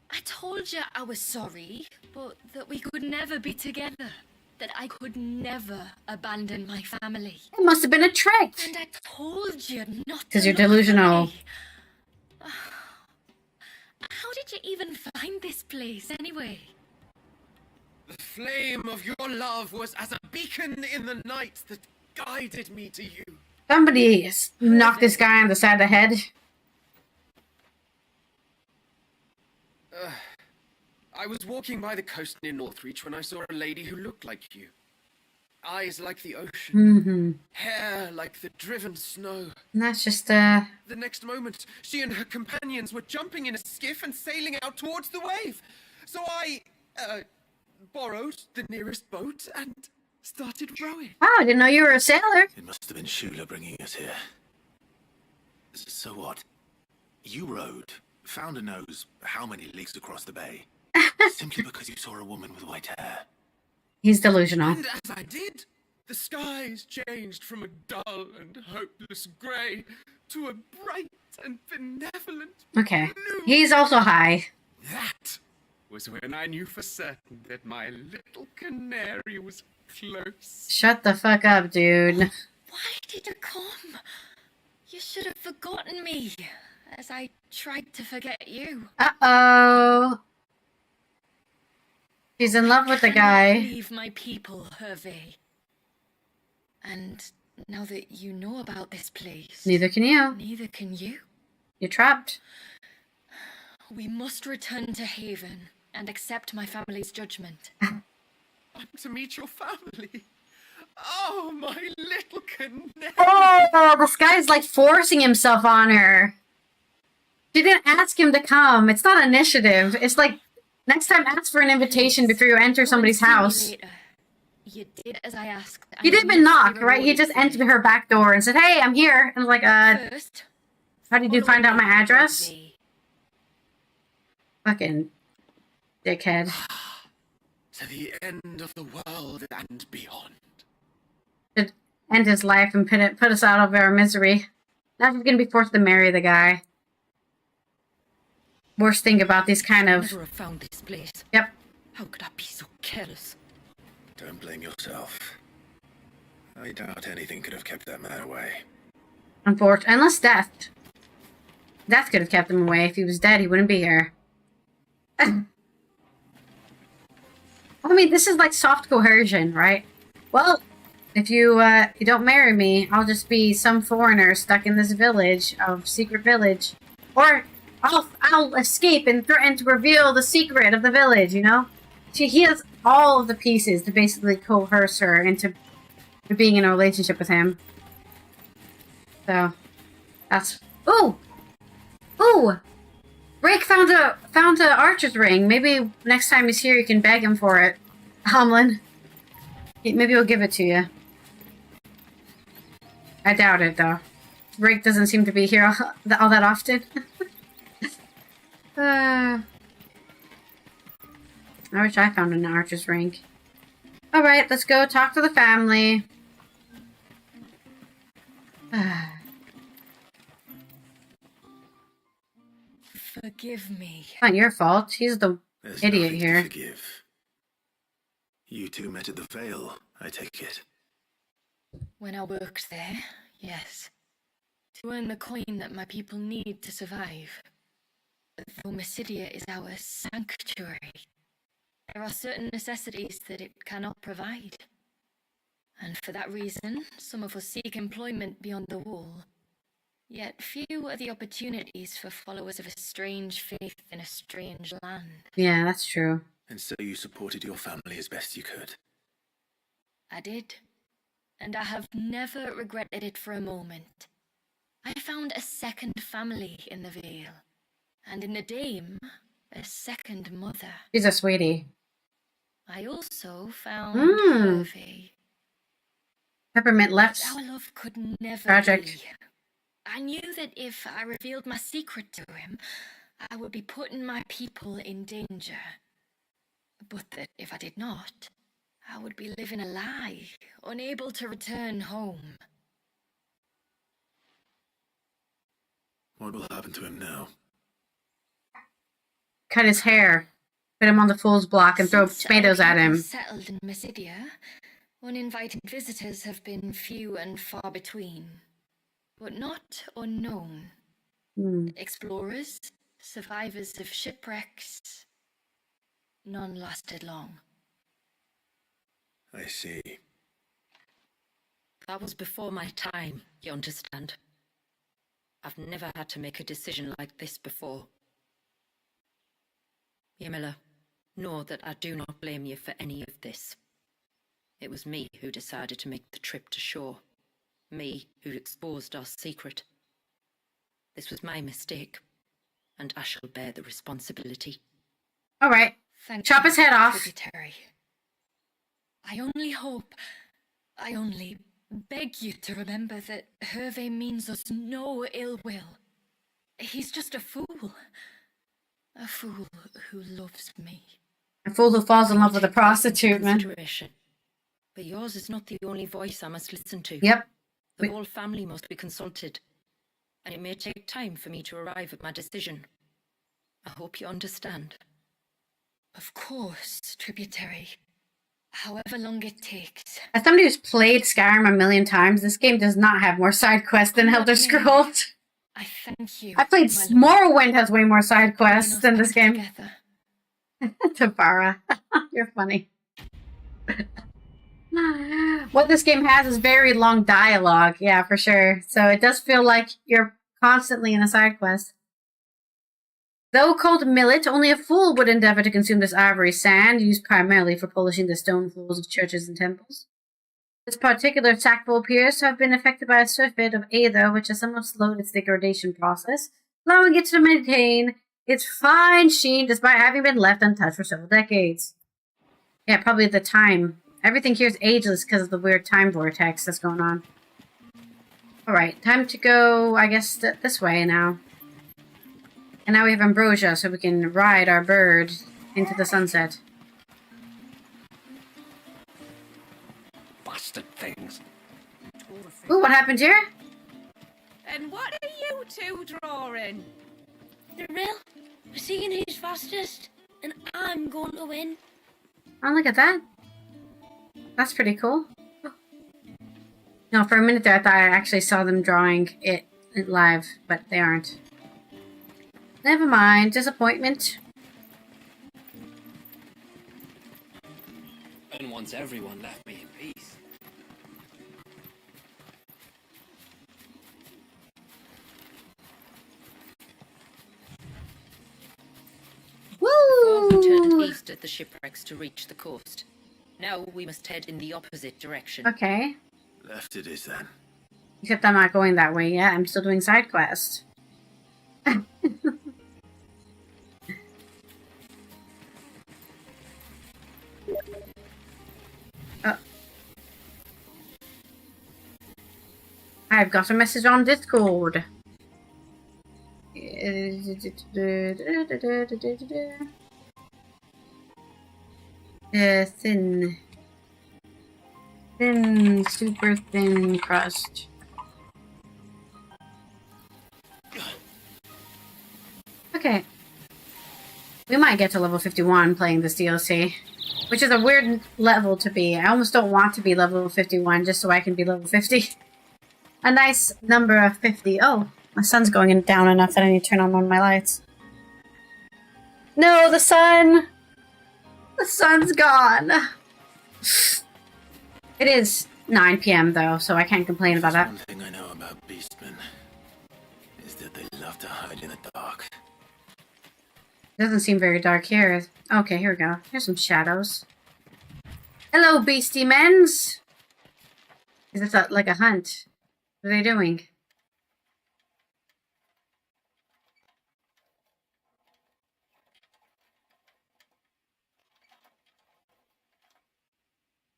Speaker 6: I told you I was sorry, but that we could never be together. that I could never abandon my family.
Speaker 1: It must have been a trick.
Speaker 6: And I told you not to.
Speaker 1: Because you're
Speaker 6: look for
Speaker 1: delusional.
Speaker 6: me. How did you even find this place, anyway?
Speaker 12: The flame of your love was as a beacon in the night that guided me to you.
Speaker 1: Somebody knocked this guy on the side of the head.
Speaker 12: I was walking by the coast near Northreach when I saw a lady who looked like you. Eyes like the ocean. Hair like the driven snow.
Speaker 1: And that's just,
Speaker 12: The next moment, she and her companions were jumping in a skiff and sailing out towards the wave. So I, borrowed the nearest boat and started rowing.
Speaker 1: Wow, I didn't know you were a sailor.
Speaker 3: It must have been Shula bringing us here. So what? You rowed, found a nose how many leagues across the bay, simply because you saw a woman with white hair.
Speaker 1: He's delusional.
Speaker 12: And as I did, the skies changed from a dull and hopeless grey to a bright and benevolent
Speaker 1: Okay.
Speaker 12: blue.
Speaker 1: He's also high.
Speaker 12: That was when I knew for certain that my little canary was close.
Speaker 1: Shut the fuck up, dude.
Speaker 6: Why did you come? You should have forgotten me, as I tried to forget you.
Speaker 1: Uh-oh. She's in love with the guy.
Speaker 6: Leave my people, Hervé. And now that you know about this place,
Speaker 1: Neither can you.
Speaker 6: neither can you.
Speaker 1: You're trapped.
Speaker 6: We must return to Haven and accept my family's judgment.
Speaker 12: I'm to meet your family. Oh, my little canary.
Speaker 1: Oh, this guy's like forcing himself on her. She didn't ask him to come. It's not initiative. It's like, next time ask for an invitation before you enter somebody's house.
Speaker 6: You did as I asked.
Speaker 1: He didn't even knock, right? He just entered her back door and said, "Hey, I'm here." And I was like,
Speaker 6: First,
Speaker 1: how did you find out my address? Fucking dickhead.
Speaker 12: To the end of the world and beyond.
Speaker 1: Should end his life and put us out of our misery. Now she's gonna be forced to marry the guy. Worst thing about these kind of...
Speaker 2: Never have found this place.
Speaker 1: Yep.
Speaker 2: How could I be so careless?
Speaker 3: Don't blame yourself. I doubt anything could have kept that man away.
Speaker 1: Unfortunately, unless death. Death could have kept him away. If he was dead, he wouldn't be here. I mean, this is like soft coercion, right? Well, if you don't marry me, I'll just be some foreigner stuck in this village of secret village, or I'll escape and threaten to reveal the secret of the village. You know, he has all of the pieces to basically coerce her into being in a relationship with him. So that's ooh. Rick found a archer's ring. Maybe next time he's here, you can beg him for it. Hamlin. Maybe he'll give it to you. I doubt it, though. Rick doesn't seem to be here all that often. I wish I found an archer's ring. Alright, let's go talk to the family.
Speaker 6: Forgive me.
Speaker 1: It's not your fault. He's the
Speaker 3: There's
Speaker 1: idiot
Speaker 3: nothing
Speaker 1: here.
Speaker 3: to forgive. You two met at the Vale, I take it.
Speaker 6: When I worked there, yes. To earn the coin that my people need to survive. Though Mysidia is our sanctuary, there are certain necessities that it cannot provide. And for that reason, some of us seek employment beyond the wall. Yet few are the opportunities for followers of a strange faith in a strange land.
Speaker 1: Yeah, that's true.
Speaker 3: And so you supported your family as best you could.
Speaker 6: I did. And I have never regretted it for a moment. I found a second family in the Vale. And in the Dame, a second mother.
Speaker 1: She's a sweetie.
Speaker 6: I also found Hervé.
Speaker 1: Peppermint left.
Speaker 6: Our love could never
Speaker 1: Tragic.
Speaker 6: be. I knew that if I revealed my secret to him, I would be putting my people in danger. But that if I did not, I would be living a lie, unable to return home.
Speaker 3: What will happen to him now?
Speaker 1: Cut his hair. Put him on the fool's block and throw
Speaker 6: Since
Speaker 1: tomatoes
Speaker 6: our
Speaker 1: at him.
Speaker 6: people settled in Mysidia, uninvited visitors have been few and far between, but not unknown. Explorers, survivors of shipwrecks, none lasted long.
Speaker 3: I see.
Speaker 2: That was before my time, you understand. I've never had to make a decision like this before. Ymila, know that I do not blame you for any of this. It was me who decided to make the trip to shore. Me who exposed our secret. This was my mistake, and I shall bear the responsibility.
Speaker 1: All right. Chop his head off.
Speaker 6: Tributary. I only beg you to remember that Hervé means us no ill will. He's just a fool. A fool who loves me.
Speaker 1: A fool who falls in love with a prostitute, man.
Speaker 2: But yours is not the only voice I must listen to.
Speaker 1: Yep.
Speaker 2: The whole family must be consulted. And it may take time for me to arrive at my decision. I hope you understand.
Speaker 6: Of course, Tributary. However long it takes.
Speaker 1: As somebody who's played Skyrim a million times, this game does not have more side quests than Elder Scrolls.
Speaker 6: I thank you.
Speaker 1: I played Morrowind has way more side quests than this game. Tabara, you're funny. What this game has is very long dialogue, yeah, for sure. So it does feel like you're constantly in a side quest. Though called millet, only a fool would endeavor to consume this ivory sand, used primarily for polishing the stone floors of churches and temples. This particular sackful appears to have been affected by a surfeit of aether, which has somewhat slowed its degradation process, allowing it to maintain its fine sheen despite having been left untouched for several decades. Yeah, probably the time. Everything here is ageless because of the weird time vortex that's going on. Alright, time to go, I guess, this way now. And now we have ambrosia, so we can ride our bird into the sunset.
Speaker 11: Bastard things.
Speaker 1: Ooh, what happened here?
Speaker 8: And what are you two drawing?
Speaker 13: The real? We're seeing who's fastest, and I'm going to win.
Speaker 1: Oh, look at that. That's pretty cool. No, for a minute there I thought I actually saw them drawing it live, but they aren't. Never mind. Disappointment.
Speaker 15: And once everyone left me in peace.
Speaker 2: Before we turned east at the shipwrecks to reach the coast. Now we must head in the opposite direction.
Speaker 1: Okay.
Speaker 3: Left it is then.
Speaker 1: Except I'm not going that way yet. I'm still doing side quests. I've got a message on Discord. Thin, super thin crust. Okay. We might get to level 51 playing this DLC. Which is a weird level to be. I almost don't want to be level 51 just so I can be level 50. A nice number of 50. Oh, my sun's going down enough that I need to turn on one of my lights. No, the sun! The sun's gone. It is 9 p.m. though, so I can't complain about that.
Speaker 3: One thing I know about beastmen is that they love to hide in the dark.
Speaker 1: It doesn't seem very dark here. Okay, here we go. Here's some shadows. Hello, beastie mens! Is this like a hunt? What are they doing?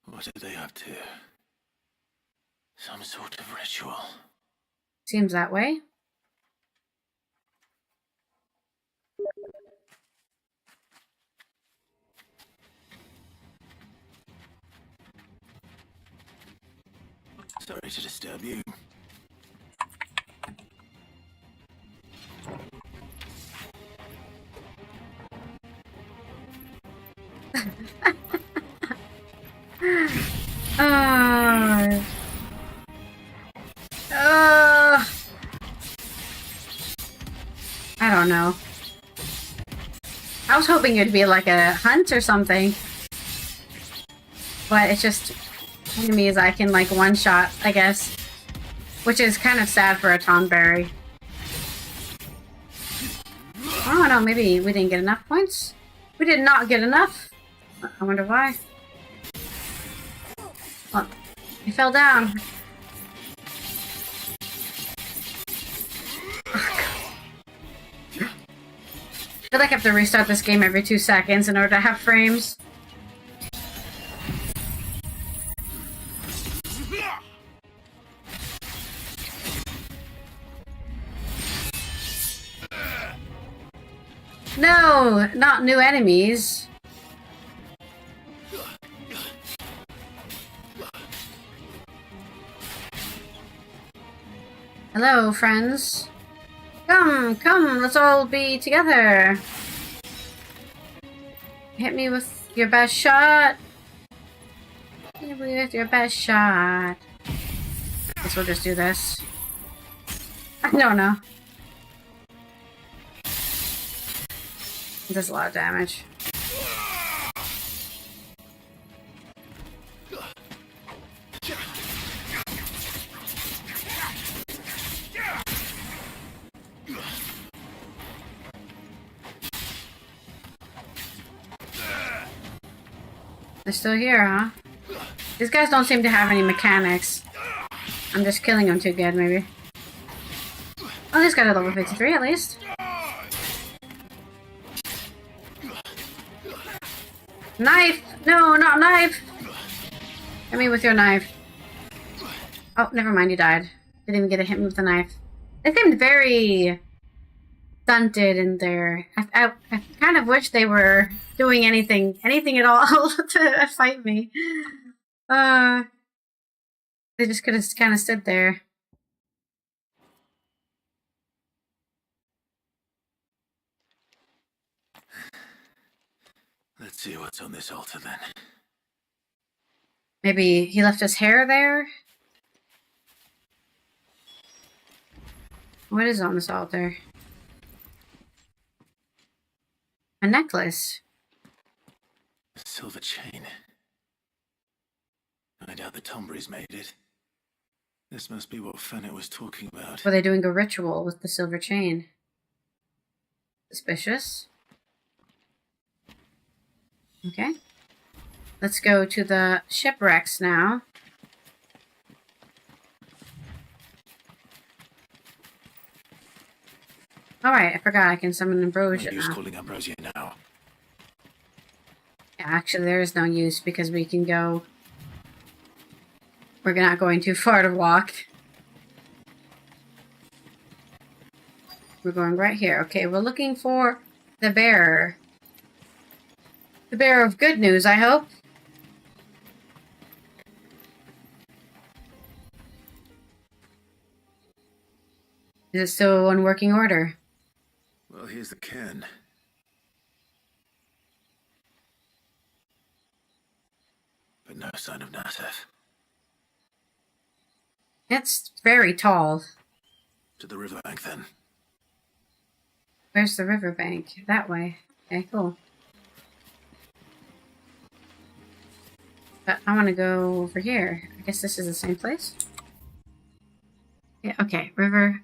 Speaker 3: What are they up to? Some sort of ritual.
Speaker 1: Seems that way.
Speaker 3: Sorry to disturb you.
Speaker 1: don't know. I was hoping it'd be like a hunt or something. But it's just enemies I can like one-shot, I guess. Which is kind of sad for a Tonberry. I don't know, maybe we didn't get enough points? We did not get enough. I wonder why. Oh, he fell down. I feel like I have to restart this game every 2 seconds in order to have frames. No, not new enemies. Hello, friends. Come, let's all be together. Hit me with your best shot. Hit me with your best shot. Guess we'll just do this. I don't know. It does a lot of damage. They're still here, huh? These guys don't seem to have any mechanics. I'm just killing them too good, maybe. Oh, this got a level 53 at least. Knife! No, not knife! Hit me with your knife. Oh, never mind, you died. Didn't even get to hit me with the knife. They seemed very stunted in there. I kind of wish they were doing anything at all to fight me. They just could have kind of stood there.
Speaker 3: Let's see what's on this altar then.
Speaker 1: Maybe he left his hair there? What is on this altar? A necklace.
Speaker 3: A silver chain. I doubt the Tomberries made it. This must be what Fennec was talking about.
Speaker 1: Were they doing a ritual with the silver chain? Suspicious. Okay. Let's go to the shipwrecks now. Alright, I forgot I can summon Ambrosia
Speaker 3: Use
Speaker 1: now.
Speaker 3: calling Ambrosia now.
Speaker 1: Yeah, actually there is no use because we can go... We're not going too far to walk. We're going right here. Okay, we're looking for the bearer. The bearer of good news, I hope. Is it still in working order?
Speaker 3: Well, here's the cairn. But no sign of Nasef.
Speaker 1: It's very tall.
Speaker 3: To the riverbank, then.
Speaker 1: Where's the riverbank? That way. Okay, cool. But I want to go over here. I guess this is the same place? Yeah, okay. River.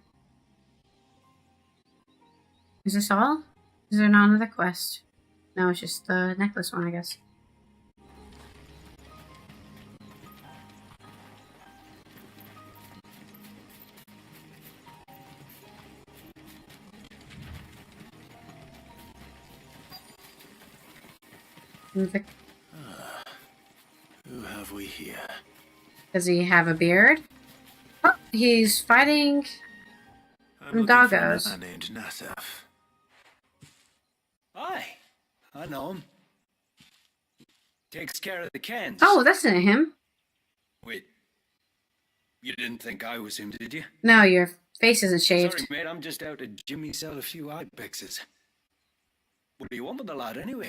Speaker 1: Is this all? Is there not another quest? No, it's just the necklace one, I guess.
Speaker 3: Who have we here?
Speaker 1: Does he have a beard? Oh, he's fighting some doggos.
Speaker 3: For a man named Nasef.
Speaker 11: Aye, I know him. Takes care of the Kens.
Speaker 1: Oh, that's not him.
Speaker 11: Wait, you didn't think I was him, did you?
Speaker 1: No, your face isn't shaved.
Speaker 11: Sorry, mate, I'm just out to Jimmy sell a few ibexes. What do you want with the lad, anyway?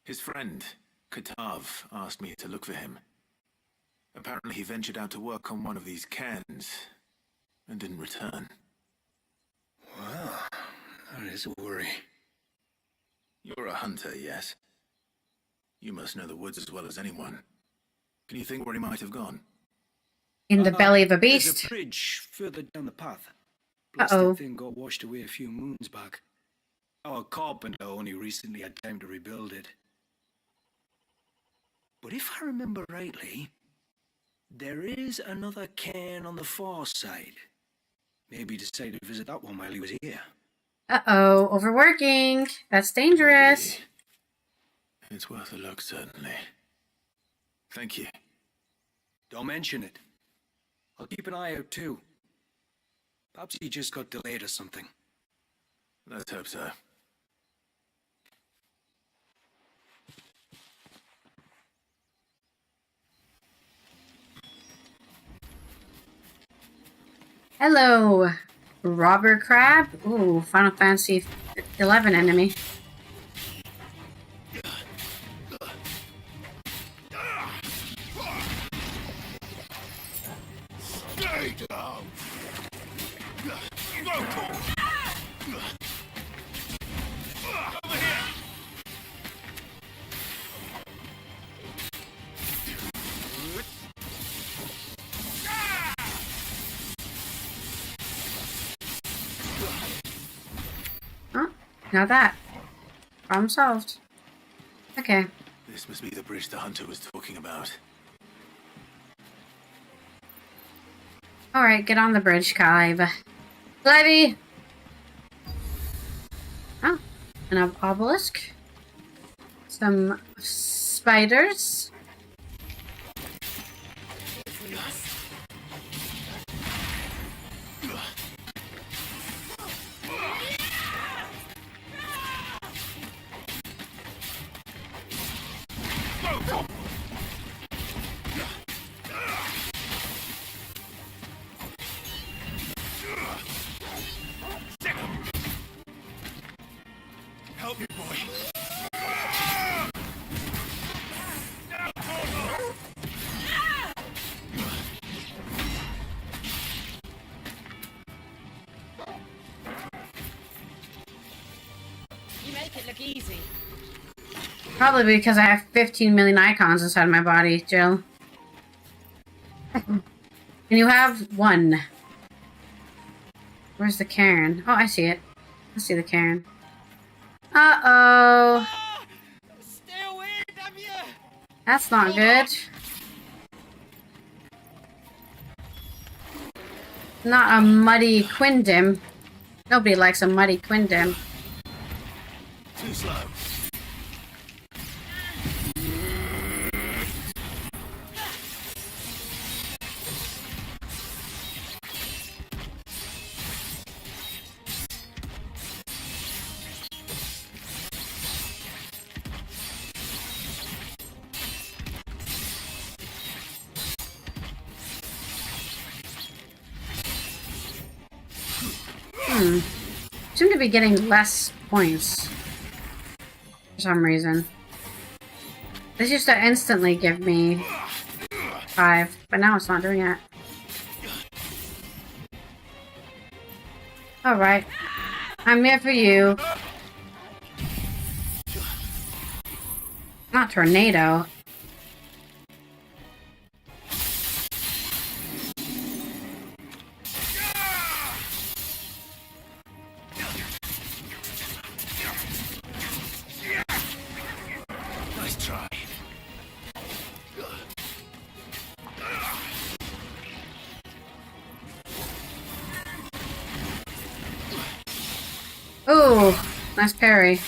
Speaker 3: His friend, Katav, asked me to look for him. Apparently he ventured out to work on one of these cairns and didn't return. That is a worry. You're a hunter, yes? You must know the woods as well as anyone. Can you think where he might have gone?
Speaker 1: In the belly of a
Speaker 4: There's
Speaker 1: beast.
Speaker 4: a bridge further down the path.
Speaker 1: Uh-oh.
Speaker 4: Blasted thing got washed away a few moons back. Our carpenter only recently had time to rebuild it. But if I remember rightly, there is another cairn on the far side. Maybe decided to visit that one while he was here.
Speaker 1: Uh-oh, overworking. That's dangerous.
Speaker 3: It's worth a look, certainly. Thank you.
Speaker 4: Don't mention it. I'll keep an eye out too. Perhaps he just got delayed or something.
Speaker 3: Let's hope so.
Speaker 1: Hello, Robber Crab. Ooh, Final Fantasy 11 enemy.
Speaker 14: Stay down. Over here.
Speaker 1: Oh, now that. Problem solved. Okay.
Speaker 3: This must be the bridge the hunter was talking about.
Speaker 1: Alright, get on the bridge, Clive. Clivey! Oh, an obelisk. Some spiders.
Speaker 14: Help me, boy.
Speaker 10: You make it look easy.
Speaker 1: Probably because I have 15 million icons inside my body, Jill. And you have one. Where's the cairn? Oh, I see it. I see the cairn. Uh-oh.
Speaker 10: Stay away, damn you!
Speaker 1: That's not good. Not a muddy Quindim. Nobody likes a muddy Quindim.
Speaker 3: Too slow.
Speaker 1: Seem to be getting less points. For some reason. This used to instantly give me 5, but now it's not doing it. Alright. I'm here for you. Not tornado.
Speaker 3: Nice try.
Speaker 1: Ooh, nice parry.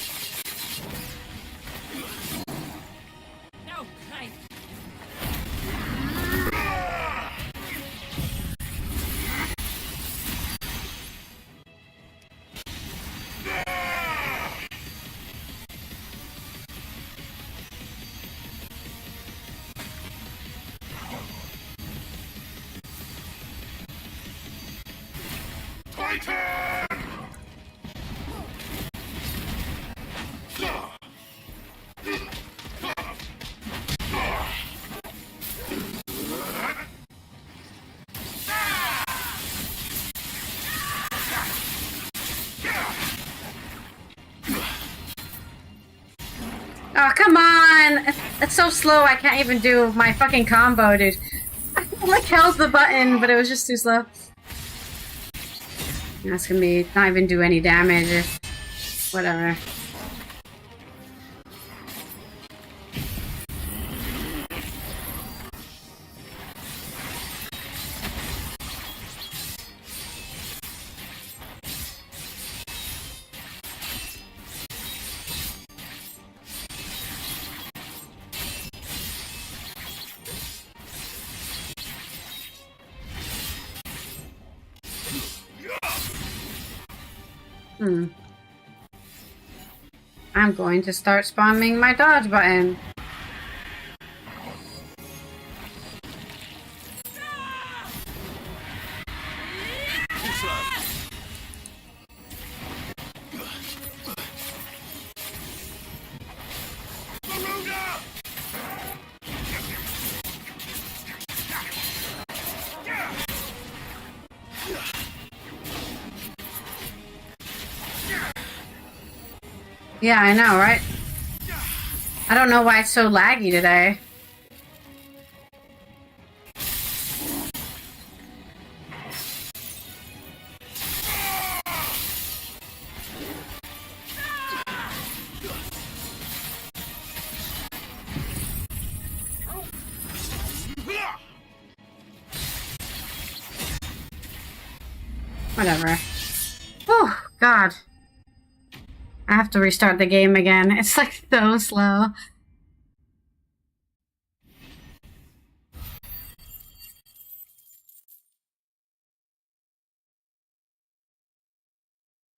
Speaker 10: No, Clive.
Speaker 1: Oh, come on! It's so slow I can't even do my fucking combo, dude. I like held the button, but it was just too slow. That's gonna be not even do any damage or whatever. I'm going to start spamming my dodge button. Yeah, I know, right? I don't know why it's so laggy today. Whatever. Oh, God. I have to restart the game again. It's like so slow.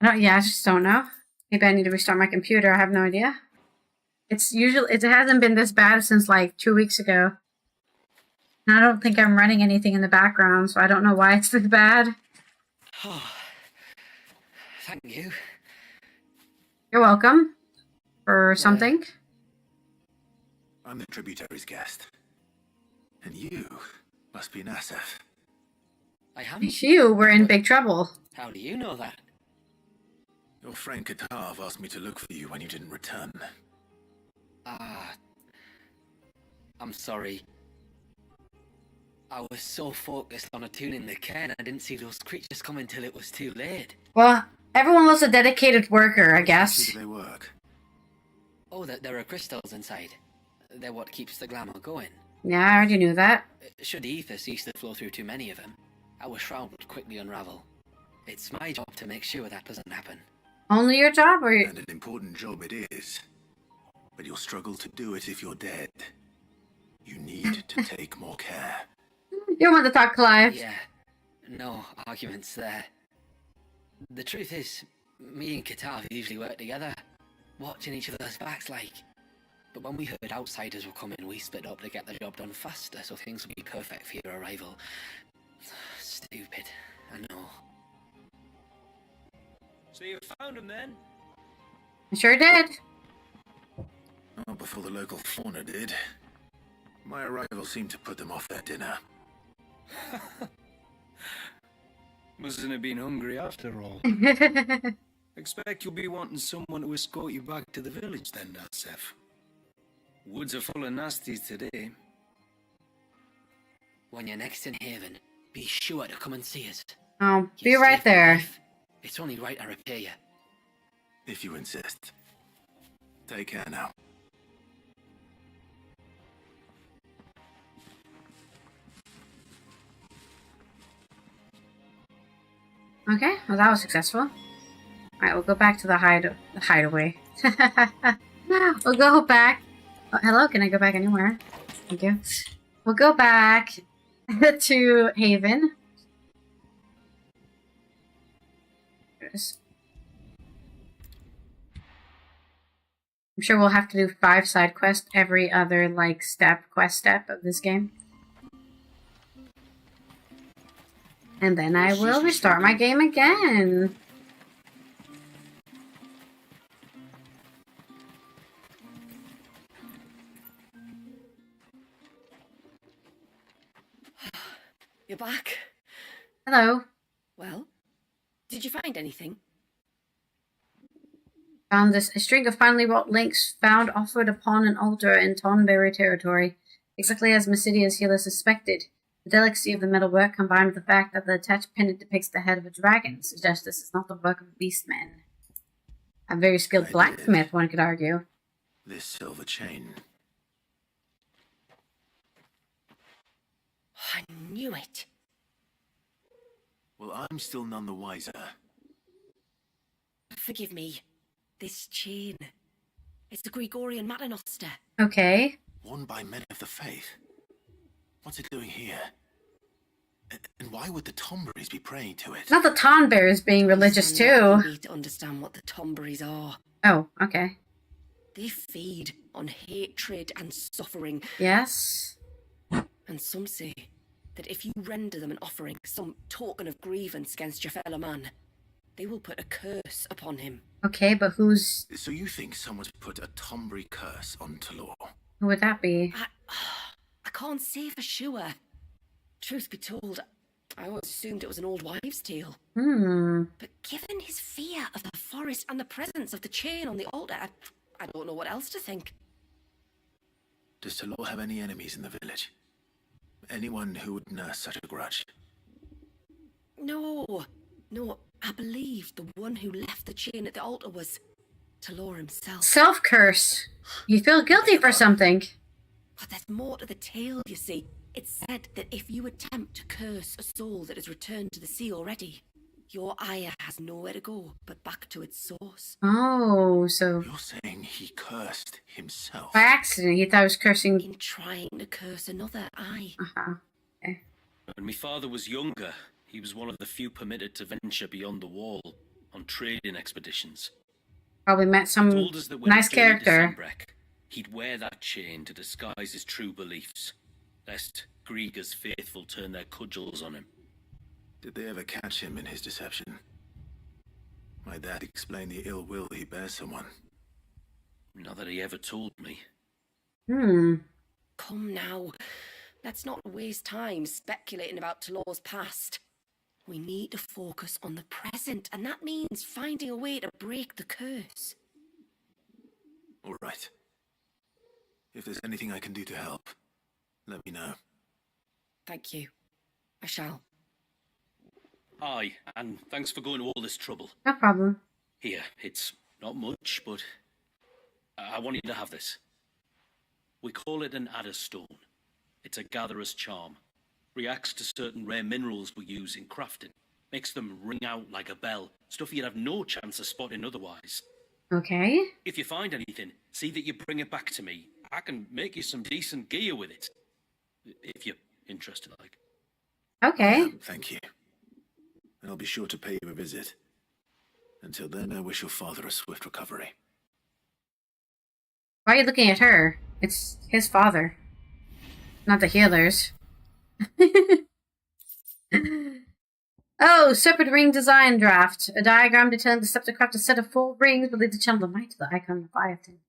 Speaker 1: Yeah, I just don't know. Maybe I need to restart my computer. I have no idea. It hasn't been this bad since like 2 weeks ago. And I don't think I'm running anything in the background, so I don't know why it's this bad.
Speaker 15: Oh, thank you.
Speaker 1: You're welcome. For something.
Speaker 3: I'm the tributary's guest. And you must be Nassef.
Speaker 15: I haven't.
Speaker 1: We're in big trouble.
Speaker 15: How do you know that?
Speaker 3: Your friend Katav asked me to look for you when you didn't return.
Speaker 15: I'm sorry. I was so focused on attuning the cairn, I didn't see those creatures come until it was too late.
Speaker 1: Well, everyone loves a dedicated worker, I guess.
Speaker 3: How do they work?
Speaker 15: Oh, there are crystals inside. They're what keeps the glamour going.
Speaker 1: Yeah, I already knew that.
Speaker 15: Should the ether cease to flow through too many of them, our shroud would quickly unravel. It's my job to make sure that doesn't happen.
Speaker 1: Only your job, or
Speaker 3: And an important job it is. But you'll struggle to do it if you're dead. You need to take more care.
Speaker 1: You want to talk, Clive?
Speaker 15: Yeah, no arguments there. The truth is, me and Katav usually work together, watching each other's backs like. But when we heard outsiders were coming, we split up to get the job done faster so things would be perfect for your arrival. Stupid, I know.
Speaker 5: So you found him then?
Speaker 1: I sure did.
Speaker 3: Not before the local fauna did. My arrival seemed to put them off their dinner.
Speaker 18: Mustn't have been hungry after all. Expect you'll be wanting someone to escort you back to the village then, Nassef. Woods are full of nasties today.
Speaker 15: When you're next in Haven, be sure to come and see us.
Speaker 1: I'll be right there.
Speaker 15: It's only right I repair you.
Speaker 3: If you insist. Take care now.
Speaker 1: Okay, well that was successful. Alright, we'll go back to the hideaway. We'll go back. Oh, hello, can I go back anywhere? Thank you. We'll go back to Haven. I'm sure we'll have to do 5 side quests every other like quest step of this game. And then I will restart my game again.
Speaker 9: You're back.
Speaker 1: Hello.
Speaker 9: Well, did you find anything?
Speaker 1: Found this. A string of finely wrought links found offered upon an altar in Tonberry territory, exactly as Mysidia's healer suspected. The delicacy of the metalwork, combined with the fact that the attached pendant depicts the head of a dragon, suggests this is not the work of beastmen. A very skilled blacksmith, one could argue.
Speaker 3: This silver chain.
Speaker 9: I knew it.
Speaker 3: Well, I'm still none the wiser.
Speaker 9: Forgive me. This chain. It's the Gregorian Maternoster.
Speaker 1: Okay.
Speaker 3: Worn by men of the faith. What's it doing here? And why would the Tomberries be praying to it?
Speaker 1: Not the Tonberries being religious too.
Speaker 9: You need to understand what the Tomberries are.
Speaker 1: Oh, okay.
Speaker 9: They feed on hatred and suffering.
Speaker 1: Yes.
Speaker 9: And some say that if you render them an offering, some token of grievance against your fellow man, they will put a curse upon him.
Speaker 1: Okay, but who's...
Speaker 3: So you think someone's put a Tombury curse on Talor?
Speaker 1: Who would that be?
Speaker 9: I can't say for sure. Truth be told, I always assumed it was an old wives' tale. But given his fear of the forest and the presence of the chain on the altar, I don't know what else to think.
Speaker 3: Does Talor have any enemies in the village? Anyone who would nurse such a grudge?
Speaker 9: No, I believe the one who left the chain at the altar was Talor himself.
Speaker 1: Self-curse. You feel guilty for something.
Speaker 9: But there's more to the tale, you see. It's said that if you attempt to curse a soul that has returned to the sea already, your ire has nowhere to go but back to its source.
Speaker 1: Oh, so...
Speaker 3: You're saying he cursed himself?
Speaker 1: By accident, he thought he was cursing...
Speaker 9: In trying to curse another, aye.
Speaker 1: Okay.
Speaker 5: When my father was younger, he was one of the few permitted to venture beyond the wall on trading expeditions.
Speaker 1: Probably met some
Speaker 5: Told us that when
Speaker 1: nice
Speaker 5: he journeyed to
Speaker 1: character.
Speaker 5: Sembrek, he'd wear that chain to disguise his true beliefs, lest Grieger's faithful turn their cudgels on him.
Speaker 3: Did they ever catch him in his deception? Might that explain the ill will he bears someone?
Speaker 5: Not that he ever told me.
Speaker 9: Come now. Let's not waste time speculating about Talor's past. We need to focus on the present, and that means finding a way to break the curse.
Speaker 3: All right. If there's anything I can do to help, let me know.
Speaker 9: Thank you. I shall.
Speaker 5: Aye, and thanks for going to all this trouble.
Speaker 1: No problem.
Speaker 5: Here, it's not much, but I want you to have this. We call it an adder stone. It's a gatherer's charm. Reacts to certain rare minerals we use in crafting. Makes them ring out like a bell. Stuff you'd have no chance of spotting otherwise.
Speaker 1: Okay.
Speaker 5: If you find anything, see that you bring it back to me. I can make you some decent gear with it. If you're interested, like.
Speaker 1: Okay.
Speaker 3: Thank you. And I'll be sure to pay you a visit. Until then, I wish your father a swift recovery.
Speaker 1: Why are you looking at her? It's his father. Not the healers. Oh, Serpent Ring Design Draft. A diagram detailing the steps to craft a set of 4 rings will lead the channel of might to the Eikon of Leviathan.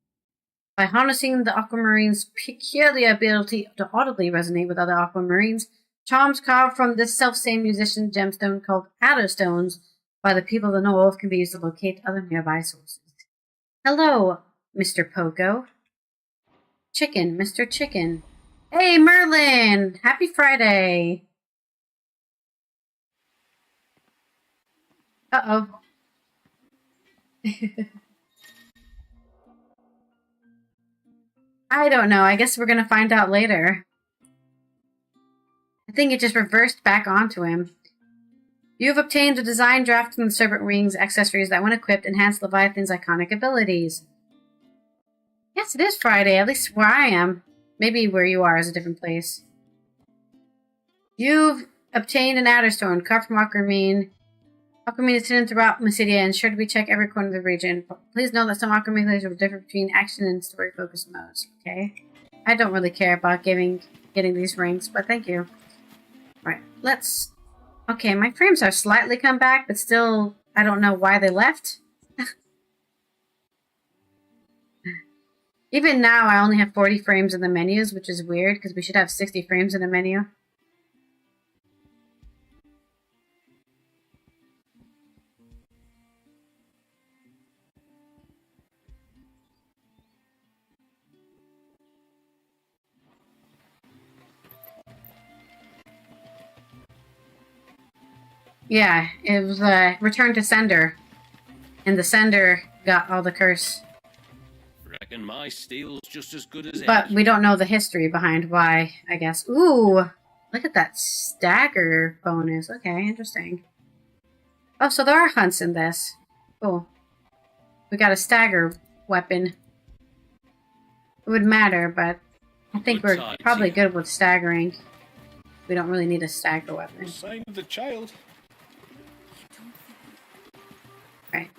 Speaker 1: By harnessing the Aquamarine's peculiar ability to audibly resonate with other Aquamarines, charms carved from this self-same musician gemstone called Adder Stones by the people of the North can be used to locate other nearby sources. Hello, Mr. Pogo. Chicken, Mr. Chicken. Hey, Merlin! Happy Friday! Uh-oh. I don't know. I guess we're gonna find out later. I think it just reversed back onto him. You've obtained a design draft from the Serpent Ring's accessories that, when equipped, enhance Leviathan's iconic abilities. Yes, it is Friday, at least where I am. Maybe where you are is a different place. You've obtained an Adderstone, carved from Aquamarine. Aquamarine is hidden throughout Mysidia and sure to be checked every corner of the region. Please note that some Aquamarine layers are different between action and story-focused modes. Okay? I don't really care about getting these rings, but thank you. Right, let's... Okay, my frames have slightly come back, but still, I don't know why they left. Even now, I only have 40 frames in the menus, which is weird, because we should have 60 frames in a menu. Yeah, it was returned to sender. And the sender got all the curse.
Speaker 5: Reckon my steel's just as good as
Speaker 1: But
Speaker 5: any.
Speaker 1: we don't know the history behind why, I guess. Ooh, look at that stagger bonus. Okay, interesting. Oh, so there are hunts in this. Cool. We got a stagger weapon. It would matter, but I think we're probably good with staggering. We don't really need a stagger weapon.
Speaker 14: Sign of the child.
Speaker 1: Right.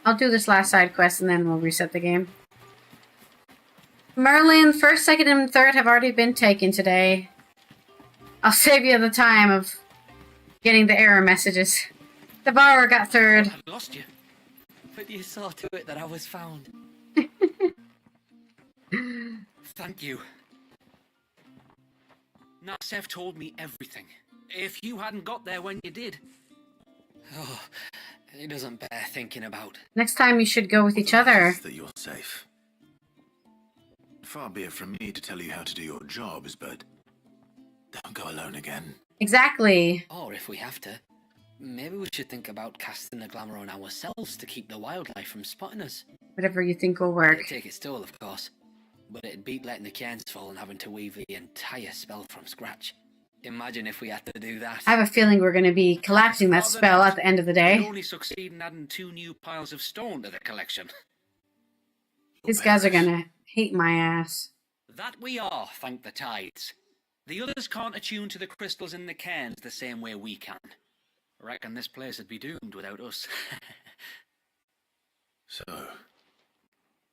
Speaker 1: I'll do this last side quest and then we'll reset the game. Merlin, first, second, and third have already been taken today. I'll save you the time of getting the error messages. Devourer got third.
Speaker 15: I lost you. But you saw to it that I was found. Thank you.
Speaker 12: Narsef told me everything. If you hadn't got there when you did.
Speaker 15: Oh, he doesn't bear thinking about.
Speaker 1: Next time you should go with each other.
Speaker 3: That you're safe. Far be it from me to tell you how to do your jobs, but don't go alone again.
Speaker 1: Exactly.
Speaker 15: Or if we have to, maybe we should think about casting the glamour on ourselves to keep the wildlife from spotting us.
Speaker 1: Whatever you think will work.
Speaker 15: It'd take its toll, of course, but it'd beat letting the cairns fall and having to weave the entire spell from scratch. Imagine if we had to do that.
Speaker 1: I have a feeling we're going to be collapsing that spell at the end of the
Speaker 12: We'd
Speaker 1: day.
Speaker 12: only succeed in adding 2 new piles of stone to the collection.
Speaker 1: These guys are going to hate my ass.
Speaker 12: That we are, thank the tides. The others can't attune to the crystals in the cairns the same way we can. I reckon this place would be doomed without us.
Speaker 3: So,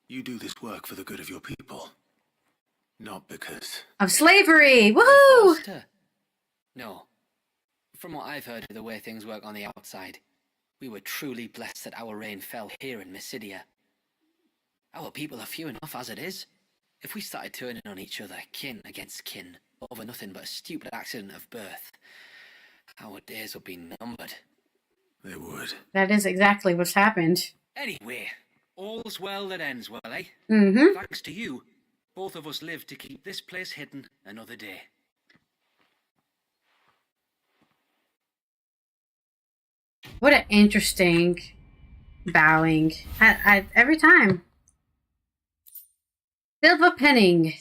Speaker 3: you do this work for the good of your people. Not because...
Speaker 1: of slavery! Woohoo!
Speaker 15: No. From what I've heard of the way things work on the outside, we were truly blessed that our rain fell here in Mysidia. Our people are few enough as it is. If we started turning on each other, kin against kin, over nothing but a stupid accident of birth, our days would be numbered.
Speaker 3: They would.
Speaker 1: That is exactly what's happened.
Speaker 12: Anyway, all's well that ends well, eh?
Speaker 1: Mm-hmm.
Speaker 12: Thanks to you, both of us lived to keep this place hidden another day.
Speaker 1: What an interesting bowing. Every time. Silver penning.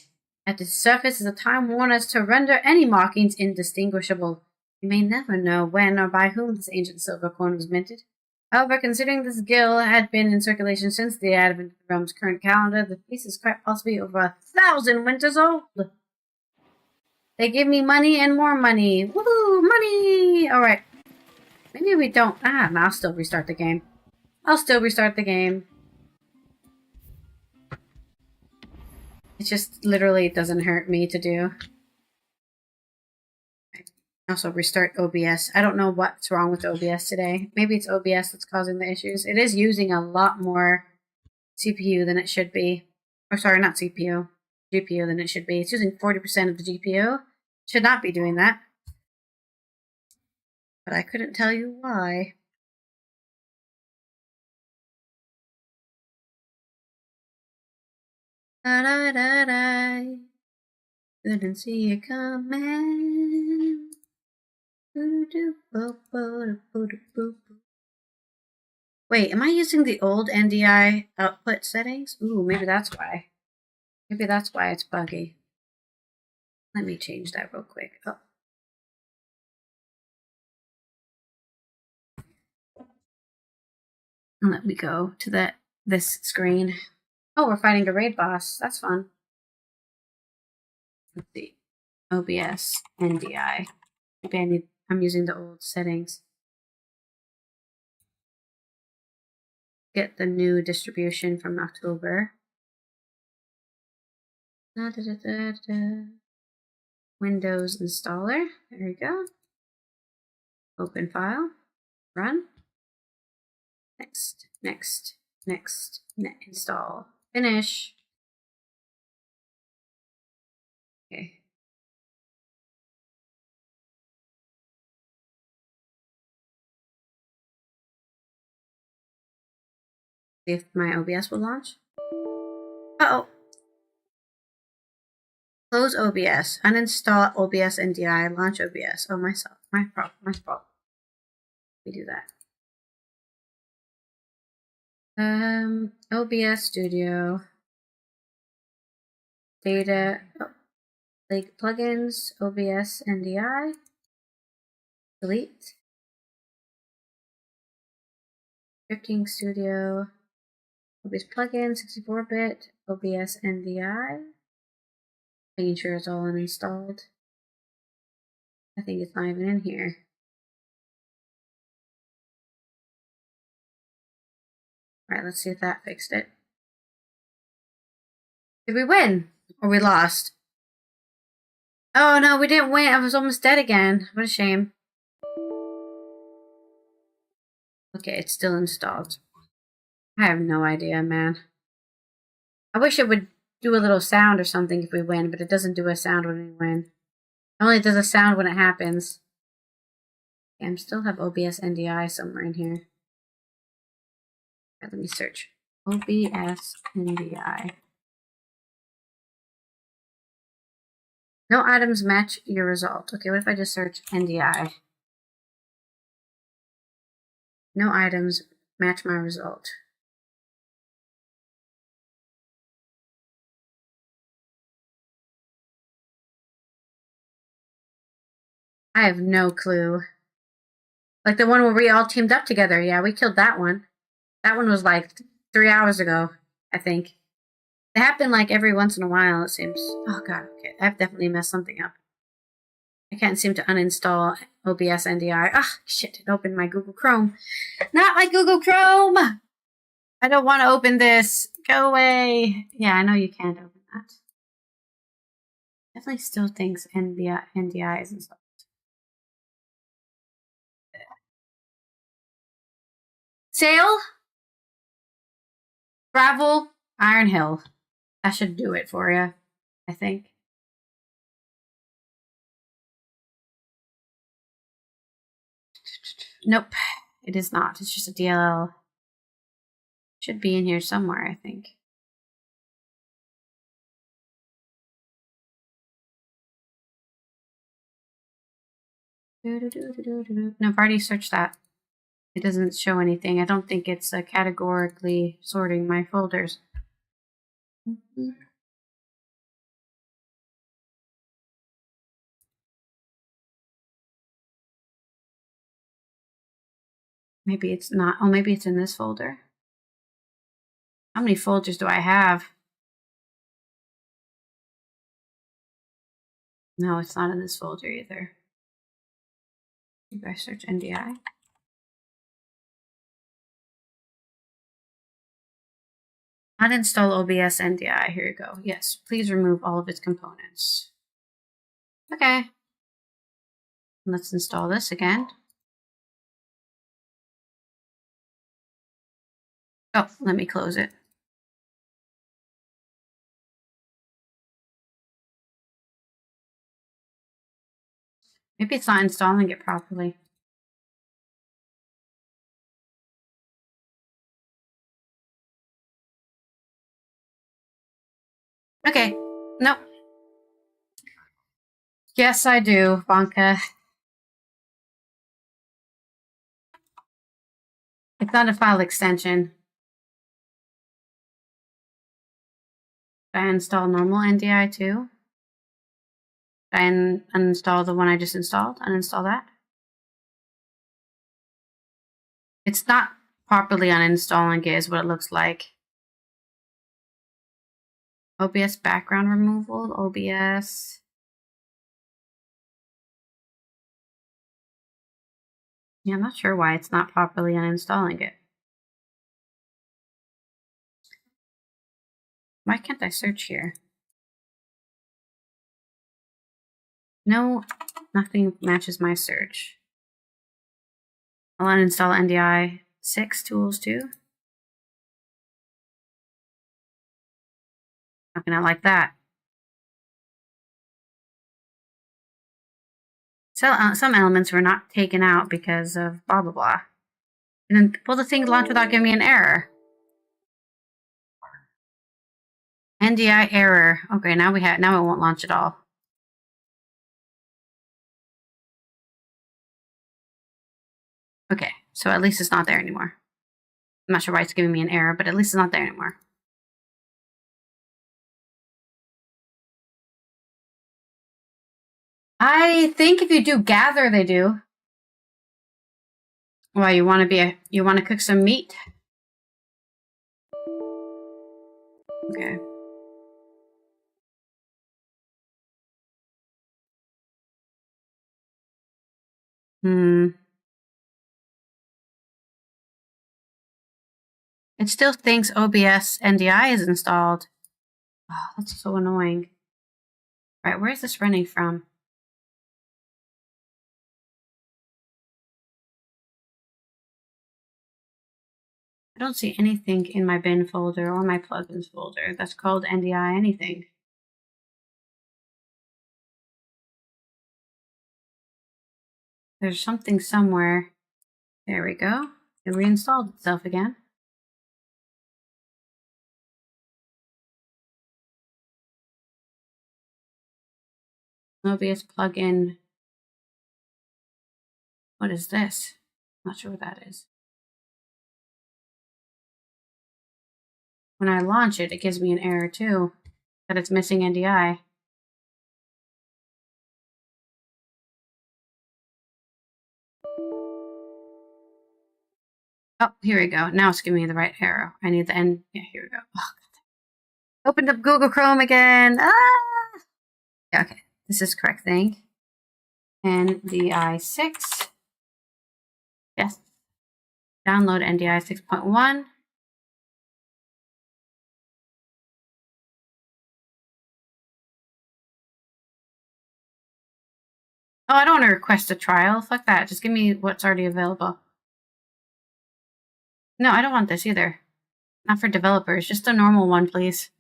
Speaker 1: At its surface is a time worn as to render any markings indistinguishable. You may never know when or by whom this ancient silver coin was minted. However, considering this gill had been in circulation since the advent of the realm's current calendar, the piece is quite possibly over 1,000 winters old. They give me money and more money. Woohoo! Money! Alright. Maybe we don't. No, I'll still restart the game. I'll still restart the game. It just literally doesn't hurt me to do. Also restart OBS. I don't know what's wrong with OBS today. Maybe it's OBS that's causing the issues. It is using a lot more CPU than it should be. Or sorry, not CPU. GPU than it should be. It's using 40% of the GPU. Should not be doing that. But I couldn't tell you why. Da-da-da-da. Couldn't see it coming. Wait, am I using the old NDI output settings? Ooh, maybe that's why. Maybe that's why it's buggy. Let me change that real quick. Oh. Let me go to this screen. Oh, we're fighting a raid boss. That's fun. Let's see. OBS, NDI. Maybe I'm using the old settings. Get the new distribution from October. Windows installer. There we go. Open file. Run. Next. Net install. Finish. Okay. See if my OBS will launch. Uh-oh. Close OBS. Uninstall OBS NDI. Launch OBS. Oh, my problem. We do that. OBS Studio. Data. Oh, like plugins, OBS NDI. Delete. Scripting Studio. OBS plugin, 64-bit, OBS NDI. Making sure it's all uninstalled. I think it's not even in here. Alright, let's see if that fixed it. Did we win? Or we lost? Oh no, we didn't win. I was almost dead again. What a shame. Okay, it's still installed. I have no idea, man. I wish it would do a little sound or something if we win, but it doesn't do a sound when we win. It only does a sound when it happens. Okay, I still have OBS NDI somewhere in here. Right, let me search. OBS NDI. No items match your result. Okay, what if I just search NDI? No items match my result. I have no clue. Like the one where we all teamed up together. Yeah, we killed that one. That one was like 3 hours ago, I think. They happen like every once in a while, it seems. Oh god, okay. I've definitely messed something up. I can't seem to uninstall OBS NDI. Ah, shit, it opened my Google Chrome. Not my Google Chrome! I don't want to open this. Go away. Yeah, I know you can't open that. Definitely still thinks NDI is installed. Sail, Gravel, Iron Hill. That should do it for you, I think. Nope, it is not. It's just a DLL. Should be in here somewhere, I think. No, I've already searched that. It doesn't show anything. I don't think it's categorically sorting my folders. Maybe it's not. Oh, maybe it's in this folder. How many folders do I have? No, it's not in this folder either. Maybe I search NDI. Uninstall OBS NDI. Here you go. Yes, please remove all of its components. Okay. Let's install this again. Oh, let me close it. Maybe it's not installing it properly. Okay. Nope. Yes, I do, Bonka. It's not a file extension. Should I install normal NDI too? Should I uninstall the one I just installed? Uninstall that? It's not properly uninstalling it is what it looks like. OBS background removal, OBS. Yeah, I'm not sure why it's not properly uninstalling it. Why can't I search here? No, nothing matches my search. I'll uninstall NDI 6 tools too. Not gonna like that. So some elements were not taken out because of blah blah blah. And then will the thing launch without giving me an error? NDI error. Okay, now it won't launch at all. Okay, so at least it's not there anymore. I'm not sure why it's giving me an error, but at least it's not there anymore. I think if you do gather, they do. Well, you want to cook some meat? Okay. It still thinks OBS NDI is installed. Oh, that's so annoying. Right, where is this running from? I don't see anything in my bin folder or my plugins folder that's called NDI anything. There's something somewhere. There we go. It reinstalled itself again. OBS plugin. What is this? Not sure what that is. When I launch it, it gives me an error too, that it's missing NDI. Oh, here we go. Now it's giving me the right arrow. I need the end. Yeah, here we go. Oh, God. Opened up Google Chrome again. Ah! Yeah, okay. This is correct thing. NDI 6. Yes. Download NDI 6.1. Oh, I don't want to request a trial. Fuck that. Just give me what's already available. No, I don't want this either. Not for developers. Just a normal one, please.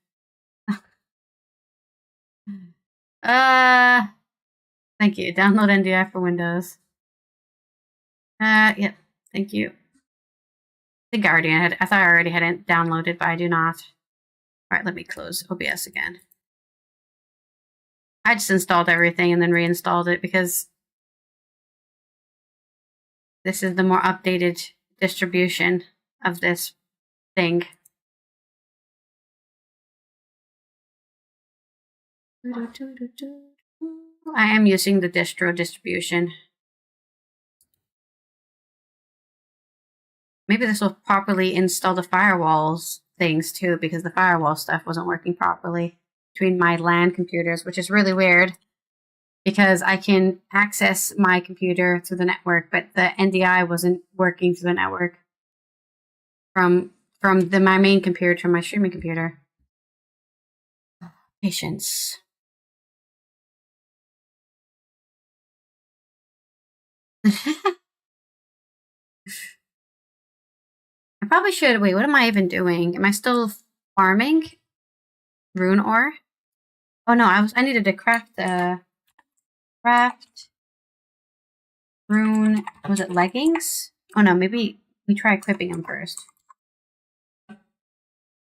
Speaker 1: Thank you. Download NDI for Windows. Yep. Thank you. I think I already had. I thought I already had it downloaded, but I do not. All right, let me close OBS again. I just installed everything and then reinstalled it because this is the more updated distribution of this thing. I am using the distro distribution. Maybe this will properly install the firewalls things too, because the firewall stuff wasn't working properly between my LAN computers, which is really weird because I can access my computer through the network, but the NDI wasn't working through the network from my main computer to my streaming computer. Patience. I probably should. Wait, what am I even doing? Am I still farming rune ore? Oh no, I needed to craft the rune. Was it leggings? Oh no, maybe we try equipping them first.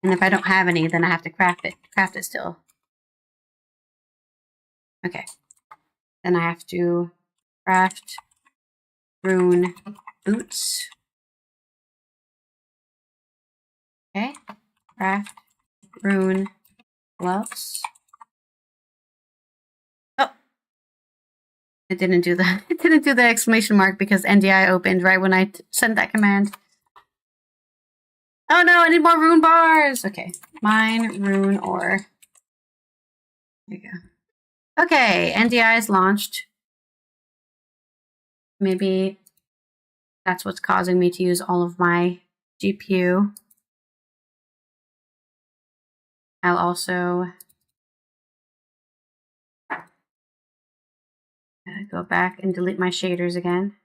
Speaker 1: And if I don't have any, then I have to craft it. Craft it still. Okay. Then I have to craft rune boots. Okay. Craft rune gloves. Oh. It didn't do the exclamation mark because NDI opened right when I sent that command. Oh no, I need more rune bars. Okay. Mine rune ore. There you go. Okay, NDI is launched. Maybe that's what's causing me to use all of my GPU. I'll also go back and delete my shaders again.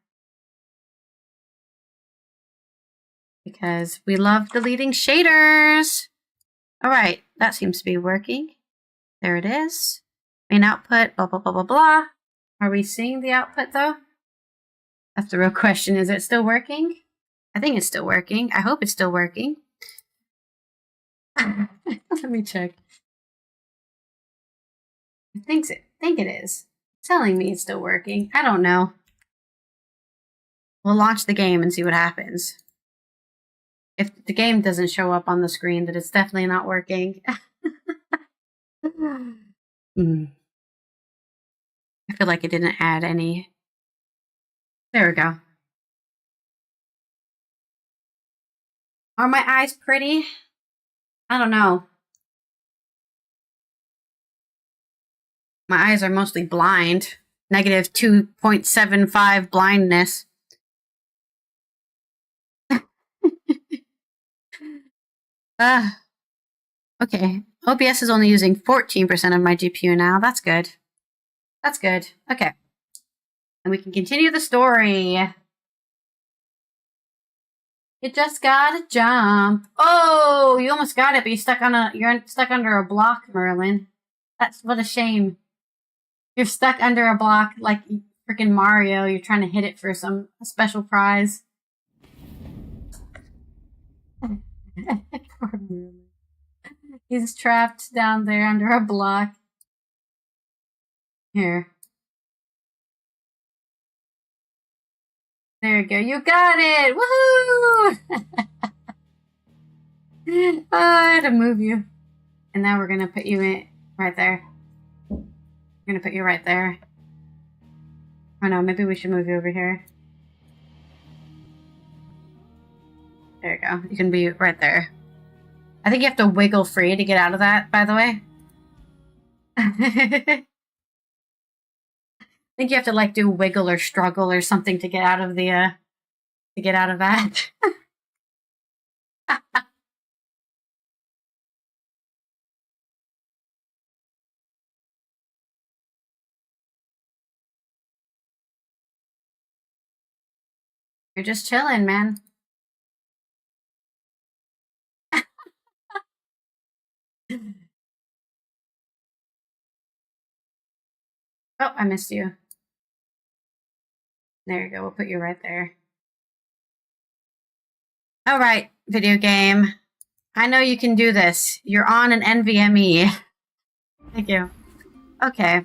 Speaker 1: Because we love deleting shaders. All right, that seems to be working. There it is. Main output, blah, blah, blah, blah, blah. Are we seeing the output though? That's the real question. Is it still working? I think it's still working. I hope it's still working. Let me check. I think it is. It's telling me it's still working. I don't know. We'll launch the game and see what happens. If the game doesn't show up on the screen, then it's definitely not working. I feel like it didn't add any. There we go. Are my eyes pretty? I don't know. My eyes are mostly blind. Negative 2.75 blindness. Okay. OBS is only using 14% of my GPU now. That's good. That's good. Okay. And we can continue the story. You just gotta jump. Oh, you almost got it, but you're stuck under a block, Merlin. That's what a shame. You're stuck under a block like freaking Mario. You're trying to hit it for a special prize. Poor Merlin. He's trapped down there under a block. Here. There you go. You got it! Woohoo! Oh, I had to move you. And now we're gonna put you in right there. We're gonna put you right there. Oh no, maybe we should move you over here. There you go. You can be right there. I think you have to wiggle free to get out of that, by the way. I think you have to like do wiggle or struggle or something to get out of the that. You're just chilling, man. Oh, I missed you. There you go. We'll put you right there. All right, video game. I know you can do this. You're on an NVMe. Thank you. Okay.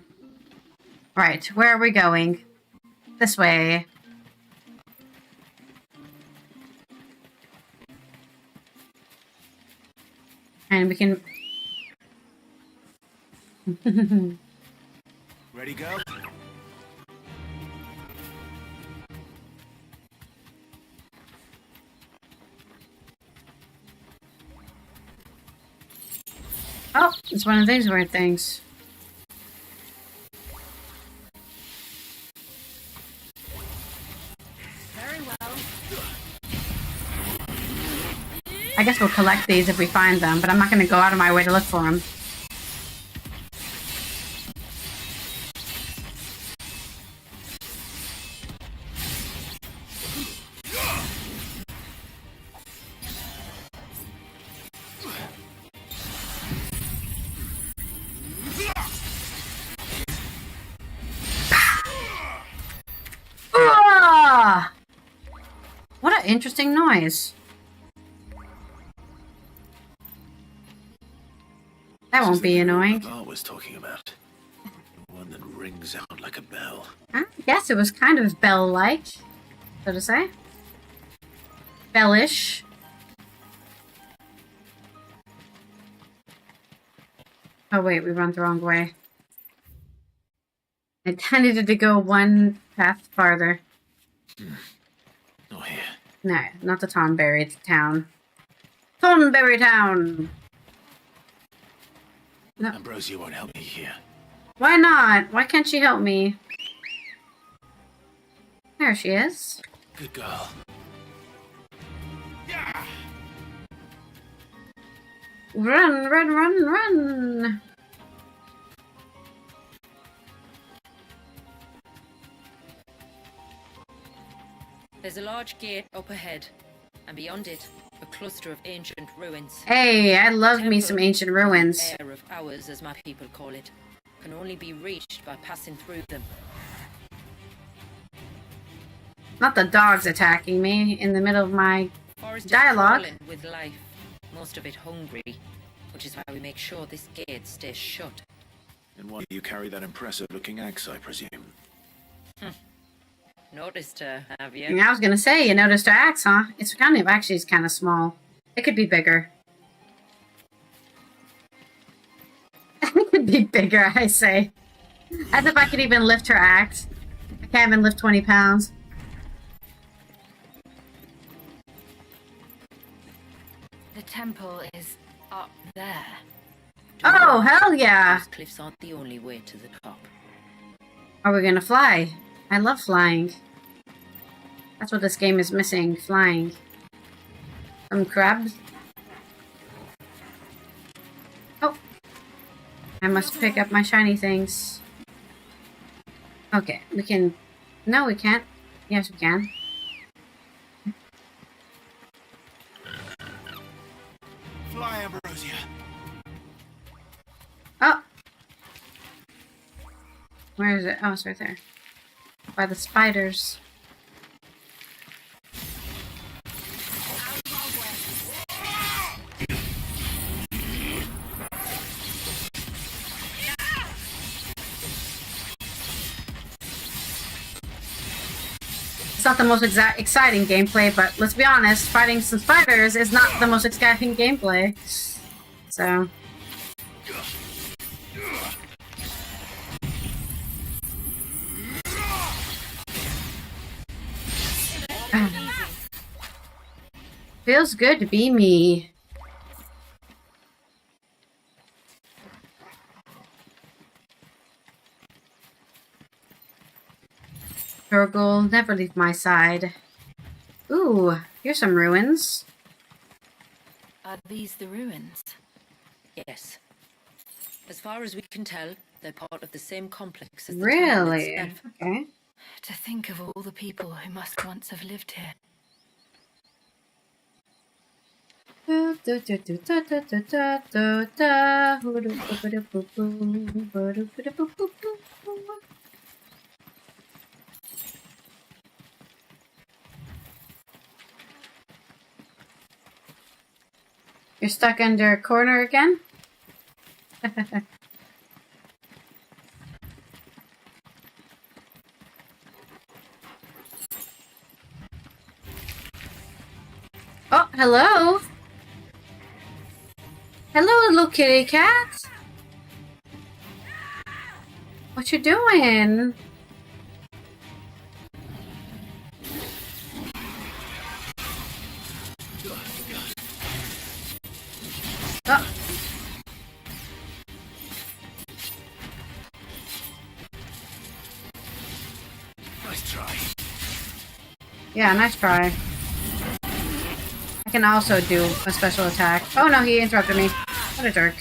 Speaker 1: Right, where are we going? This way. And we can...
Speaker 3: Ready, go?
Speaker 1: Oh, it's one of these weird things.
Speaker 10: Very well.
Speaker 1: I guess we'll collect these if we find them, but I'm not going to go out of my way to look for them. What an interesting noise. That won't be annoying.
Speaker 3: I was talking about. The one that rings out like a bell.
Speaker 1: Yes, it was kind of bell-like, so to say. Bellish. Oh wait, we run the wrong way. I needed to go one path farther.
Speaker 3: Not here.
Speaker 1: No, not the Tonberry town. Tonberry town! No.
Speaker 3: Ambrosia won't help me here.
Speaker 1: Why not? Why can't she help me? There she is.
Speaker 3: Good girl.
Speaker 1: Run, run, run, run!
Speaker 2: There's a large gate up ahead, and beyond it, a cluster of ancient ruins.
Speaker 1: Hey, I love me some ancient ruins.
Speaker 2: Air of ours, as my people call it, can only be reached by passing through them.
Speaker 1: Not the dogs attacking me in the middle of my
Speaker 2: Forest is
Speaker 1: dialogue.
Speaker 2: crawling with life, most of it hungry, which is why we make sure this gate stays shut.
Speaker 3: And why do you carry that impressive-looking axe, I presume?
Speaker 2: Noticed her, have you?
Speaker 1: Yeah, I was gonna say, you noticed her axe, huh? It's kind of small. It could be bigger. It could be bigger, I say. As if I could even lift her axe. I can't even lift 20 pounds.
Speaker 6: The temple is up there.
Speaker 1: Oh, hell yeah!
Speaker 2: Those cliffs aren't the only way to the top.
Speaker 1: Are we gonna fly? I love flying. That's what this game is missing, flying. Some crabs. Oh. I must pick up my shiny things. Okay, we can... No, we can't. Yes, we can.
Speaker 16: Fly, Ambrosia.
Speaker 1: Oh! Where is it? Oh, it's right there. By the spiders. It's not the most exciting gameplay, but let's be honest, fighting some spiders is not the most exciting gameplay. So... Feels good to be me. Turgle, never leave my side. Ooh, here's some ruins.
Speaker 6: Are these the ruins?
Speaker 2: Yes. As far as we can tell, they're part of the same complex as the
Speaker 1: Really?
Speaker 2: temple itself.
Speaker 1: Okay.
Speaker 6: To think of all the people who must once have lived here.
Speaker 1: You're stuck under a corner again? Oh, hello! Hello, little kitty cat! What you doing? Oh.
Speaker 16: Nice try.
Speaker 1: Yeah, nice try. I can also do a special attack. Oh no, he interrupted me. What a jerk.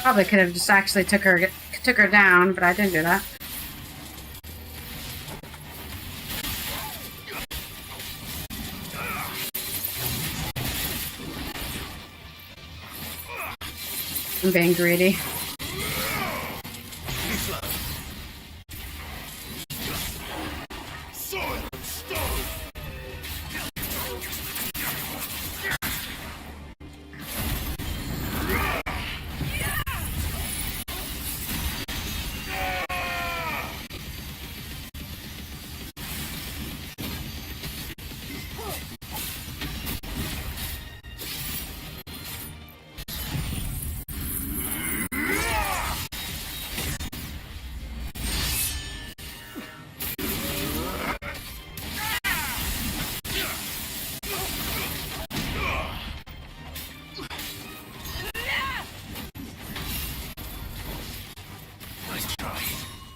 Speaker 1: Probably could have just actually took her down, but I didn't do that. I'm being greedy.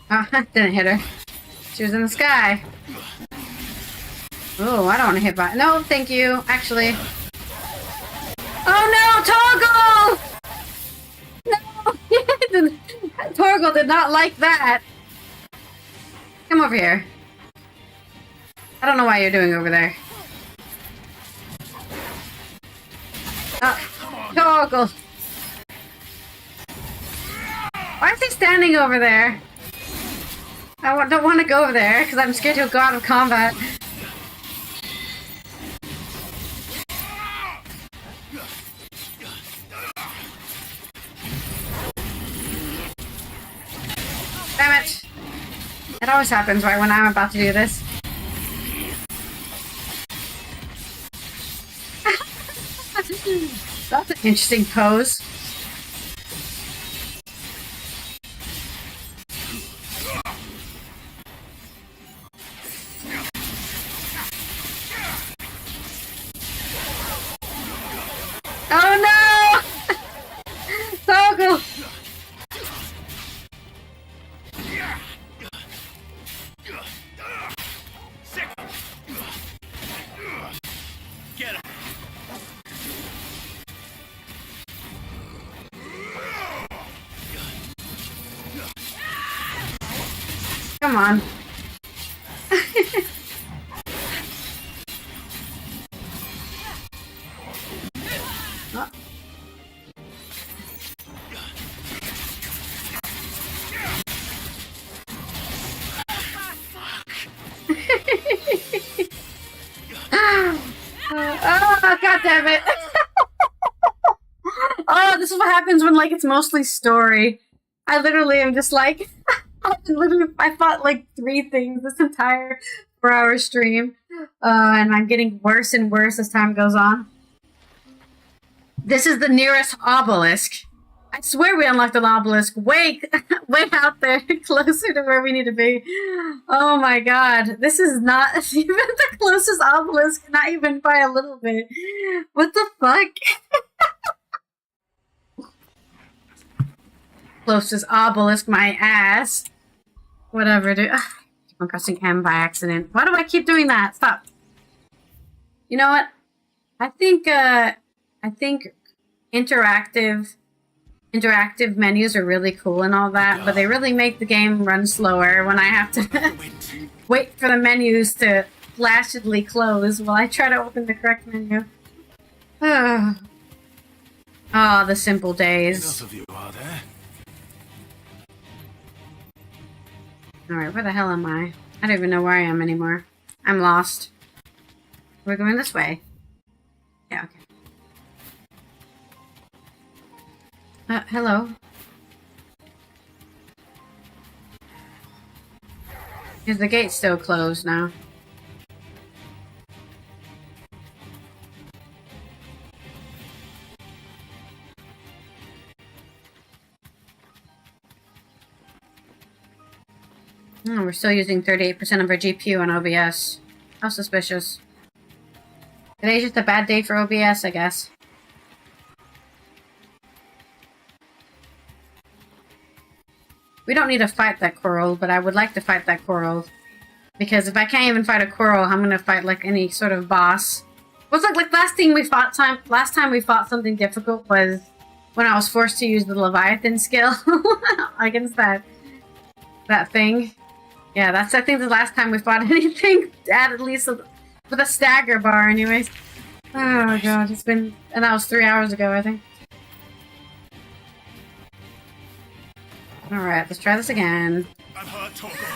Speaker 1: Oh, didn't hit her. She was in the sky. Oh, I don't want to hit by. No, thank you. Actually. Oh no, Toggle! No! Torgal did not like that. Come over here. I don't know why you're doing over there. Torgal. Why is he standing over there? I don't want to go over there because I'm scared he'll go out of combat. Damn it! It always happens right when I'm about to do this. That's an interesting pose. Oh no! Toggle!
Speaker 14: Get him.
Speaker 1: Come on. Oh. Oh, god damn it. Oh, this is what happens when, like, it's mostly story. I literally am just like, I fought like 3 things this entire 4-hour stream. And I'm getting worse and worse as time goes on. This is the nearest obelisk. I swear we unlocked an obelisk way out there, closer to where we need to be. Oh my god. This is not even the closest obelisk, not even by a little bit. What the fuck? Closest obelisk, my ass. Whatever, dude. I'm pressing M by accident. Why do I keep doing that? Stop. You know what? I think interactive menus are really cool and all that, but they really make the game run slower when I have to wait for the menus to flashedly close while I try to open the correct menu. Oh, the simple days.
Speaker 3: Enough of you, are there?
Speaker 1: Alright, where the hell am I? I don't even know where I am anymore. I'm lost. We're going this way. Yeah, okay. Hello. Is the gate still closed now? Oh, we're still using 38% of our GPU on OBS. How suspicious. Today's just a bad day for OBS, I guess. We don't need to fight that coral, but I would like to fight that coral. Because if I can't even fight a coral, I'm gonna fight like any sort of boss. What's like last time we fought something difficult was when I was forced to use the Leviathan skill against that thing. Yeah, that's I think the last time we fought anything at least with a stagger bar anyways. Oh god, it's been, and that was 3 hours ago, I think. Alright, let's try this again.
Speaker 14: I'm hurt, Torgal.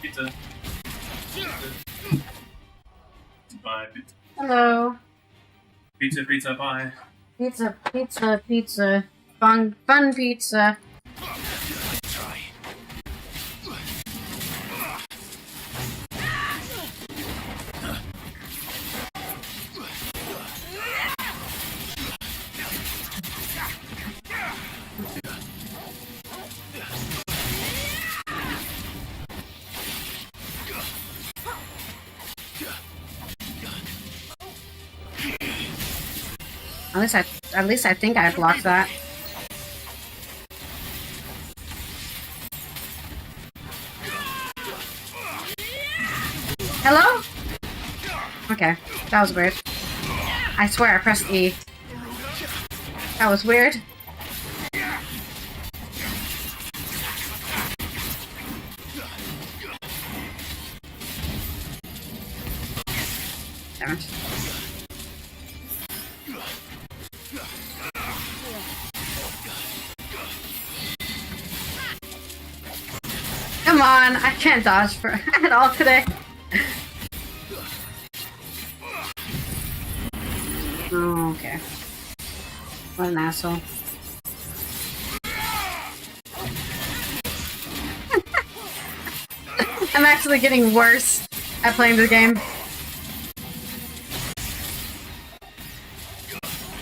Speaker 17: Pizza. Bye.
Speaker 1: Hello.
Speaker 17: Pizza, pizza, bye.
Speaker 1: Pizza, pizza, pizza. Fun pizza. At least I think I blocked that. Hello? Okay, that was weird. I swear I pressed E. That was weird. Damn it. Come on, I can't dodge for at all today. Oh, okay. What an asshole. I'm actually getting worse at playing the game.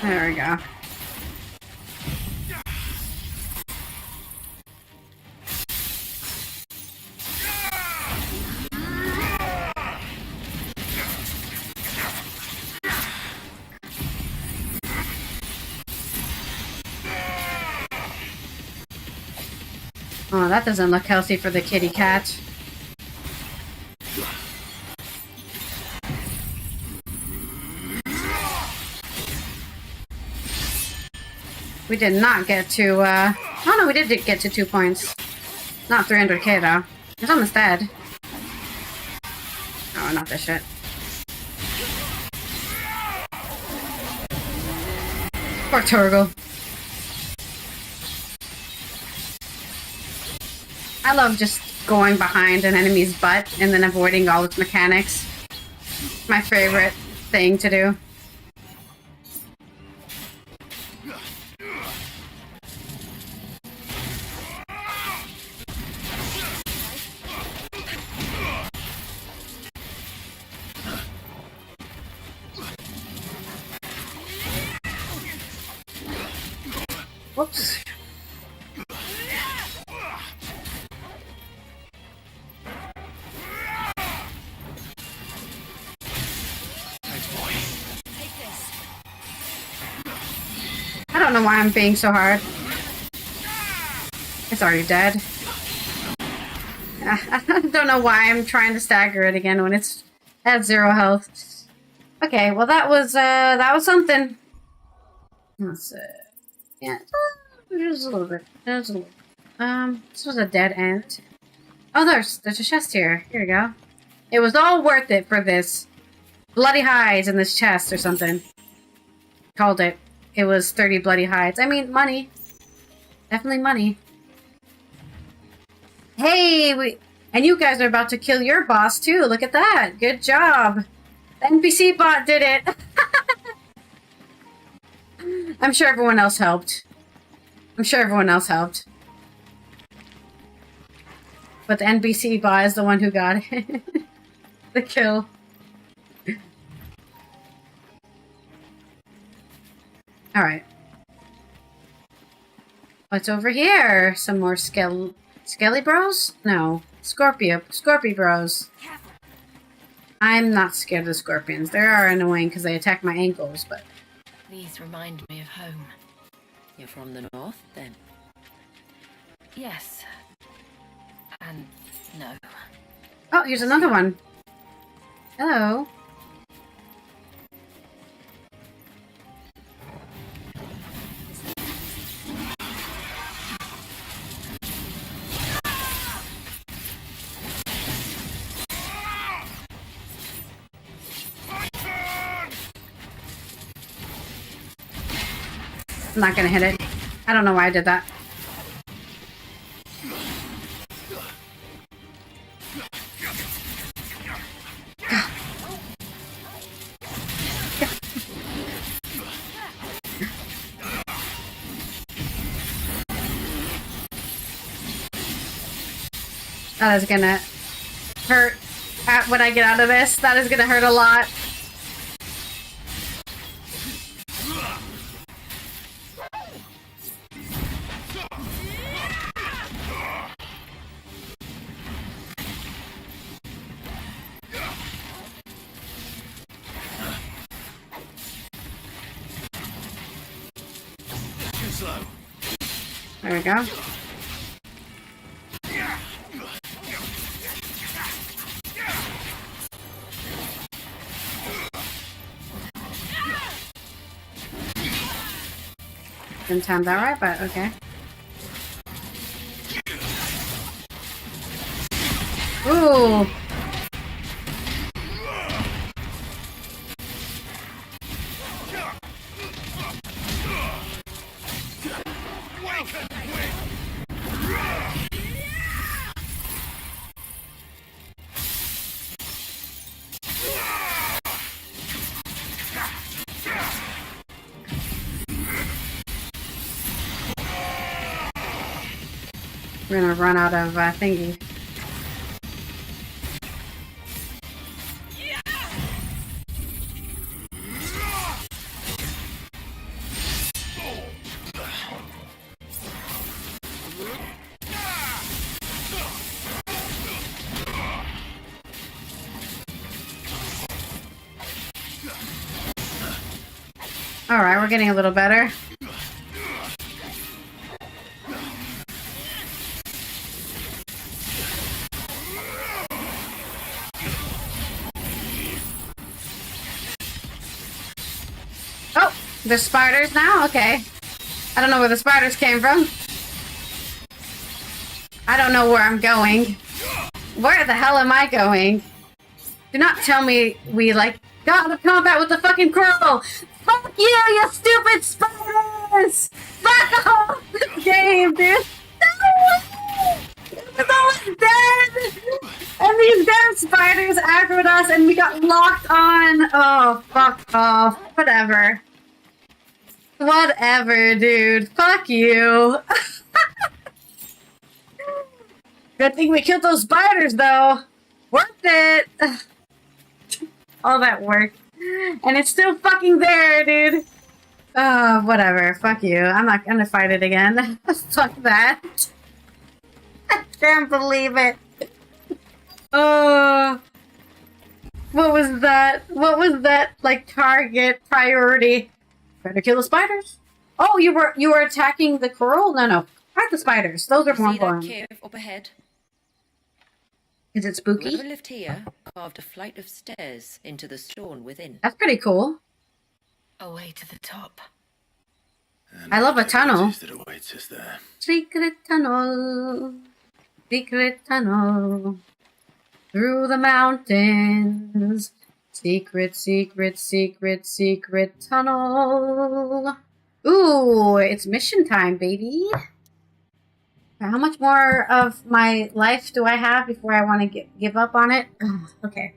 Speaker 1: There we go. Oh, that doesn't look healthy for the kitty cat. We did not get to, oh no, we did get to 2 points. Not 300k though. It's almost dead. Oh, not this shit. Poor Torgal. I love just going behind an enemy's butt and then avoiding all its mechanics. My favorite thing to do. Whoops. I don't know why I'm being so hard. It's already dead. I don't know why I'm trying to stagger it again when it's at 0 health. Okay, well that was something. Let's yeah, just a little bit. Just a little bit. This was a dead end. Oh, there's a chest here. Here we go. It was all worth it for this. Bloody hides in this chest or something. Called it. It was 30 bloody hides. I mean, money. Definitely money. Hey, and you guys are about to kill your boss too. Look at that. Good job. The NPC bot did it. I'm sure everyone else helped. I'm sure everyone else helped. But the NPC bot is the one who got it. The kill. Alright. What's over here? Some more Skelly bros? No. Scorpio bros. I'm not scared of the scorpions. They are annoying because they attack my ankles, but...
Speaker 2: These remind me of home.
Speaker 9: You're from the north, then?
Speaker 2: Yes. And no.
Speaker 1: Oh, here's another one. Hello. I'm not gonna hit it. I don't know why I did that. That is gonna hurt when I get out of this. That is gonna hurt a lot.
Speaker 3: slow.
Speaker 1: There we go. Didn't time that right, but okay. Ooh. We're gonna run out of thingy. Alright, we're getting a little better. Oh, there's spiders now? Okay. I don't know where the spiders came from. I don't know where I'm going. Where the hell am I going? Do not tell me we, like, got into combat with the fucking coral! Fuck you, you stupid spiders! Fuck off! Game, dude! No! It's almost dead! And these damn spiders aggroed us and we got locked on! Oh, fuck off. Whatever. Whatever, dude. Fuck you. Good thing we killed those spiders, though. Worth it. All that work. And it's still fucking there, dude. Oh, whatever. Fuck you. I'm not gonna fight it again. Fuck that. I can't believe it. Oh. What was that? What was that, like, target priority? Better kill the spiders. Oh, you were attacking the coral? No. Fight the spiders. Those are more important.
Speaker 2: See that cave up ahead?
Speaker 1: Is it spooky?
Speaker 2: Whoever lived here carved a flight of stairs into the stone within.
Speaker 1: That's pretty cool.
Speaker 6: Away to the top.
Speaker 1: I love a tunnel.
Speaker 3: That awaits us there.
Speaker 1: Secret tunnel. Secret tunnel. Through the mountains. Secret, secret, secret, secret tunnel. Ooh, it's mission time, baby. How much more of my life do I have before I want to give up on it? Ugh, okay.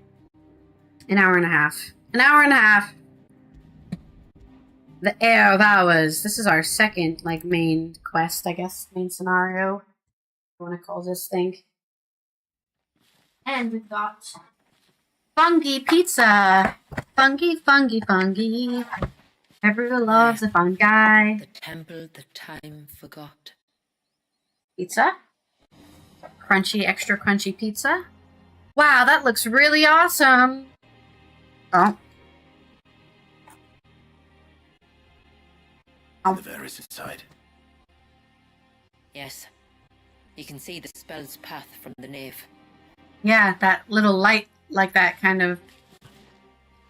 Speaker 1: An hour and a half. An hour and a half. The Air of Hours. This is our second, like, main quest, I guess. Main scenario. I want to call this thing. And we've got fungi pizza. Fungi, fungi, fungi. Everyone loves a fungi.
Speaker 2: The temple the time forgot.
Speaker 1: Pizza. Crunchy, extra crunchy pizza. Wow, that looks really awesome. Oh.
Speaker 3: The Varus inside.
Speaker 2: Yes. You can see the spell's path from the nave.
Speaker 1: Yeah, that little light, like that kind of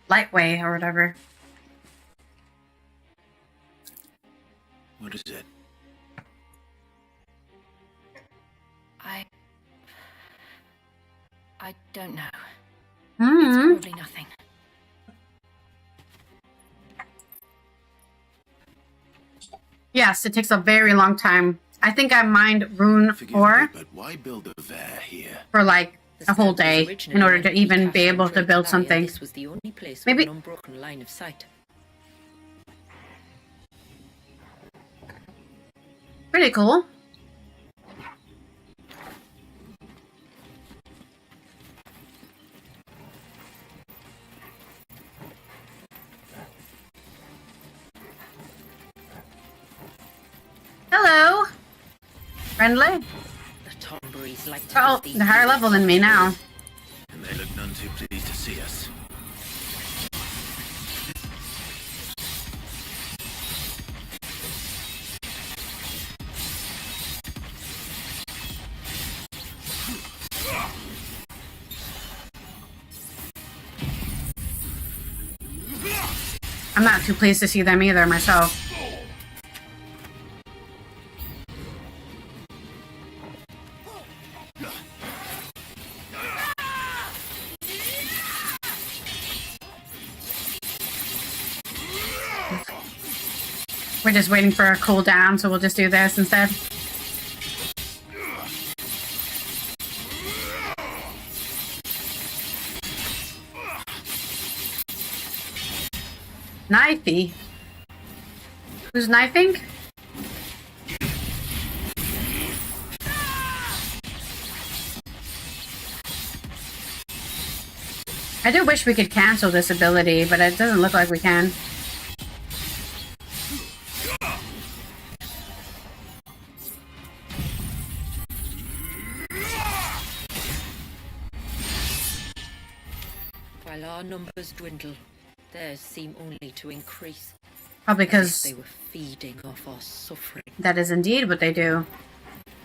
Speaker 1: lightway or whatever.
Speaker 3: What is it?
Speaker 6: I don't know.
Speaker 1: Mm-hmm.
Speaker 6: It's probably nothing.
Speaker 1: Yes, it takes a very long time. I think I mined Rune 4
Speaker 3: But why build a Var here?
Speaker 1: for like a whole day in order to even be able to build something.
Speaker 2: This was the only place
Speaker 1: Maybe
Speaker 2: with an unbroken line of sight.
Speaker 1: pretty cool. Hello. Friendly.
Speaker 2: The Tomberries like to
Speaker 1: Oh,
Speaker 2: visit these
Speaker 1: they're higher level than me now.
Speaker 3: And they look none too pleased to see us.
Speaker 1: I'm not too pleased to see them either myself. We're just waiting for a cooldown, so we'll just do this instead. Knifey? Who's knifing? I do wish we could cancel this ability, but it doesn't look like we can.
Speaker 2: While our numbers dwindle, theirs seem only to increase.
Speaker 1: Probably because
Speaker 2: they were feeding off our suffering.
Speaker 1: That is indeed what they do.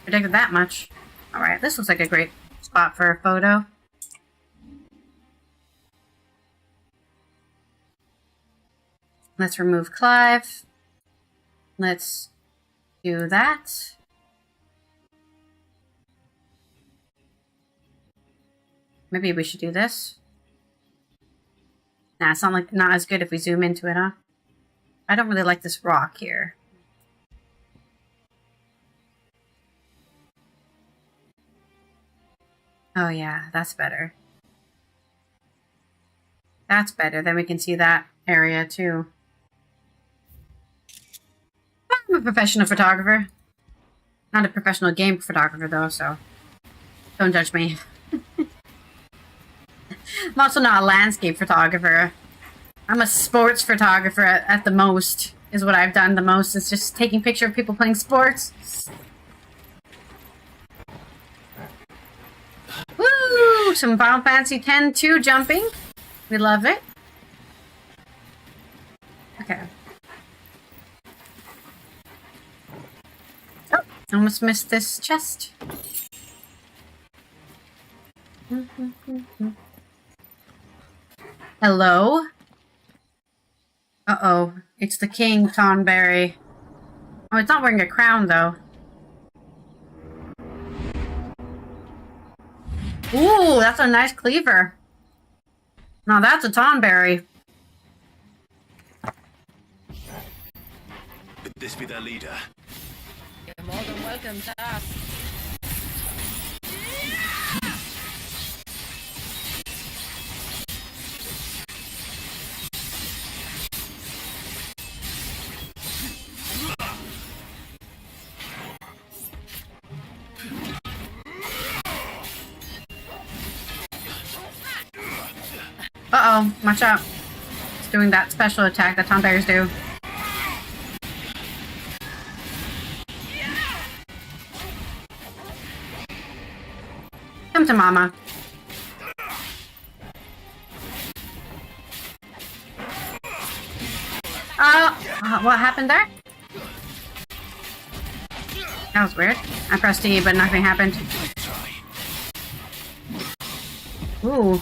Speaker 1: Predicted that much. Alright, this looks like a great spot for a photo. Let's remove Clive. Let's do that. Maybe we should do this. Nah, it's not as good if we zoom into it, huh? I don't really like this rock here. Oh yeah, that's better. That's better. Then we can see that area too. I'm a professional photographer. Not a professional game photographer though, so don't judge me. I'm also not a landscape photographer. I'm a sports photographer at the most, is what I've done the most. It's just taking pictures of people playing sports. Woo! Some Final Fantasy X-2 jumping. We love it. Okay. Oh, almost missed this chest. Hello? Uh-oh. It's the King, Tonberry. Oh, it's not wearing a crown, though. Ooh, that's a nice cleaver. Now that's a Tonberry.
Speaker 3: Could this be their leader?
Speaker 2: You're more than welcome to ask.
Speaker 1: Uh-oh, watch out. It's doing that special attack that Tonberries do. Come to mama. What happened there? That was weird. I pressed E, but nothing happened. Ooh.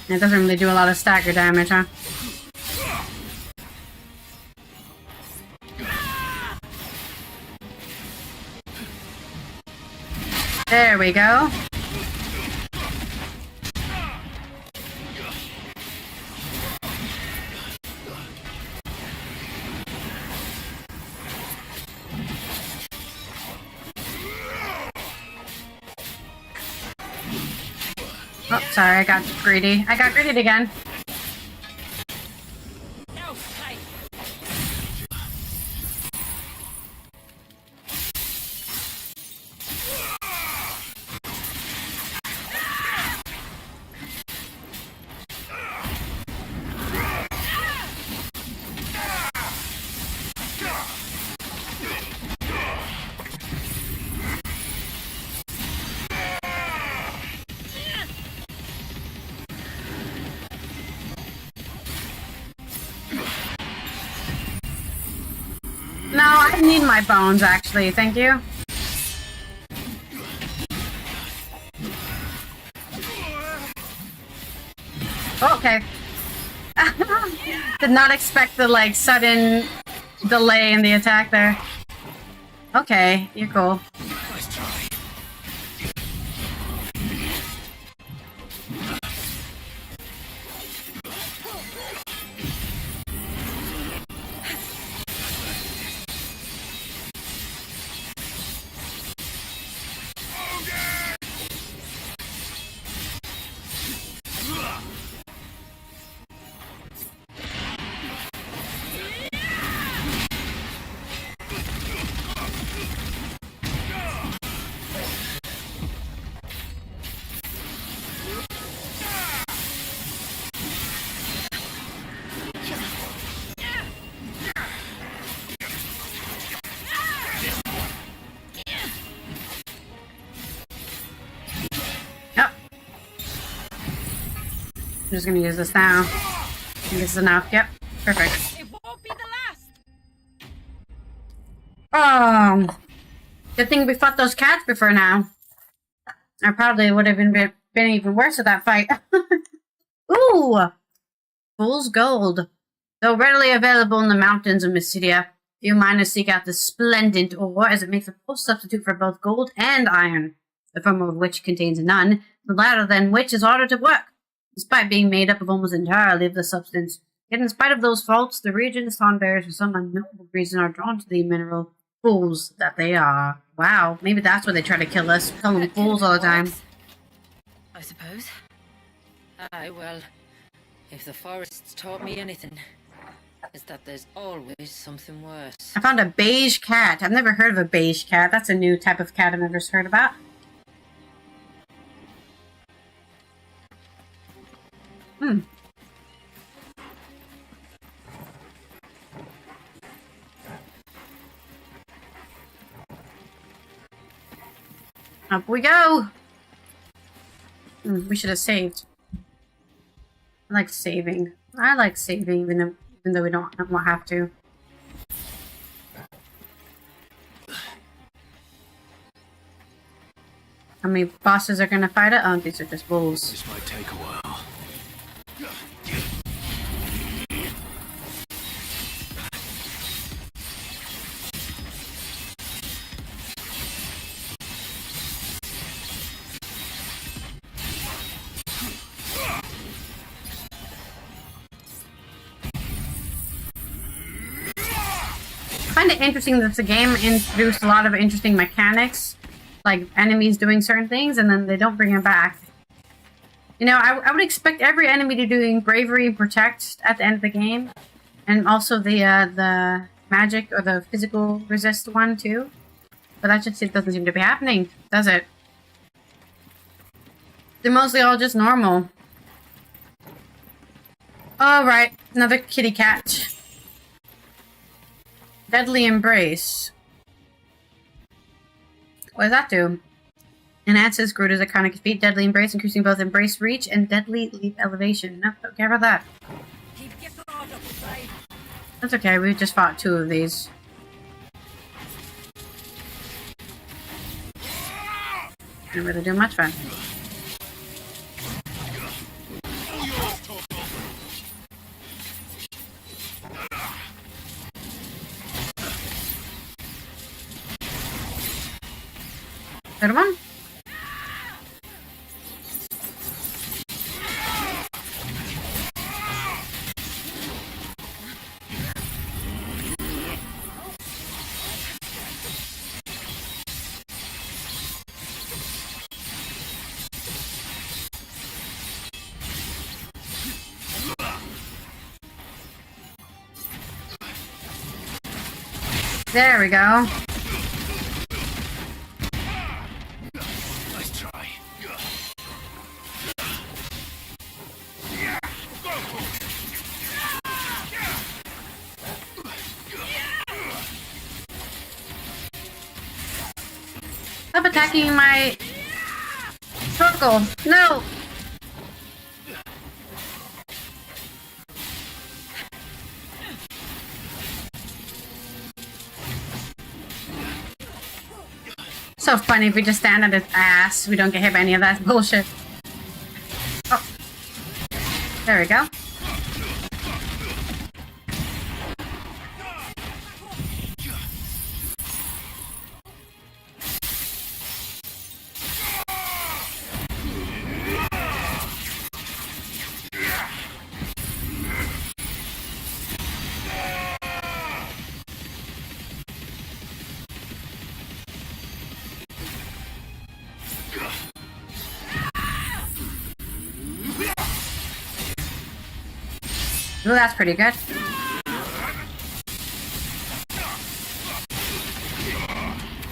Speaker 1: It doesn't really do a lot of stagger damage, huh? There we go. Oh, sorry, I got greedy. I got greedy again. No, I need my bones, actually. Thank you. Okay. Did not expect the, like, sudden delay in the attack there. Okay, you're cool. I'm just gonna use this now. I think this is enough. Yep. Perfect.
Speaker 8: It won't be the last.
Speaker 1: Good thing we fought those cats before now. I probably would have been even worse at that fight. Ooh! Fool's Gold. Though readily available in the mountains of Mysidia, few miners seek out this splendid ore as it makes a full substitute for both gold and iron, the former of which contains none, the latter than which is harder to work, despite being made up of almost entirely of the substance. Yet in spite of those faults, the region's bearers for some unknowable reason are drawn to the mineral. Fools that they are. Wow, maybe that's why they try to kill us. Call them fools all the time.
Speaker 2: I suppose. Aye, well, if the forest's taught me anything, it's that there's always something worse.
Speaker 1: I found a beige cat. I've never heard of a beige cat. That's a new type of cat I've never heard about. Up we go! We should have saved. I like saving. Even though we don't have to. How many bosses are gonna fight it? Oh, these are just bulls.
Speaker 3: This might take a while.
Speaker 1: I find it interesting that the game introduced a lot of interesting mechanics, like enemies doing certain things, and then they don't bring them back. You know, I would expect every enemy to do bravery and protect at the end of the game, and also the magic or the physical resist one too. But that just doesn't seem to be happening, does it? They're mostly all just normal. All right, another kitty cat. Deadly Embrace. What does that do? Enhances Gruder's iconic feat, Deadly Embrace, increasing both Embrace reach and Deadly Leap elevation. No, don't care about that. That's okay, we just fought 2 of these. Didn't really do much fun. Third one? There we go.
Speaker 3: Nice try.
Speaker 1: Stop attacking my circle. No. So funny if we just stand on his ass. We don't get hit by any of that bullshit. Oh. There we go. Well, that's pretty good.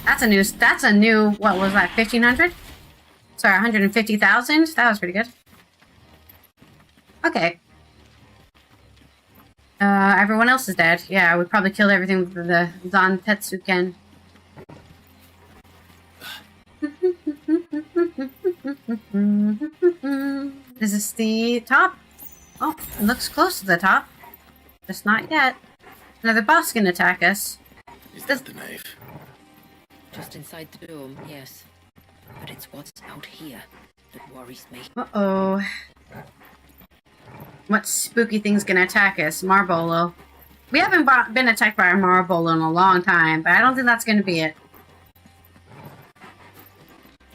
Speaker 1: That's a new, what was that, 1,500? Sorry, 150,000? That was pretty good. Okay. Everyone else is dead. Yeah, we probably killed everything with the Zantetsuken. Is this the top? Oh, it looks close to the top. Just not yet. Another boss can attack us.
Speaker 3: Is that the knife?
Speaker 2: Just inside the dome, yes. But it's what's out here that worries me.
Speaker 1: Uh-oh. What spooky thing's gonna attack us? Marbolo. We haven't been attacked by a Marbolo in a long time, but I don't think that's gonna be it.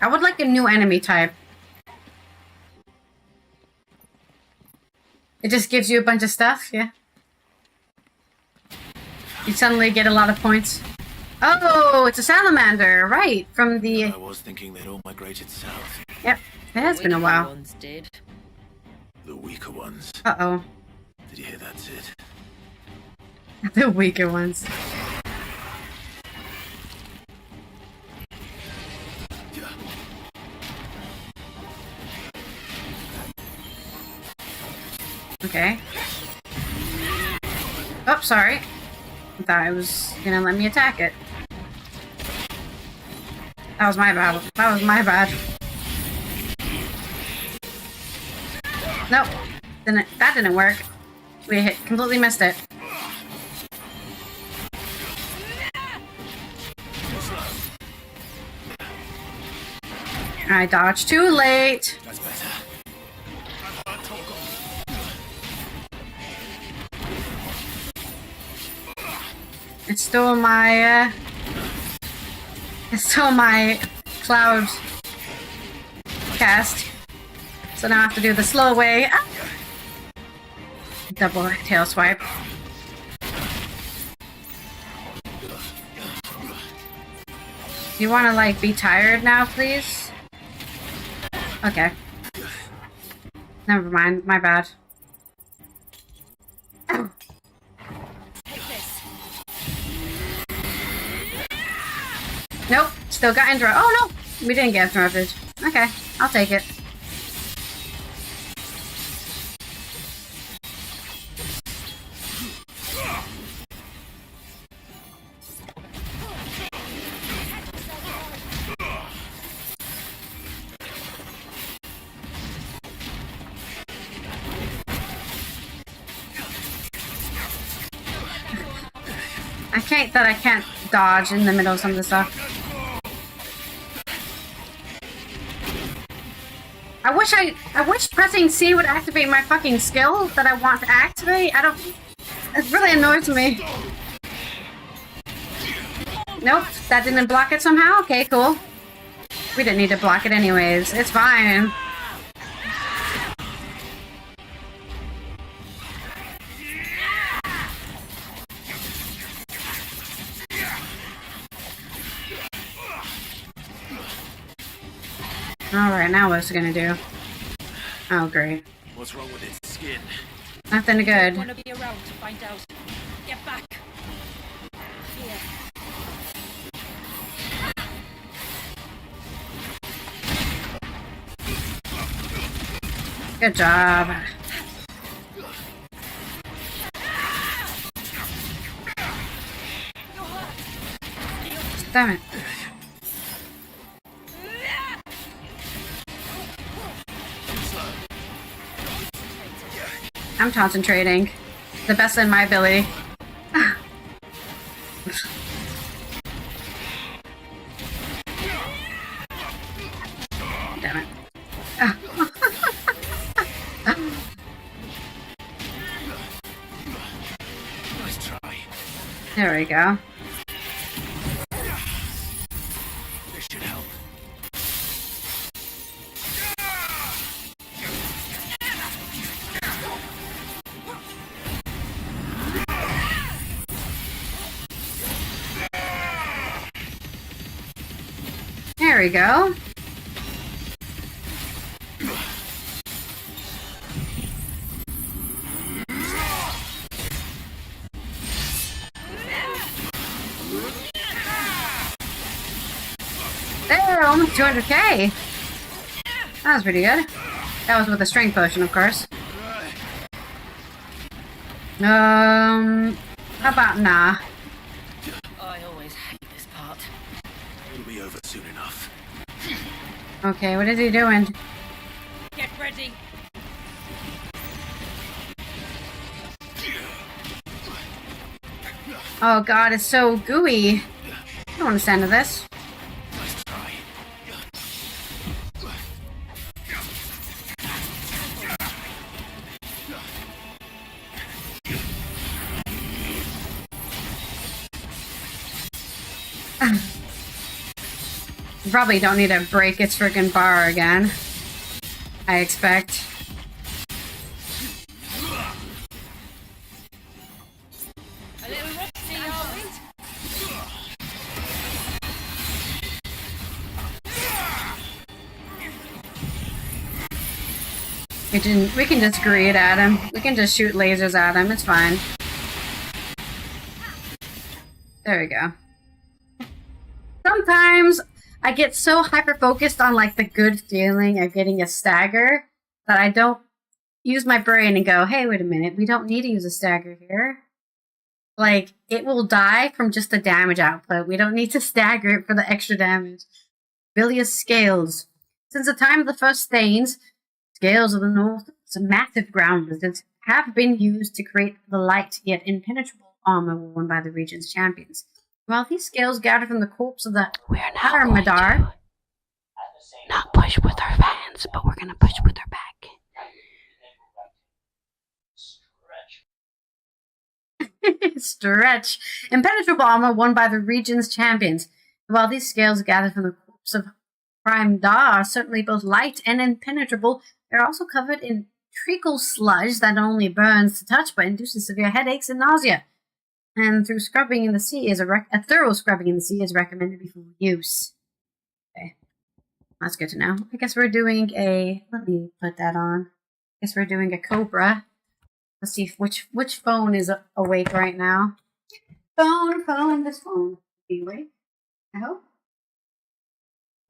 Speaker 1: I would like a new enemy type. It just gives you a bunch of stuff, yeah. You suddenly get a lot of points. Oh, it's a salamander, right? From the...
Speaker 3: I was thinking they'd all migrated south.
Speaker 1: Yep, it has been a while.
Speaker 2: Ones did.
Speaker 3: The weaker ones.
Speaker 1: Uh-oh.
Speaker 3: Did you hear that, Sid?
Speaker 1: The weaker ones. Okay. Oh, sorry. I thought I was gonna let me attack it. That was my bad. That was my bad. Nope. That didn't work. We completely missed it. I dodged too late.
Speaker 3: That's better.
Speaker 1: It stole my, cloud cast. So now I have to do the slow way. Ah! Double tail swipe. You want to, like, be tired now, please? Okay. Never mind. My bad. Ow. Nope, still got interrupted. Oh no! We didn't get interrupted. Okay, I'll take it. I can't dodge in the middle of some of the stuff. I wish pressing C would activate my fucking skill that I want to activate. It really annoys me. Nope, that didn't block it somehow? Okay, cool. We didn't need to block it anyways. It's fine. Alright, now what's it gonna do? Oh, great.
Speaker 3: What's wrong with its skin?
Speaker 1: Nothing good.
Speaker 8: I'm gonna be around to find out. Get back. Here.
Speaker 1: Good job. Damn it. I'm concentrating. The best in my ability. There we go.
Speaker 16: This should help.
Speaker 1: There we go. There, almost 200k. That was pretty good. That was with a strength potion, of course. How about nah?
Speaker 2: I always hate this part.
Speaker 3: It'll be over soon enough.
Speaker 1: Okay, what is he doing?
Speaker 8: Get ready.
Speaker 1: Oh god, it's so gooey. I don't want to stand to this. Probably don't need to break its freaking bar again. I expect.
Speaker 8: A little rusty, are we?
Speaker 1: We can just greet at him. We can just shoot lasers at him. It's fine. There we go. Sometimes I get so hyper-focused on like the good feeling of getting a stagger that I don't use my brain and go, hey, wait a minute, we don't need to use a stagger here. Like, it will die from just the damage output. We don't need to stagger it for the extra damage. Bilious scales. Since the time of the first stains, scales of the north, some massive ground lizards, have been used to create the light yet impenetrable armor worn by the region's champions. While these scales gather from the corpse of the Armadar,
Speaker 19: not push with our hands, but we're gonna push with our back.
Speaker 1: Stretch. Impenetrable armor worn by the region's champions. While these scales gather from the corpse of Prime Da are certainly both light and impenetrable, they're also covered in treacle sludge that not only burns to touch but induces severe headaches and nausea. And through scrubbing in the sea is a thorough scrubbing in the sea is recommended before use. Okay, that's good to know. I guess we're doing a. Let me put that on. I guess we're doing a Cobra. Let's see which phone is awake right now. Phone, this phone. Be awake. I hope.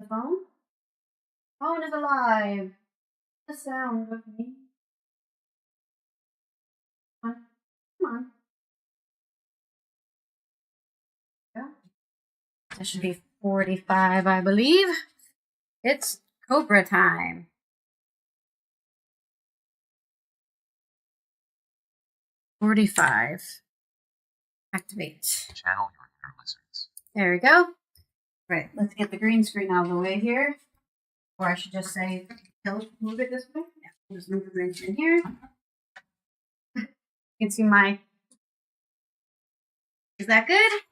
Speaker 1: The phone is alive. The sound of me. Come on. That should be 45, I believe. It's Cobra time. $45. Activate.
Speaker 20: Channel your inner lizards.
Speaker 1: There we go. Right, let's get the green screen out of the way here. Or I should just say, move it this way. Yeah, we'll just move the green screen here. You can see my... Is that good?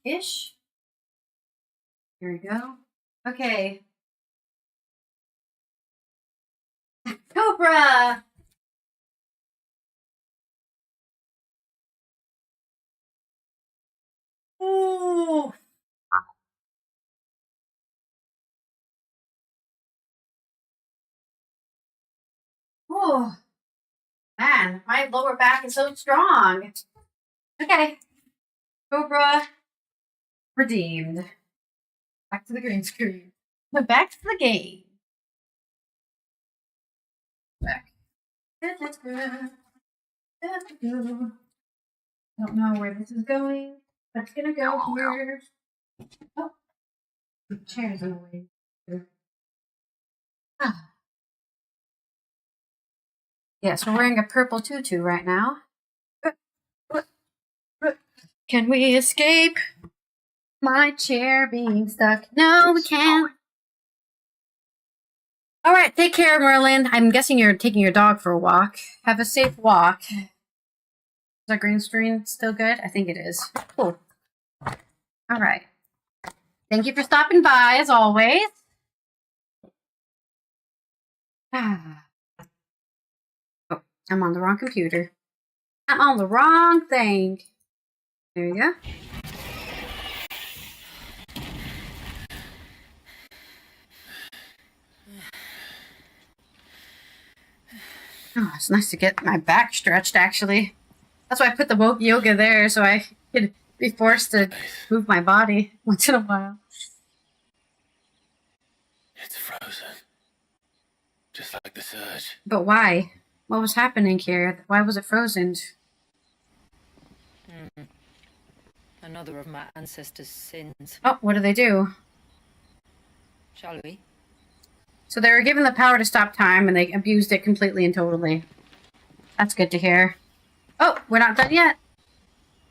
Speaker 1: Ish. Here we go. Okay. Cobra! Ooh! Oh, man, my lower back is so strong. Okay. Cobra redeemed. Back to the green screen. Back to the game. Back. Let's go. Don't know where this is going, but it's gonna go here. Oh, the chair's in the way. Ah. Yes, we're wearing a purple tutu right now. Can we escape my chair being stuck? No, we can't. Alright, take care, Merlin. I'm guessing you're taking your dog for a walk. Have a safe walk. our green screen still good? I think it is. Cool. Alright. Thank you for stopping by, as always. Oh, I'm on the wrong computer. I'm on the wrong thing. There you go. Oh, it's nice to get my back stretched, actually. That's why I put the woke yoga there, so I could be forced to move my body once in a while.
Speaker 3: It's frozen. Just like the surge.
Speaker 1: But why? What was happening here? Why was it frozen?
Speaker 2: Another of my ancestors' sins.
Speaker 1: Oh, what do they do?
Speaker 2: Shall we?
Speaker 1: So they were given the power to stop time, and they abused it completely and totally. That's good to hear. Oh, we're not done yet.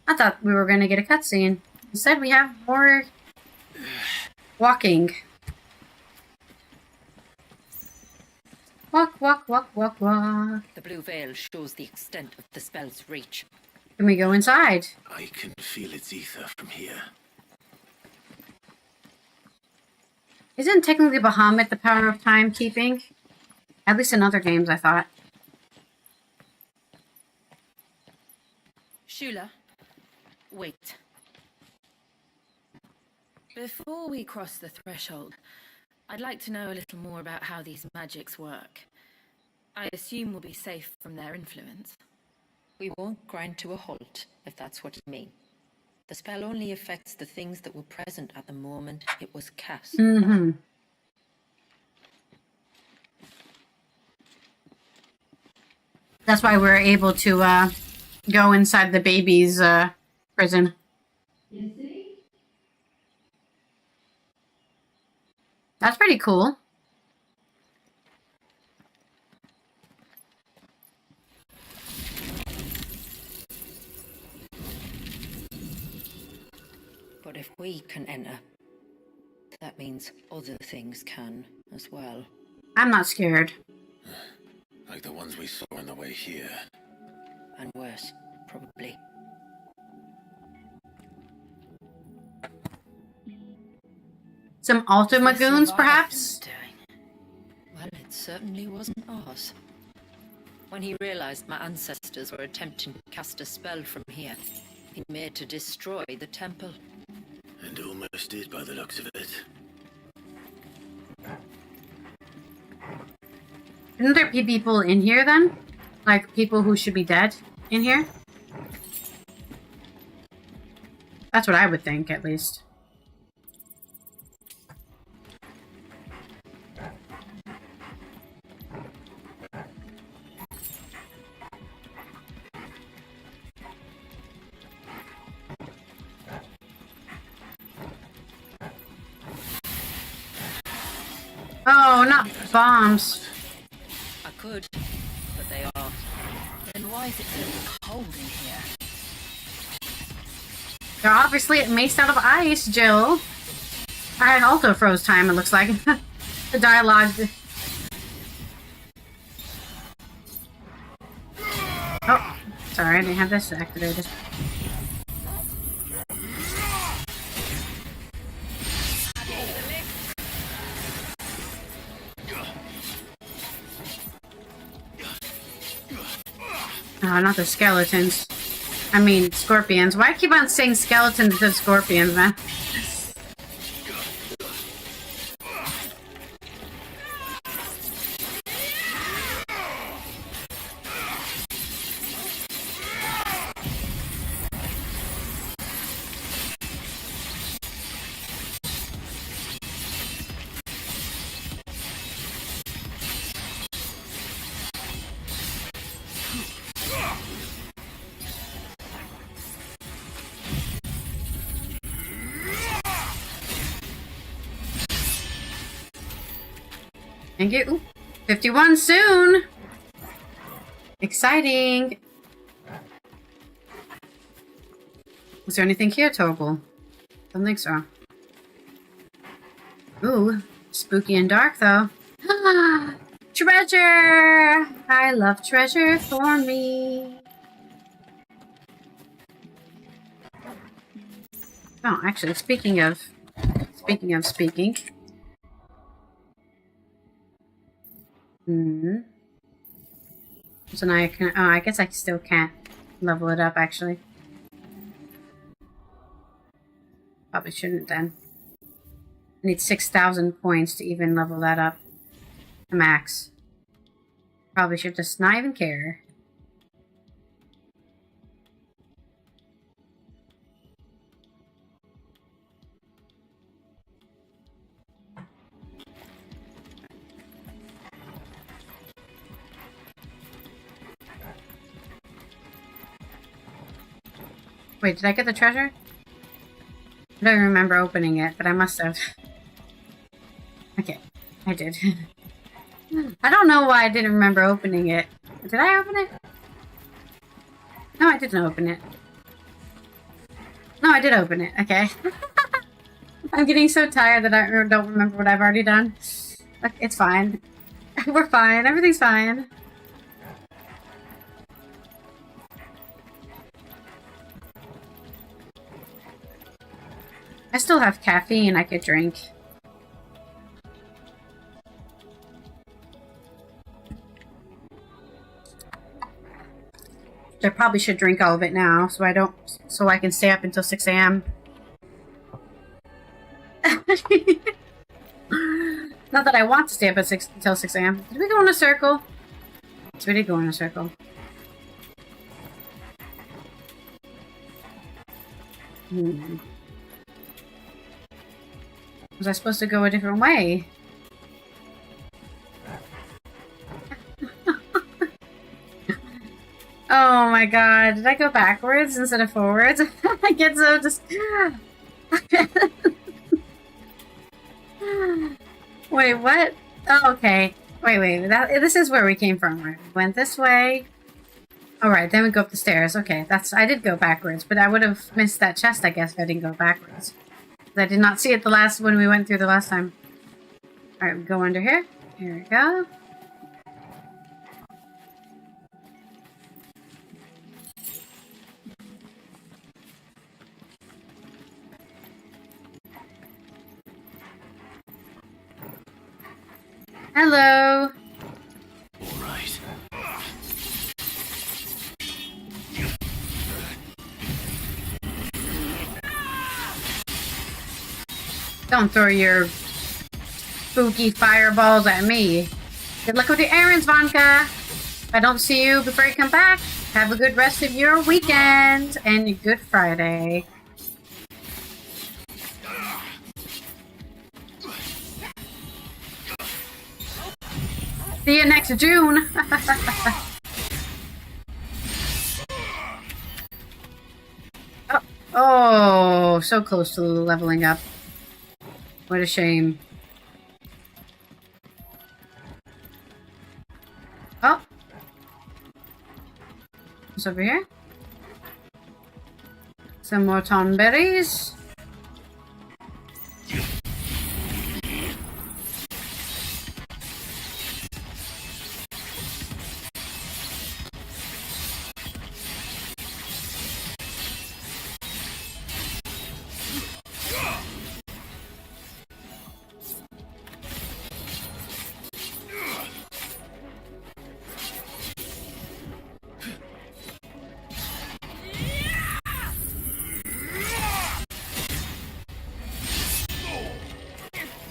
Speaker 1: I thought we were going to get a cutscene. Instead, we have more walking. Walk, walk, walk, walk, walk.
Speaker 2: The blue veil shows the extent of the spell's reach.
Speaker 1: Can we go inside?
Speaker 3: I can feel its ether from here.
Speaker 1: Isn't technically Bahamut the power of timekeeping? At least in other games, I thought.
Speaker 2: Shula, wait. Before we cross the threshold, I'd like to know a little more about how these magics work. I assume we'll be safe from their influence. We won't grind to a halt, if that's what you mean. The spell only affects the things that were present at the moment it was cast.
Speaker 1: Mm-hmm. That's why we're able to go inside the baby's prison. That's pretty cool.
Speaker 2: But if we can enter, that means other things can as well.
Speaker 1: I'm not scared.
Speaker 3: Like the ones we saw on the way here.
Speaker 2: And worse, probably.
Speaker 1: Some Ultima goons, perhaps?
Speaker 2: Well, it certainly wasn't ours. When he realized my ancestors were attempting to cast a spell from here, he made to destroy the temple.
Speaker 3: And almost did by the looks of it.
Speaker 1: Shouldn't there be people in here then? Like people who should be dead in here? That's what I would think, at least. Oh, not bombs.
Speaker 2: I could, but they aren't. Then why is it so cold in here?
Speaker 1: They're obviously maced out of ice, Jill. I also froze time, it looks like. The dialogue. Oh, sorry, I didn't have this activated. Oh, not the skeletons. I mean, scorpions. Why keep on saying skeletons instead of scorpions, man? Thank you. Ooh, 51 soon! Exciting! Is there anything here, Toggle? Don't think so. Ooh, spooky and dark, though. Ah, treasure! I love treasure for me. Oh, actually, speaking of speaking. So now I can. Oh, I guess I still can't level it up. Actually, probably shouldn't then. I need 6,000 points to even level that up to max. Probably should just not even care. Wait, did I get the treasure? I don't remember opening it, but I must have. Okay, I did. I don't know why I didn't remember opening it. Did I open it? No, I didn't open it. No, I did open it. Okay. I'm getting so tired that I don't remember what I've already done. It's fine. We're fine. Everything's fine. I still have caffeine I could drink. I probably should drink all of it now, so I can stay up until 6 a.m. Not that I want to stay up until 6 a.m. Did we go in a circle? Yes, we did go in a circle. Was I supposed to go a different way? Oh my god, did I go backwards instead of forwards? I get so just... Wait, what? Oh, okay. Wait, this is where we came from, right? We went this way. Alright, then we go up the stairs. Okay, I did go backwards, but I would have missed that chest, I guess, if I didn't go backwards. I did not see it when we went through the last time. Alright, we go under here. Here we go. Hello.
Speaker 3: All right.
Speaker 1: Don't throw your spooky fireballs at me. Good luck with your errands, Vanka. If I don't see you before you come back, have a good rest of your weekend and a good Friday. See you next June. Oh, so close to leveling up. What a shame. Oh. What's over here? Some more tonberries.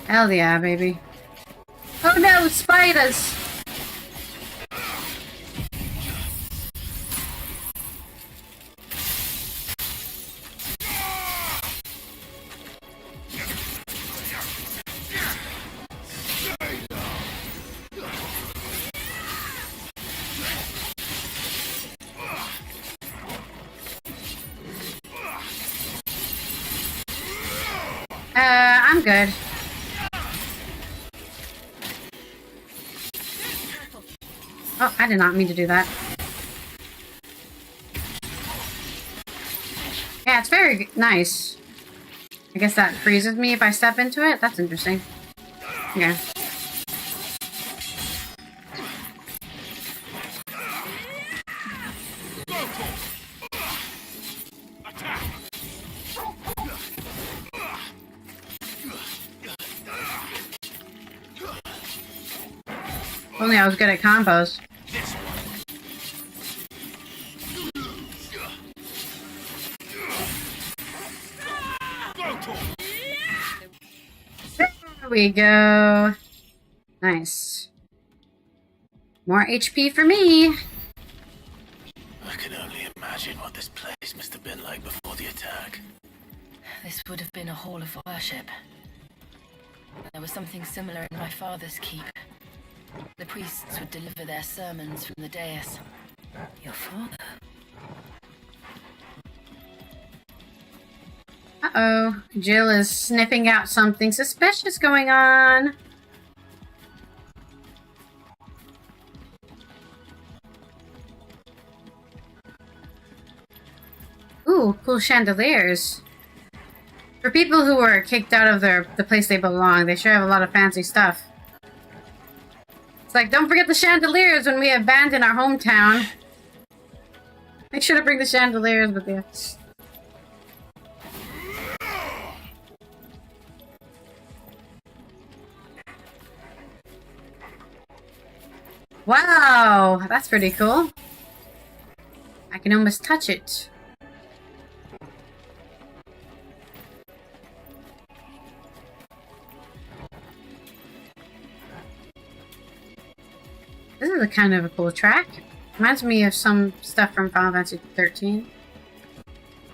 Speaker 1: Hell yeah, baby. Oh no, spiders! I'm good. Oh, I did not mean to do that. Yeah, it's very nice. I guess that freezes me if I step into it. That's interesting. Okay. only I was good at combos. There we go. Nice. More HP for me.
Speaker 3: I can only imagine what this place must have been like before the attack.
Speaker 6: This would have been a hall of worship. There was something similar in my father's keep. The priests would deliver their sermons from the dais.
Speaker 2: Your father?
Speaker 1: Uh-oh. Jill is sniffing out something suspicious going on. Ooh, cool chandeliers. For people who were kicked out of the place they belong, they sure have a lot of fancy stuff. It's like, don't forget the chandeliers when we abandon our hometown. Make sure to bring the chandeliers with you. Wow, that's pretty cool. I can almost touch it. This is a kind of a cool track. Reminds me of some stuff from Final Fantasy 13.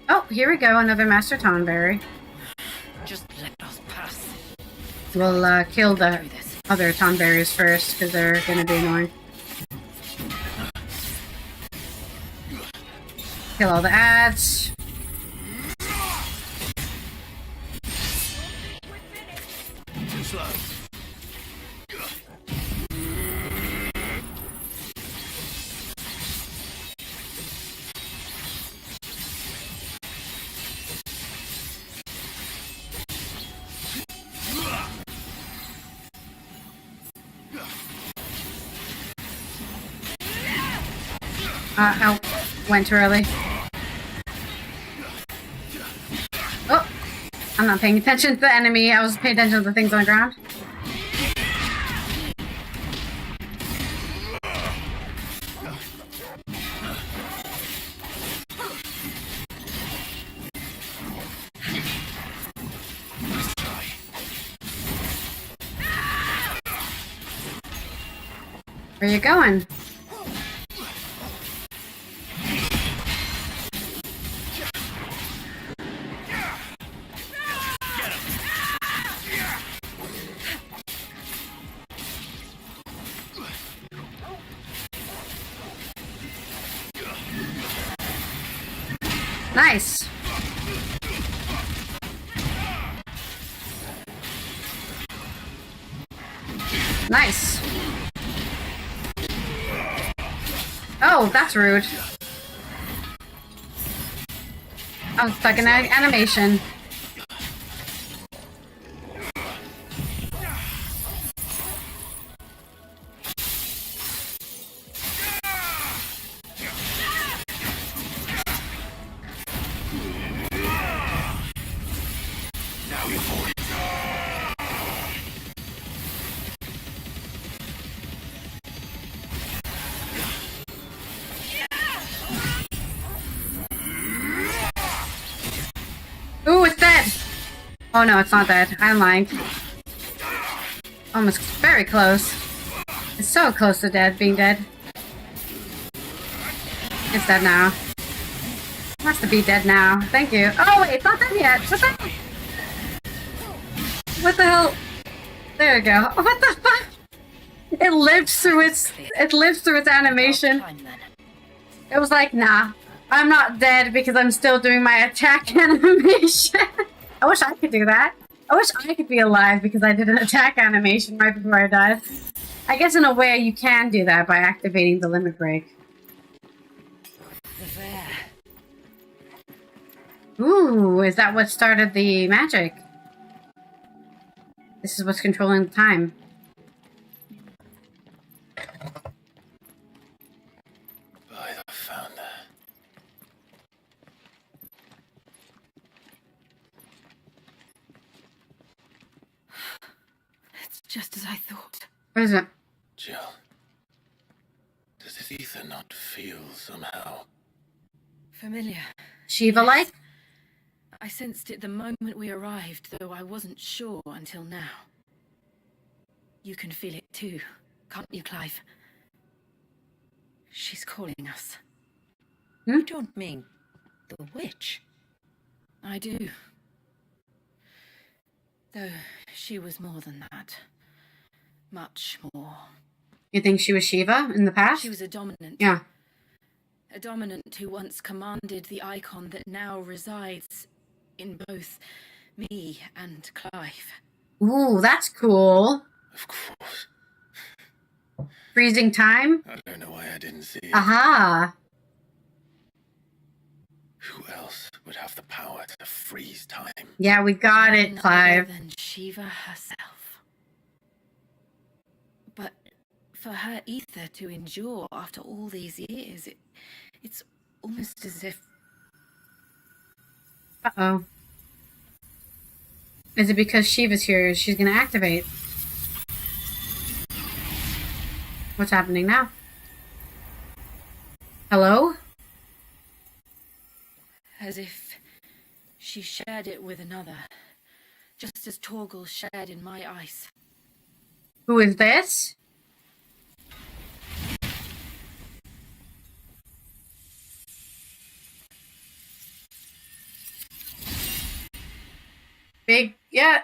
Speaker 1: Oh, here we go, another Master Tonberry.
Speaker 2: Just let us pass.
Speaker 1: We'll kill the other Tonberries first, because they're gonna be annoying. Kill all the ads.
Speaker 14: Too slow.
Speaker 1: Oh, went too early. Oh, I'm not paying attention to the enemy. I was paying attention to the things on the ground. Where are you going? Nice. Nice. Oh, that's rude. I was stuck in animation. Ooh, it's dead! Oh no, it's not dead. I'm lying. Almost very close. It's so close to being dead. It's dead now. It has to be dead now. Thank you. Oh wait, it's not dead yet. What the hell? There we go. What the fuck? It lived through its animation. It was like, nah. I'm not dead because I'm still doing my attack animation. I wish I could do that. I wish I could be alive because I did an attack animation right before I died. I guess in a way you can do that by activating the limit break. Ooh, is that what started the magic? This is what's controlling the time.
Speaker 3: By the founder.
Speaker 2: It's just as I thought.
Speaker 1: What is it?
Speaker 3: Jill, does Ether not feel somehow?
Speaker 8: Familiar.
Speaker 1: Shiva-like?
Speaker 8: I sensed it the moment we arrived, though I wasn't sure until now. You can feel it too, can't you, Clive? She's calling us.
Speaker 2: You don't mean the witch?
Speaker 8: I do. Though she was more than that. Much more.
Speaker 1: You think she was Shiva in the past?
Speaker 8: She was a dominant.
Speaker 1: Yeah.
Speaker 8: A dominant who once commanded the Eikon that now resides in both me and Clive.
Speaker 1: Ooh, that's cool.
Speaker 3: Of course.
Speaker 1: Freezing time?
Speaker 3: I don't know why I didn't see it.
Speaker 1: Aha!
Speaker 3: Who else would have the power to freeze time?
Speaker 1: Yeah, we got it, Clive.
Speaker 8: Other than Shiva herself. But for her ether to endure after all these years, it's almost as if...
Speaker 1: Uh-oh. Is it because Shiva's here she's gonna activate? What's happening now? Hello?
Speaker 8: As if she shared it with another, just as Torgal shared in my ice.
Speaker 1: Who is this? Big, yeah.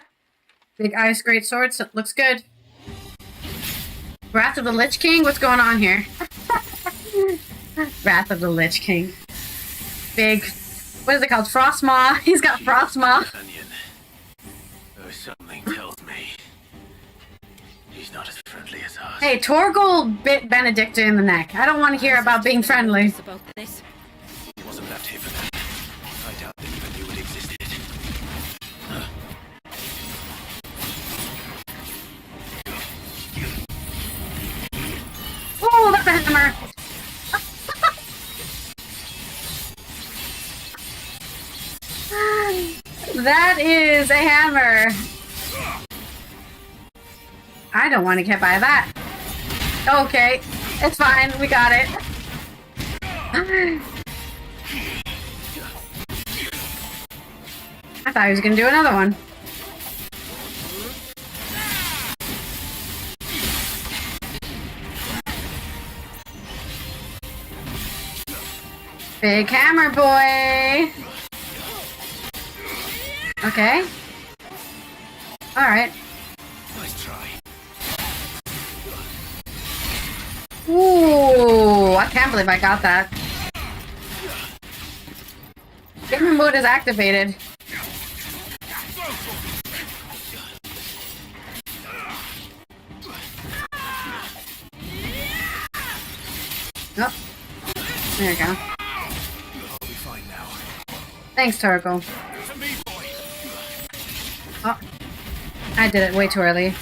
Speaker 1: Big ice great swords. Looks good. Wrath of the Lich King? What's going on here? Wrath of the Lich King. Big, what is it called? Frostmaw. He's got Frostmaw.
Speaker 3: Though something tells me he's not as friendly as us.
Speaker 1: Hey, Torgal bit Benedicta in the neck. I don't want to hear about being friendly.
Speaker 8: About this.
Speaker 3: He wasn't left here for that. I doubt they even knew it existed.
Speaker 1: Oh, that's a hammer! That is a hammer. I don't want to get by that. Okay, it's fine. We got it. I thought he was going to do another one. Big hammer boy. Okay. Alright.
Speaker 3: Nice try.
Speaker 1: Ooh, I can't believe I got that. Gamer mode is activated. Oh. There you go.
Speaker 3: I'll be fine now.
Speaker 1: Thanks, Torgal. Oh. I did it way too early.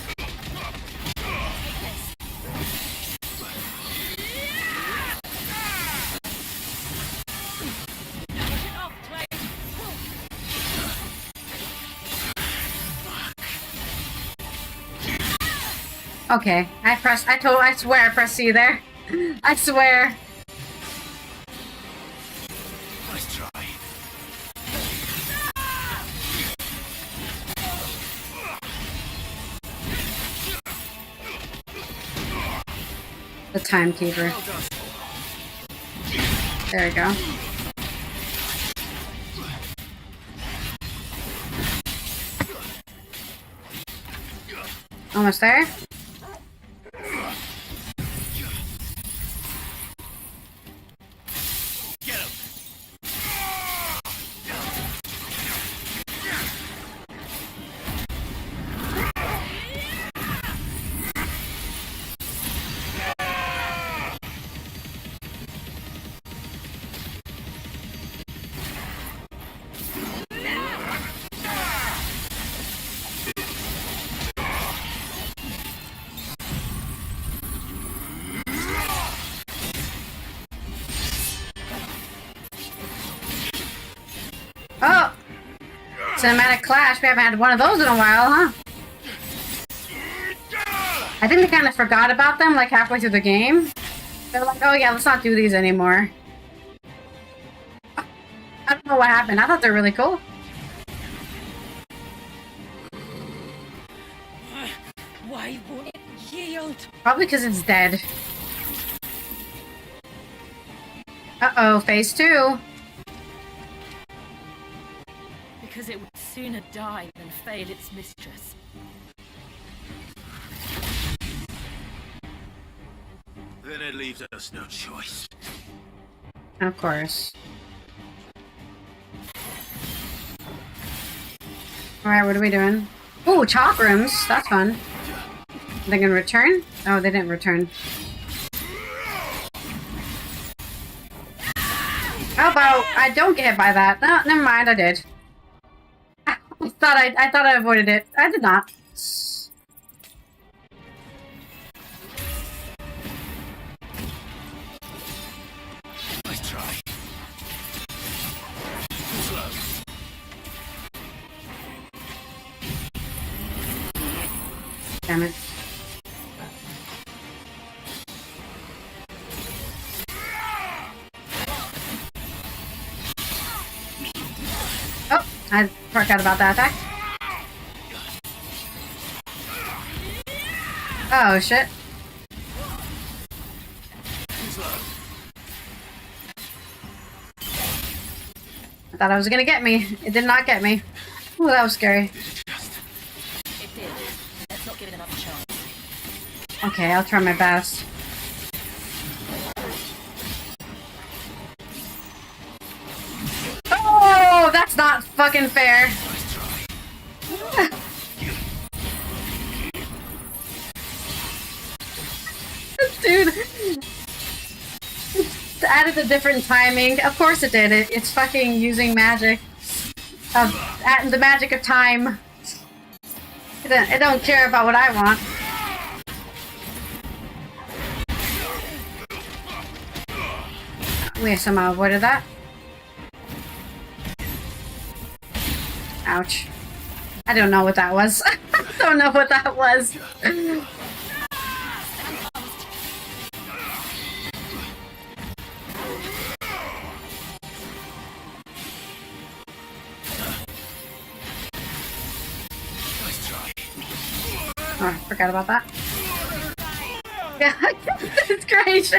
Speaker 1: Okay, I swear I pressed C there. I swear.
Speaker 3: Nice try.
Speaker 1: The timekeeper. There we go. Almost there. Oh! Cinematic Clash. We haven't had one of those in a while, huh? I think they kind of forgot about them, like, halfway through the game. They're like, oh yeah, let's not do these anymore. I don't know what happened. I thought they were really cool.
Speaker 2: Why won't it yield?
Speaker 1: Probably because it's dead. Uh-oh, phase 2.
Speaker 2: Because it would sooner die than fail its mistress.
Speaker 3: Then it leaves us no choice.
Speaker 1: Of course. Alright, what are we doing? Ooh, chalk rooms. That's fun. Are they gonna return? Oh, they didn't return. How about I don't get hit by that? No, never mind, I did. I thought I avoided it. I did not.
Speaker 3: Nice try.
Speaker 1: Damn it. Oh, I forgot about that attack. Oh, shit. I thought it was gonna get me. It did not get me. Ooh, that was scary.
Speaker 2: It did. Let's not give it another chance.
Speaker 1: Okay, I'll try my best. Oh, that's not fucking fair. Dude. It added a different timing. Of course it did. It's fucking using magic. The magic of time. It don't care about what I want. We somehow avoided that. Ouch. I don't know what that was. I don't know what that was. Oh, I forgot about that. It's great.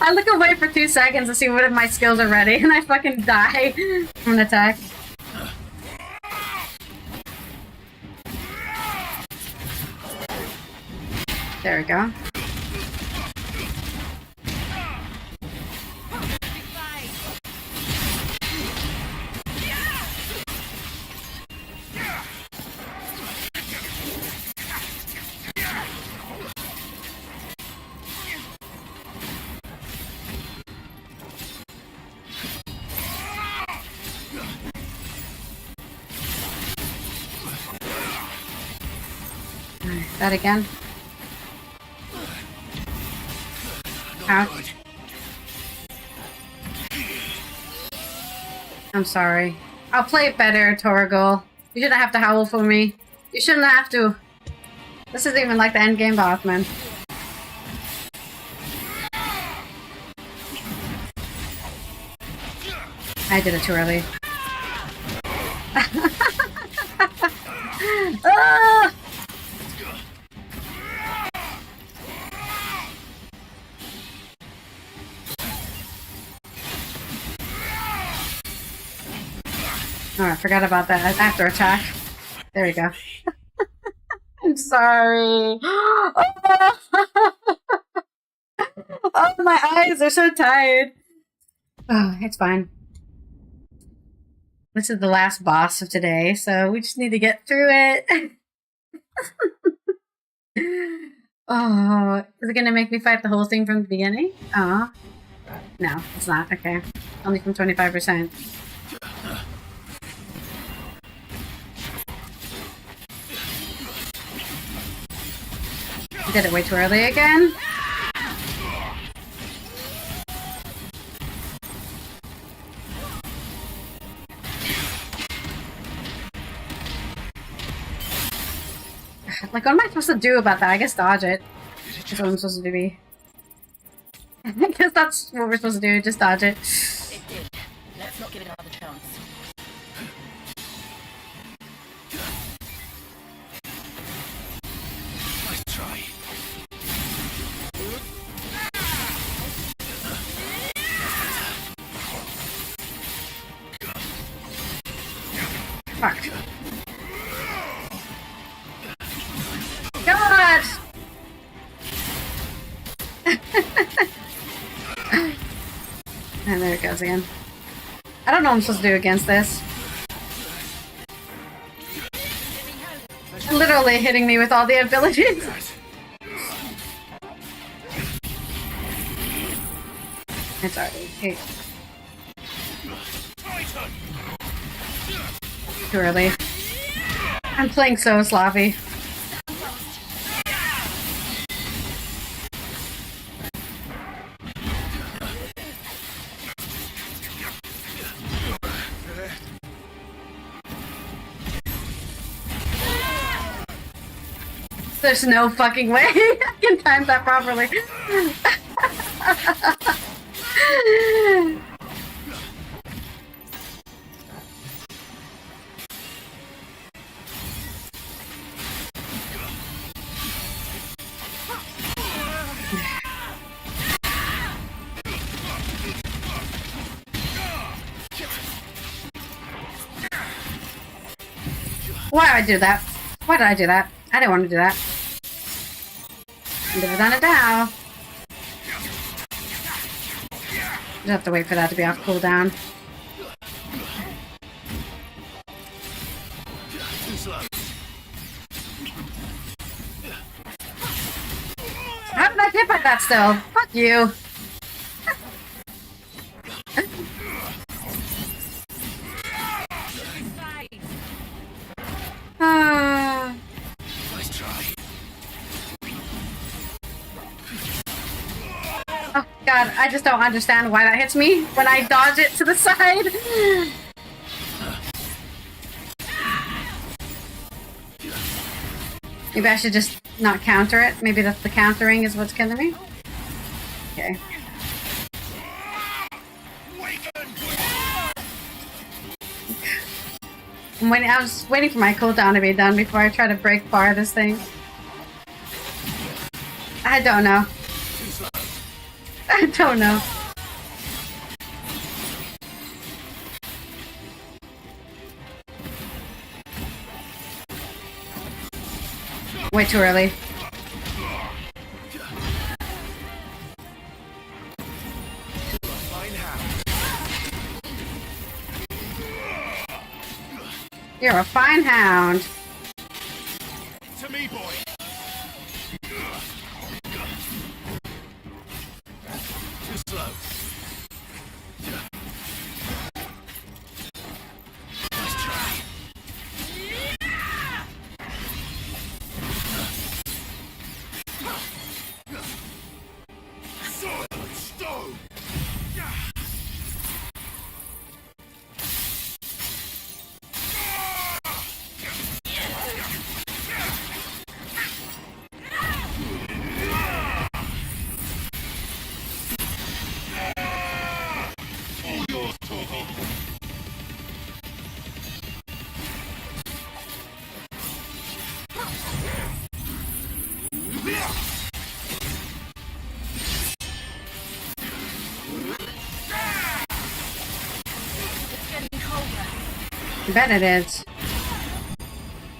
Speaker 1: I look away for 2 seconds to see what if my skills are ready, and I fucking die from an attack. There we go. That again. Ow. I'm sorry. I'll play it better, Torgal. You shouldn't have to howl for me. You shouldn't have to. This isn't even like the endgame boss, man. I did it too early. Ah! Oh, I forgot about that after attack. There we go. I'm sorry. Oh, my eyes are so tired. Oh, it's fine. This is the last boss of today, so we just need to get through it. Oh, is it gonna make me fight the whole thing from the beginning? Aw. No, it's not. Okay. Only from 25%. I did it way too early again. Like, what am I supposed to do about that? I guess dodge it. That's what I'm supposed to be. I guess that's what we're supposed to do, just dodge it.
Speaker 10: It did. Let's not give it another chance.
Speaker 3: Nice try.
Speaker 1: Fuck. God! And there it goes again. I don't know what I'm supposed to do against this. Literally hitting me with all the abilities. It's already hey. Too early. I'm playing so sloppy. There's no fucking way I can time that properly. Why did I do that? Why did I do that? I didn't want to do that. Never done it now. Just have to wait for that to be off cooldown. How did I hit by that still? Fuck you.
Speaker 3: Nice try.
Speaker 1: Oh god, I just don't understand why that hits me when I dodge it to the side. Maybe I should just not counter it. Maybe that's the countering is what's killing me. Okay. I was waiting for my cooldown to be done before I try to break bar this thing. I don't know. I don't know. Way too early. You're a fine hound.
Speaker 3: To me, boy. Too slow. Nice try. Solid stone.
Speaker 1: I bet it is.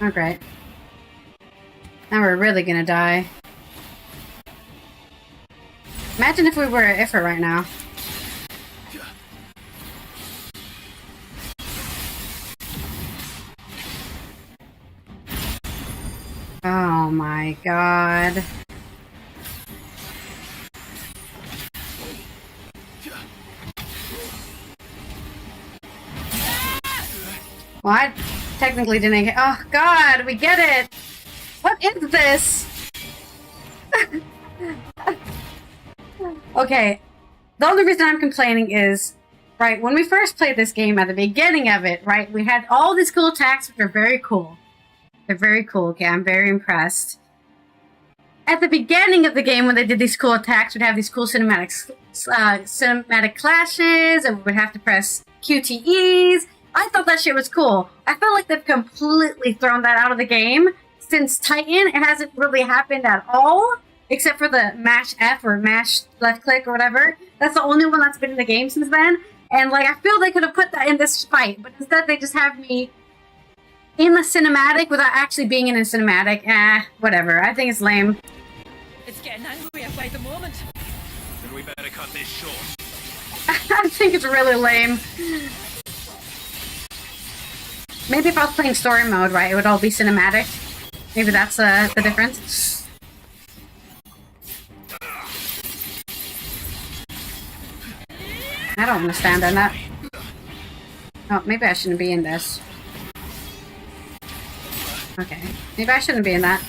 Speaker 1: Oh, great. Now we're really gonna die. Imagine if we were at Ifrit right now. Oh my god. Well, I technically didn't get— oh god, we get it! What is this? Okay, the only reason I'm complaining is, right, when we first played this game at the beginning of it, right, we had all these cool attacks which are very cool. They're very cool, okay, I'm very impressed. at the beginning of the game, when they did these cool attacks, we'd have these cool cinematic clashes, and we would have to press QTEs. I thought that shit was cool. I feel like they've completely thrown that out of the game. Since Titan, it hasn't really happened at all, except for the mash F or mash left click or whatever. That's the only one that's been in the game since then. And like, I feel they could have put that in this fight, but instead they just have me in the cinematic without actually being in a cinematic. Whatever. I think it's lame.
Speaker 8: It's getting angrier by the moment.
Speaker 3: Then we better cut this short.
Speaker 1: I think it's really lame. Maybe if I was playing story mode, right, it would all be cinematic. Maybe that's the difference. I don't understand that. Oh, maybe I shouldn't be in this. Okay. Maybe I shouldn't be in that.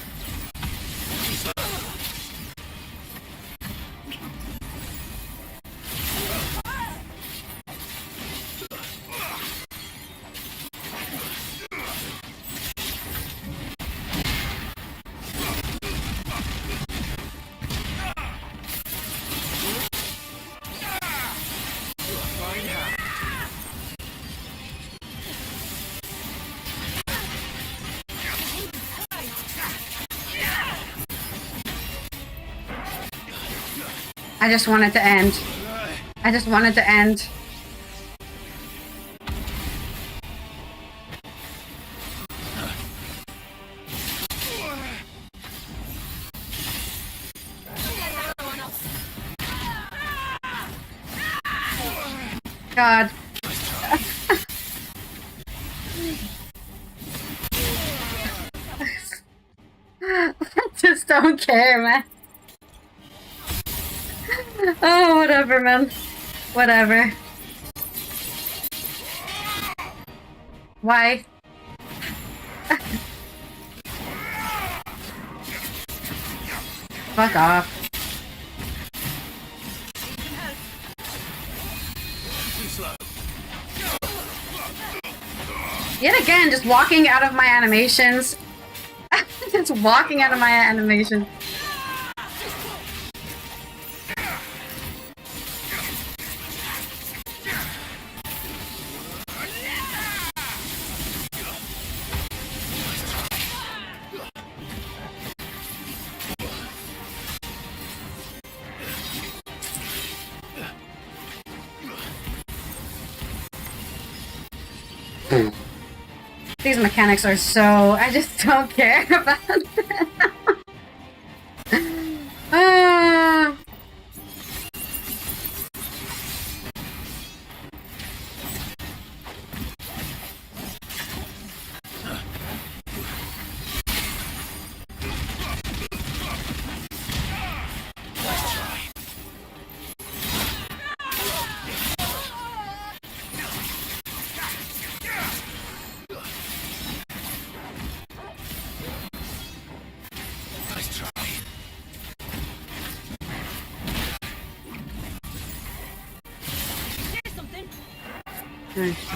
Speaker 1: I just want it to end. I just want it to end. God. I just don't care, man. Oh, whatever, man. Whatever. Why? Fuck off. Yet again, just walking out of my animations. Just walking out of my animation. These mechanics are so... I just don't care about them.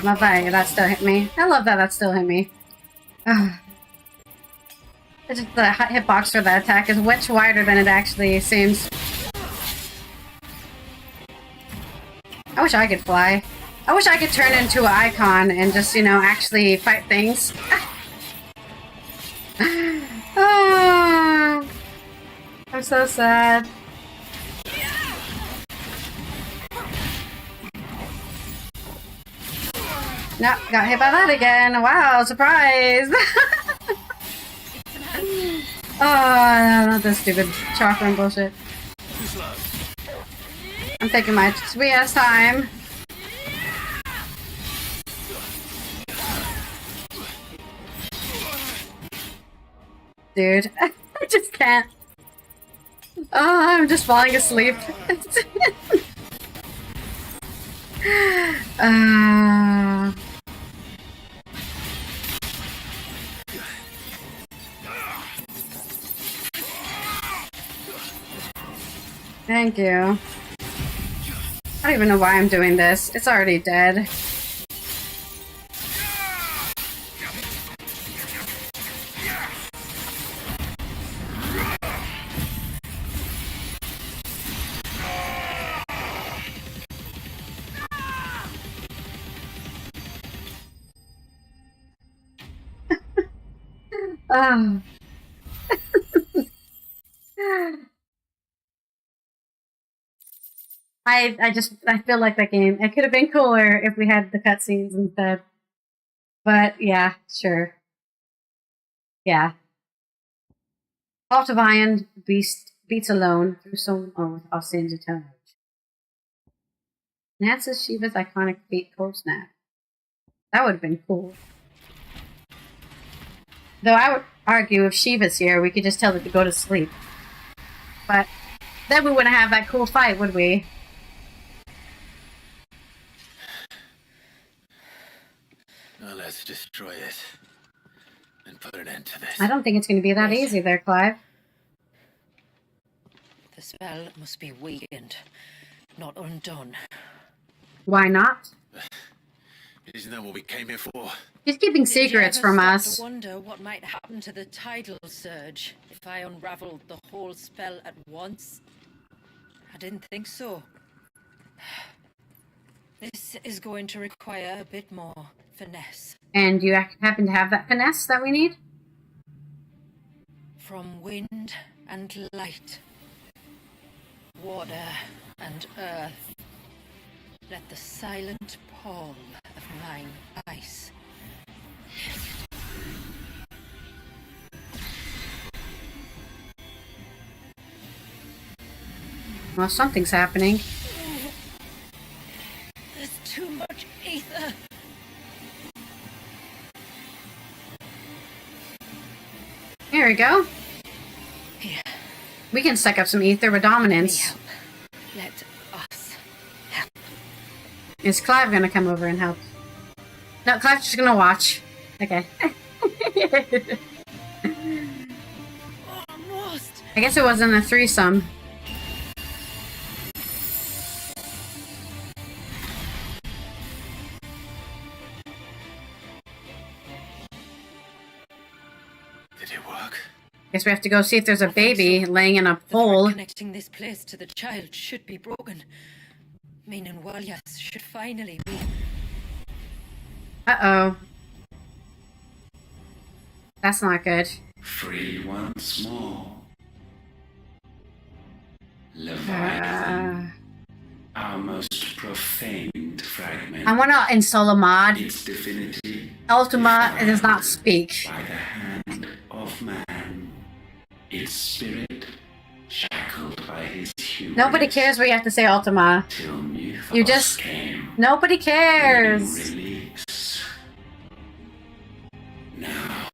Speaker 1: Love that still hit me. I love that still hit me. It's just the hitbox for that attack is much wider than it actually seems. I wish I could fly. I wish I could turn into an Eikon and just, you know, actually fight things. Oh, I'm so sad. Nope, got hit by that again. Wow, surprise! Oh, not this stupid chakra bullshit. I'm taking my sweet ass time. Dude, I just can't. Oh, I'm just falling asleep. Thank you. I don't even know why I'm doing this. It's already dead. I feel like that game. It could have been cooler if we had the cutscenes instead. But yeah, sure. Yeah. Heart of Iron beats alone through some oath of sin's eternal. Nance's Shiva's iconic feat cold snap. That would have been cool. Though I would argue if Shiva's here, we could just tell her to go to sleep. But then we wouldn't have that cool fight, would we?
Speaker 3: Now let's destroy it and put an end to this.
Speaker 1: I don't think it's going to be that easy there, Clive.
Speaker 2: The spell must be weakened, not undone.
Speaker 1: Why not?
Speaker 3: Isn't that what we came here for?
Speaker 1: He's keeping secrets from us.
Speaker 2: I wonder what might happen to the tidal surge if I unraveled the whole spell at once. I didn't think so. This is going to require a bit more finesse.
Speaker 1: And you happen to have that finesse that we need?
Speaker 2: From wind and light, water and earth, let the silent pall of mine ice.
Speaker 1: Well, something's happening.
Speaker 2: There's too much ether.
Speaker 1: Here we go.
Speaker 2: Here.
Speaker 1: We can suck up some ether with dominance.
Speaker 2: Let us help.
Speaker 1: Is Clive gonna come over and help? No, Clive's just gonna watch. Okay.
Speaker 2: Almost.
Speaker 1: I guess it wasn't a threesome.
Speaker 3: Did it work?
Speaker 1: Guess we have to go see if there's a baby laying in a pole.
Speaker 2: Connecting this place to the child should be broken. Meaning Walias should finally be.
Speaker 1: Uh-oh. That's not good.
Speaker 21: Free once more. Leviathan. Our most profaned fragment.
Speaker 1: I want to install a mod.
Speaker 21: Its divinity.
Speaker 1: Ultima does not speak.
Speaker 21: By the hand of man. Its spirit shackled by his hubris.
Speaker 1: Nobody cares what you have to say, Ultima. You just... Nobody cares.
Speaker 21: Release. Now,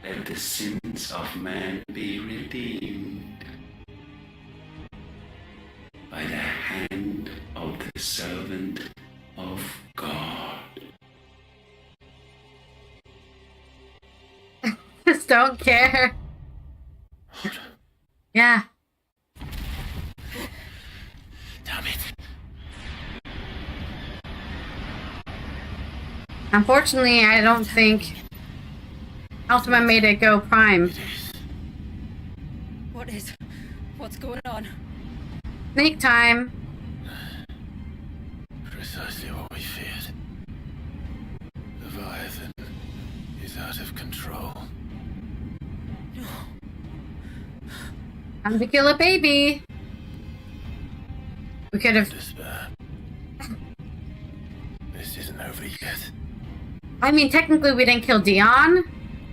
Speaker 21: let the sins of man be redeemed by the hand of the servant of God.
Speaker 1: Just don't care. Yeah.
Speaker 3: Damn it.
Speaker 1: Unfortunately, I don't think Ultima made it go prime.
Speaker 2: What's going on?
Speaker 1: Sneak time.
Speaker 3: Precisely what we feared. Leviathan is out of control.
Speaker 1: Time to kill a baby. We could have...
Speaker 3: Despair. This isn't over yet.
Speaker 1: I mean, technically we didn't kill Dion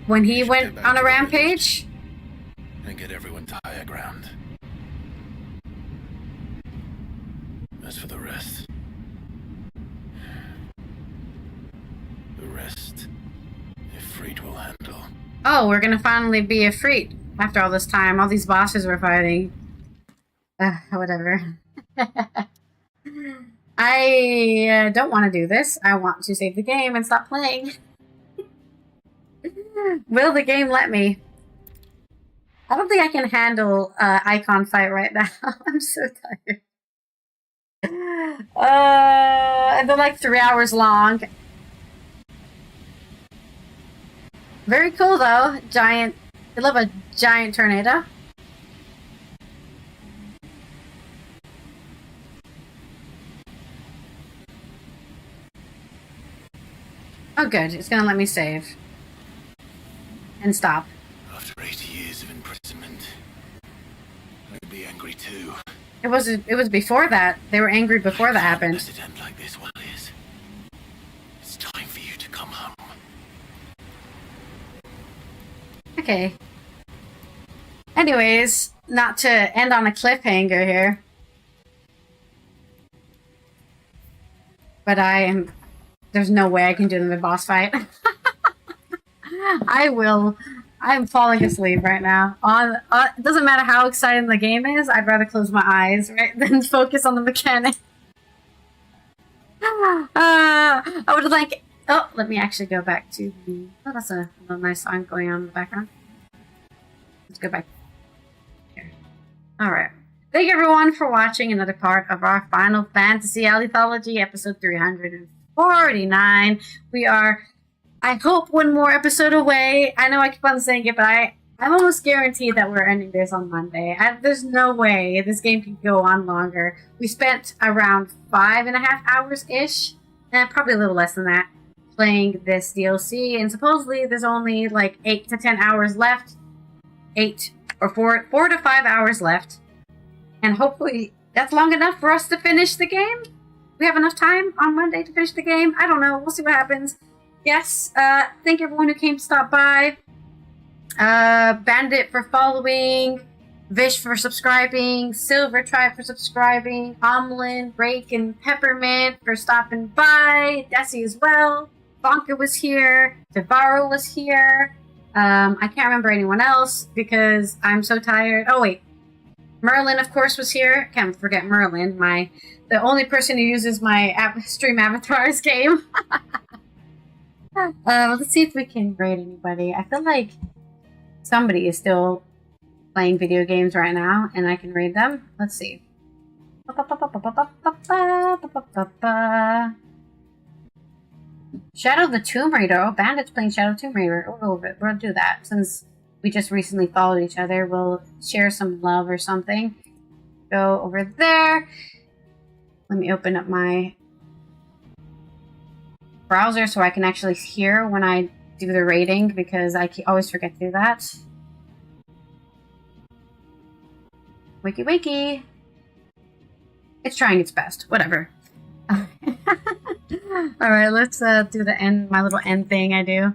Speaker 1: when he went on a rampage.
Speaker 3: And get everyone to higher ground. As for the rest... The rest... Ifrit will handle.
Speaker 1: Oh, we're gonna finally be Ifrit after all this time. All these bosses we're fighting. Whatever. I don't want to do this. I want to save the game and stop playing. Will the game let me? I don't think I can handle Eikon fight right now. I'm so tired. And they're like 3 hours long. Very cool though. Giant. I love a giant tornado. Oh good, it's gonna let me save. and stop.
Speaker 3: After 80 years of imprisonment, I'd be angry too.
Speaker 1: It was before that. They were angry before that happened.
Speaker 3: Let it end like this, Malius. It's time for you to come home.
Speaker 1: Okay. Anyways, not to end on a cliffhanger here. But there's no way I can do the boss fight. I'm falling asleep right now. It doesn't matter how exciting the game is, I'd rather close my eyes, right, than focus on the mechanic. I would like... Oh, let me actually go back to the... Oh, that's a nice song going on in the background. Let's go back here. Alright. Thank you everyone for watching another part of our Final Fantasy Allythology, episode 349. We are, I hope, one more episode away. I know I keep on saying it, but I'm almost guaranteed that we're ending this on Monday. There's no way this game can go on longer. We spent around 5.5 hours-ish, and probably a little less than that, playing this DLC, and supposedly there's only like 8 to 10 hours left. 4 to 5 hours left. And hopefully that's long enough for us to finish the game. We have enough time on Monday to finish the game. I don't know. We'll see what happens. Yes, thank everyone who came to stop by. Bandit for following. Vish for subscribing. Silver Tribe for subscribing. Omlin, Rake, and Peppermint for stopping by. Desi as well. Bonka was here. Devaro was here. I can't remember anyone else because I'm so tired. Oh, wait. Merlin, of course, was here. Can't forget Merlin, the only person who uses my stream avatars game. Let's see if we can rate anybody. I feel like somebody is still playing video games right now, and I can raid them. Let's see. Shadow the Tomb Raider. Oh, Bandit's playing Shadow Tomb Raider. We'll do that since we just recently followed each other. We'll share some love or something. Go over there. Let me open up my browser so I can actually hear when I do the rating, because I always forget to do that. Wakey wakey. It's trying its best. Whatever. Alright, let's do my little end thing I do.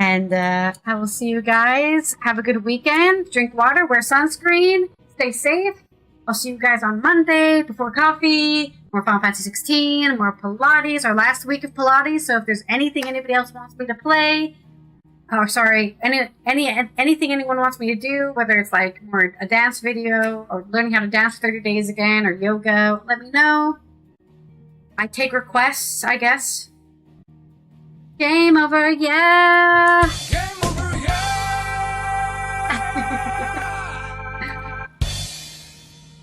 Speaker 1: And I will see you guys. Have a good weekend. Drink water, wear sunscreen, stay safe. I'll see you guys on Monday before coffee. More Final Fantasy 16, more Pilates, our last week of Pilates. So if there's anything anybody else wants me to play, anything anyone wants me to do, whether it's like more a dance video or learning how to dance for 30 days again or yoga, let me know. I take requests, I guess. Game over, yeah! Game over, yeah!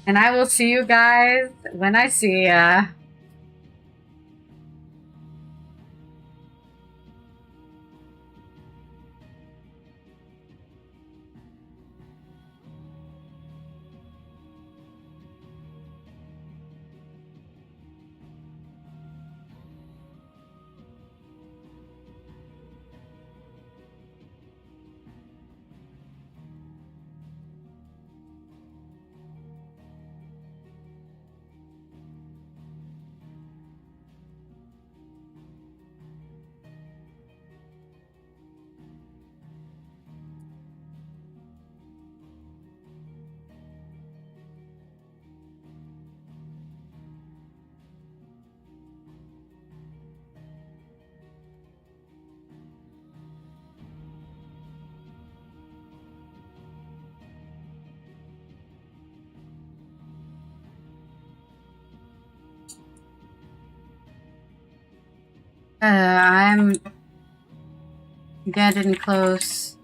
Speaker 1: And I will see you guys when I see ya. I'm getting close.